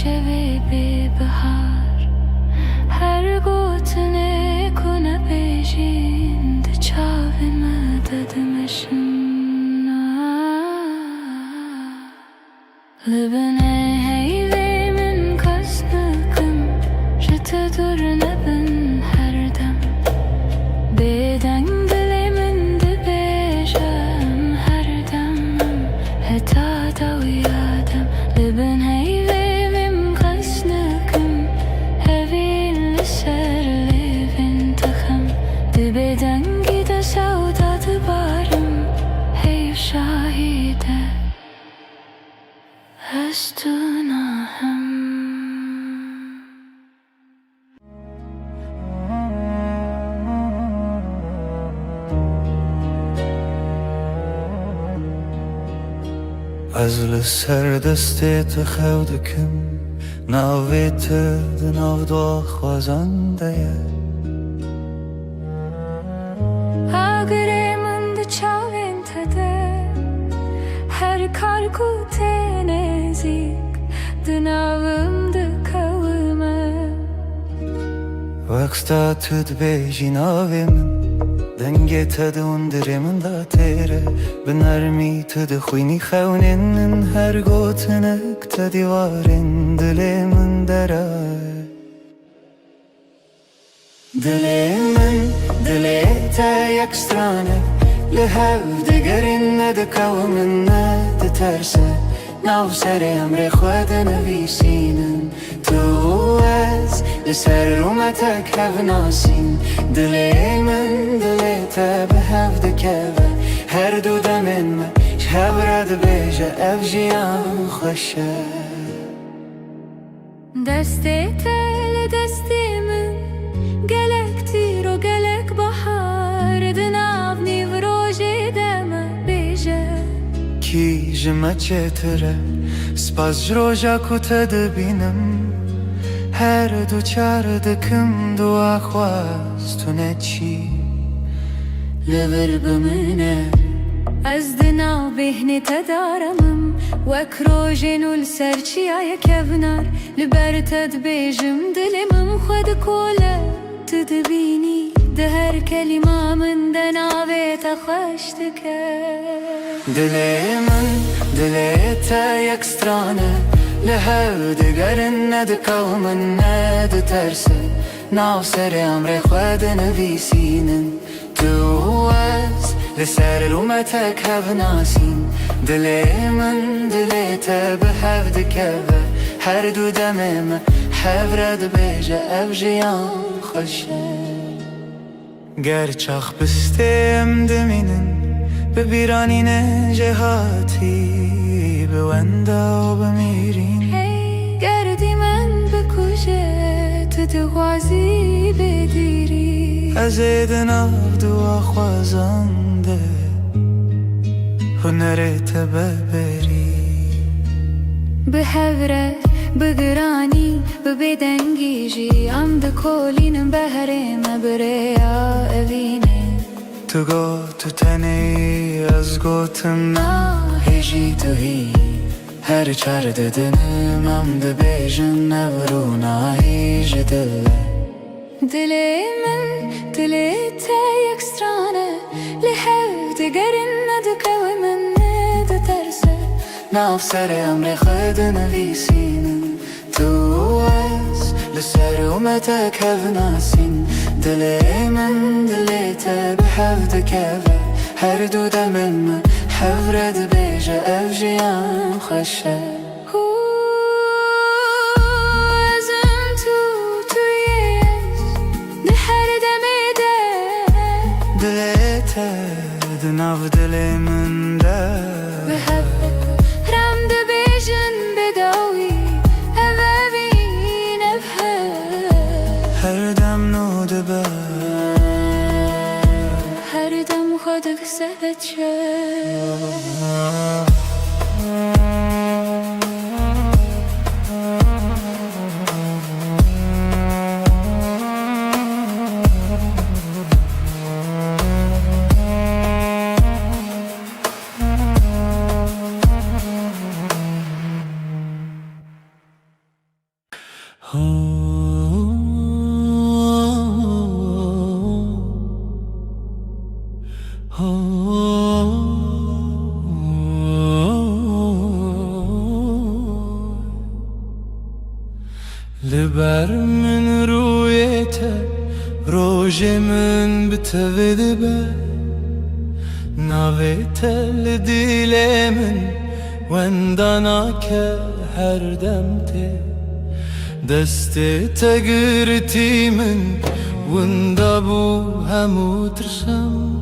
شوی بی بهار هر گوتنه کنه بیجین ده چاوی مددمشن لبنه هیوی من کس نکم جت دور نبن هر دم بیدنگ دلی من ده بیجم هر دمم هتا دوی آدم لبن هیوی Dibêdengî de sewda dibarim Heyv şahîde ez tu nahem Ez li ser destê te xew dikim Navê te di nav daxwazan de ye Agirê min di çavên te de her kar ku tê nêzik di navim dikewime وقتا تد بیجی ناوی من دنگی تد اندره من دا تیره بنرمی تد خوینی خونین هر گوتنک تدیوارین دل من درای دل من دل تا یک سترانه لهو دگرین ندکو من ندترسه ناو سر امر خود نویسینن تو از لسر رومتک هف ناسین دل من دل تا به هف دکوه هر دو دمن من شب رد بیجه اف جیان خوشه دستی تل دستی من گلک تیر و گلک بحر دناو نیو روژی دم بیجه کی جمع چتره سپاس جروجا کتا دبینم هر دو چار دکم دو آخواستونه چی لبر بمنه از دناو بهنه تدارمم وک روژنو لسرچی آیا کبنار لبر تد بیجم دلمم خود کوله تدبینی ده هر کلمه من دناوی تخشتکه دل من دل تا یک سترانه لهو دگرن ندکو من ندترسه ناو سر امر خود نویسینن تو از لسر رومتک هف ناسین دل من دل تا به هف دکوه هر دو دمم هف رد بیجه اف جیان خوشه گرچاخ بستیم دمینن ببیرانین جهاتی به وندا و بمیرین گردی من بکشه تو دغازی بدیری از دناو دو خوازنده هنرت ببری به هوره بگرانی ببدنگیجی ام دکولینم بهرم بریا اوینه تو گو تو تنی از گوتم هیجی تو هی هر چار ددنم ام دبیجن نورو هیج دل دل من دل تا یک سترانه لحو دگرن ندکو من ندترسه ناو سر امر خود نویسینم تو از لسر اومتک هف ناسین دل من دل تا به هف دکوه هر دو دمن من هف رد بیجه اف جیان خوشه ازم تویست ده هر دمه ده دل تا دناو دل من ده به هف رم ده بیجن بداوی اوابین هر دم نو دبه هر دم خودک سهچه لبر من رویته روژ من بتوید به ناویته لدیل من وندانا که هر دم ته دست تگرتی من وندا بو همو ترسم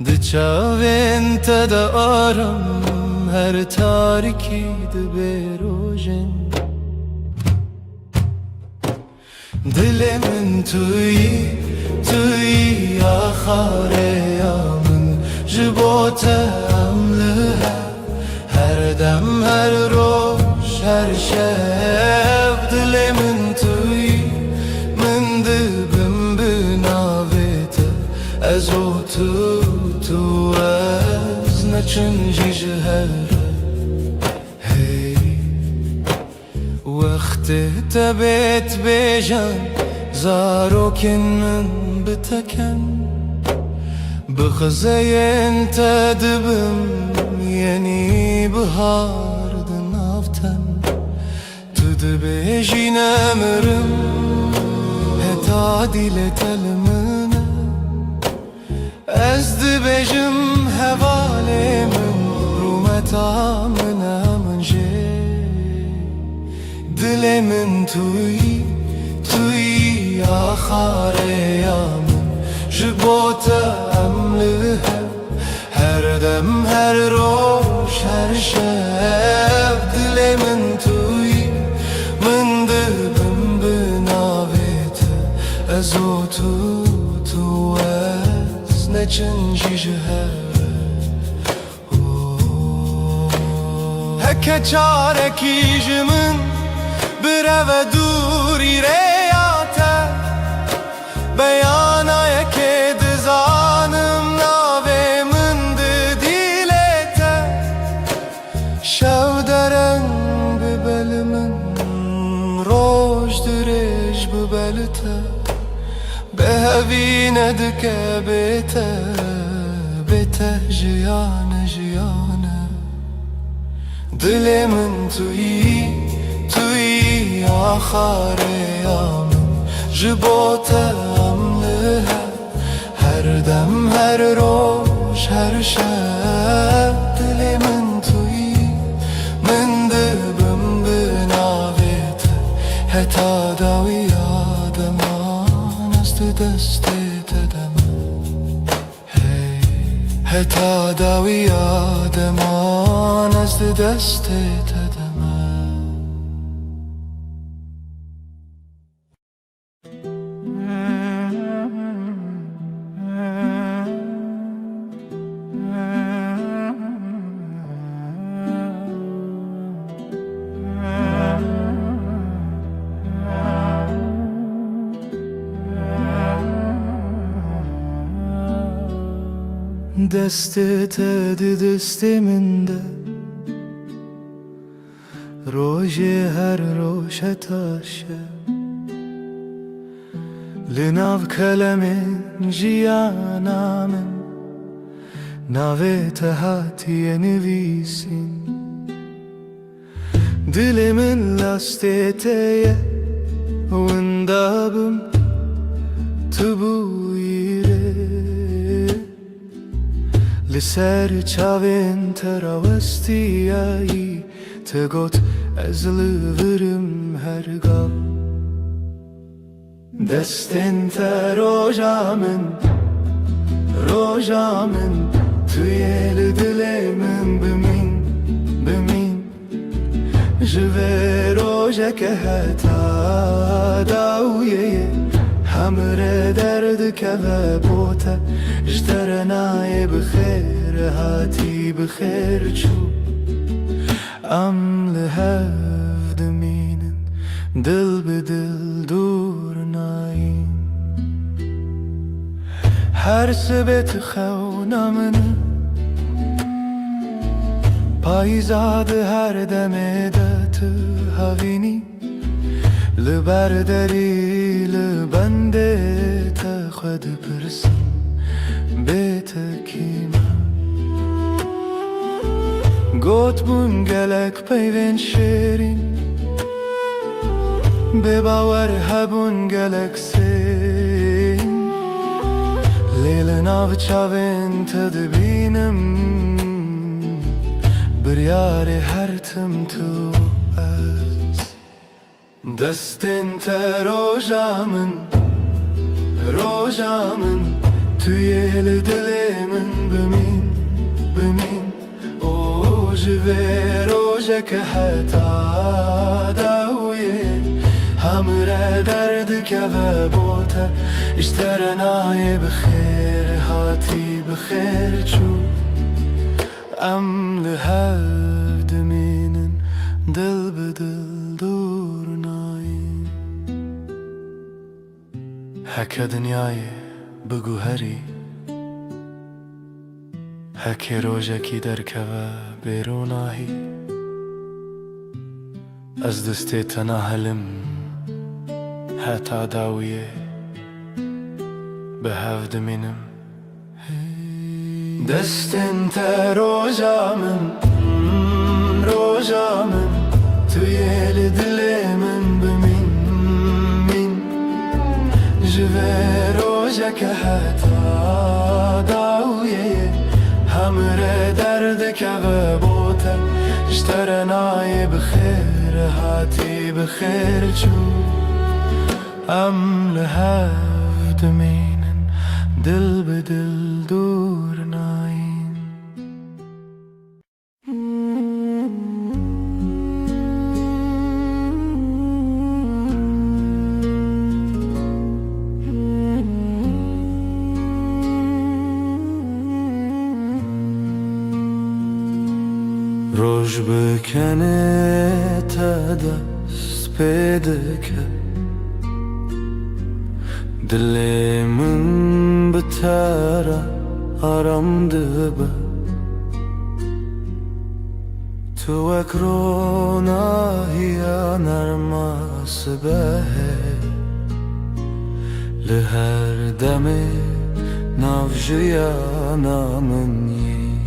ده چاوین تا دا آرم هر تاریکی ده بیروژن دل من توی آخاره یا من جبوته عمله هر دم هر روش هر شب دل من توی من دبم بناویته از او تو از نچنجی جهره هی وقت تبت بیجان زاروكن من بتكن بخزين تدبم يني بهار دنافتن تدبيجي نمرم هتادي لتلمنا أزدبيجم هوالي من رومتا منا من جي دلي من توي آخر يامن جبوتا أملها هر دم هر روش هر شب دلي من توي من دبم بناويت أزوتو توز نچنجي جهر هكا چاركي جمن برو دوری ریاته بیانای که دزانم ناوه من دیلته شو درن ببل من روش درش ببلته به هوی ندکه بیته جیانه جیانه دل من تویی آخر یامن جبوتا أملها هر دم هر روش هر شب دلي من توي من دبم بناويت هتا داوي آدمان است دست تدم هتا داوي آدمان است دست تدم دستت دست من ده روژ هر روش تاشه لناو کلم جیانا من ناویت هاتی نویسین دل من لاستیتیه وندابم تبویره لسر چاوین تراوستیایی تگوت از لورم هرگاه دستن تا روژا من توی دل من بمین جوه روژا که هتا داویه همرا درد که بوتا اجترنای بخیر هاتی بخیر چو ام لهف دمینن دل بدل دور نایم هر سبت خونا من پایزاد هر دم دت هاوینی لبرداری لبنده تا خود پرسم بیت کیما گوت بون گلک پیوین شیرین به باور هبون گلک سین لیل ناو چاوین تدبینم بریار هر تم تو از دستن تا روژا من توی دل من بمین او جوه روژا که حتا داویه همرا درد که بوتا اشترنای بخیر هاتی بخیر چو ام لهف دمینن دل بدل دور نایم هکا دنیای بگو هری هکی روژا کی درکوه بیروناهی از دستی تناهلم حتا داویه به هفت منم دستن تا روژا من توی دل من بمین جوه روژا که حتا داویه همره درد که بوته اشترنای بخیر هاتی بخیر چو ام لهفت مینن دل به دل دور ناین روش بکنه تا دست پیدا کرد دل من بتره آرام دبه تو اکرونا هیا نرماس به لهر دمه نافجیا نامنی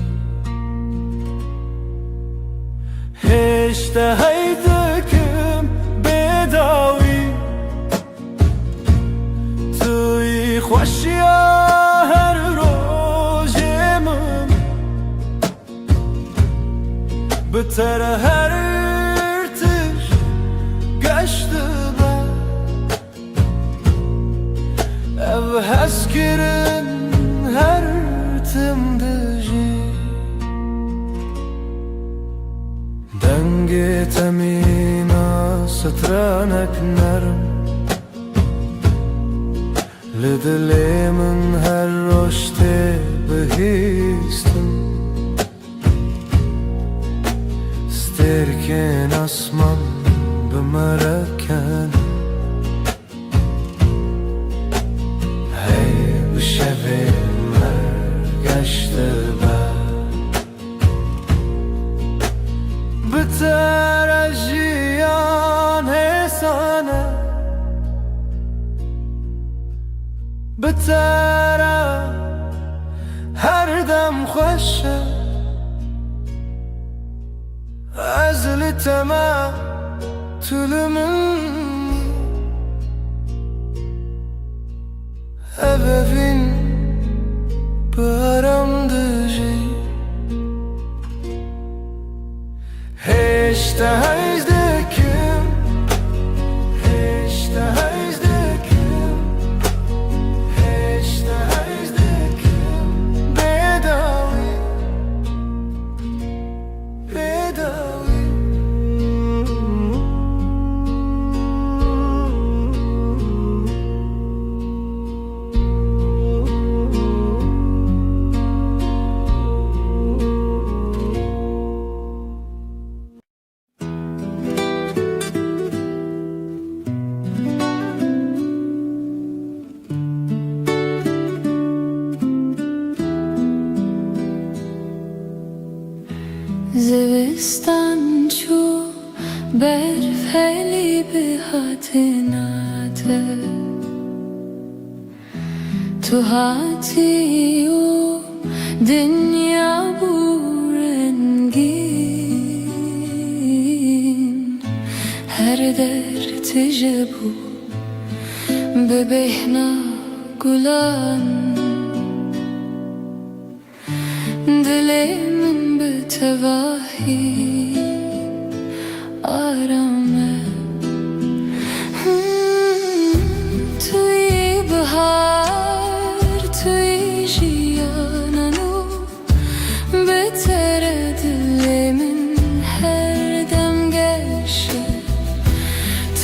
هشته هیدکم بداوی توی خوشیا هر روزم بتر هر ارتش گشته با او هسکرن هر تم دجی دنگ تمینا سترانک نرم لدل من هر رشته بهیستم سترکن اسمان بمرکن هی بشوه مرگشته بتر از جیان حسانه بتر هر دم خوشه از لتما طول منی ابوین برام دجی هشته هیزدکم هشته هیزدکم هشته هیزدکم بداوی بداوی زوستان چو برف هلی به هاتناته تو هاتی و دنیا بورنگین هر در تجبو به بهنا گلان دل من به تواهی آرامه توی بهار توی جیانانو بهتر دل من هر دم گشه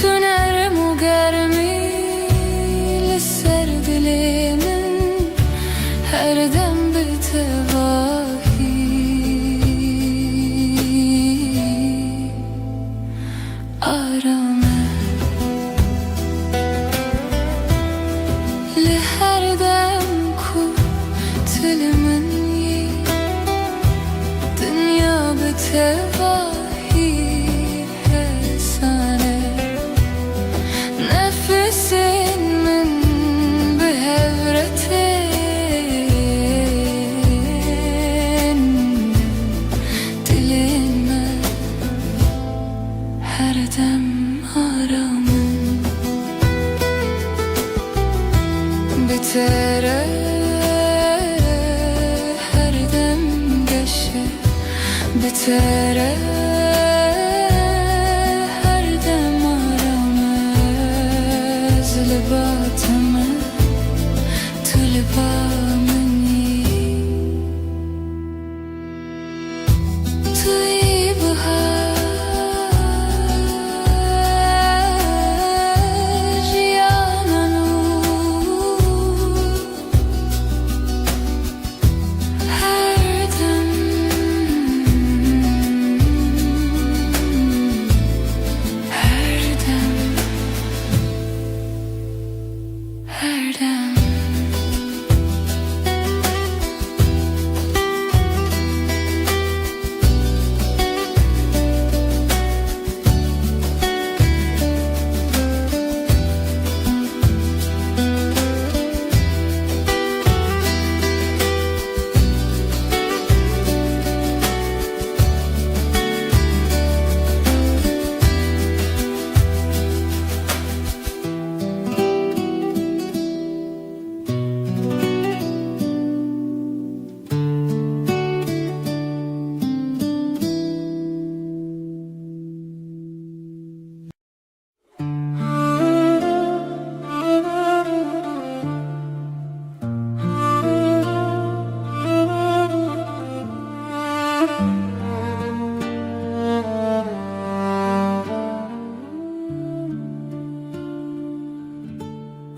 تو نرم و گرمی لسر دل من هر دم به تواهی آرامه لهر دم کو تل منی دنیا به تواهی حسانه نفس aramın bitere her dem geçe bitere her dem aramız libatımı tülbamını tüybüha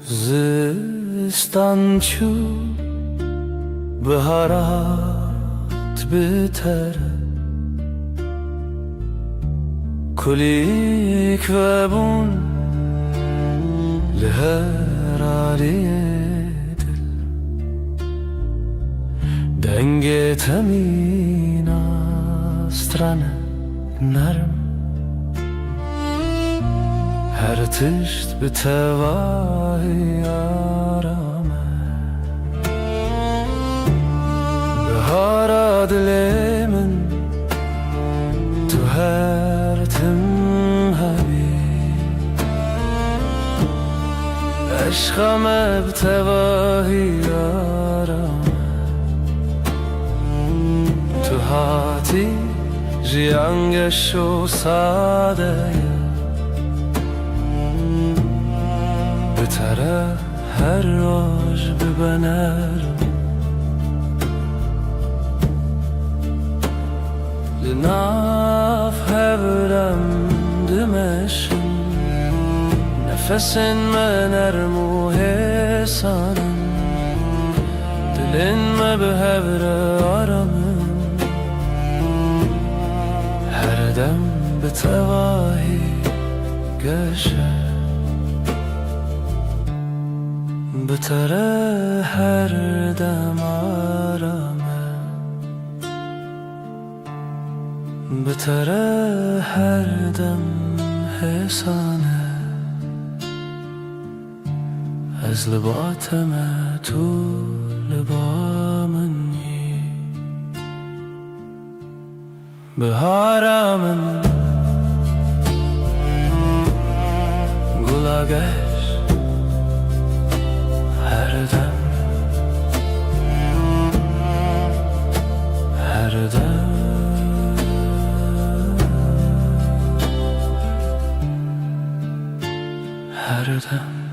زستان چو بهارات بتر کلیک و بون لهراری دل دنگ تمین استرانه نرم her tişt bir tevahi arame Bahara dilemin tu her tim habi Eşkame bir tevahi arame Tu hati jiyangeş o sadeye بتره هر راج ببنرم لناف هبرم دمشم نفسن منرم و حسانم دلن ما بهبر آرامم هر دم بتواهی گشه بتره هر دم آرامه بتره هر دم حسانه از لباتم تو لبامنی بهارامن گلاگه her dem her dem her dem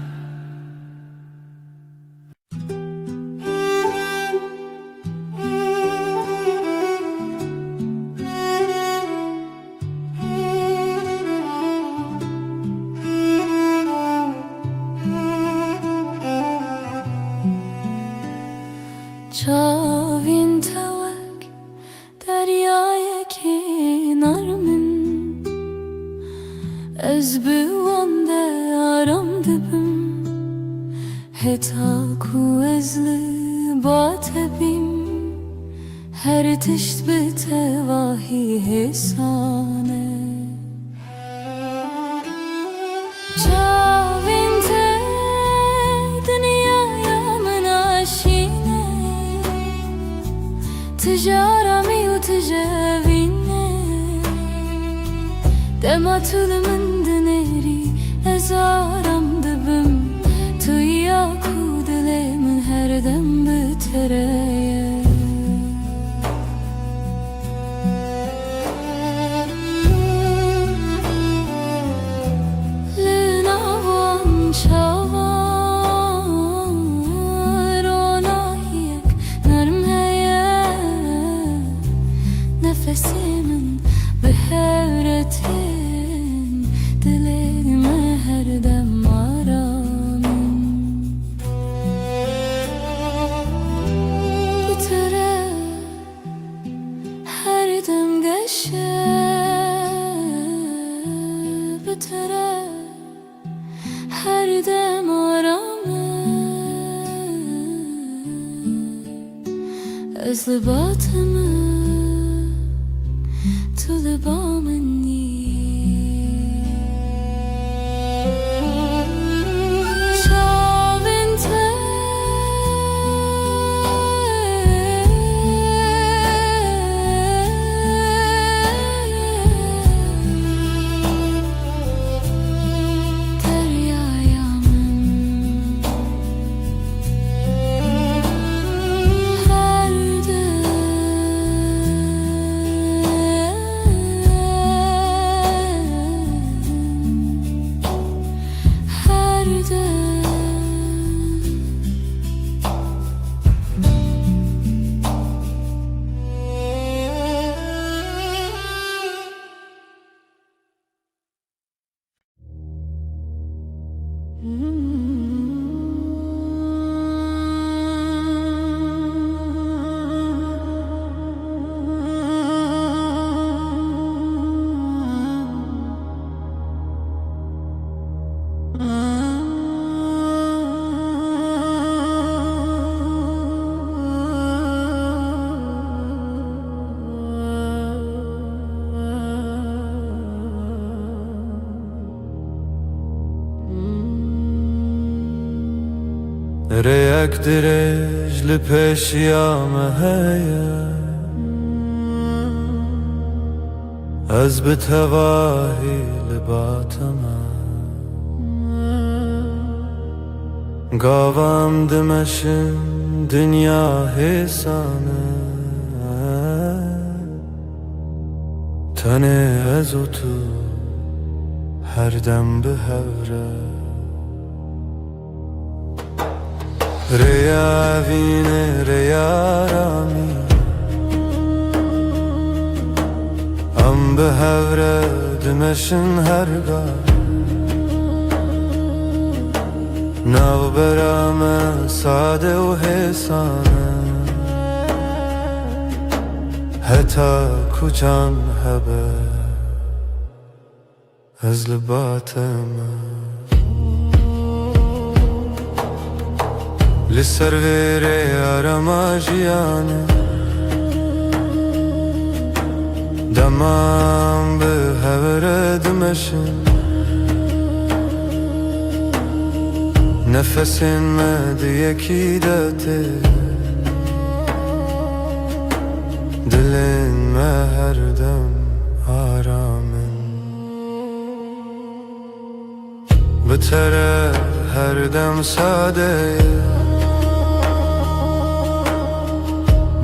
Çavin tavak deryaya kenarımın Ez büvande aram dibim Heta ku ezli batebim Her tişt betevahi hesane Çavin te dünyaya menaşine تجارمي وتجاويني دمعت من دنيري سره هر دم آرامه از لباتمه تو لبامنی ريك درج لبش يا مهيا أزبت هواهي لباتما قاوام دمشن دنيا هيسانه تنه ازو تو هر دم بهوره ريا فيني ريا رامي ام بهوره دمشن هرگاه ناو برامه ساده و حسانه حتی کجان هبه از لباتمه لسر ویره آرما جیانه دمام به هوره دمشن نفسین مد یکی داته دلین ما هر دم آرامن بتره هر دم ساده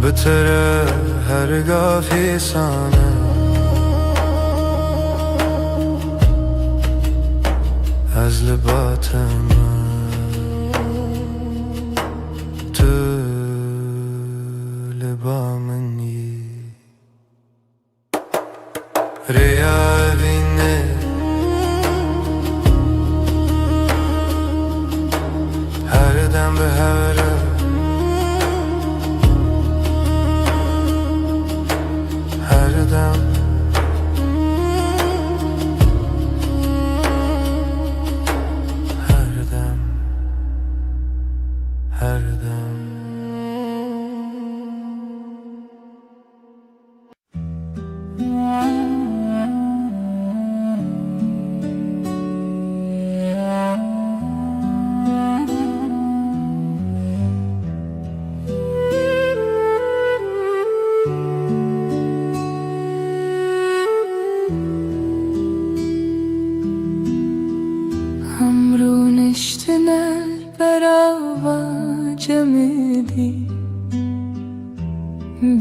بتره هرگاه فیسانه از لباتم تو لبامنی ریا بینه هر دم به هره هر دم هر دم هر دم همرونشتنر برا جمدی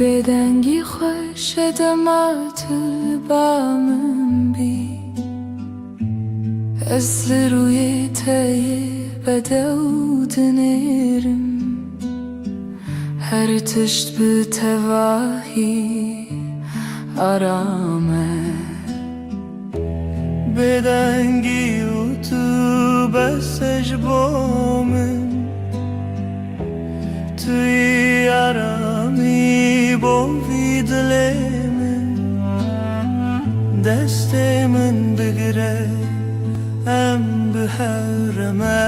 بدنگی خوش دمات بامن بی از روی تای بدود نرم هر تشت به تواهی آرامه بدنگی و تو بسش بامن توی آرامی بوی دل من دست من بگره ام بهرمه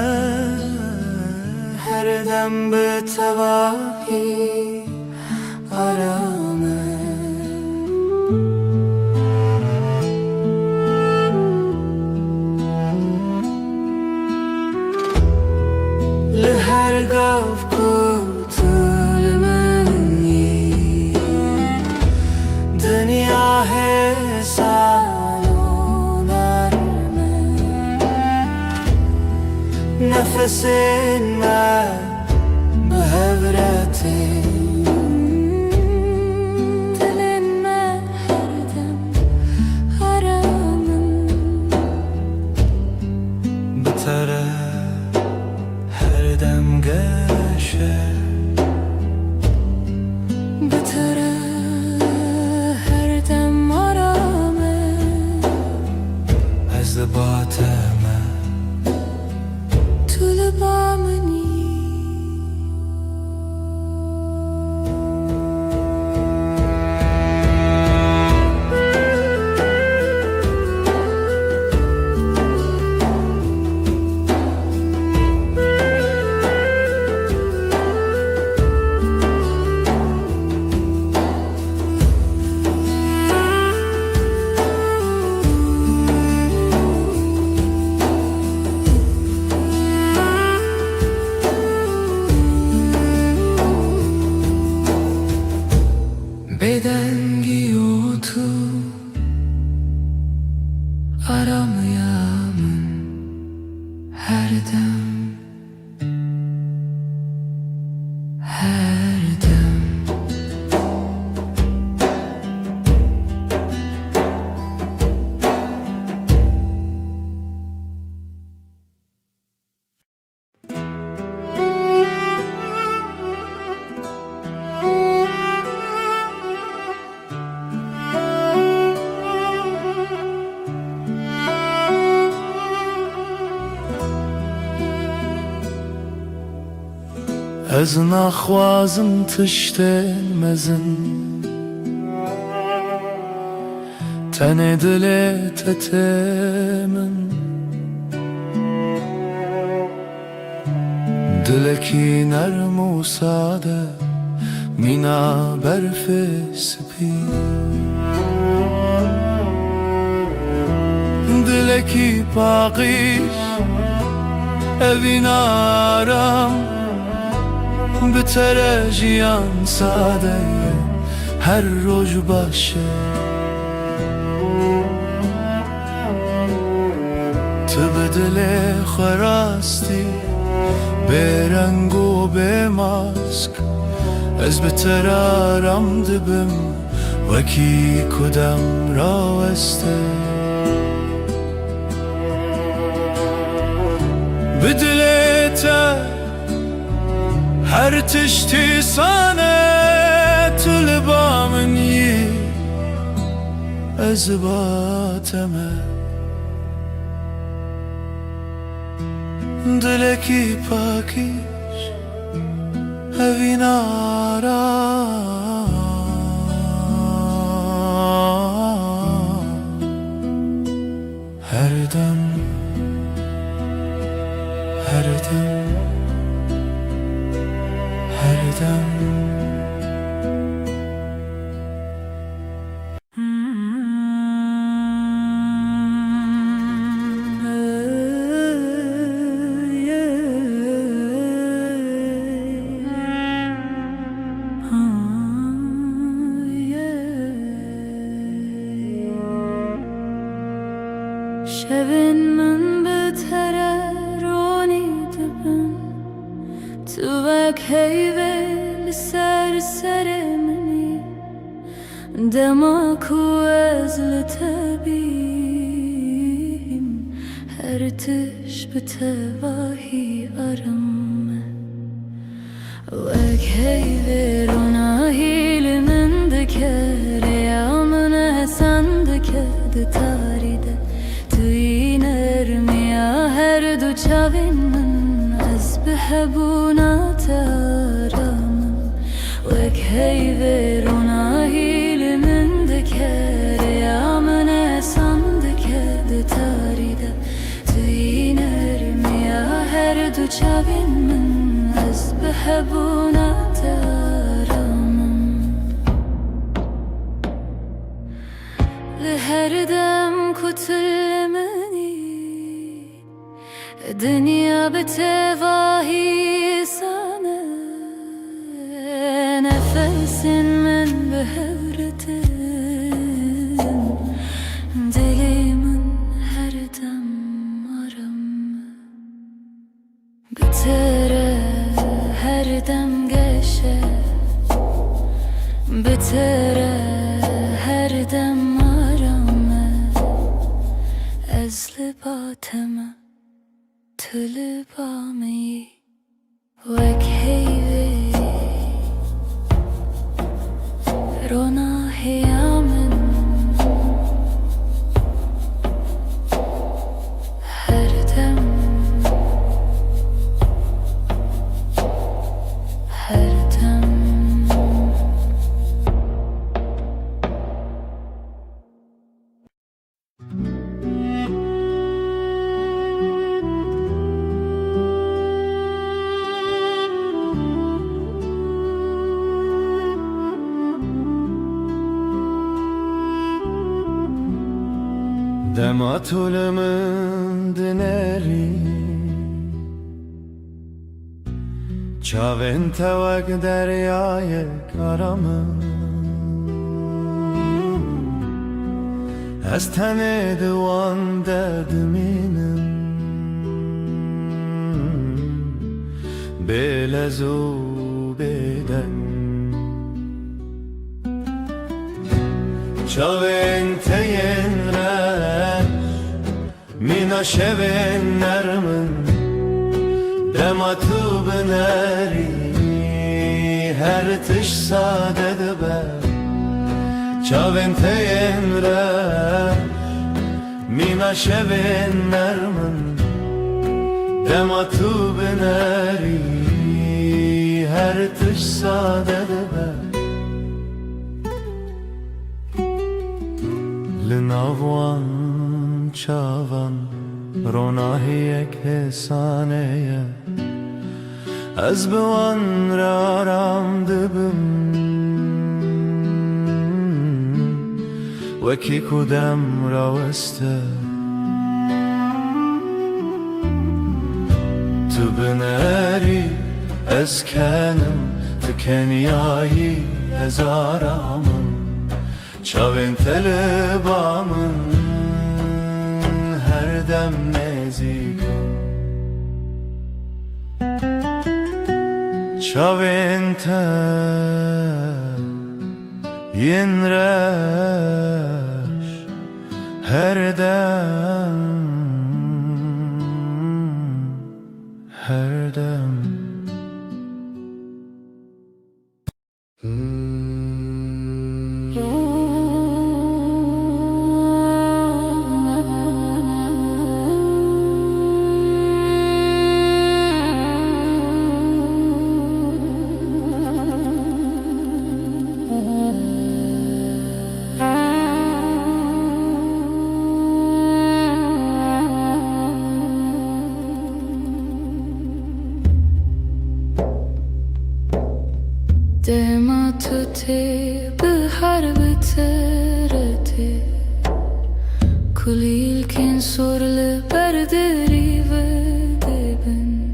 هر دم به تواهی آرامه لهر گاف کتل منی دنیا حسان نرمه نفس من به هورتی دل من هر دم آرامم بتره هر دم گشه بتره هر دم آرامه از باطمه طول بامنی Bedengi otu aramayamın her dem her dem از نخوازم تشتن مزن تن دل تتمن دلکی نرم و ساده مینا برف سپی دلکی پاقیش evin aram بتره جیان ساده هر روز باشه تو به دل خراستی به رنگ و به ماسک از بتر آرام دبم وکی کدام را استه به دلت هر تشتی سانه طول بامنی از باطمه دلکی پاکیش evin aram her dem her dem her dem شبن من بتره رونی دبن تو وک هیول سر منی دماکو از لطبیم هر تش بتواهی آرامه وک هیول ناهیل من دکر یا من حسن دکد تاریده توی نرمیا هر دو چاوین من از بهبونات آرامم وک هیورونا هیل من دکر یا من احسان دکد تاریده توی çavin min ez bi hebûna te aramim li her dem ku tilmenî dünya bi tevahî sane nefesin min bi hevretin dilimin her dem bitere her dem geçe bitere her dem arame ez libateme tülibami vek heyvi rona hiyamin her dem Dematulımın dineri Çavin tevek deryayı karamın Ez tene divan derdiminim Belezu beden Çavin teyenler Mina şevin nermin Dematu bineri Her tiş sadede be Çavin teyenler Mina şevin nermin Dematu bineri Her tiş sadede be Linavwan çavan Ronahiyek hesaneye Ez biwan raram dibim Weki kudem raweste Tu bineri ez kenim Tu kenyayi ez aramım Çavin telebamın her dem nezikim Çavin te yinreş her dem her dem Dematute bihar biterete Kulilkin sorlu berderi ve debin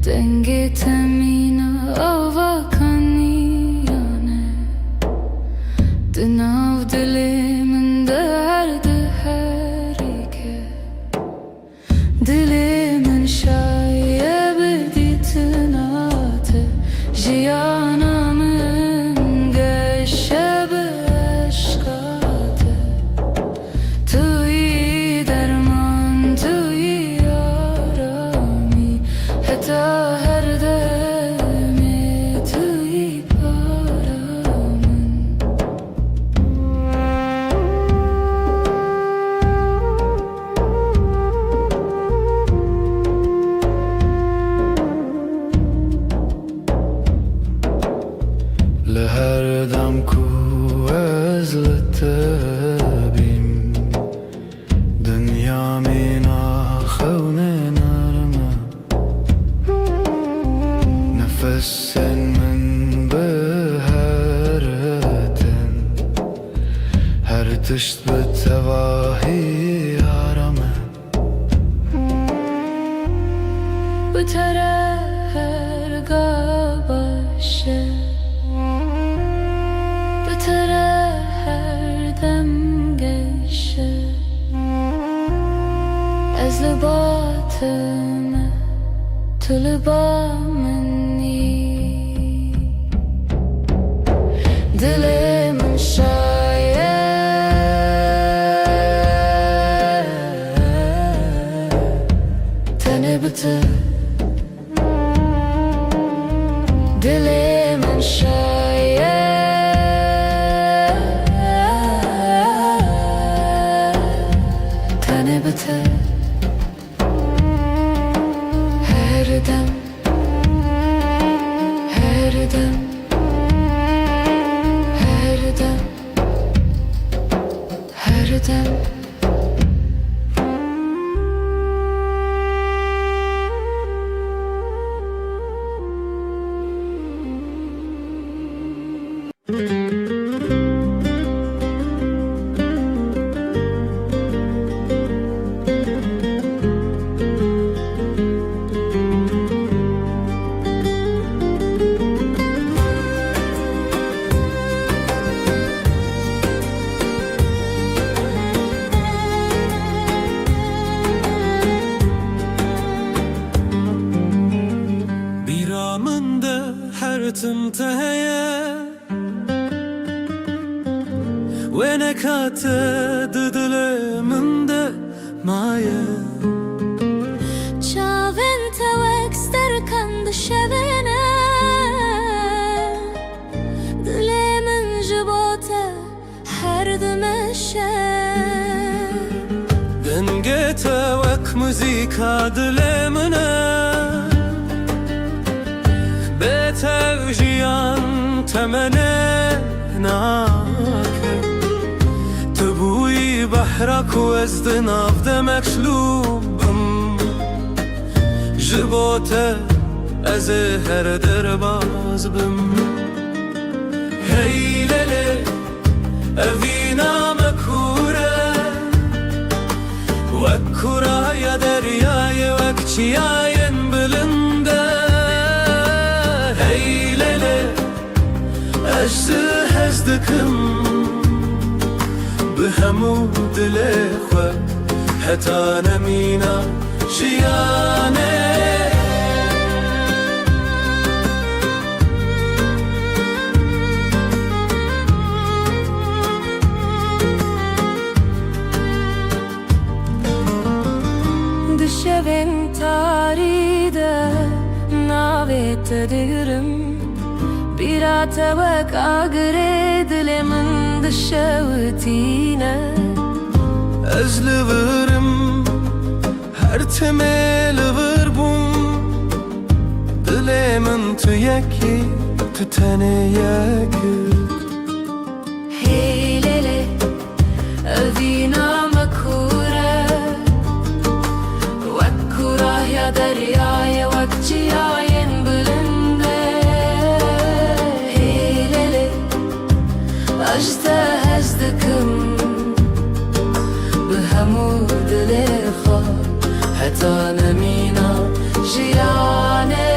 Denge temina avakani yane Dinav dilimin derdi herike Dilimin şaye beditinate Jiyanamın geçebe aşkate Tui derman tui arami Heta her deme tui paramın تشت بتواهی آرامه بتره هرگاه باشه بتره هر دم گشه از لباتمه تو لبا منی دل من شایه تنه بته دل من شایه تنه بته هر دم هر دم هر دم هر دم بیرامنده هر تمتهیه و نکاته دل من ده مایه چاوین توک سترکند شوینه دل من جبوته هر دمشه دنگه توک موزیکا دل منه تغجيان تمنى ناكر تبوي بحرك وزد نافد مكشلوبم جبوته ازهر درباز بم هي ليلي افينا مكوره وكورا يا درياي وكشياين بلنده أجزه هزدكم بهمو دلخوا حتى نمينا جيانه دشوین تاریده ناویت دیرم بیرات وک آگره دل من دشوتینه از لورم هر تمل وربم دل من تو یکی تو تنه یکی هی لیلی اوینا مکوره وک کوراه یا دریای وک جیاین بلنده هی لیلی اجده هزدکم بهمو دل خواه حتی نمینا جیانه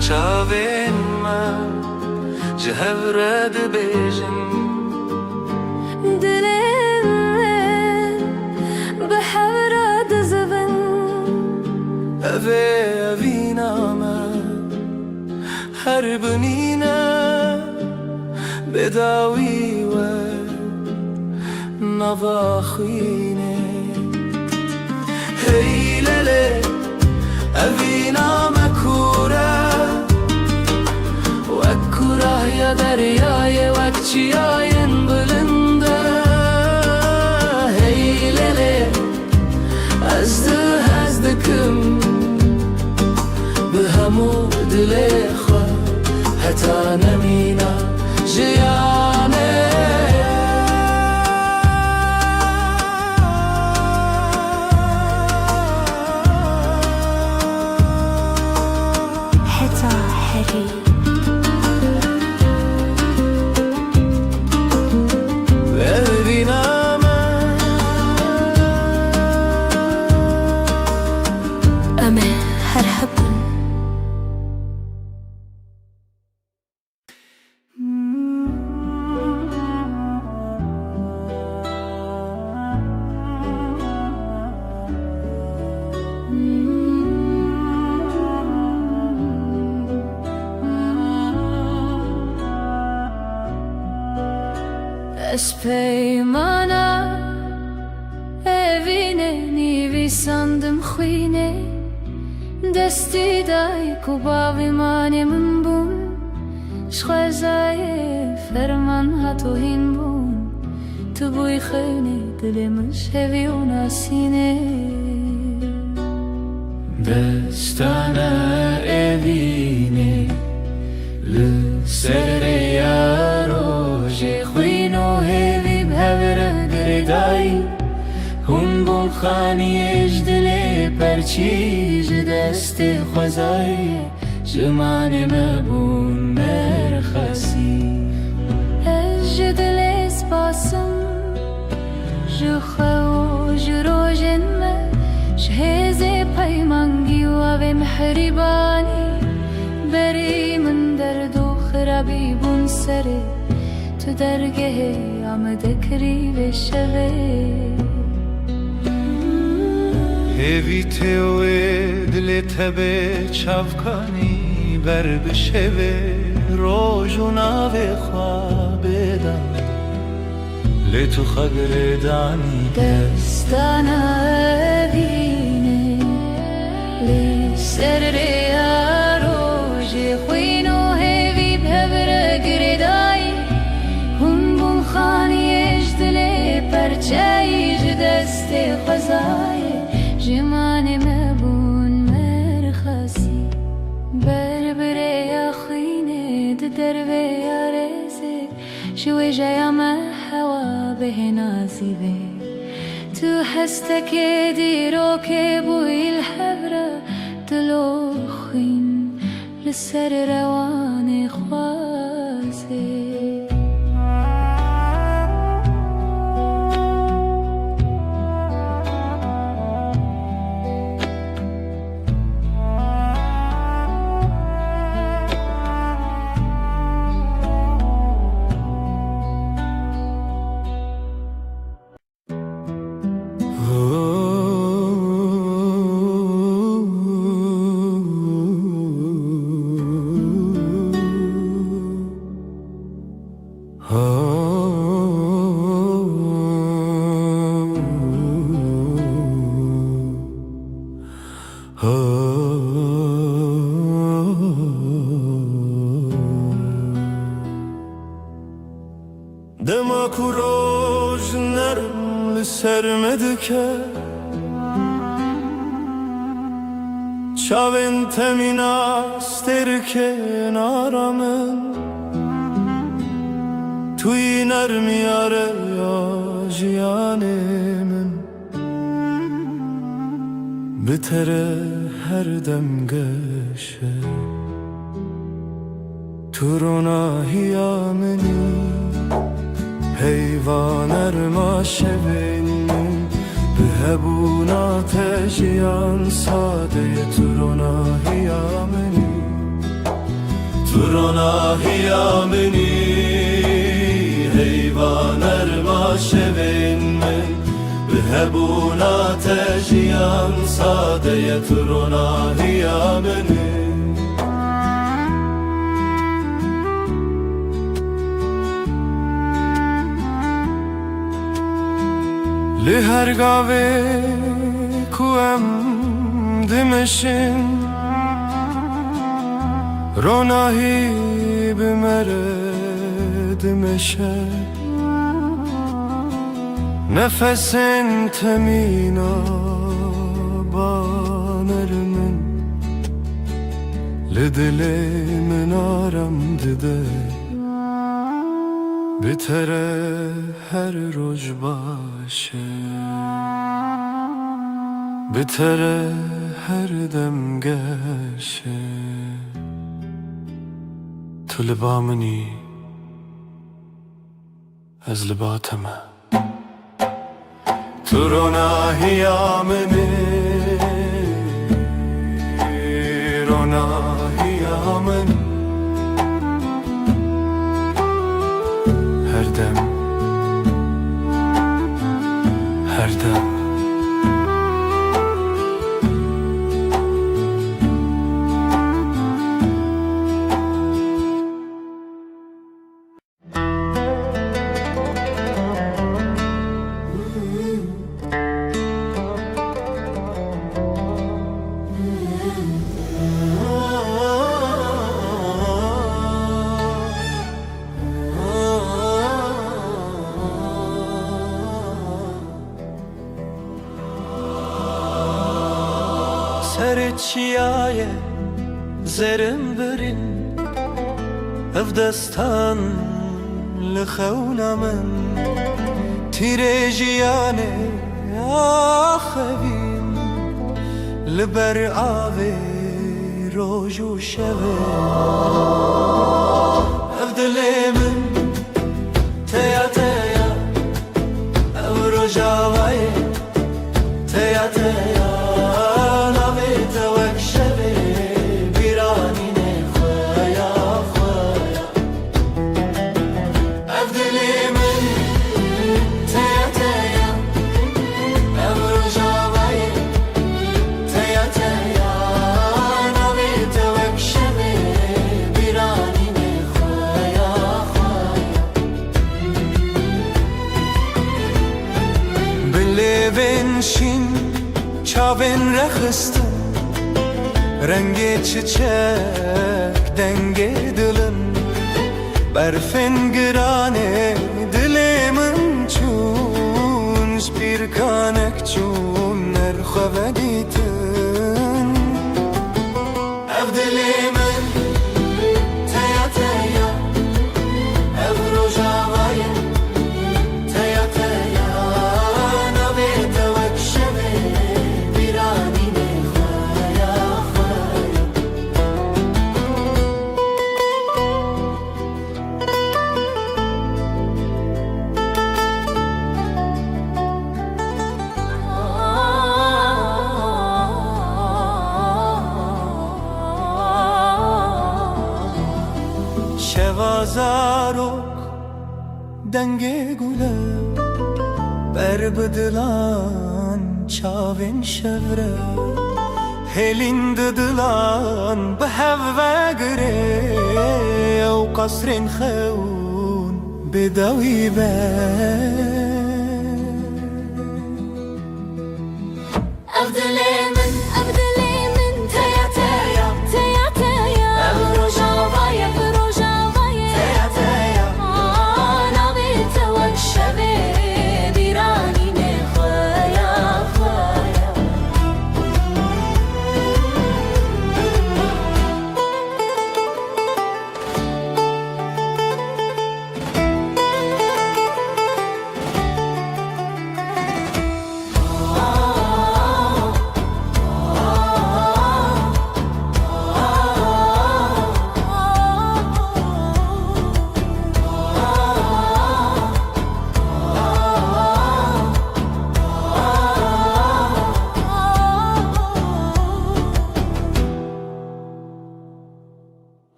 چاوین من جهورد بیجم دلم به حورد زبن اوه اوینا من هر بنینا بداوی و نواخینه هی لیلی اوینا مکوره وکوره یا دریای وک چیاین بلنده هی لیلی ازدکم به همو دل خواه حتی نمینا جیانه الهی ببینم أما هرهبن از پیمانه evine نیوی سندم خوینه دستی دای کو باویمانی من بون شخوزای فرمان هاتو هین بون تو بوی خونه دل من شوی و ناسینه دستانه evine لسر یاروژ خوینو هیوی بهوره گردایی هون بون خانیش دل پرچیج دست خوزای جمان مبون مرخصی از دل اسپاسم جخو جروجن ما شهز پیمانگی و او محریبانی بری من درد و خرابی بون سره تو درگه آمده کری بشوه هیوی تیوی دل تبه چافکانی بر بشوه روژو ناوی خوابه دم لتو خگر دانی دستانا evine لسر روژ خوینو هیوی بهوره گردایی هون بون خانیش دل پرچایش دست خوزای جمان مبون مرخصی بربره یا خوینه دربه یا رزق شوی جایا ما هوا به نازیبه تو هستك دیرو که بوی الحبره دلو خوین لسر روان خوازه دما کوروج نرم لسر مدکه چاوین تمینا سترکه نارامن توی نرمیاره یا جیانه من بتره هر دم گشه تو روناهیا منی حیوانر ما شوین به هبونا تجیان ساده تو روناهیا منی تو روناهیا منی حیوانر ما شوین من به هبونا تجیان ساده تو روناهیا منی لهر گاوه کوام دمشن روناهی بمره دمشه نفسن تمینا بانر من لدل من آرام دده بتره هر روز باشه بتره هر دم گشه تو لبا منی از لباتمه تو روناهیا منی روناهیا من هر دم هر دم سر چیای زرم برین اف دستان لخونا من تیره جیانه آخوین لبر آوه روز و شبه اف دلی من تیا تیا او رجاوه تیا تیا بنشین چاوین رخستم رنگ چیچک دنگ دلن برفن گرانه دل من چون سپیرکانک چون نرخوه دیتن اف دلی من تیا تیا اف روژاوای تیا تیا شوازارok denge gule ber bıdılan çavin şevre helin dıdılan behevve gre ev kasrin xeun bedavi be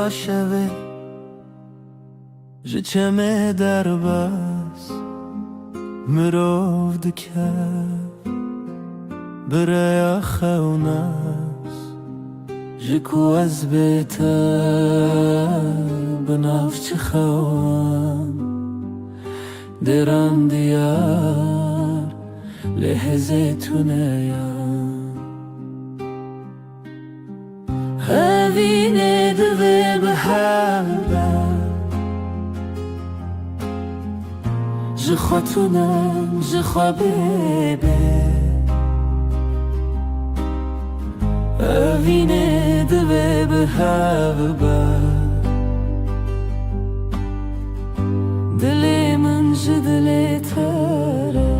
شوه جچمه در بس مرو دکه برای خونس جکو از بیتا بنافچ خوان دران دیار لحظه تونیان هاوینه دوه بحبه جخوتونم جخوابه اوینه دوه به هوا دل من جدل تره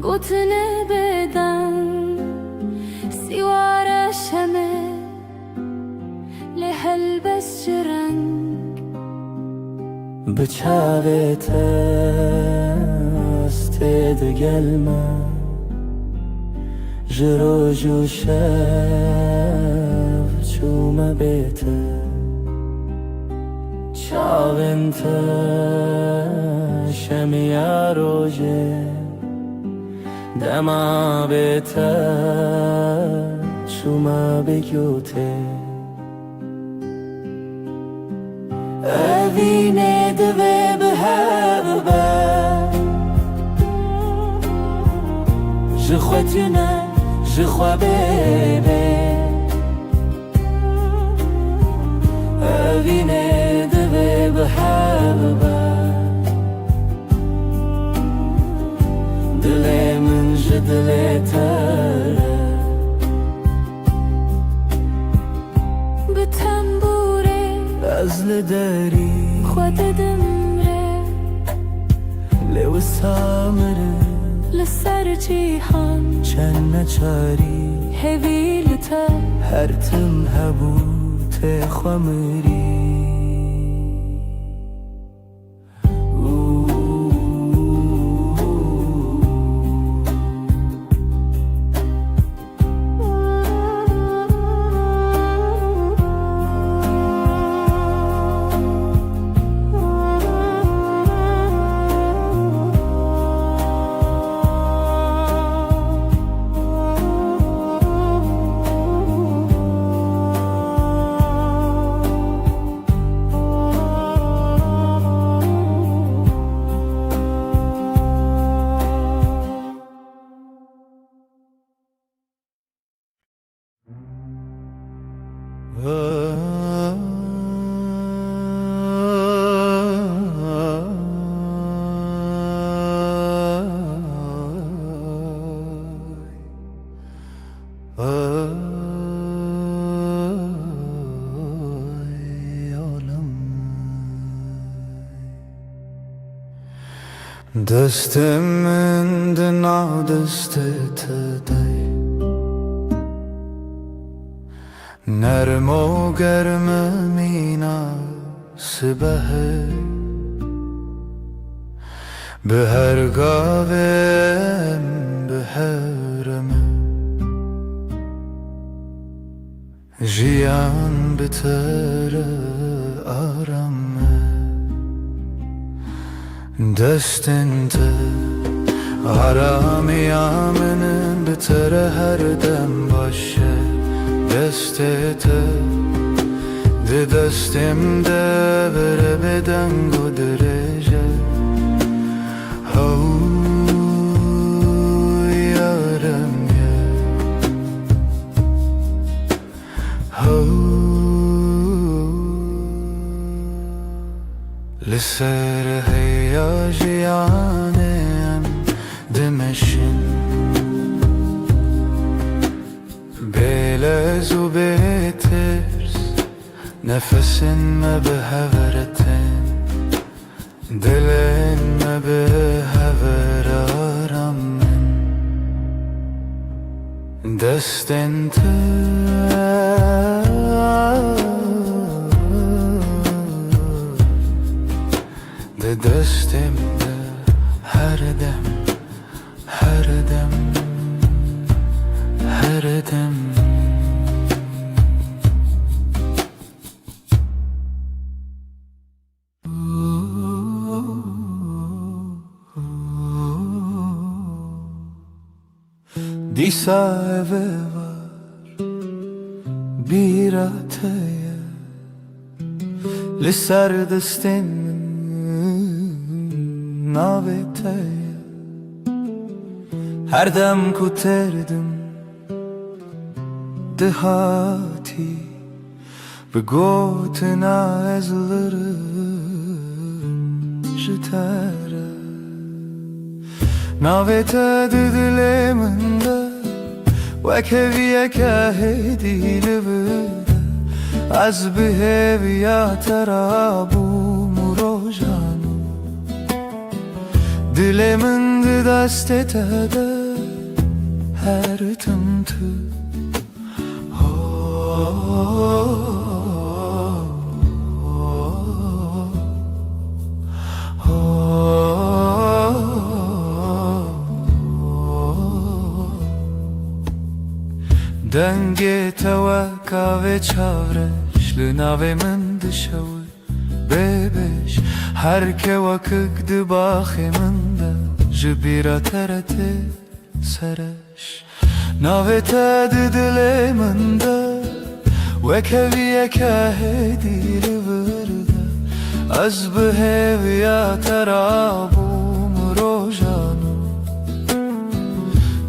گوتنه بدن سیوار شمه لهل بس جرنگ بچاوه تست دگلمه جرو جو شف چومه بیته چاوین تا شمیا روژه دما بیتا شما بگوته اوینه دوه به هوا جخوتونه جخوابه اوینه دوه به هوا دل من جدل تره به تنبوره از لداری خود دمره لو سامره لسر جیهان چند نچاری هویلتا هر تم هبوت خمری دست من دنا دست تدای نرم و گرم مینا سبه به هر گاوم به هرمه جیان بتر آرامه دست انت آرامی آمنم بتر هر دم باشه دست ده دستم ده بره بدنگ و درجه هاو یارم یه هاو لسر هیاجیانم دمشن بلز و بترس نفسن ما به هورتن دلن ما به هور آرامن دستن ده دستم ده هر دم هر دم هر دم Disa eve var bir ateye Li ser destên min navê te ye Her dem ku terdim dihatî Bi gotina ez lirim ji te re Navê te di dilê min de Wek heviyeke hêdî li vir de Ez bi hêviya te re bûm rojan Dilê min di destê te de her tim tu Dengê te weka vê çavreş Li navê min dişewir bêbeş Herke wekik di baxê min de Ji bîra te re tê sereş Navê te di dilê min de Wek heviyeke hêdî li vir de Ez bi hêviya te re bûm rojan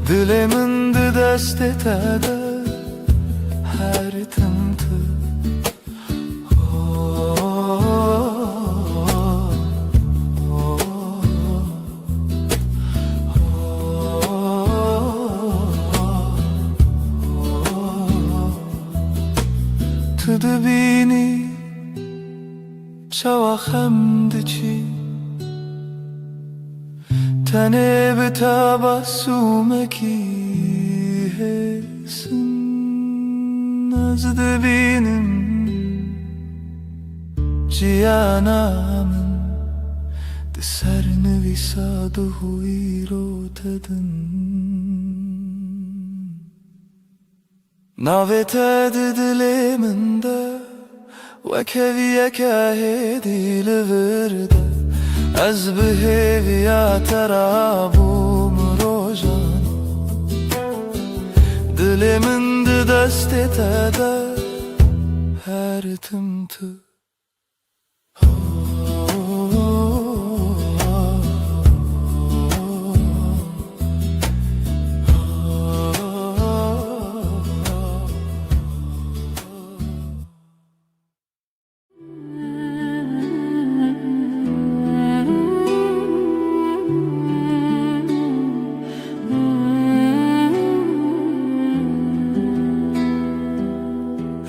Dilê min di destê te de her tim tu Tu dibînî çawa xem diçî Tenê bi tebessûmekî hêsin Ez dibînim ciyana min Di ser nivîsa duhû îro te din Navê te di dilê min de Wek heviyeke hêdî li vir de Ez bi hêviya te re bûm rojan Dilê min di destê te de her tim tu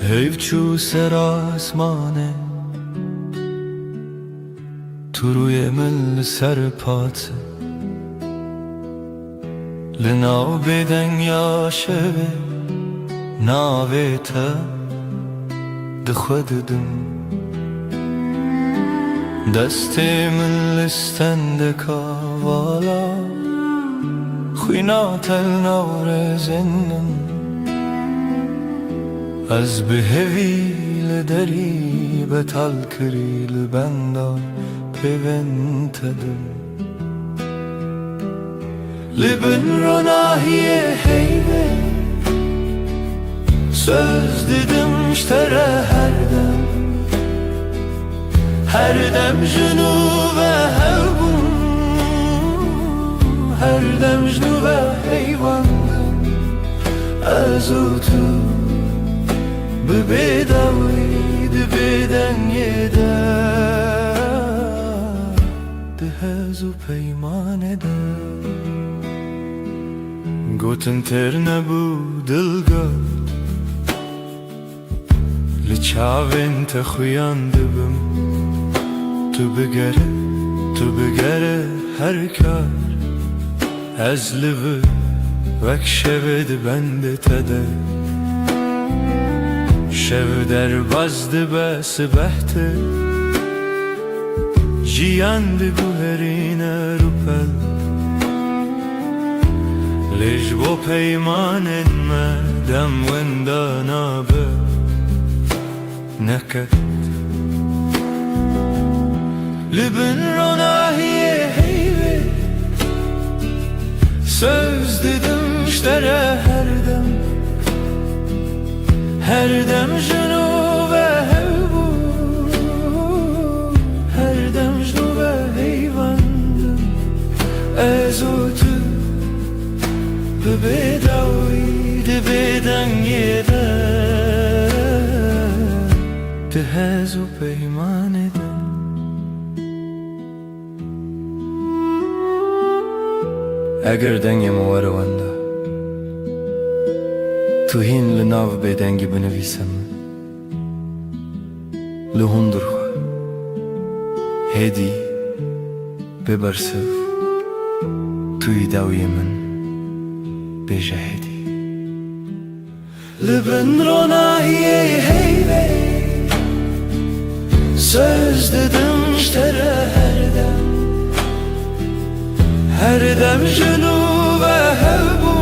Heyv çû ser asmanê Tu rûyê min li ser pace Li nav bêdengya şevê Navê te di xwe didim Destê min li stendeka vala Xwîna tel nawrêzên min Ez bi hevî li derî betal kirî li benda pêvên te din Li bin ronahiyê heyvê Söz didim ji te re her dem ji nû ve hevbûm Her dem ji nû ve heywan din Ez û tu Bi bêdawî di bêdengê de Di hez û peymanê de Gotin têr nebû dilgar Li çavên te xuyan dibim Tu bigere her kar Ez li vir wek şevê di bendê te de Şev derbas dibe sibehte Jiyan di guherîne rûpel Lê ji bo peymanên me dem wenda nabe neket Li bin ronahiyê heyvê Söz didim شتره هر دم جنوبه هبو هر دم جنوبه هیواندم از او تو ببیداوی دبیدنگی ده هزو پیمانه دم اگر دنگی موارونده تو هین لناو بیدنگی بنویسم لهندر خواه هدی ببرسف توی داوی من بیجه هدی لبن رونایه هیوه söz dedim ştere her dem jünuve hevbu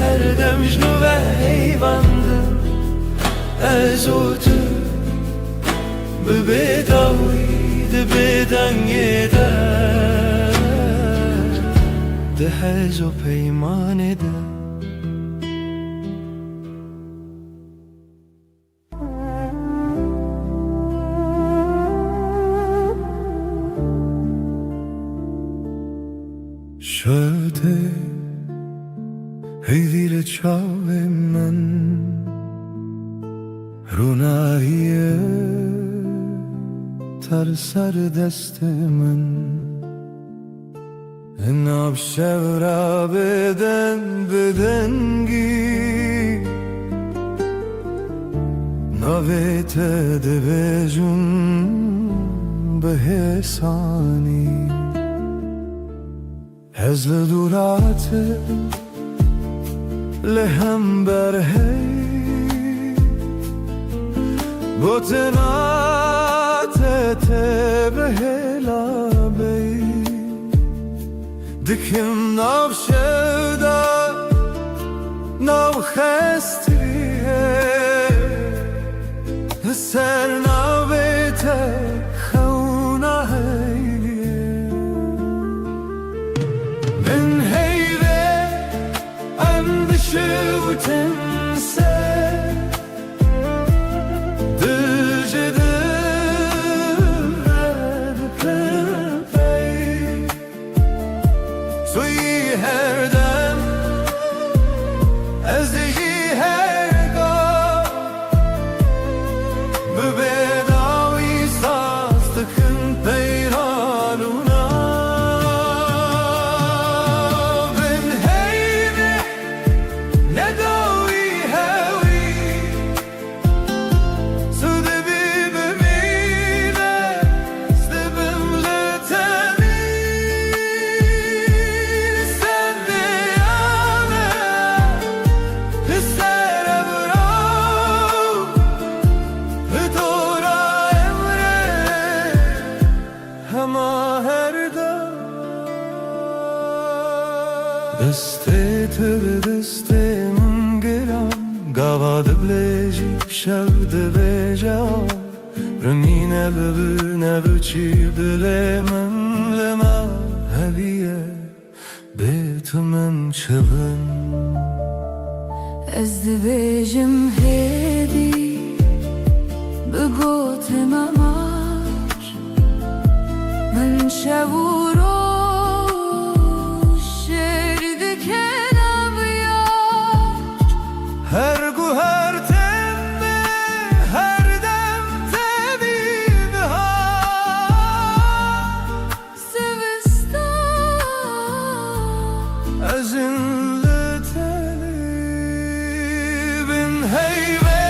her dem jünuve heyvandım ez otu bebedavi de beden gider de hezo peyman eder شده هیویل چاوه من روناییه تر سر دست من ناب شورا بدنگی نویت دبجون به حسانی هزل دورات لهم برهی بوتنات تبهلا بی دکم ناو شودا ناو خستریه سر ناو بیت خونه Şutemse dücedir pey Suyi her dem ezdiği her ga Bebedavi sastıkın peyranuna دسته به دسته من گرم گواد بلیجی شود بیجا رمینه ببینه بچی دل من لما هلیه بیت من چبن از دبیجم هدی بگوت مماش من شورو her gu her temme her dem tebib ha Sevistan azinle telibin heyve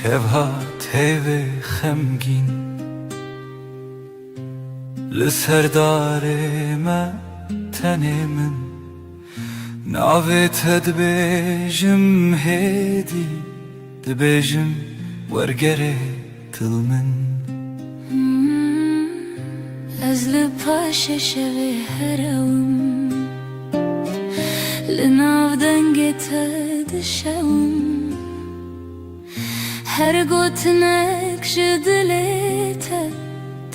شبهات هیوه خمگین لسردار ما تنه من ناویت دبیجم هیدی دبیجم ورگره دل من از لپاش شوی هرم لناو دنگت دشوم هر گوتنک جدلیت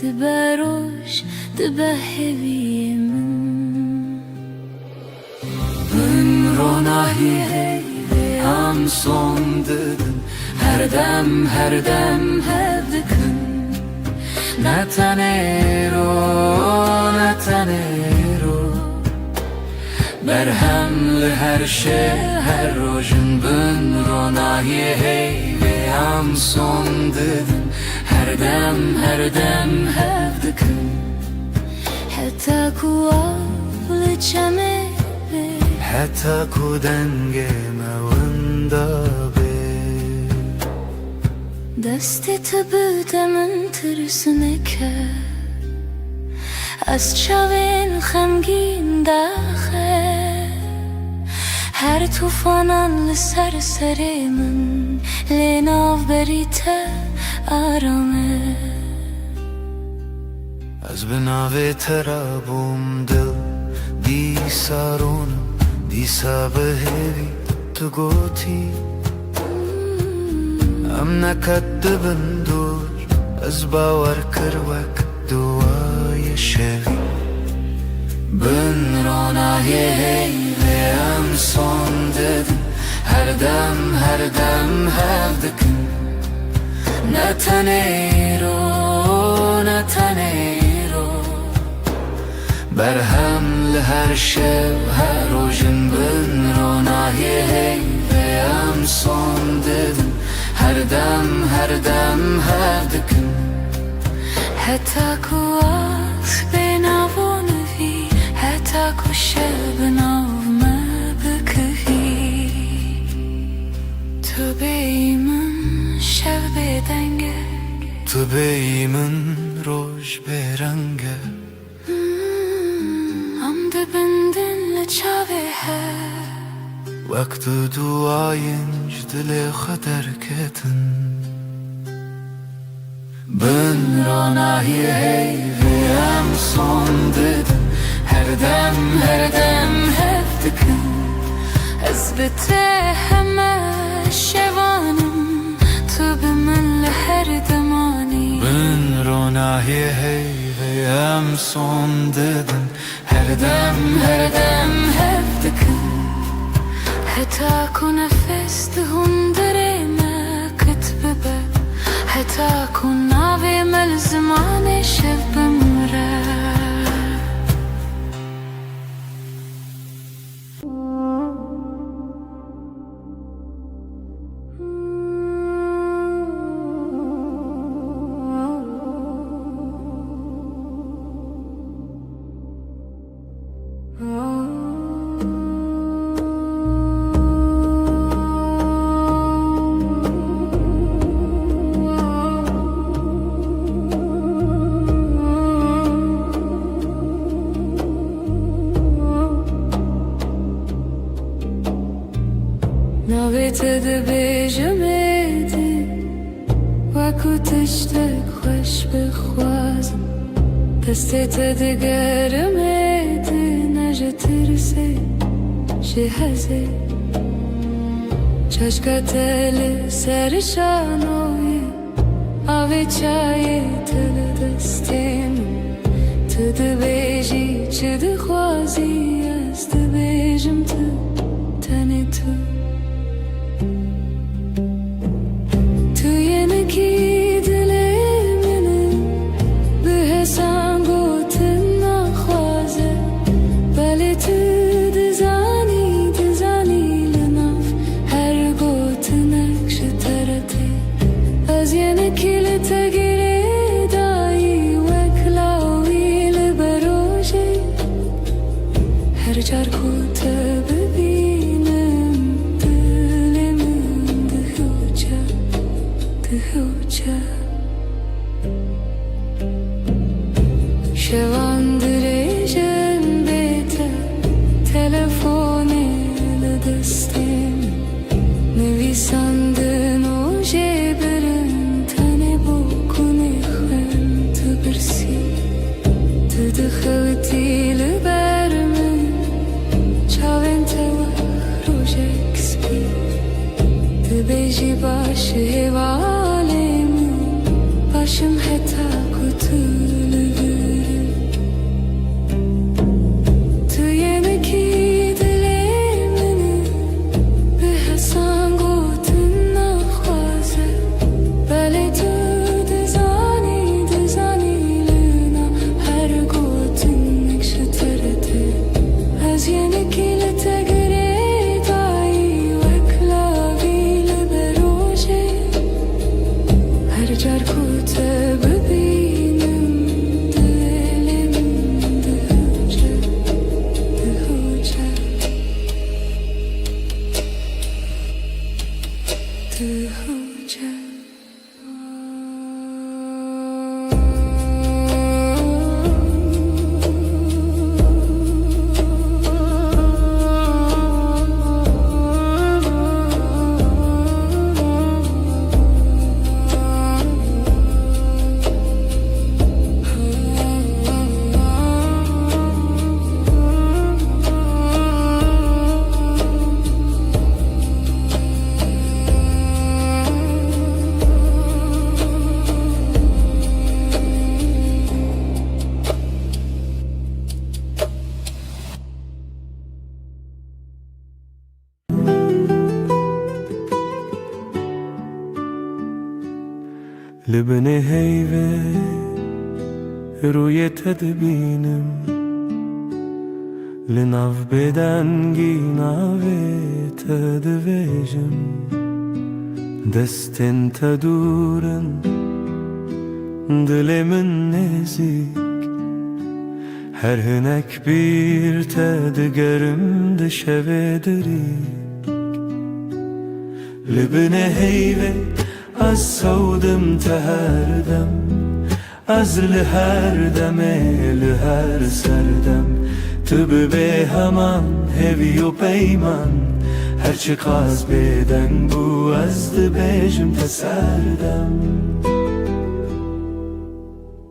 دبروش دبهوی من من روناهی هی هم son dedim her dem hep dikın Natanero Berhemli her şey her rojun bün ronahi hey ve am son dedim her dem hep dikın حتى كوافل چمه حتی کودنگ موندابه دستت بدمن ترسنه که از چاوین خمگین داخل هر توفانان لسر سر من لناو بریت آرامه از بناوی ترابم دل دی سارونم دی سابهوی تو گوتی ام نکدبن دور از باور کروک دوای شوی بن روناهی هی ve am son dedim her dem hep dikın Natanero Berhemli her şey her rojun bün ronahi hey ve am son dedim her dem hep dikın حتى كواس بناون في حتى كشل بناو ما بكفي تبيمن شب بدنگه تو بیمن روش برنگه ام دبندن لچاوه وقت duayınc dile kadar ketin Ben ronahi hey ve am son dedim her dem hep dikın اثبته همه شوانم تو به من لهر دمانی Ben ronahi hey ve am son dedim her dem hep dikın حتى كون نفس هندري ما كتبه حتى كون ناوي ملزمان شب مرة ناویت دبیجمدی وکو تشتک خوش بخوازم دستت دگرمدی نجه ترسی جهزی چشکت سرشانوی آوی چای تل دستیم تو دبیجی چه دخوازی از دبیجم تو تنی تو هر جار کو تبی شوان دريجن بيته تلفوني لدستين نویسندن و جبرن تنه بکنی خم تبرسی تدخلتی لبرمن چاوین روژک سپی تبیجی باشه هوالمن باشم حتا کتول برم تو ینکی دلمنه به حسن گوتن نخوازه بله تو دزانی لنا هر گوتن نکشه ترده از ینکی لتگره دایی وکلاوی لبروژه هر جر کوته ببینم دلم دهوجه دهوجه لبني هيفه روی تدبینم لناف بدنگی ناوی تدویجم دستن تدورن دلمن نزیک هر هنک bir تدگرم دشوه دریک لبني هيفه از سودم تهردم از لهر دمه لهر سردم تو به همان هوی و پیمان هرچی قاز بدن بو از دبیجم تسردم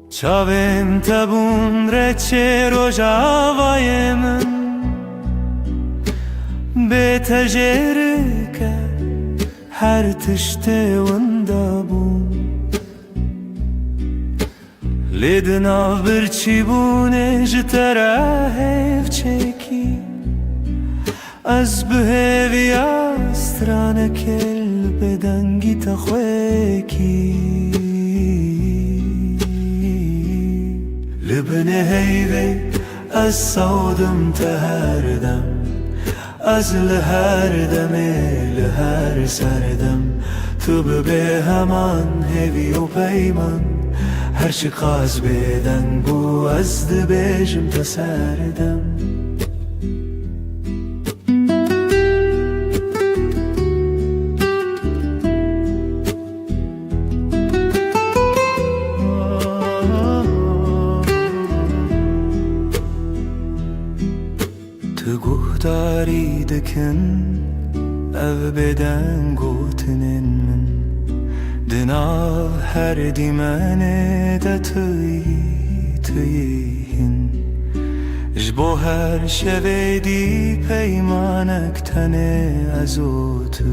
چاویم تبون رچه روژاوای من به تجره که هر تشته وندابون لیدنا برچی بونه جتره هف چکی از بهوی استرانه کل بدنگی تخویکی لبنه هیوی از سودم تهردم از لهر دمه لهر سردم تو به همان هوی و پیمان هرچی قاز بدن بو از دبیجم تسردم تو گهداری دکن او بدن گوتنن من دنا هر دیمنه ده تویهن جبو هر شوه دی پیمانک تنه از او تو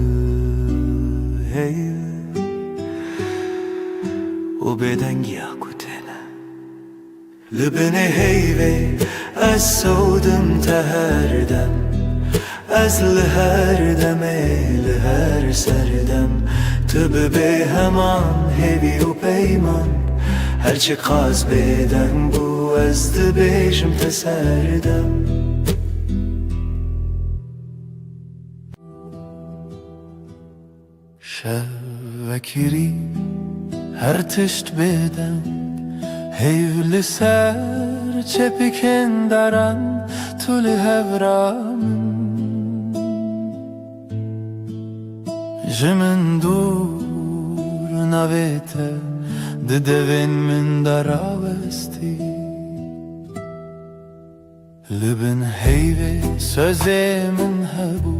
هیو و بدنگی اکوتنه لبنه هیوه از سودم تهردم از لهر دمه لهر سردم تو به همان هوی و پیمان هرچی قاز بدن بو از دبیجم تسردم شوکری هر تشت بدن هیو لسر چه پکن دارن طول هورام جمن دور نویته ده دوین من دراوستی Libin heyve sözümün hebu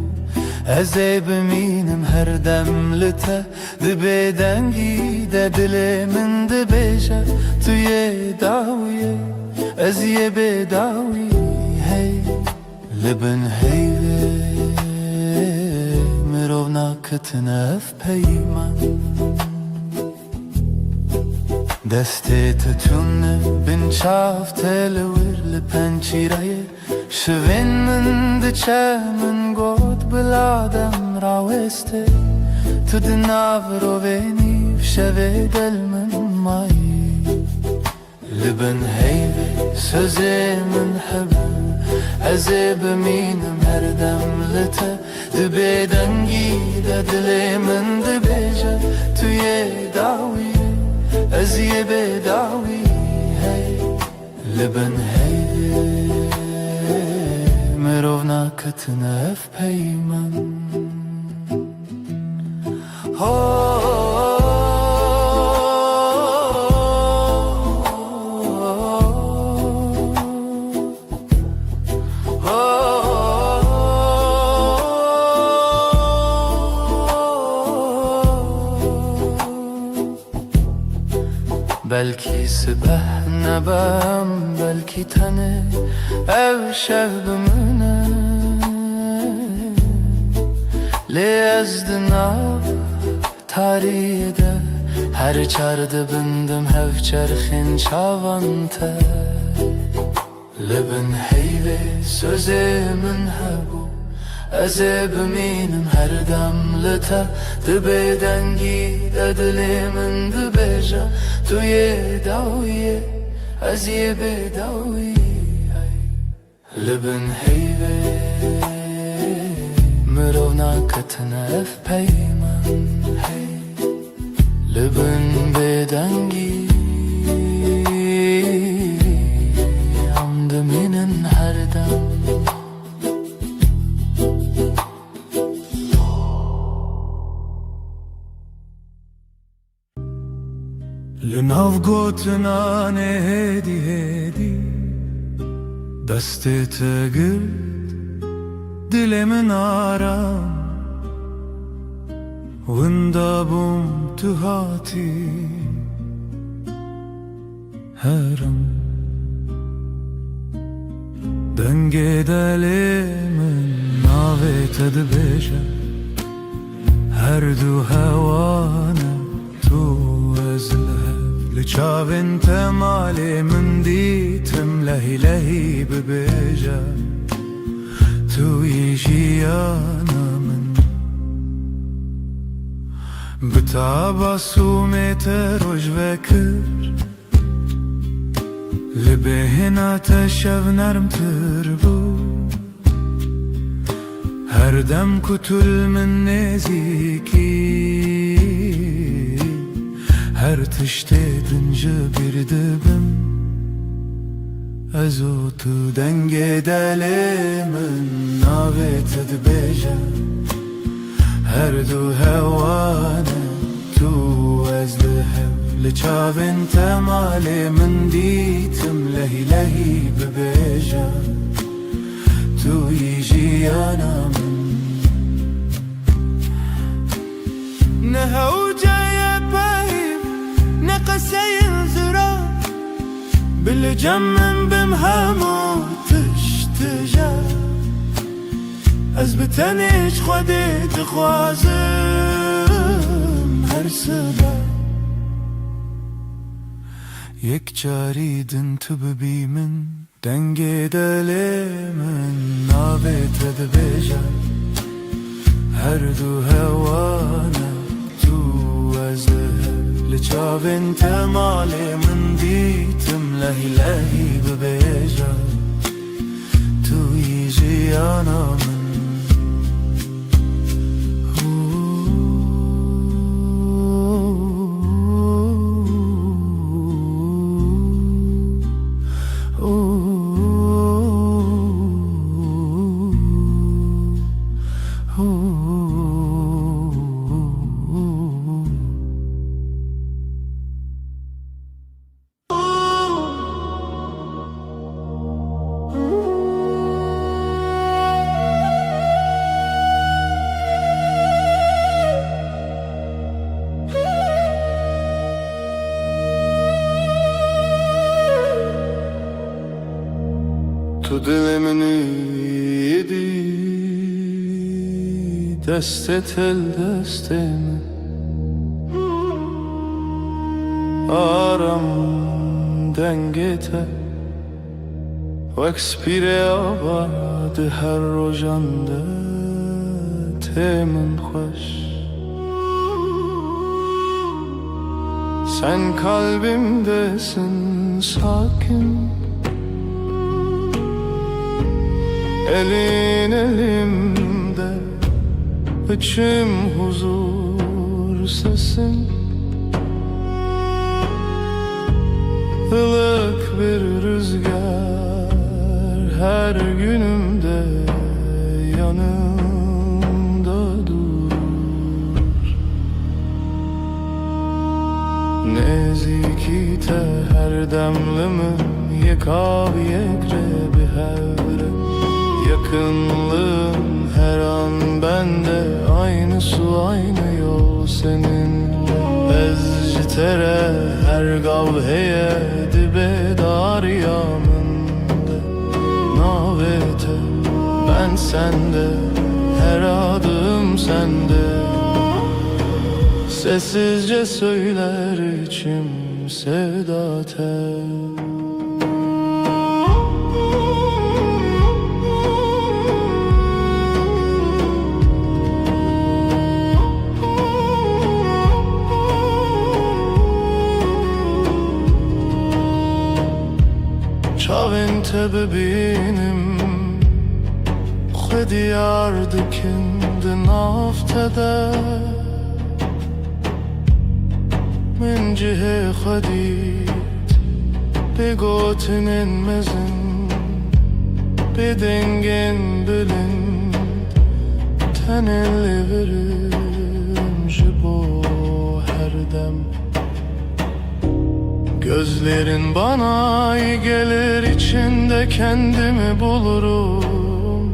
Ez ê bimînim her dem li te Dibe dengî de dilê min dibêje Tu yê dawiyê ez yê bêdawî hey Libin heyve mirov naketine ev peyman Destê te tune bin çav tê li wir li pençîreyê Şivên min diçe min got bila dem rawêstê Tu di nav rovê nîv şevê dil min mayî Li bin heyvê sözê min hebû Ez ê bimînim her dem li te Di bêdengî de dilê min dibêje Tu yê dawî Ez yê bêdawî hey Li bin heyvê mirov naketine ev peyman Belki sibeh nebem belki tane ev şevbimine Lê ez di nav tariyê de her çar dibindim hev çerxên çavan te Li bin heyvê sözê min hebû Ez ê bimînim her dem li te Di bêdengî de dilê min dibêje Tu yê dawiyê ez yê bêdawî Li bin heyvê mirov naketine ev peyman hey Li bin bêdengî em dimînin her dem Li nav gotina ne hêdî hêdî Destê te girt dilê min aram Winda bûm tu hatî herem Dengê delê min navê te dibêje Her du hewane tu ez li hev Li çavên te malê min dîtim lehî lehî bibêje Tu yî jiyana min Bi tabasûmê te roj vekir Li bêhina te şev nermtir bû Her dem ku tu li min nêzîkî Her tiştê din ji bir dibim Ez û tu dengê delê min navê te dibêje Her du hewane tu ez li hev Li çavên te malê min dîtim lehî lehî bibêje Tu yî jiyana min Ne hewceyê peyv ne qeseyên zira Bil cem min bim hemû tiştije Ez bi tenê ji Xwedê dixwazim her sibe Yek carî din tu bibî min Dengê delê min navê te dibêje Her du hewane tu ez li hev Li çavên te malê min dîtim lehî lehî bibêje Tu yî jiyana min تو دل منی دی دست تل دست من آرام دنگته و اکسپیر آباد هر روزانده تمن خوش sen kalbimdesin sakin elin elimde içim huzur sesin ılık bir rüzgar her günümde yanımda dur nezikite her demlimin yekav yekre bir hevre yakınlığın her an bende aynı su aynı yol seninle ezcitere her gavheye dibe dar yamında navete ben sende her adım sende sessizce söyler içim sevda tel انت ببینیم خودی یاردکند نافتده من جه خودیت بگوتنین مزن بدنگن بلن تنلی verim جبو her dem Gözlerin bana iyi gelir içinde kendimi bulurum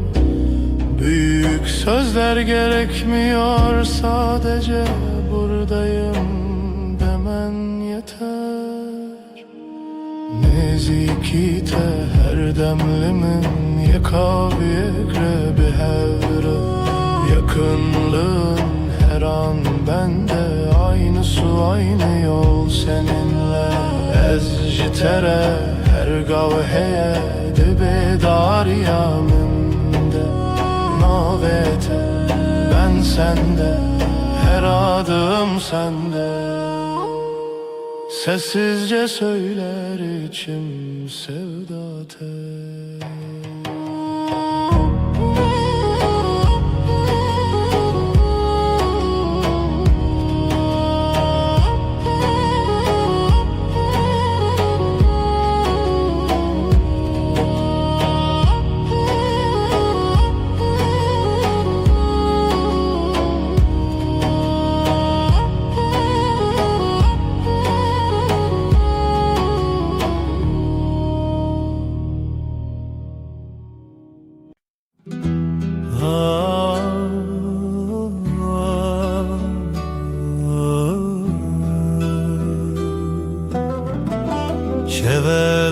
Büyük sözler gerekmiyor sadece buradayım demen yeter Nezikite her demlimin yekav yekrebi hevre Yakınlığın her an bende aynı su aynı yol seninle ezcitere her gavheye dibe dar yaminde navete ben sende her adım sende sessizce söyler içim sevda tel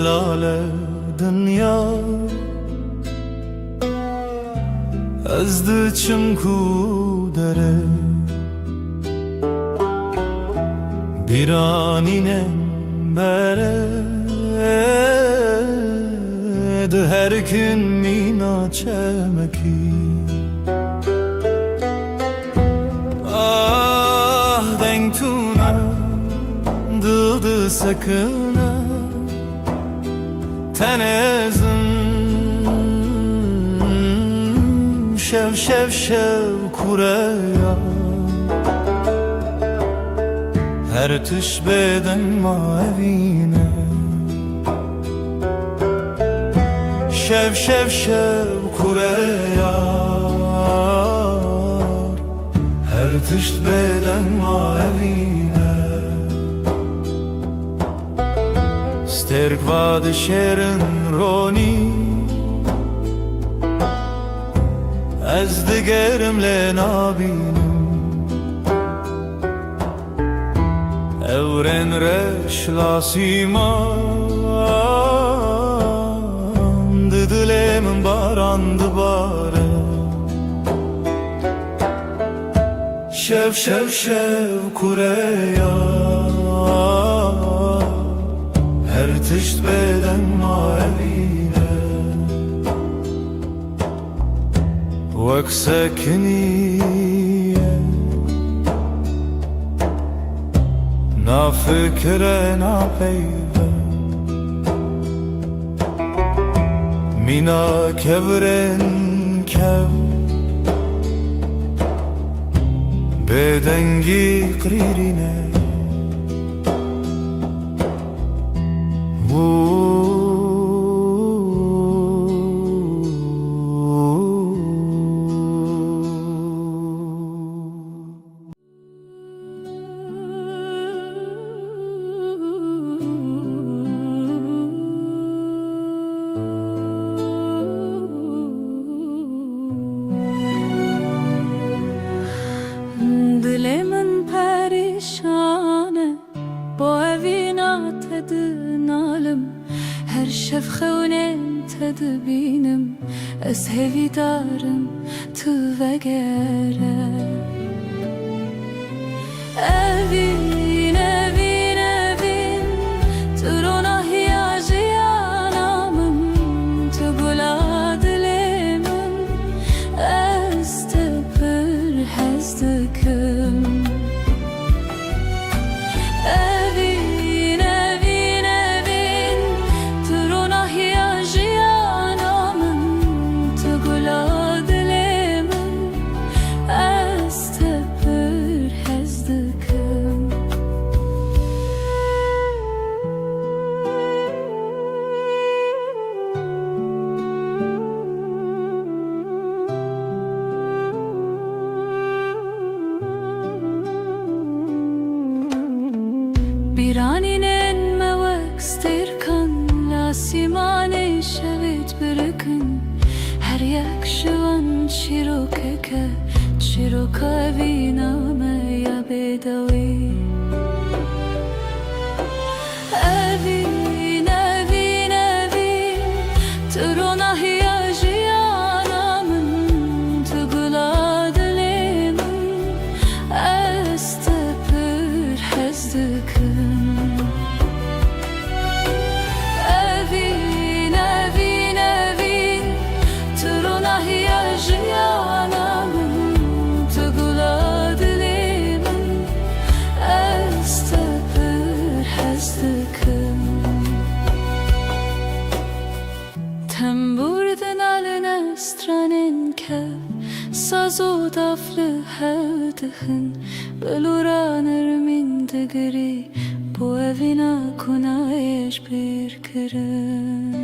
شولال دنیا از دچم کودره بیرانینم بره ده her gün mina çemeki ah denk tuna dıdı sakına tenezim şev şev şev kureya her tüş beden mavine şev şev şev kureya her tüş beden mavine sterk vad şerin roni از دگرم لنابینم اورن رش لاسیمان ددل barandı bare. Şev şev şev kureya her tişt beden maevine vek sekniye na fikre na peyve mina kevren kev bedengi qririne Dilemin perişane bu evina tedinalım her şefxevnem tedbinim ez hevidarım tu vegere evin evin evin turuna hiyajiyanamın tu gula dilemin ez tepir hezdikim evin evin evin turuna hiyajiyanamın tu gula dilemin ez tepir hezdikim Biraninen mevek stirkan la simane şevit birikin her yak şivan çirokeke çiroka viname ya bedavi evin evin evin turuna hiyajiyanamın tugula dilemin ez tepir hezdikim evin evin evin turuna hiyajiyanamın tugula dilemin ez tepir hezdikim Temburdin aline stranin kev Sazo daflı hevdihin Beluranır min digri Bu evina kunayeş bir kirin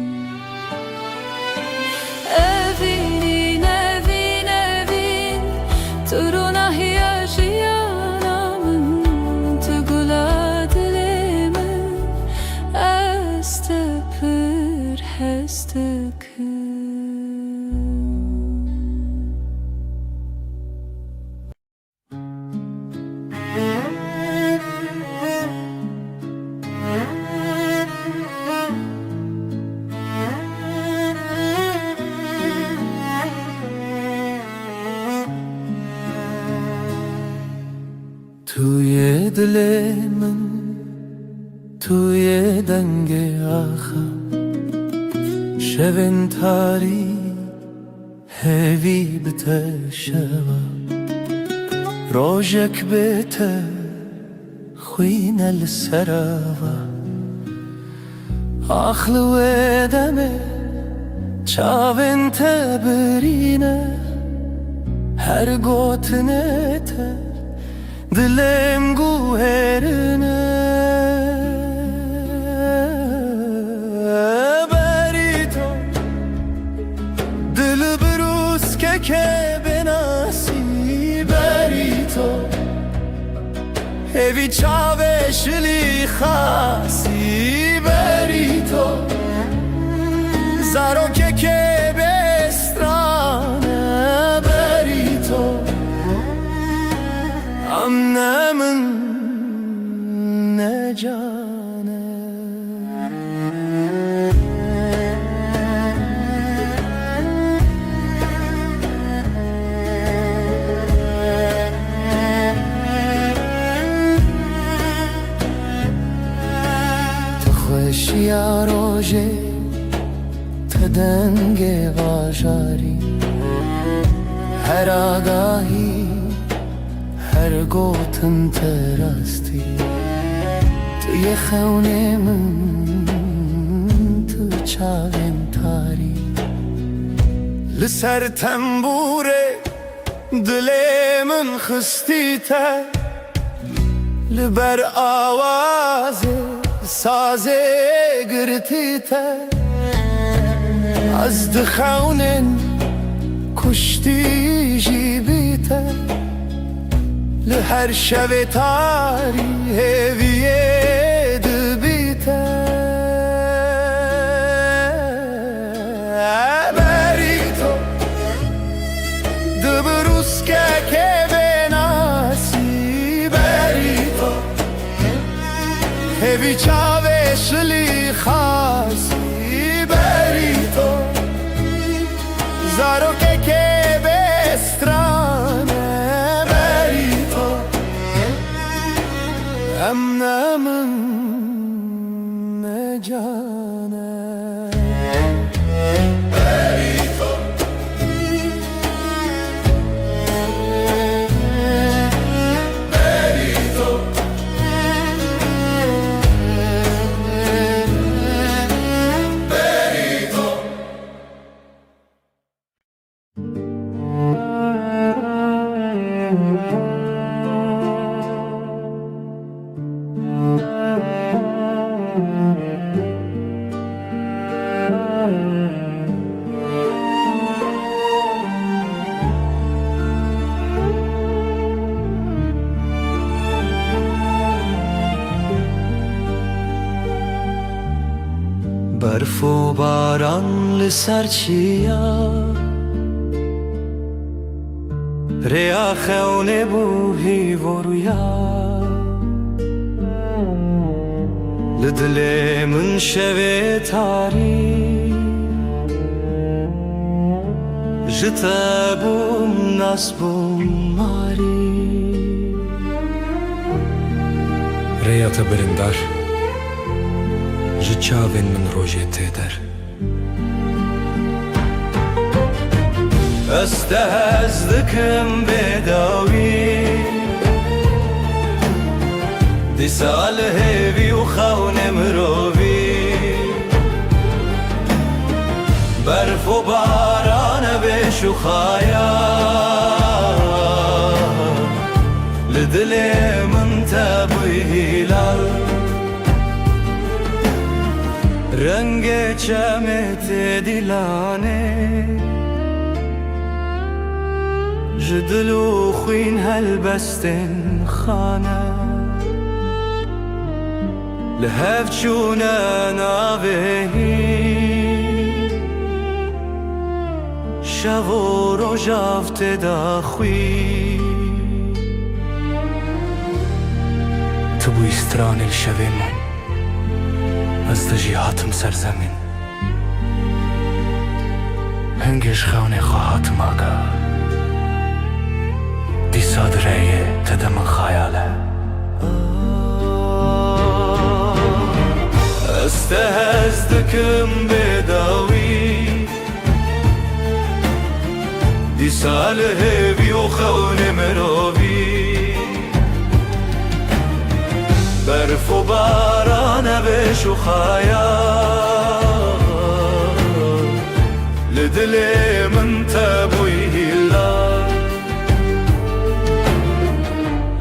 Evin evin evin Turuna hiyajiyanamın Tugula dilemin Ez tepir hezdikim توی دل من توی دنگ آخر شبن تاری هوی بته شوا روزک بته خوین السراوا آخل و دمه چاون تبرینه هر گوتنه ته Dilem guherine berito dil brus ke benasi berito evi chave shli khasi berito zaro ke bestrana berito Annemin ne canı دنگ واژاری هر آگاهی هر گوتن تراستی توی خونه من تو چاوین تاری لسر تنبوره دل من خستی تر لبر آواز ساز گرتی تر از دخونن کشتی جیبی تر لهر شب تاری هویه دبی تر بری تو دبروس که بناسی بری تو هوی چاوشلی خاصی بری تو زارو که بسترانه بری تو امن من نجانه بری تو بری تو بری تو برف و باران لسر چیا ریا خونه بوهی و رویا لدل من شوه تاری جتا بوم ناس بوم ماری ریا تبرندار جچاوین من روژه تیدر استهزدكم بداوي دي سال هيفي وخون مروبي برف وباران بشخايا لدلي من تبهيلال رنگ چمت دلانه جدلو خوين هالبستن خانه لهف چونه ناوهی شو و روژافت داخوی تو بوی استران الشوه من از دجیهاتم سرزمین هنگش خونه خواهاتم آگا دی صادره تدم خیاله استهزدكم بداوي دي سال هيفي وخون مروبي برف وباران بشخايا لدلي من تبويه الله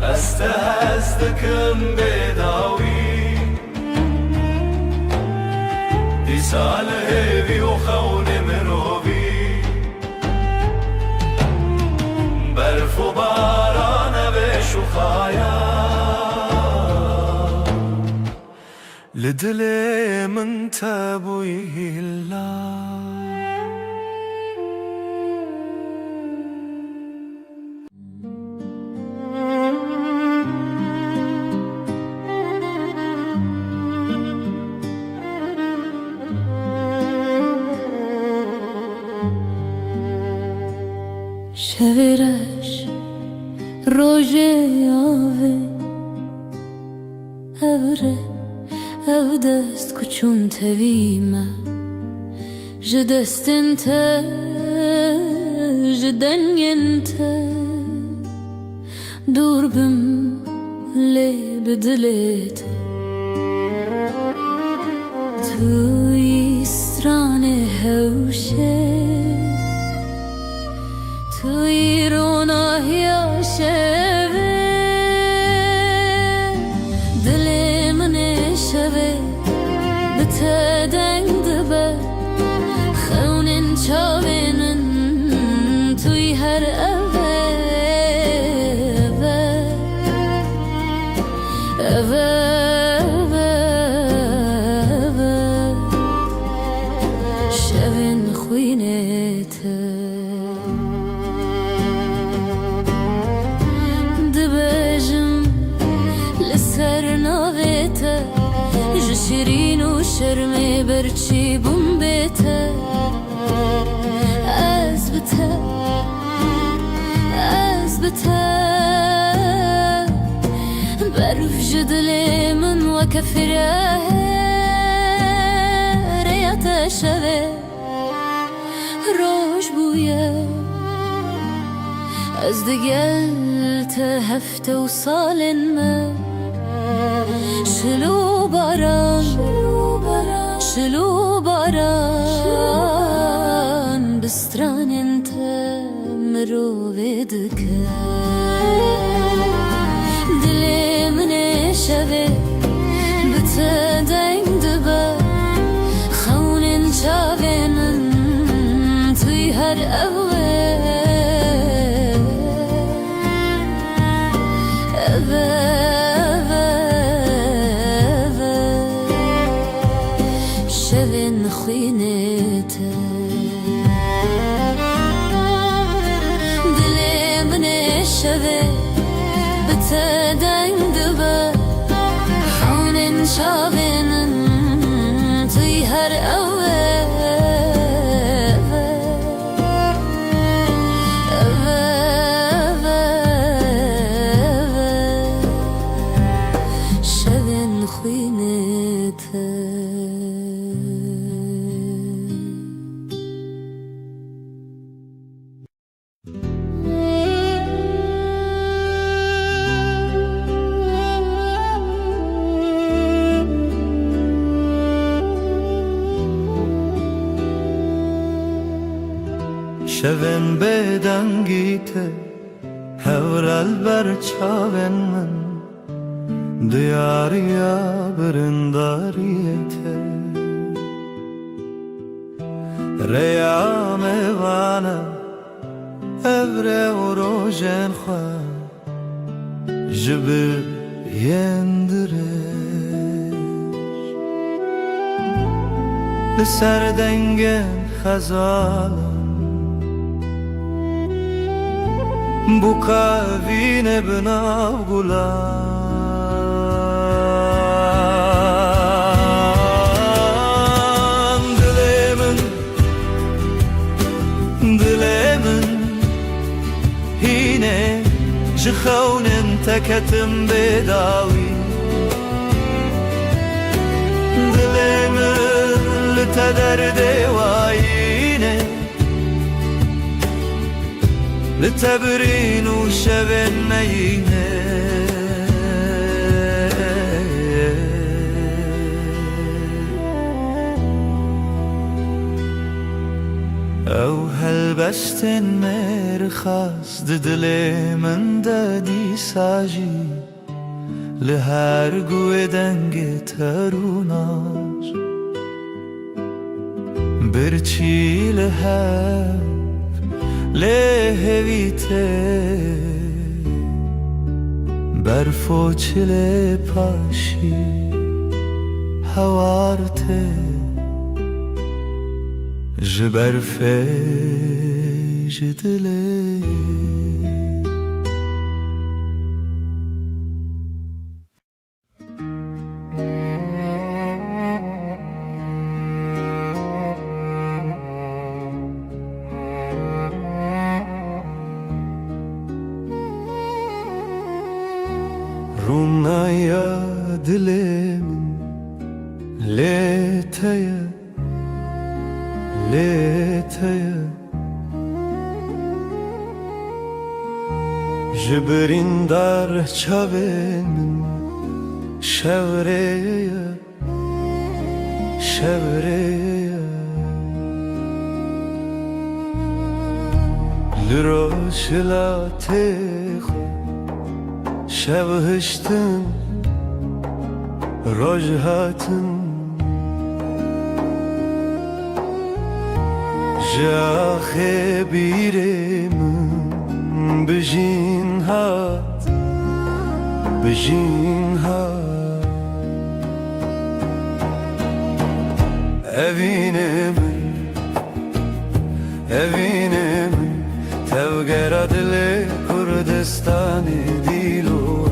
استهزدكم بداوي دي سال هيفي وخون مروبي برف وباران بشخايا لدلي من تبويه الله شویرش روژه آوه اوره او دست کچون تویمه جدستن تا جدنگن تا دور بم لی بدلت توی استران هوشه توی روناهی شوه دل من شوه بتدنگ دبه خونن چاوینن توی هر اوه شوین خوینت دبجم لسر ناویت جشرین و شرمی برچی بوم بیت از بتا بروف جدلي من وكفره ريت شوه روش بويا از دقلت هفته وصالن ما شلو باران بستران انت مروفدك دلی من شوه بتدنگ دبه خونن چاوینن توی هر شوین خوینت دلی من شوه بتدنگ دبه خونن چاوینن توی هر شوین خوینت شوین بدنگیته هورال بر چاوین من دیاریا برنداریته ریام وانا ابره و روژن خواه جبر یندرش لسر دنگن خزالم bu kavine binav gulan dilemin hine jkhaunen teketim bedawi dilemin litederde wayine لتبرين وشبن مينه او هلبستن مرخص ددلي من دادي ساجي لهر قوة دنگ تروناش برچي لهر لهویته برفو چله پاشی هوارته جبرفه جدله رونایا دلم لیتایا ليتي جبرين دار çavên şevreye şevreye لروشلا تخ شب هشتن رجهاتن جاخه بیرم بجین هات بجین هات evine من تفقر دل کردستان دیلو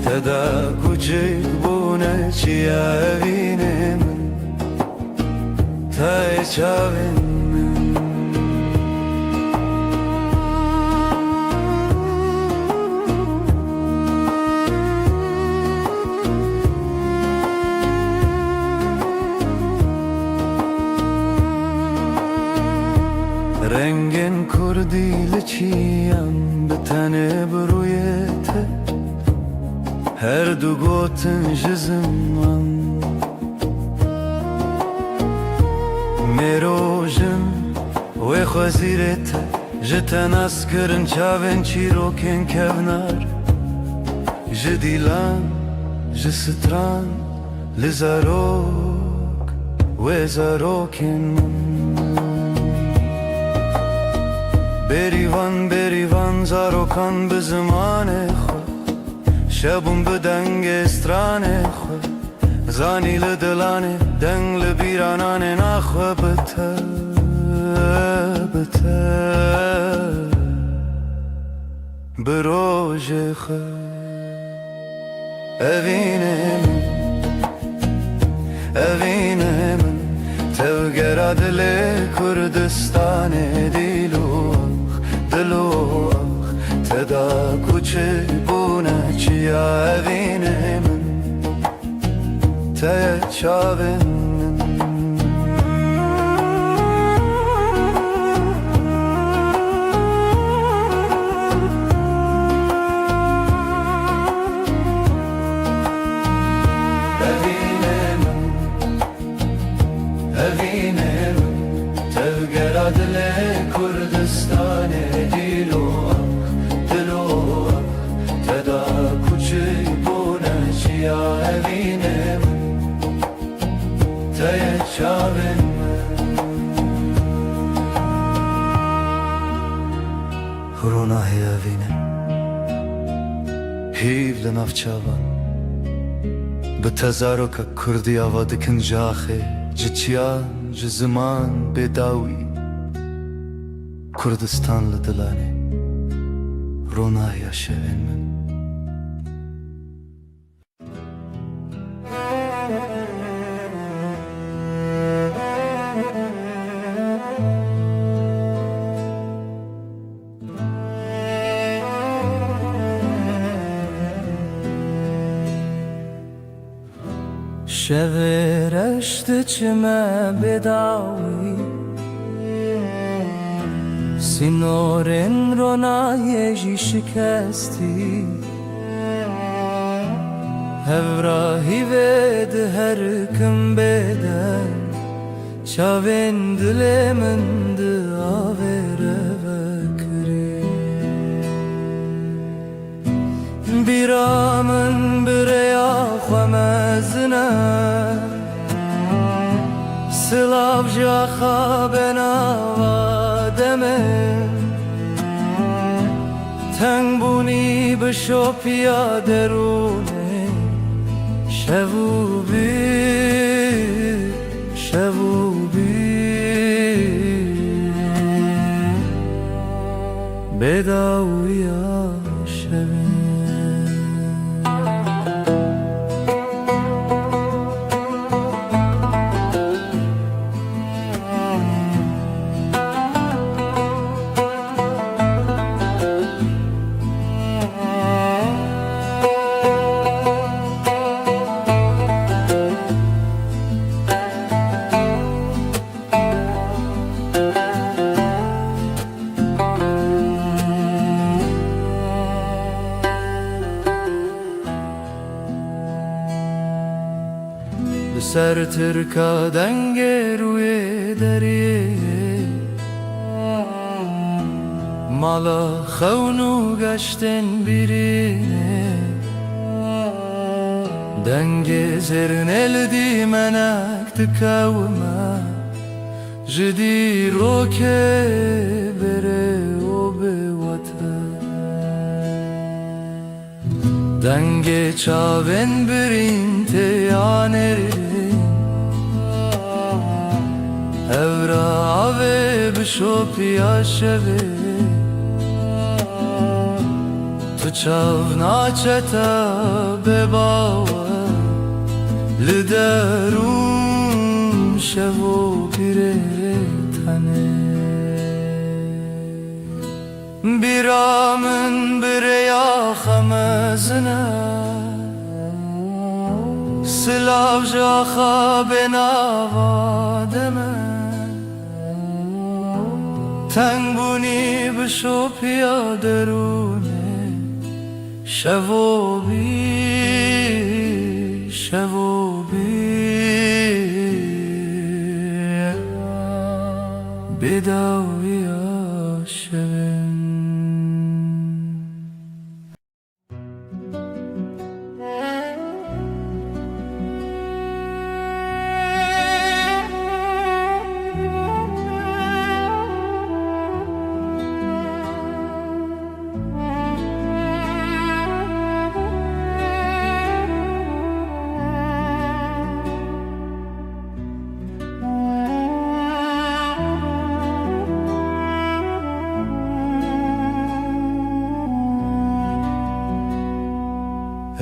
تدا کوچک بونه چیا evine من تای çavên رنگین کردی لچیم به تنه برویته هر دو گوتن جزمان میروژن و خوزیرته جتن اسکرن چاوین چیروکن کونار جدیلان جستران لزاروک و زاروکن بریوان زاروکان به زمان خود شبون به دنگ استران خود زانی لدلانه دنگ لبیرانان نخواه بته بروژ خود evine من تفقر دل کردستان دلو تدا کوچک بونه چیا evine من تای çavên evine من تفقر دل کردستان دلو تدا کوچک بونه چیا evine من تای çavên روناهی evine هیو لنافچاوان به تزاروک کردی آوا دکن جاخه جچیان جزمان بداوی کردستان لدلانه روناهی شوین من شورشت چمه بداوی سینورن رونایجی شکستی هفراهی ود هر کم بدن çavên dilê min di avêre vekirî bîra min bi rêya xwe mezin e silav ji axabê nava demê teng bûnî bi şopiya derûnê şev û bîr şev û بداویا شوی سر ترکا دنگ روی دریه مالا خونو گشتن birine دنگ زرن الدی منک دکاوما جدی روکه بره و به وطن دنگ چاون برین تیانری evra ave bişo piyaşeve tu çavna çeta bebava liderun şevo pire tane biramın bireya xamezine silav jaxa benava deme تنگ بونی بشو پیادرونه شو بی بداوی آشون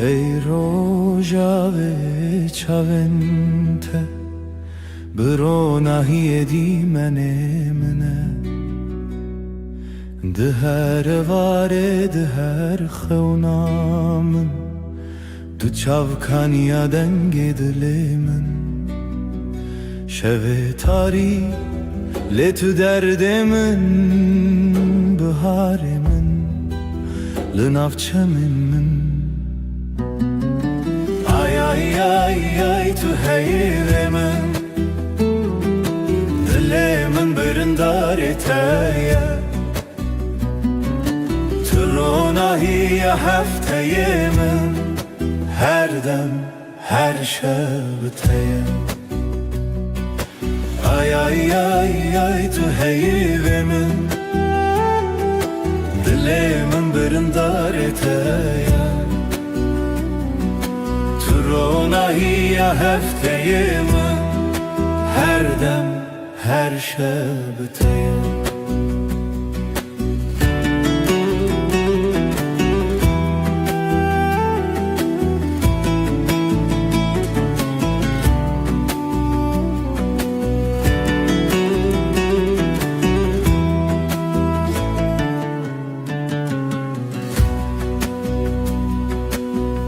ای روژاوه چاونته برو نهی دی منه ده هر واره ده هر خونامن دو چاوکانیا دنگ دل من شوه تاری لتو درد من بهار من لنافچه من ay tu heyre min Dile min birindar eteye Tu ronahiye hefteye min Her dem her şebteye Ay tu heyre min Dile min birindar eteye Ronahiye hefteye min Her dem her şebteye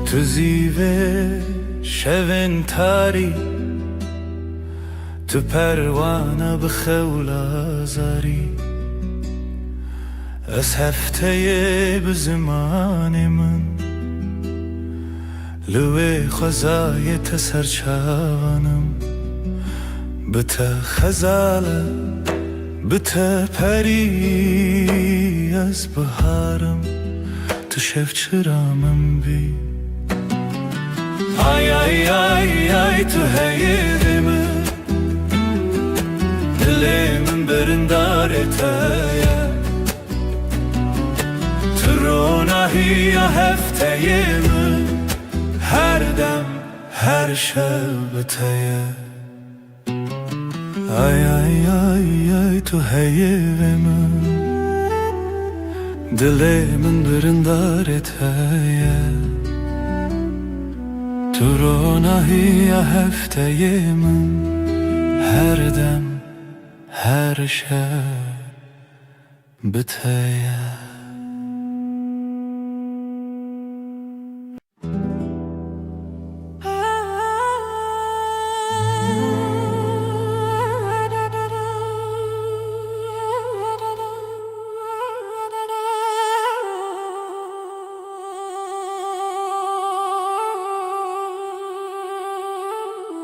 Tu zive شون تاری تو پروانه بخولا زاری از هفته به زمان من لوی خزای تسرچانم بته خزاله بته پری از بهارم تو شف چرامم بی ay tu heyre min Dilimin birindar eteye Tu ronahiye hefteye min Her dem her şebteye ay tu heyre min Dilimin birindar eteye Tu ronahiye hefteye min Her dem her şebteye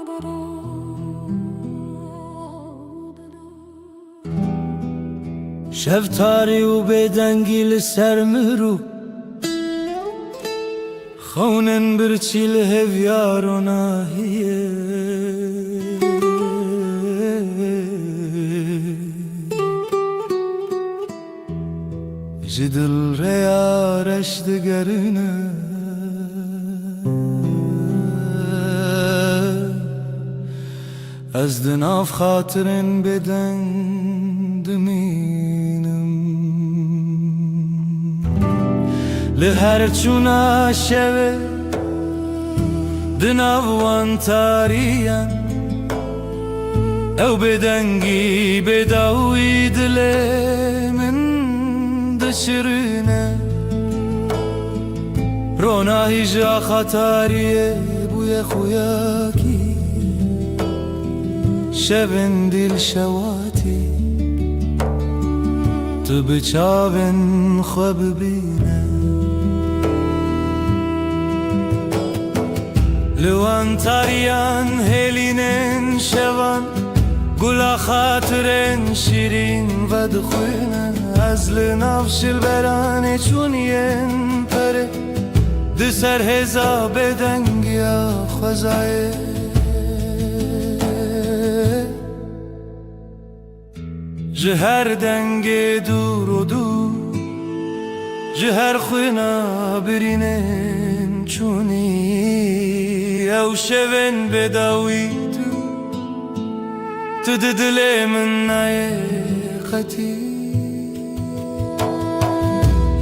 da da شب تاری و بدنگی لسر مرو خونن برچی لهویار و ناهیه جدل ریارش دگرنه از دناف خاطرن بدن دمینم لهر چونا شوه دناوان تاریان او بدنگی بداوی دل من دشرنه روناهی جا خطاریه بوی خویاکی شبن دل شواتی تو بچاون خواب بینه لوان تاریان هلینن شوان گلا خاطرن شیرین و دخوینن از لنافش البرانه چونین پره دسر هزا بدنگیا خوزایه جهر دنگ دور و دور جهر خوینا برینن چونی او شون بداوی تو دل من نای خطی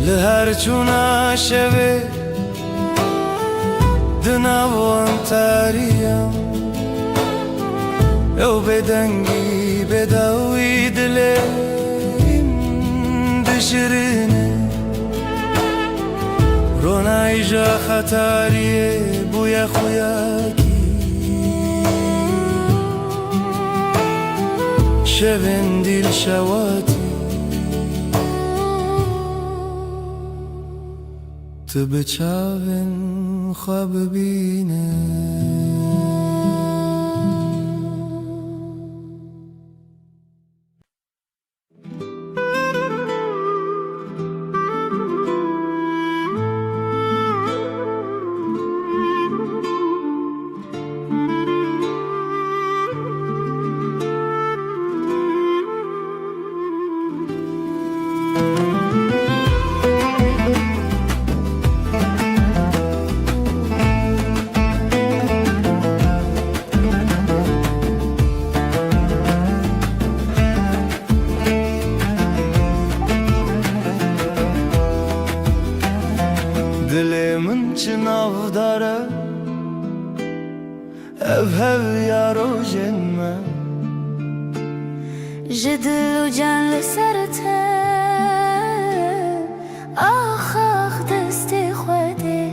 لهر چونا شوه دناوان تاریم او بدنگی بداوی دلیم دشرینه رونای جا خطاریه بوی خویاکی شوین دیل شواتی تو بچاون خواب بینه دلمن چناو داره اف یارو جنمه جدل و جان لسرته آخ آخ دست خوده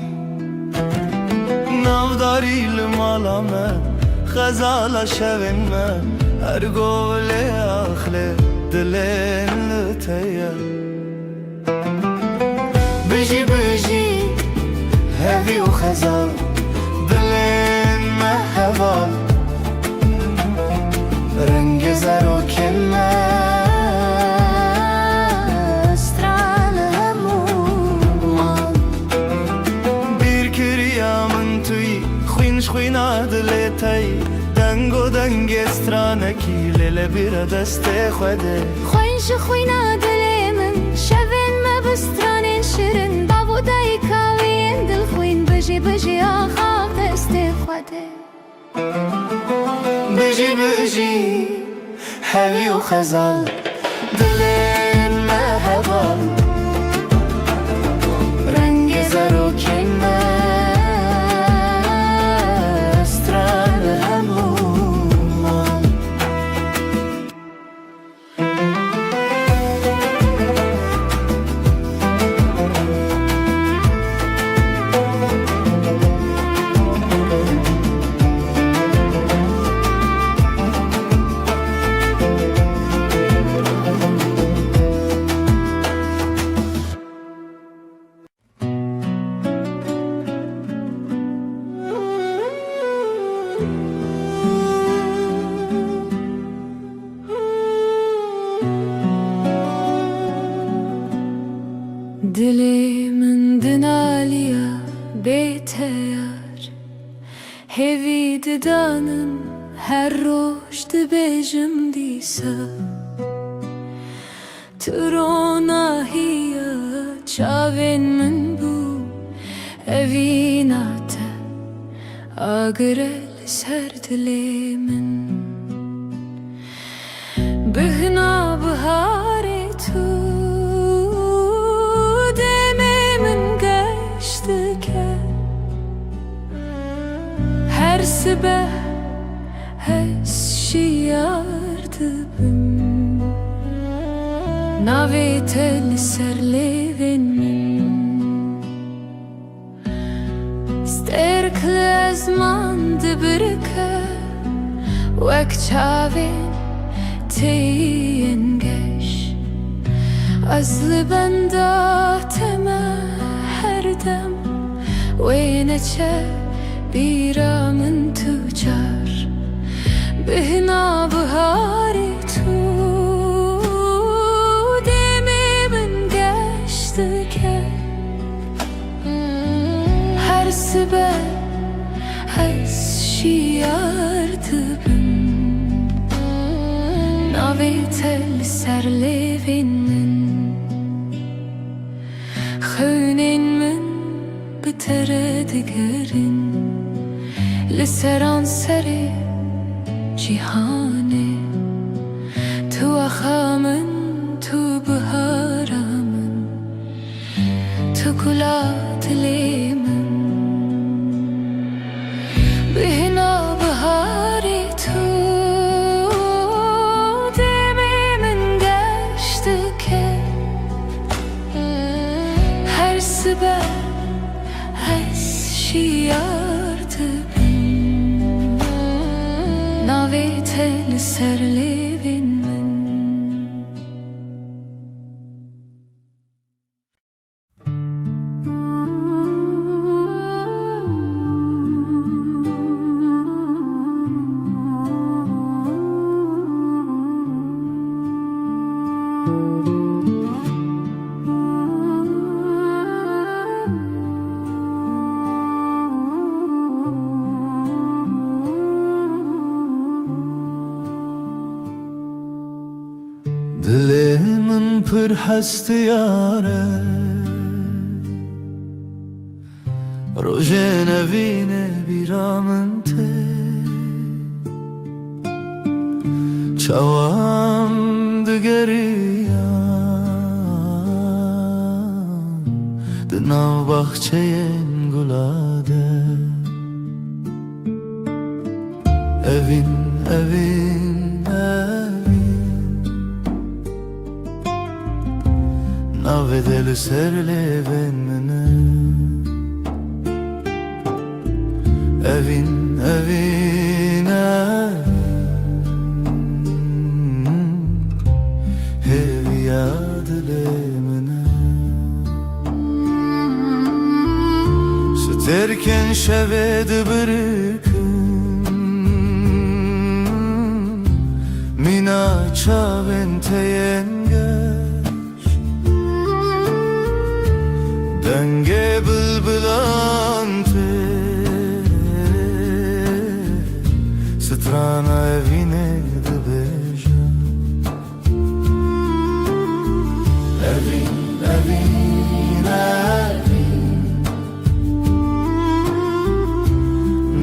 نافداری لمالامه خزالا شوینمه هر گول آخله دلن لتیه بجی بجی هوی و خزال دلن محوال رنگ زر و کلمه استرال همومان بیر کریا من توی خوینش خوینا دلتای دنگ و دنگ استرانکی لیل بیر دست خوده خوینش خوینا دل من شوین ما بسترانین شیرین داوودای کاوین دل خوین بجی بجی آخ آخ دست خوده بجی بجی هوی و خزال دلن محوال رنگ زر و کلمه استرال همومان Dilimin dinaliya beteyar Hevi didanım her roş dibejim disa Trona hiya çavin min bu Evinate agrel ser dilimin Bihna bahare tu Dememin geçti ke Her sibah şiyardı bim Navetel serlevenin Sterkle azman dibirke Vek çavin teyin geç Azlı benda tema her dem Ve neçe biramın tücar Bihna bahari tu Dememin geçti ke Her sibel şiyardı bim Navetel serlevenin Khönen min bitere digerin Liseran seri cihane Tu akhamın tu baharamın Tu kulat lemin Bihna bahari tu Dememin geçti ke Her sibel şiyardı bim Navetel serlevenin Dilimin pır hesti yare Rojen evine biramın te Çavam digeriyan Dınav bahçeyen gulade Evin, evin, evin Navedel serlevenine Evin, evin, evin Hev yadilemine Süterken şevedi bırıkın Mina çaven teyengeç Denge bülbülante Strana evine dibeja Evin, evin, evin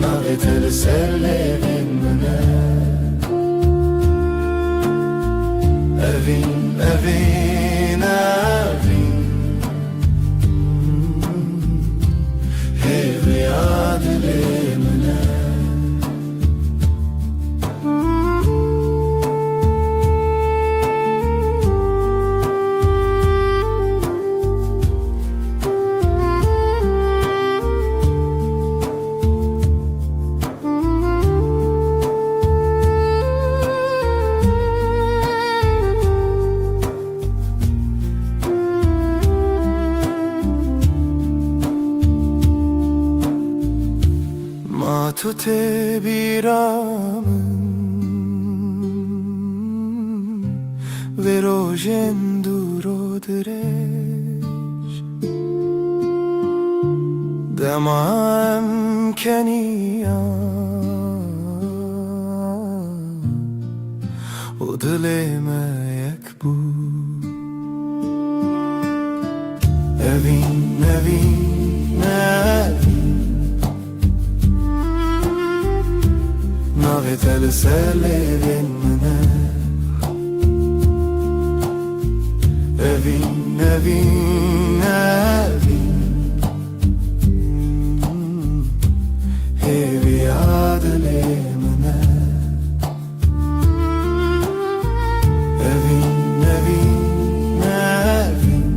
Navetel serlevenine Evin, evin, evin Hev yadilemine Matute biramın Ve rojen duro direş دمعم کنیا و دلم یک بود evin evin evin navet el selevin mene evin evin evin hevi adle mene evin evin evin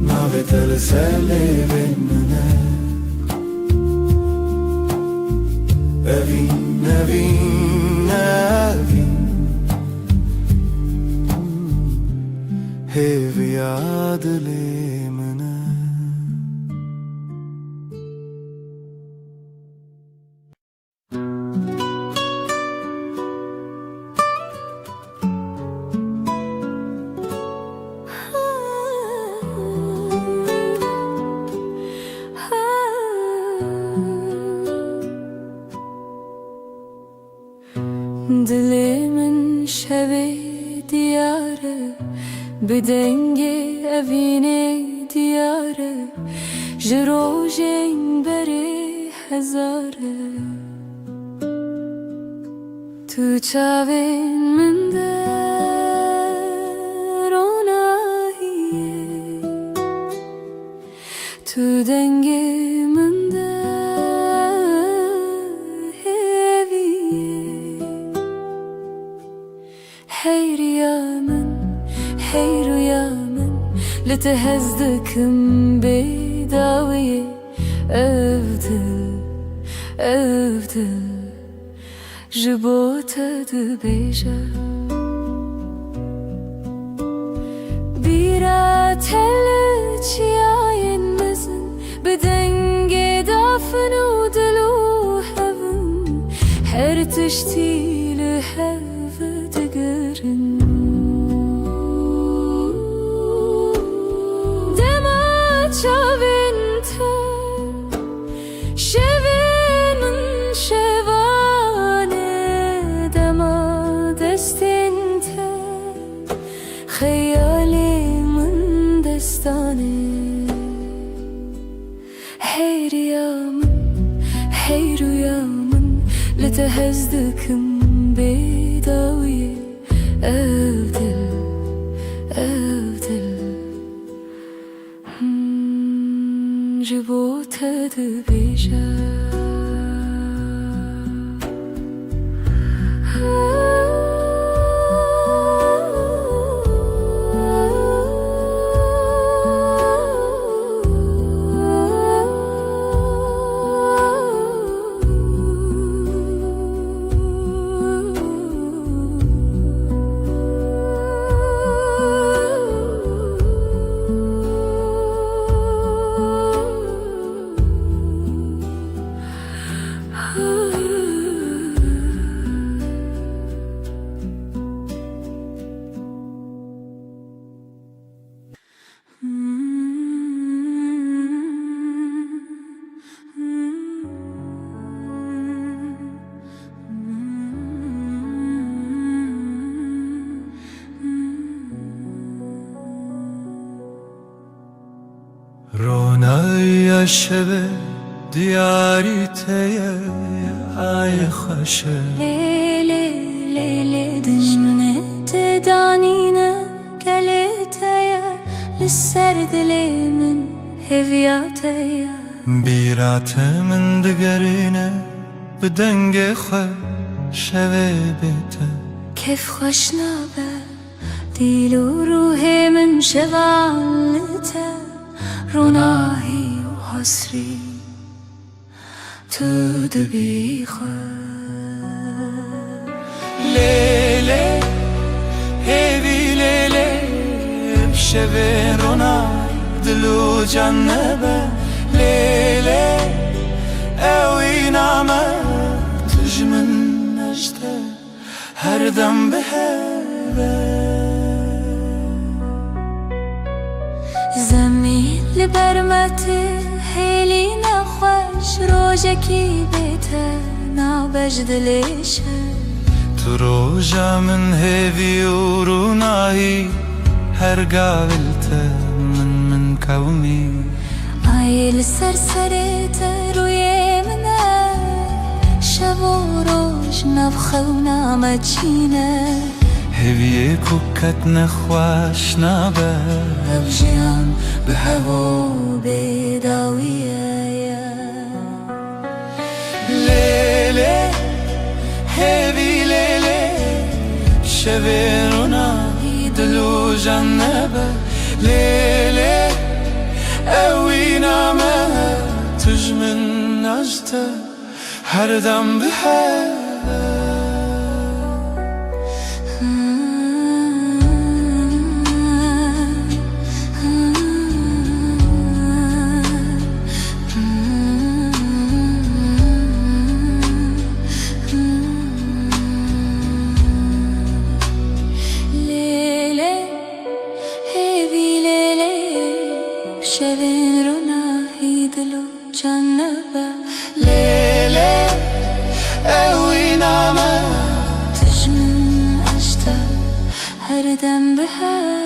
navet el selevin mene evin evin evin hevi adle mene Dilimin şevi diyarı بدنگ evine diyarı جروجین بری هزاره تو چاوین من در اوناییه تو دنگ من در هویه هی رویا من لتهزدكم بداوية أفضل جبوت دبيجا بيرا تلتشياين مزن بدنگ دافن ودلو هفن هر تشتي لهف دقرن شاوینته شوین شوانه دما دستینته خیالی من دستانه هی رویا من لتهزدكم بداوية أفضل جبوت دبيجا رونای شب دیاری تیه ای خوشه ليلي دجمنة تدانينا قلتيا للسرد لي من هفياتيا بیرات من دگرینه بدنگ خواه شوه بیته كيف خشنابه ديلو روحي من شغالته روناهي وحسري تدبي لیله هیوی لیله بشوه رونای دلو جنبه لیله اوی نامه تجمن نجده هر دم بهبه زمین لبرمت هیلی نخوش روژکی بیته نابج دلیشه تو روژا من هیوی و رونایی هر قابلته من کومی آیل سرسرت روی منه شب و روش نبخونا مچینه هیوی کوکت نخواش نابه ابجیان به هوا بداویه لیلی هیوی لیلی شبیرونا دلو جنبه لیلی اوی نامه تجمن نجته هر دم به شبین رو نهی دلو جنبه لیلی اوی نامه تجمن اشتا هر دم به هوا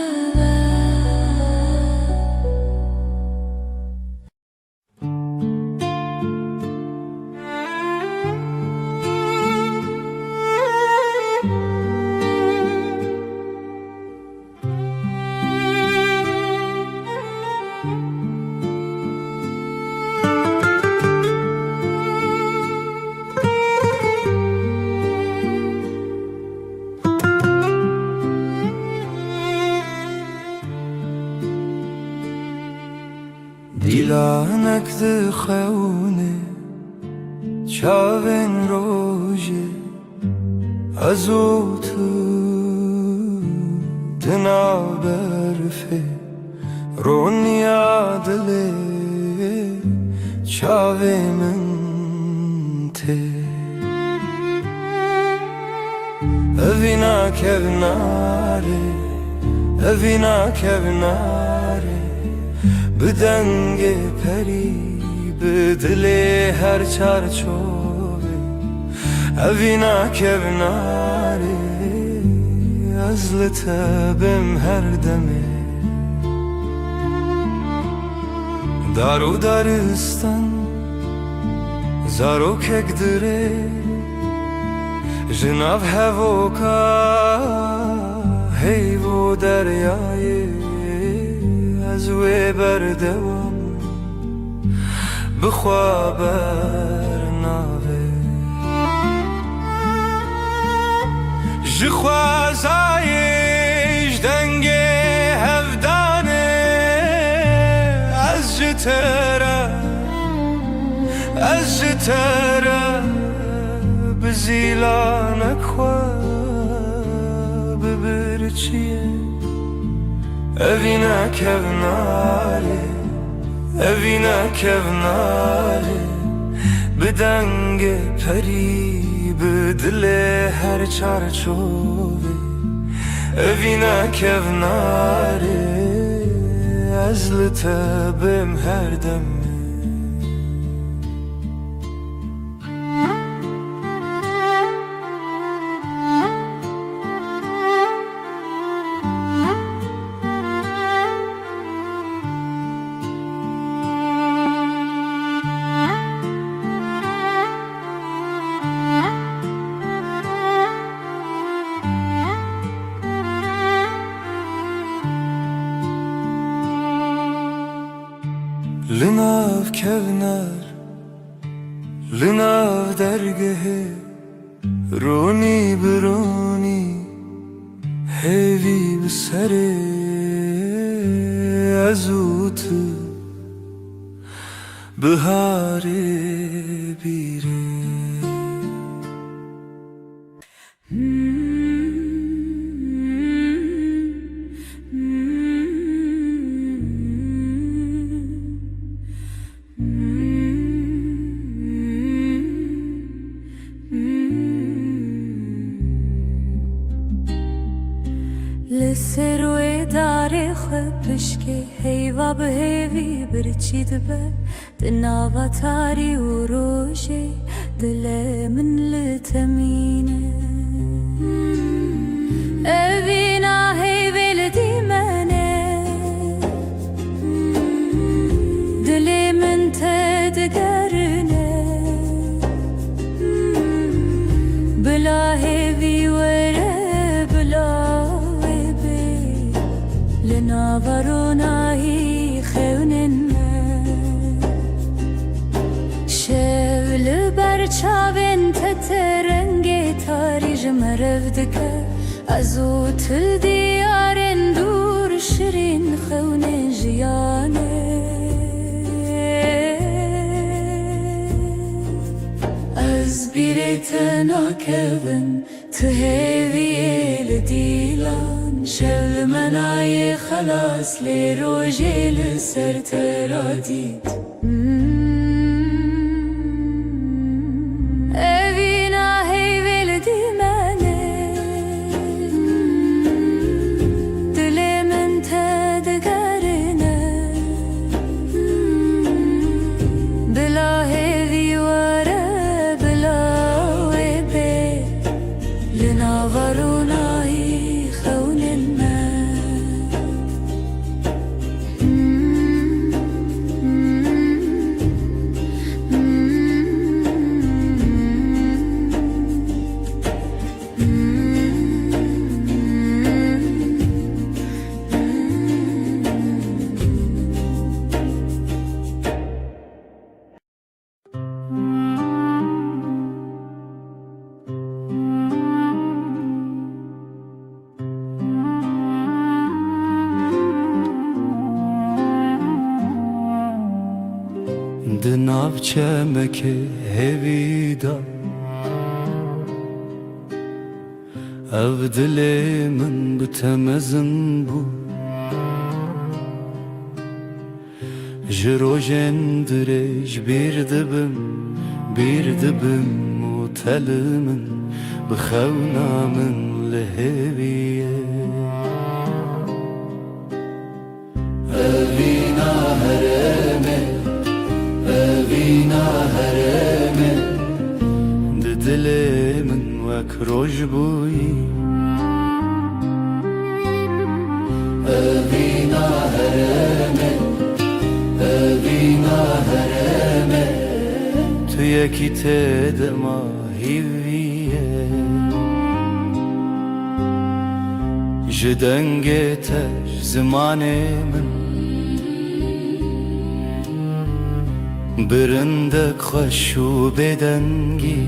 دیلانک دخونه چاوین روژه ازو تو دنا برفه رونیا دله چاوی من ته اوینا کبناره اوینا کبناره بدنگ پری به دل هر چارچوبه اوینا کبناره از لطبم هر دمه دارو دارستان زارو کک دره جناب هوکا هیو دریای از وی بردوام بخوا برناوه جخوازایش دنگ هفدانه از جتره بزیلانک خواه ببرچیه اوینا کبناره اوینا کبناره بدنگ پری به دل هر چارچوبه اوینا کبناره از لطبم هر دمه لناف کبنار لناف درگه رونی برونی هیوی بسره ازوت بهاره بیره لسروی داره خو پشکه هیوا به هیوی برچید به دناوا تاری و روشه دل من لتمینه اوینا هیویل دیمنه دل من تدگرنه بلا هیوی وره بلا ویبی لناوروناهی خونن شول برچاوین تترنگی تاری جمرف دکه ازو تل دیارن دور شرین خون جیانه از بیرت ناکبن تهویل دیلان شل منای خلاص لی روژیل سر ترادید اوینا هیویل دیمنه دل من تدگرنه بلا هیوی واره بلا ویبه لناورونایی خونن دناف چمکه هویدا او دل من بتمزن بو جروجن درج بیر دبم و تلمن بخونا من لهویه اوینا هرمه اوینا هرمه دل من وک روش بویی اوینا هرمه اوینا هرمه تو یکی تدما هیویه جدنگتش زمان من برندک خوش و بدنگی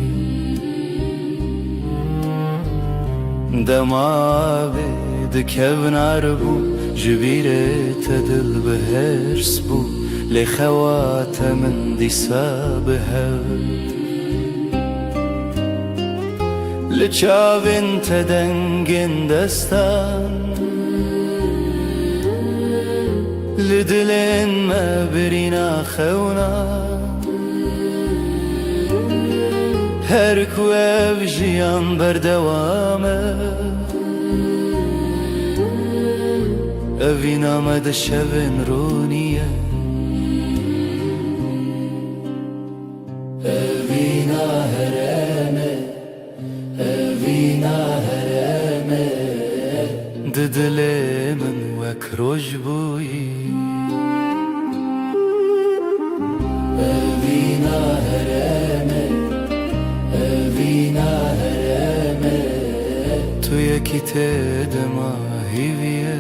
دماغی دکونار بو جبیرت دل بهرس بو لخوات من دیسا بهر لچاوین تدنگین دستان لدلين ما برينا خونا هركو بجيان بردوامه اوینا مد شبن رونیه اوینا هرمه اوینا هرمه ددل من وک روش بویی اوینا هرمه اوینا هرمه تو یکی تدما هیویه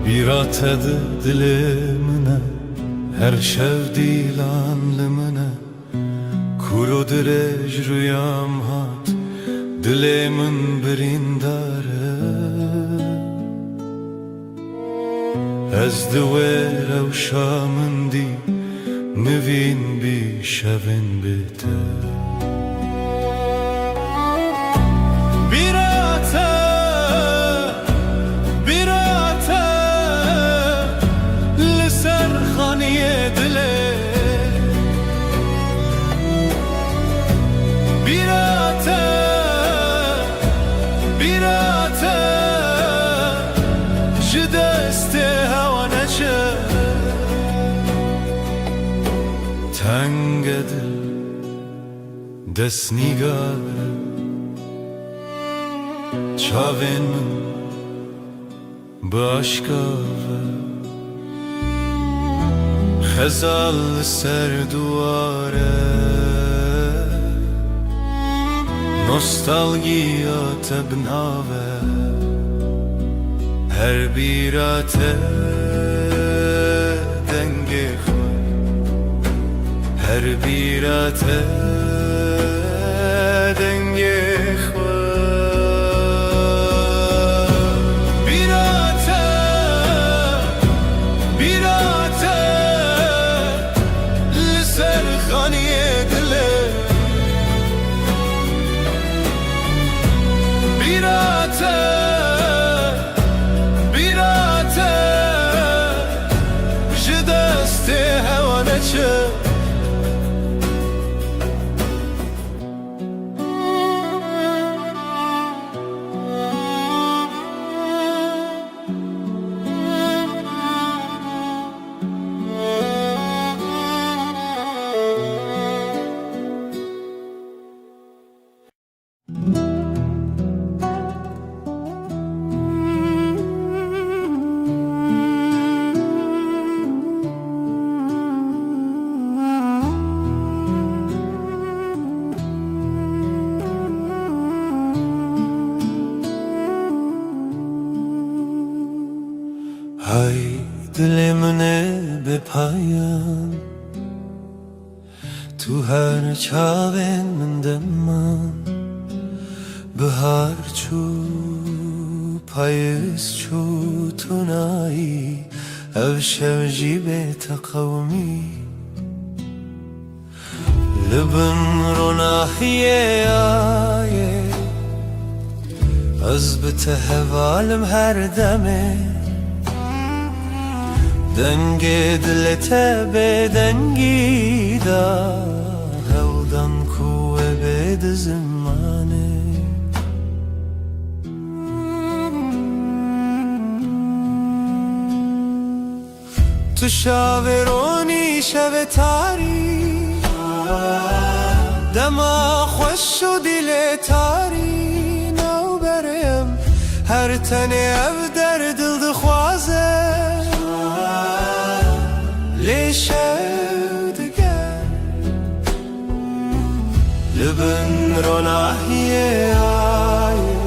بیراتد دل منه هر شب دیلان لمنه کورو درج رویام هات دل من برین داره از دویر و شامندی نوین بی شوین بیتر بیراته لسر خانی دله بیراته جدست هوا نچه تنگ دل دست نیگاره چاوین من باشکاوه خزال سر دواره نوستالژیا تبناوه هر بیراته دنگی خود هر بیراته دنگی خود بیراته جدست هوا نچه های دل منه به پایان تو هر چاوین من دمان بهار چو پاییز چو تو نایی او شو جیب تقومی لبن رو ناحیه آیه از بته حوالم هر دمه دنگ دلت به دنگی دا هودان کوه بد زمانه تو شاورونی شب تاری دما خوش و دل تاری نو برم هر تنه او در دل دخوازه لیشه دگر لبن رو ناحیه آیه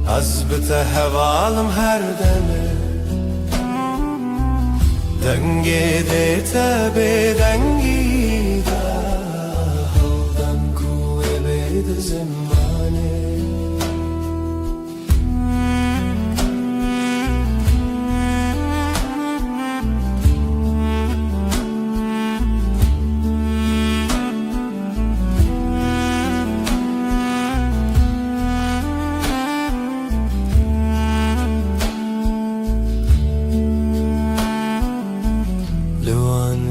از بته حوالم هر دمه دنگی دیتا به دنگی دا هودن کوه بید زمانه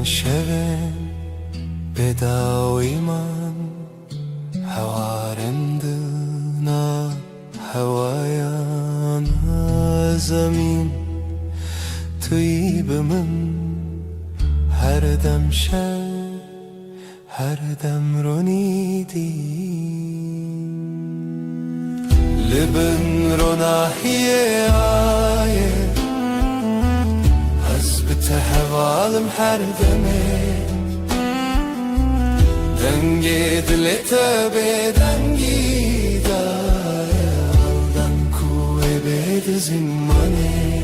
شوین بداوی من هوارندنا هوایان زمین توی به من هر دم شب هر دم رو نیدی لبن رو ناحیه آیه حوالم هر دمه دنگی دلت به دنگی دادن کوه بید زمانه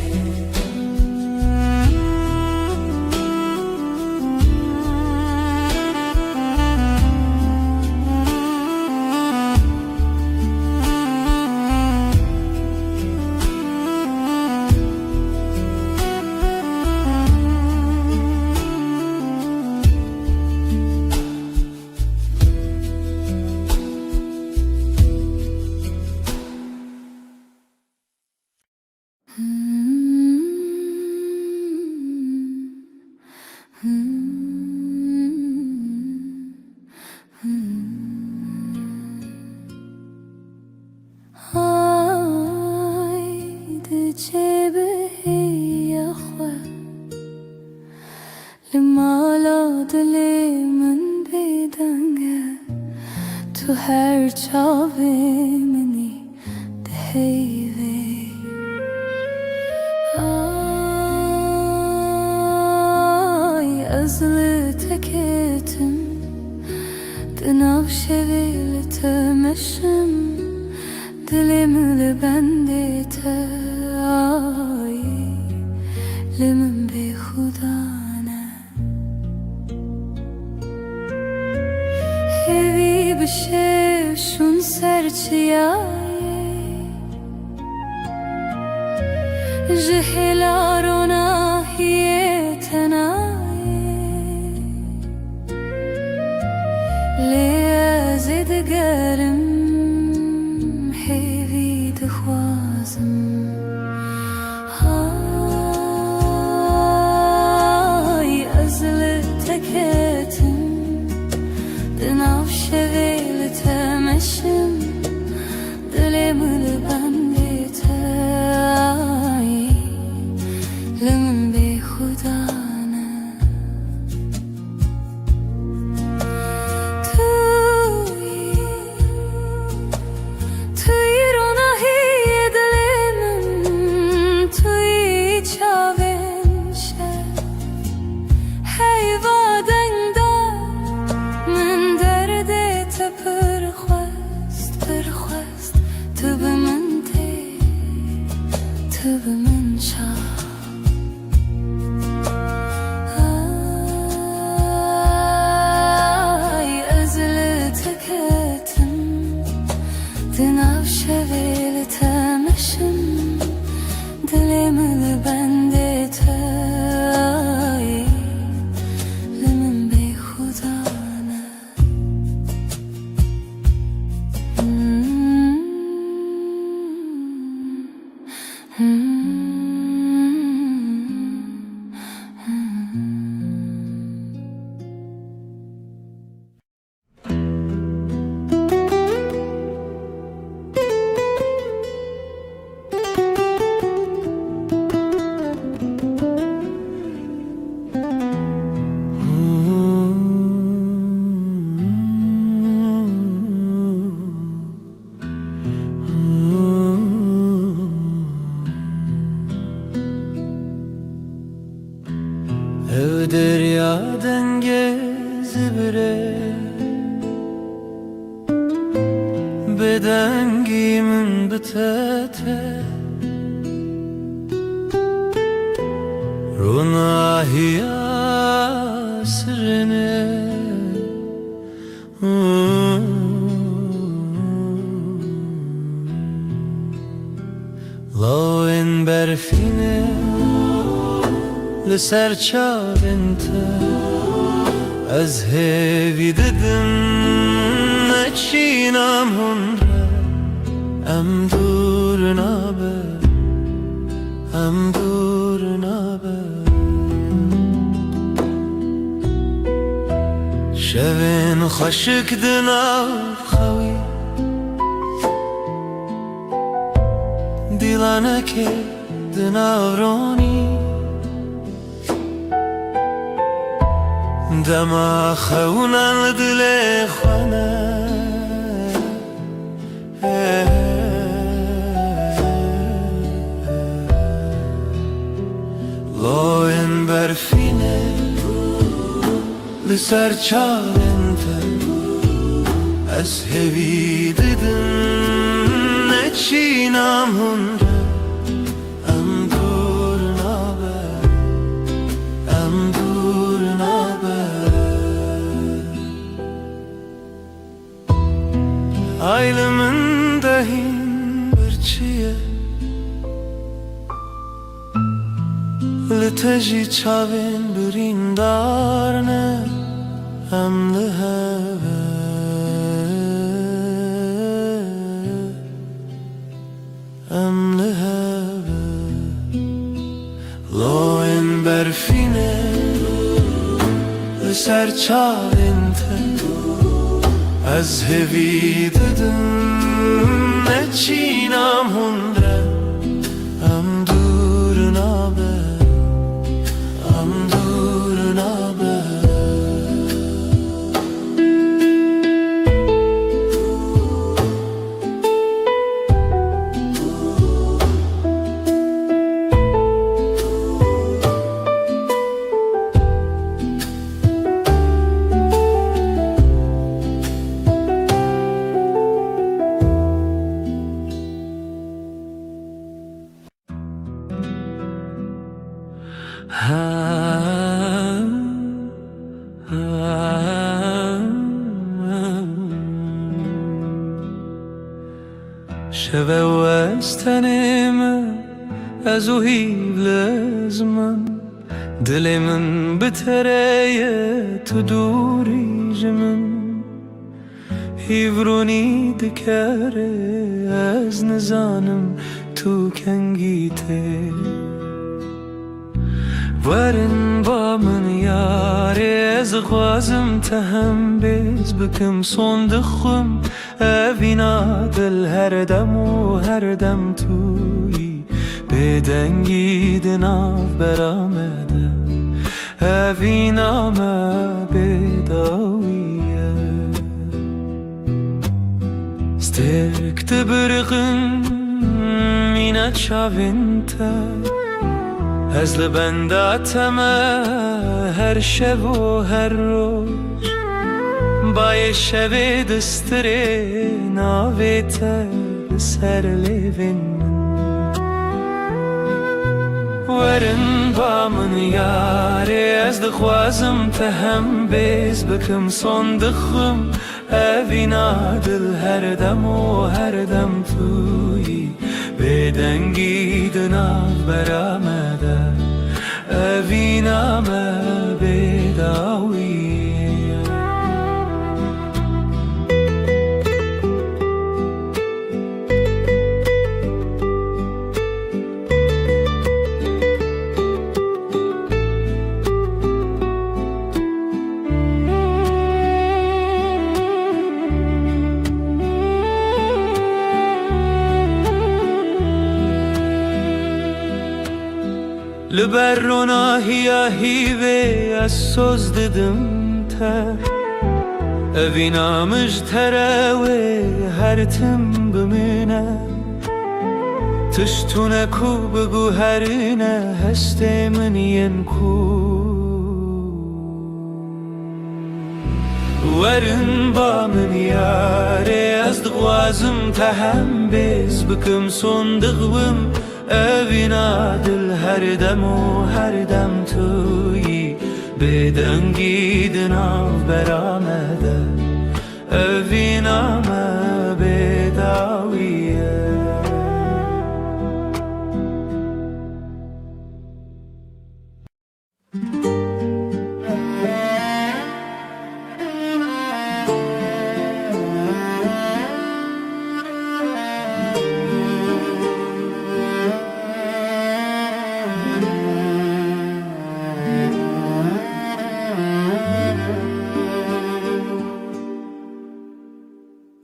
جيبه يا أخوة لما لا دلي من بيدنگه تو هر چاوه منی دهیوه آی ازل تکتم دناv شویل تمشم دلم لبنده تا آی لمن به خدا نه هیوی بشه شون سرچیای جهلارونه هیه تنای لیازی دگرم هیوی دخوازم های ازل تکتم دناv شویل تمشم دلم لبنده تای لمن به خدا نه توی روناهی دلم توی چاوین شد حیوادن دا من درده تا پرخواست تو به من تی تو به من شا آی ازل تکتم دناv شویل تمشم دلم لبنده تای لمن به خدا نه Ev derya denge zibire Bedengimin bitete Runahiya sirine Lawen berfine لسر چاوینته از هیوی ددم نچینم هنره ام دور نابه ام دور نابه شوین خشک دناو خوی دیلانه که دناو رونی دما خونن دل خانه لاین برفینه لسر چالنته از هوی دیدن نچینم هنره ام دور نابه ام دور نابه Aylımın dahin birçiye Liteji çavin birindarne Em liheve Em liheve Loin berfine Liser çavinte از هوی ددم نچینم هنره ام شوه و از تن من از او هیل از من دل من بتره تو دوری جمن هیورونی دکره از نزانم تو کنگیته ورن با من یاره از خوازم تهم بیز بکم صندخم اوینا دل هر دم و هر دم توی بدنگی دناف برامده اوینا ما بداویه سترک تبرغن مینا چاوینتا از لبنداتم هر شب و هر روز بای شب دستره ناویتا سر لیوین ورن با من یاره از دخوازم تهم بیز بکم صندخم اوینا دل هر دم و هر دم توی بدنگی دناف برامده اوینا ما بداویه لبرنا هیا هیوه از سوز ددم تر اوینا مجتره هر تم بمینه تشتونه کو بگو هرینه هسته من ین کو ورن با من یاره از دغوازم تهم بیز بکم صندقم اوینا دل هر دم و هر دم توی بدنگی دناف برامده اوینا ما بداویه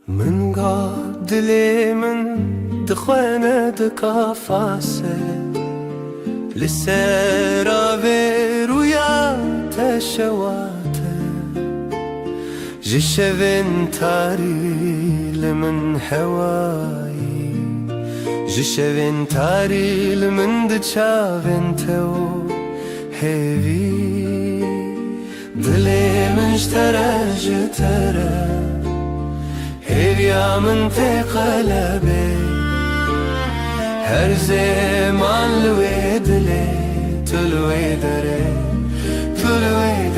من قاد دلي من دخوانه دقافاسه لسرا برويا تشواته جشفن تاري لمن حواي جشفن تاري لمن دشافن تو هيفي دلي من اشترى جترى هيا من تقلبي هر زمان لويد لي تلويد ري تلويد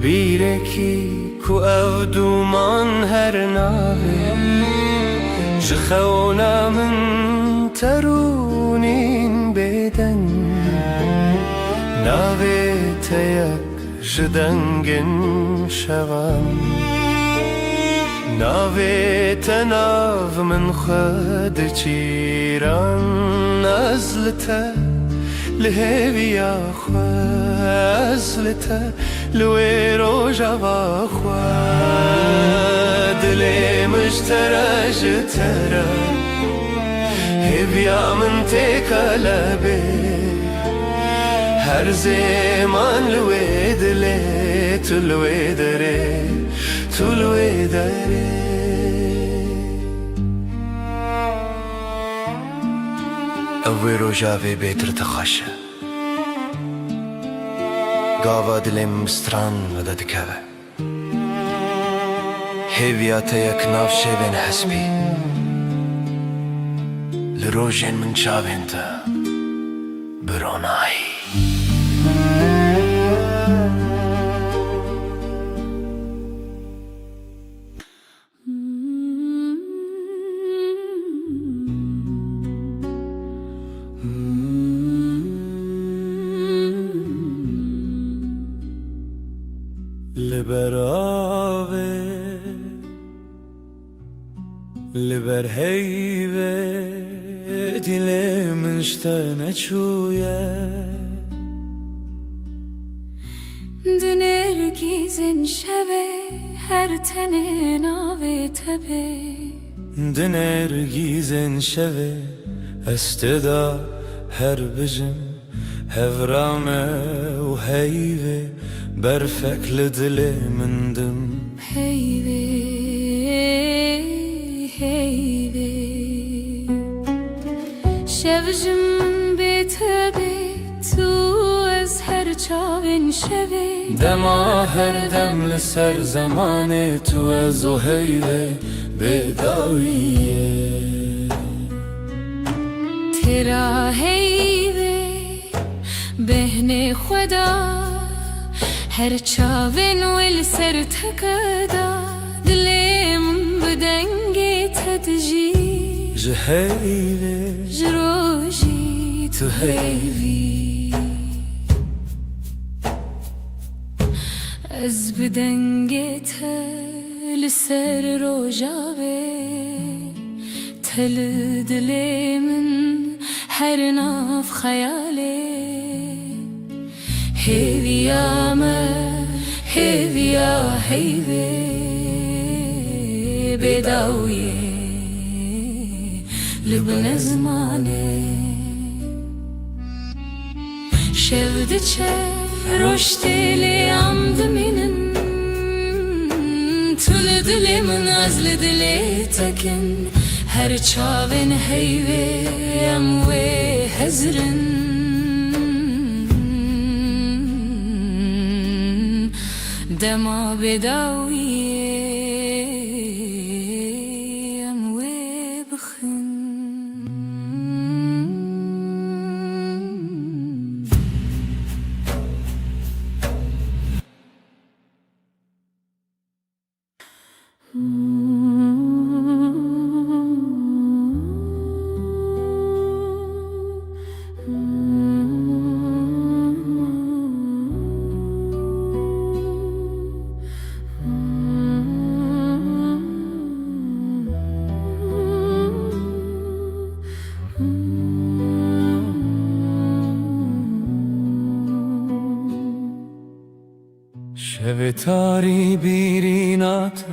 لبيركي كو او دومان هر ناوي جخونا من ترونين بدن ناوي تيك جدنگن شوان ناوي تناف من خد چيران نزلته لهوي يا خزلته لوي روجا باخوا دلي مشترى جترى هبيا من تقلبي هر زمان لوي دلي تلوي دري تلوي دري اوي روجا في بيتر تخشى قاوا دلم ستران ودا دكاوه هیویات یک ناف شوین حسبی لروجین من چاوین تا برونایی لبراوه لبر هیوه دل من شتنه چویه دنرگیزن شوه هر تنه ناوه تبه دنرگیزن شوه استدا هر بجم هفرامه و هیوه برفک لدل من دم هیوه هیوه شوجم بتبه تو از هر چاوین شوه دما هر دم لسر زمان تو از و هیوه بداویه ترا هیوه بهن خدا هر چاوین ول سر تکدا دلم بدنگی تدجی جهیوه جروجی تو هیوی از بدنگی تل سر روجاوه تل دلم هر ناف خیاله هیویا ما هیویا هیوی بداویه لبن زمانه شفت چه رشتی لیام دمینن تل دلی من از لدلی تکن هر چاوین هیوی اموی هزرن دما بداویه اموی بخن شب تاری بیرینات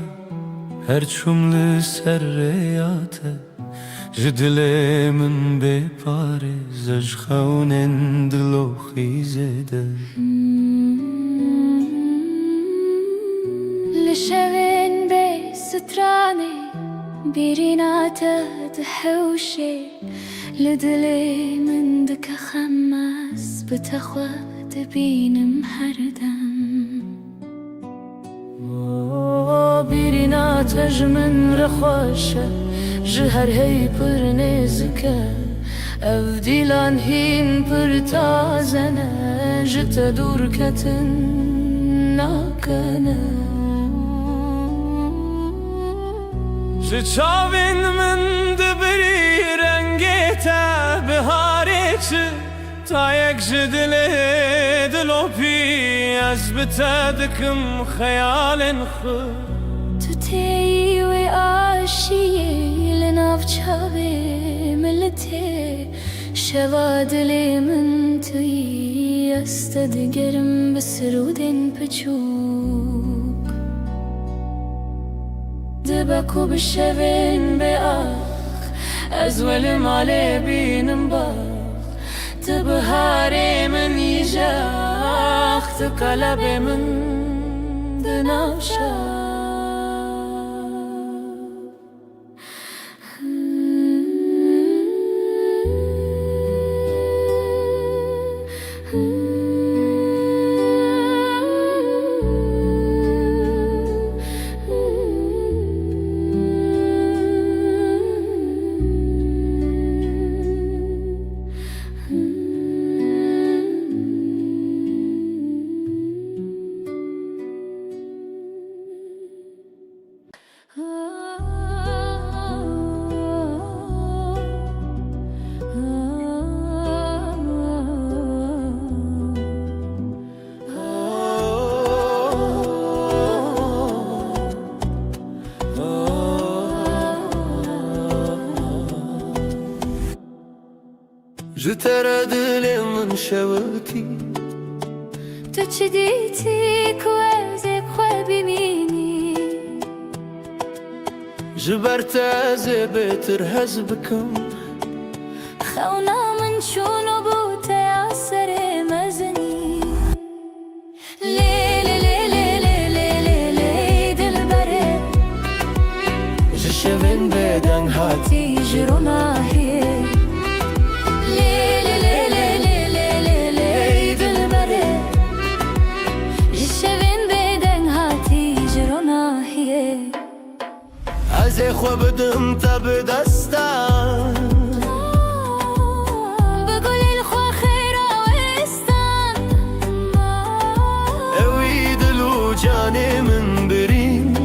هر چوم لسر ریات جدل من بپاره زج خونن دلو خیزده لشوين بي ستراني بيرينات دحوشي لدلي من دك خماس بتخوى تبين محردم بيرينات جمن رخوشة جهر هي پر نزكا افديلان هين پر تازنة جت دور كتن ناكنه چاوین من دبری رنگیتا بهاریچ تا یک جدل دلو پی از بتدکم خیال خود تو تي وعاشي لناف چاوي ملتي شواد لي من توي استدقرم بسرودين بچوك دبكو بشوين بآخ أزول مالي بينم باخ تبهاري من يجاخ تقلب من دناشا جتر دل من شوتی تو چی دیتی که ازک خواه ببینی جبرت از بهتر هز بکم خونا من چونو بوته اثر مزنی لیلی لیلی لیلی لیلی دل بره جشوین بدن هاتی جرو ماهیه لیلی لیلی لیلی لیلی دل بره جشوین بدن هاتی جرو ماهیه از خو بدم تا به دستم بگل الخوا خیر آوستان اوی دلو جان من برین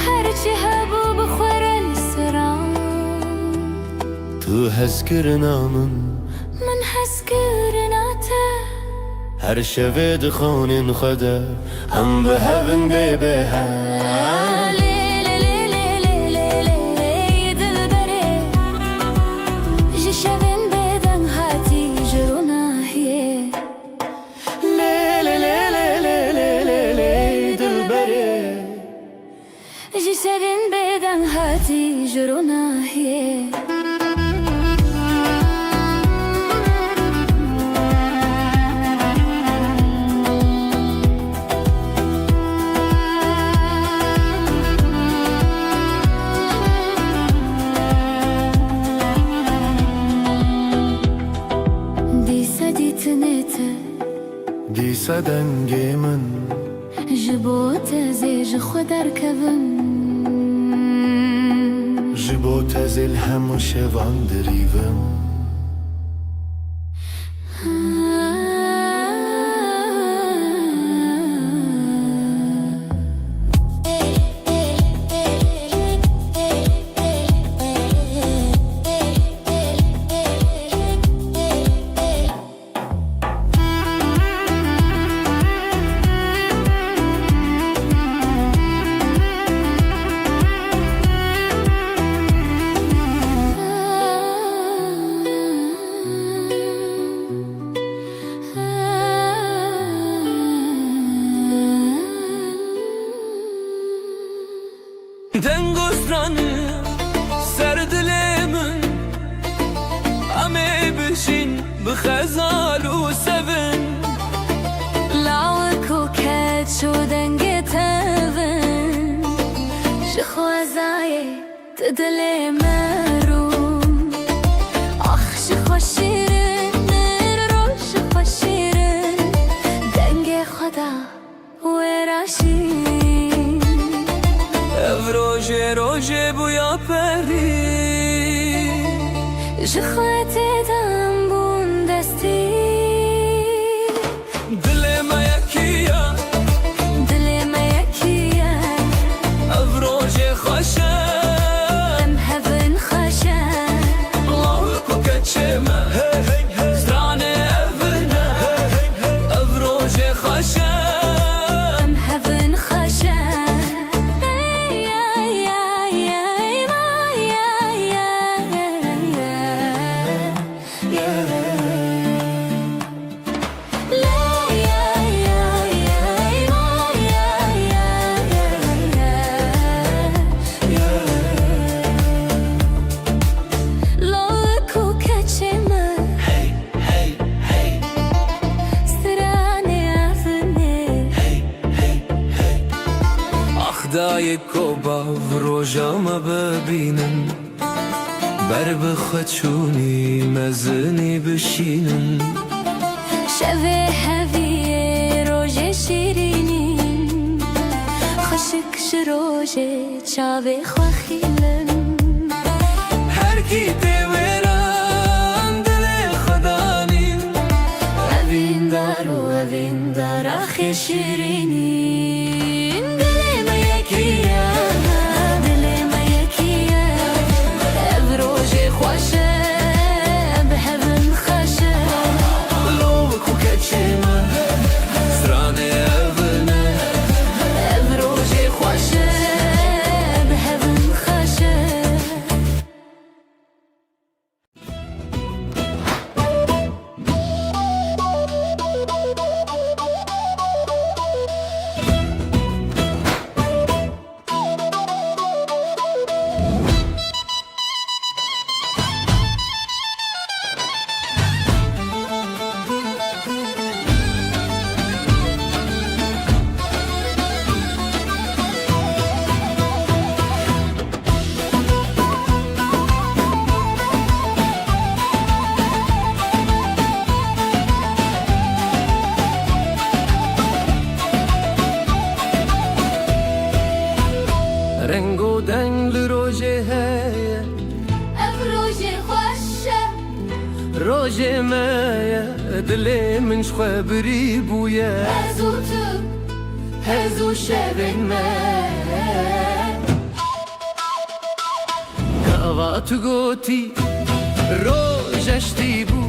هرچی هبو بخور سران تو هز کرنا من حس کرناته هر شب دخون خدا هم به هون به لیلی لیلی لیلی لیلی دل بره جشوین بدن هاتی جرو ناهیه لیلی لیلی لیلی لیلی دل بره جشوین بدن هاتی جرو ناهیه دیسا دنگ من جبوت زیج خود ارکبم جبو تزل هم شوان دریوم دنگسترانı سردلمن امي بشين بخزال وسفن لاوك وكات شو دنگي تفن شخوازاي تدلي مروم اخ شخو شيرن روش شخو شيرن دنگي خدا وراشين روژه روژه بویا پری جخواتي دم بون دستي دل ما یکیه دلي ما يكيا روژه خوشه ام هفن خشا الله کو کچمه زرانه افرنه روژه خوشه ام هفن خشا دای کوبا روژا ما ببینن بر بخچونی مزنی بشینن شوه هویه روژه شیرینین خشک شروژه چاوه خواخیلن هر کی دیوران دل خدانین اوین دار و اوین دار آخی شیرینین دل ما یکیه دل ما یکیه او روژه خوشه به هون خوشه لو کو کچمه زرانه افرنه او روژه خوشه به هون خوشه روجه مایا دل من خبری بویا هزو تو هزو شبن من کاوا تو گوتی روجشتی بو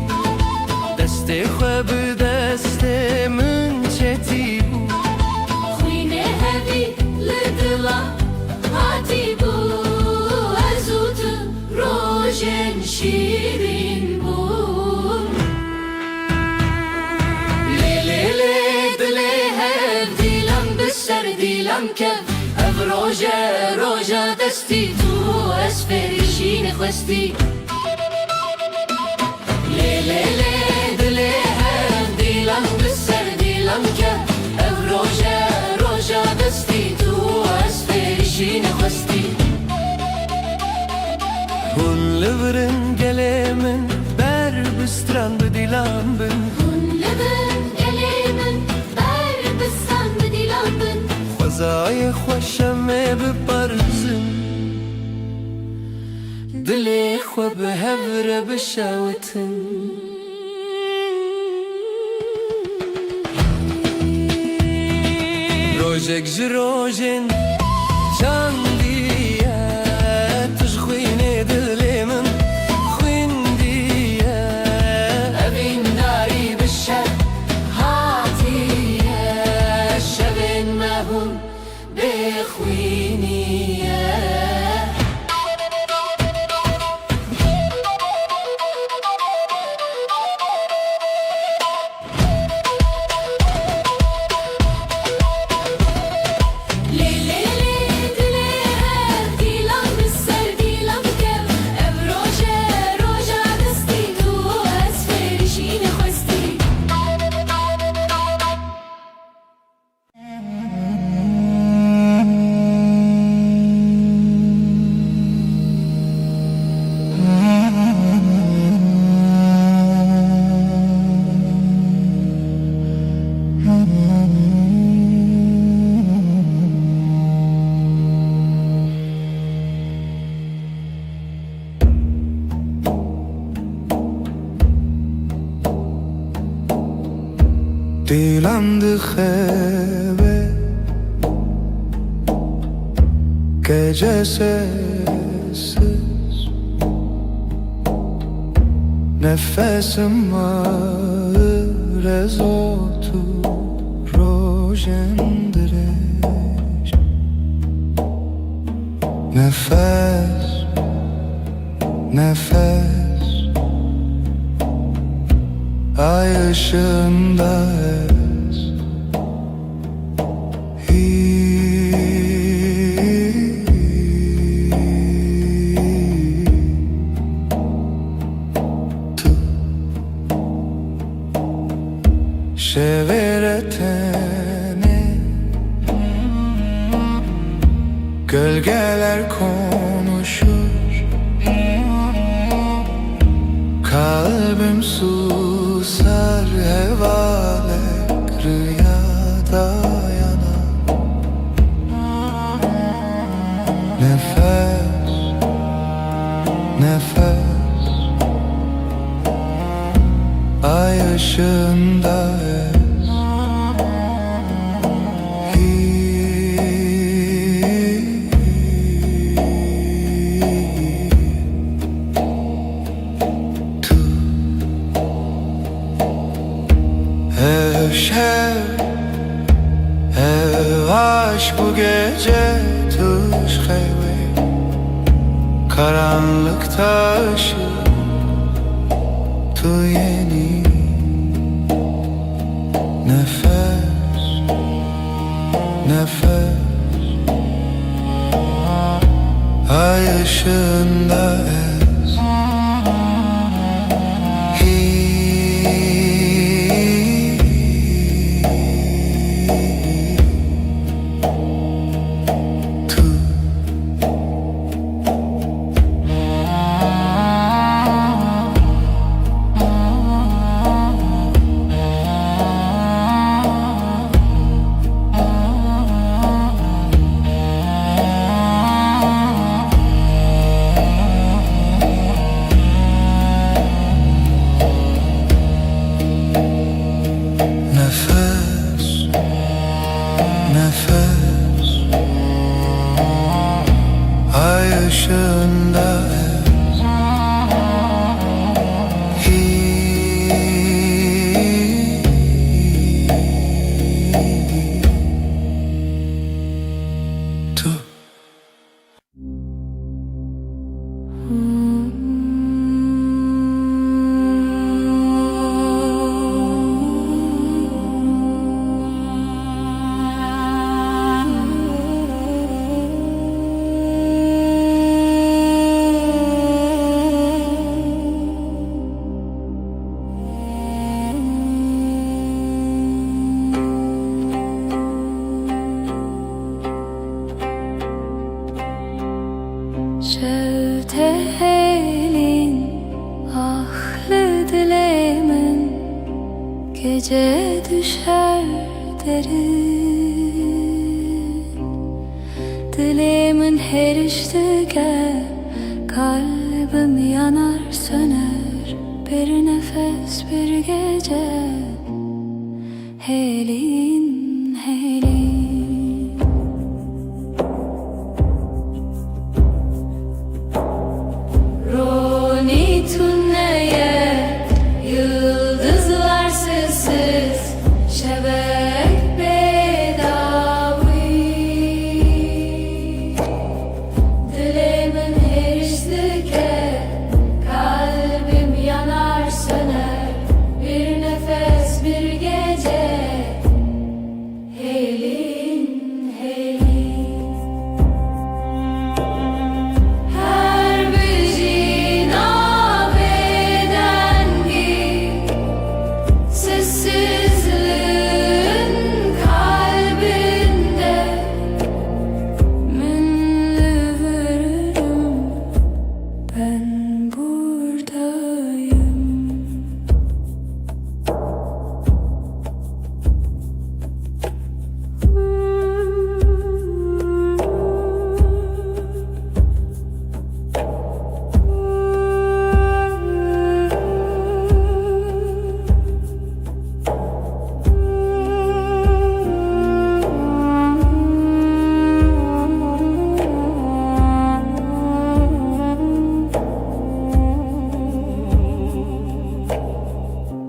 دست خواب دست من چتی بو خوینه هوی لدلا هاتی بو هزو تو روژن شیرین بو لیلی دلی هف دیلم بسر دیلم کف اف روژه دستی تو اسفریشین خواستی لیلی دلی هف دیلم بسر دیلم کف اف روژه دستی تو اسفریشین خواستی Hun leverin gelemin ber bistran bedilan bin لبن گلیمن بر بسان بدیلان بن خوزای خوشم بپرزن دلی خو به هفر بشوتن روجك جروجن چاندیه تش خوینه دلی من خویندیه اوین داری بشه هاتیه شبن مهون بخوینیه دیلم دخبه gecesiz nefesim ağır ez otur rojendireş nefes nefes ay ışığında ez Şeveretene gölgeler konuşur kalbim susar hevalek rüyada yanar nefes nefes ay ışığında Evaş bu gece tuş heve karanlıkta ışık tu yeni nefes nefes ay ışığında ez nefes ay ışığında ez. Tu Şevte helin ahlı dilemin gece düşer derin. Dilimin her iştige kalbim yanar söner bir nefes bir gece. Helin helin Roni tünneye yıldızlar sessiz şebek bedavi. Dilimin her iştike kalbim yanar söner bir nefes bir gece. Helin helin her bir sessizliğin kalbinde minli veririm ben buradayım.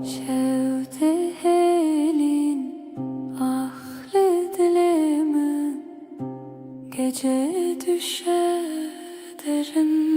Şevte helin ahlı dilimin gece düşer derin.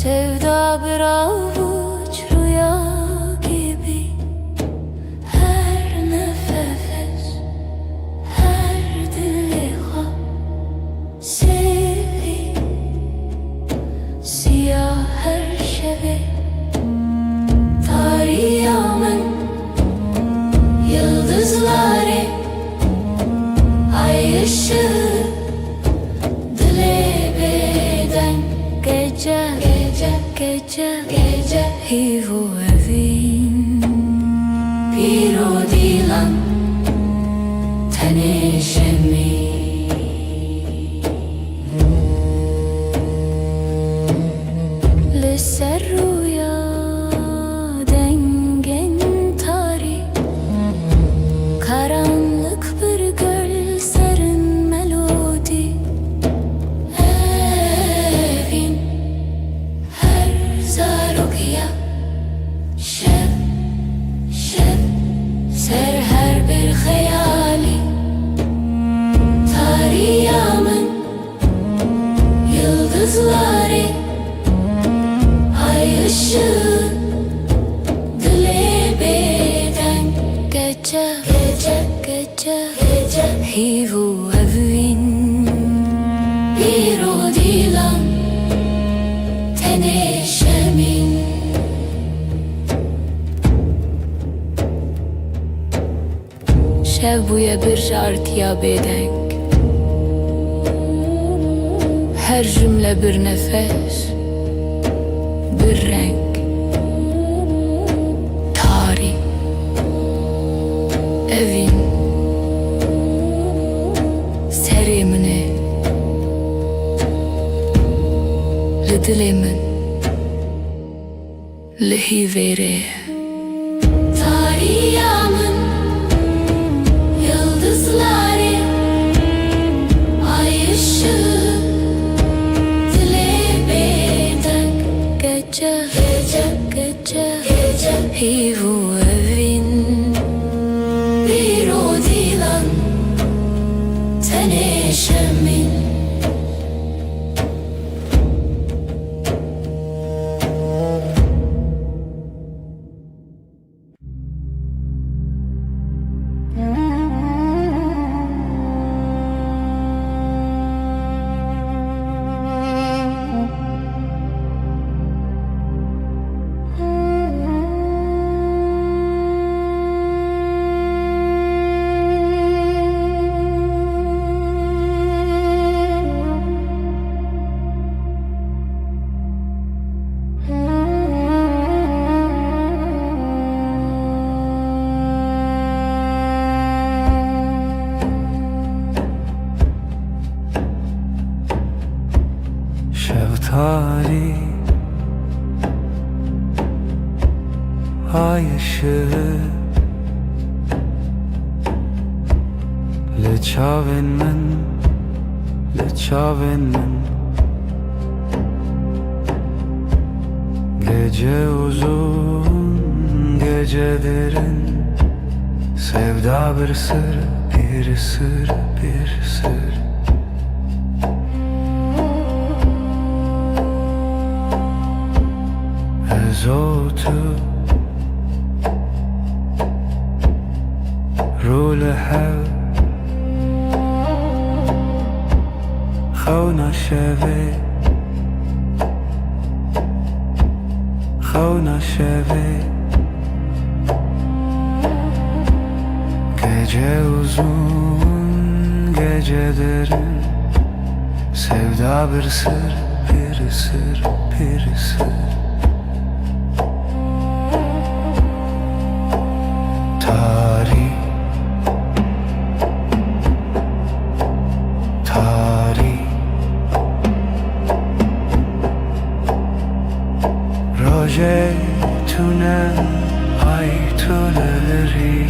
Sevda bir avuç rüya gibi her nefes, her diliha sevi siyah her şevi tarihımın yıldızları ay ışığı dile beden gece gece hivu evin piro dilan tanışemi leser rüya dengen tari karanlık bir göl serin melodi evin zarokya şeb ser her bir hayali hivu evin biro dilan teneşemin şev buya bir jartiya bedenk her cümle bir nefes bir renk tarih evin serimini lidilimin lihivere tarihimın yıldızları ay ışığı gece hivu evin biro dilan teneşemin Şeftali ay ışığı leçaven men gece uzun gece derin sevda bir sır bir sır bir sır زوتو رول هاو خونا شوی gece uzun gece derin sevda bir sır bir sır bir sır tarih roje tunen ay tuleri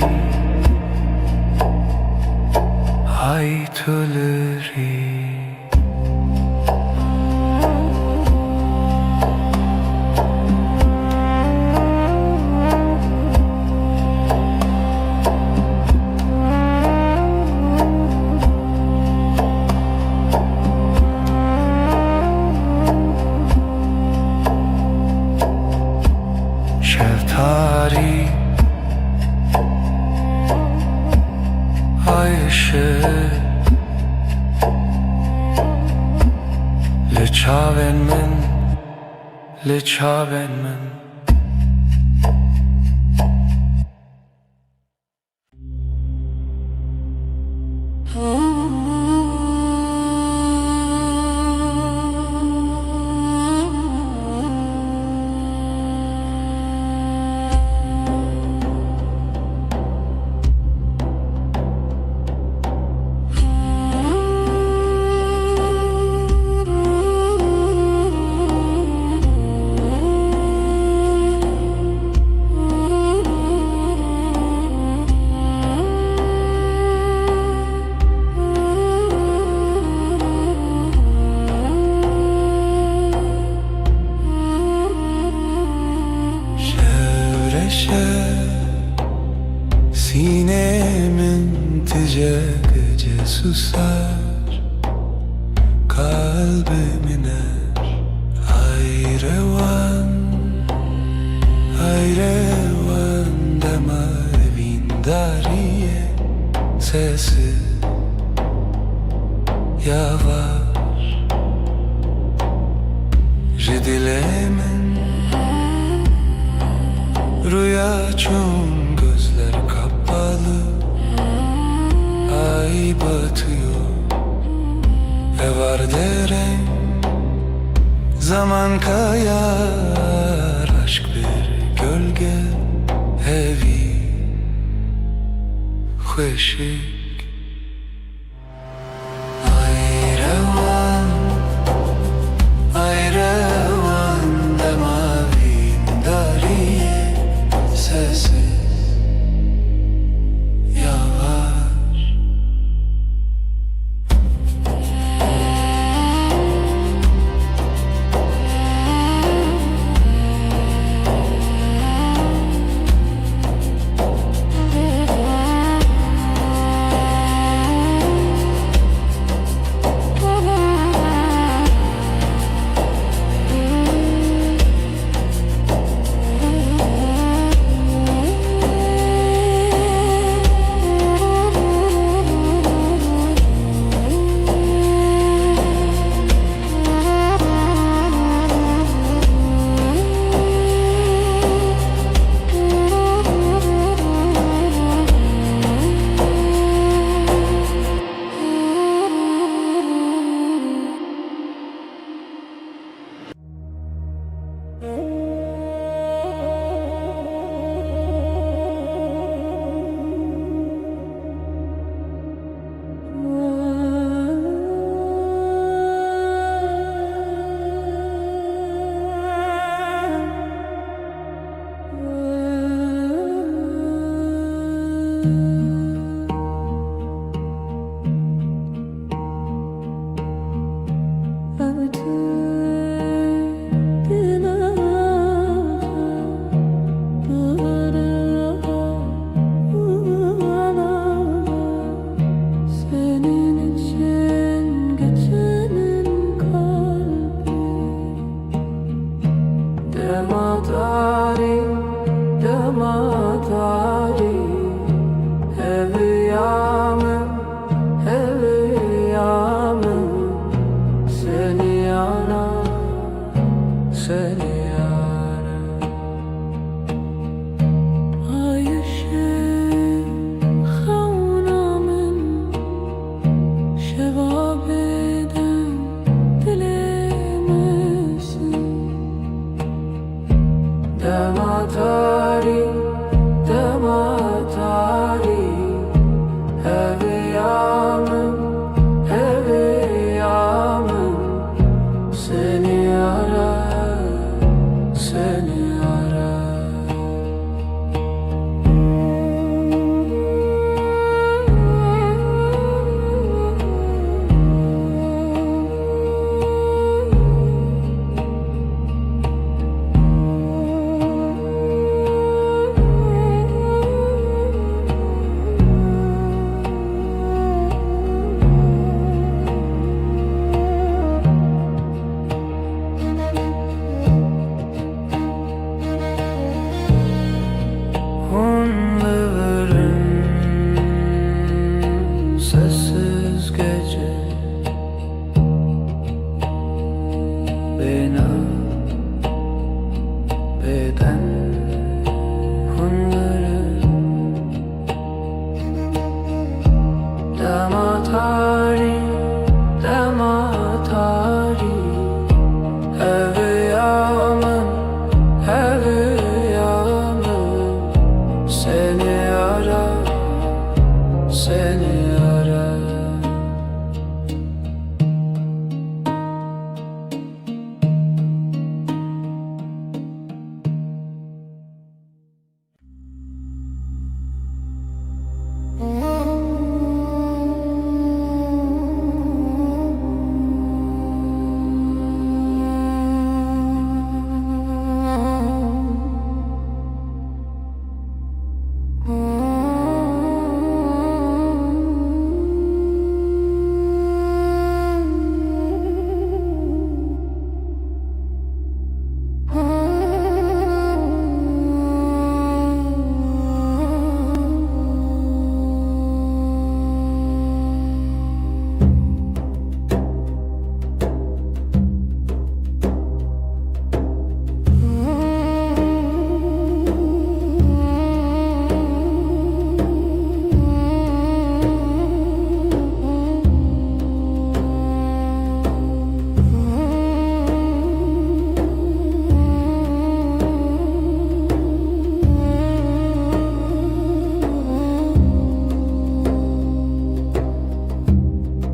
şeftali ay ışığı leçaven men sinemin gece susar kalbim iner ayrevan dema evin dariye sesi yavaş Jidilemin rüya çoğun gözler kapalı Ay batıyor ve var derem Zaman kayar aşk bir gölge Hevi خوشی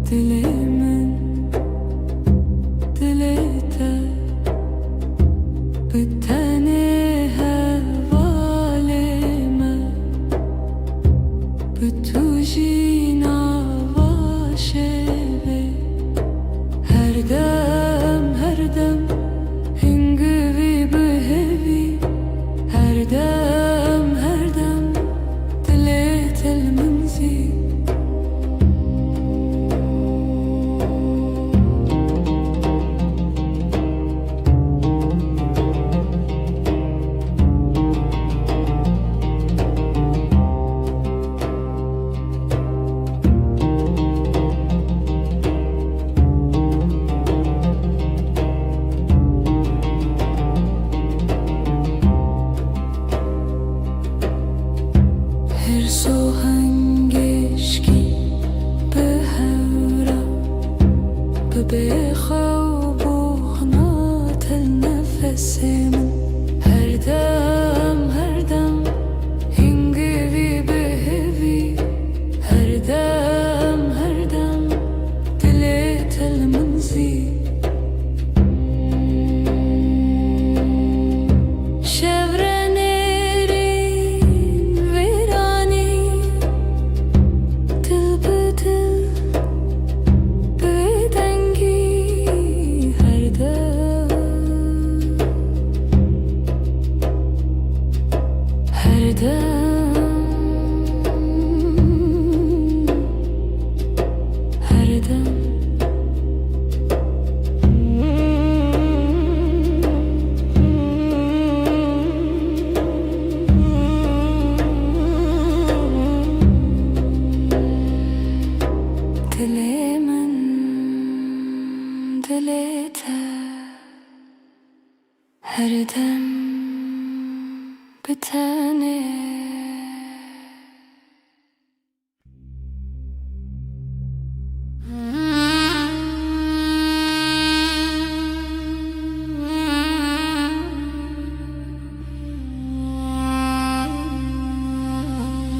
dilimin dilete bitene hevalime bitujina vaşeve her dem hingivi behevi her dem dilet المنزي Her sohangeşki behevra بخوب وخنات النفس من her dem hingivi behevi her dem dilet المنزي her dem dilimin dilete her dem bitene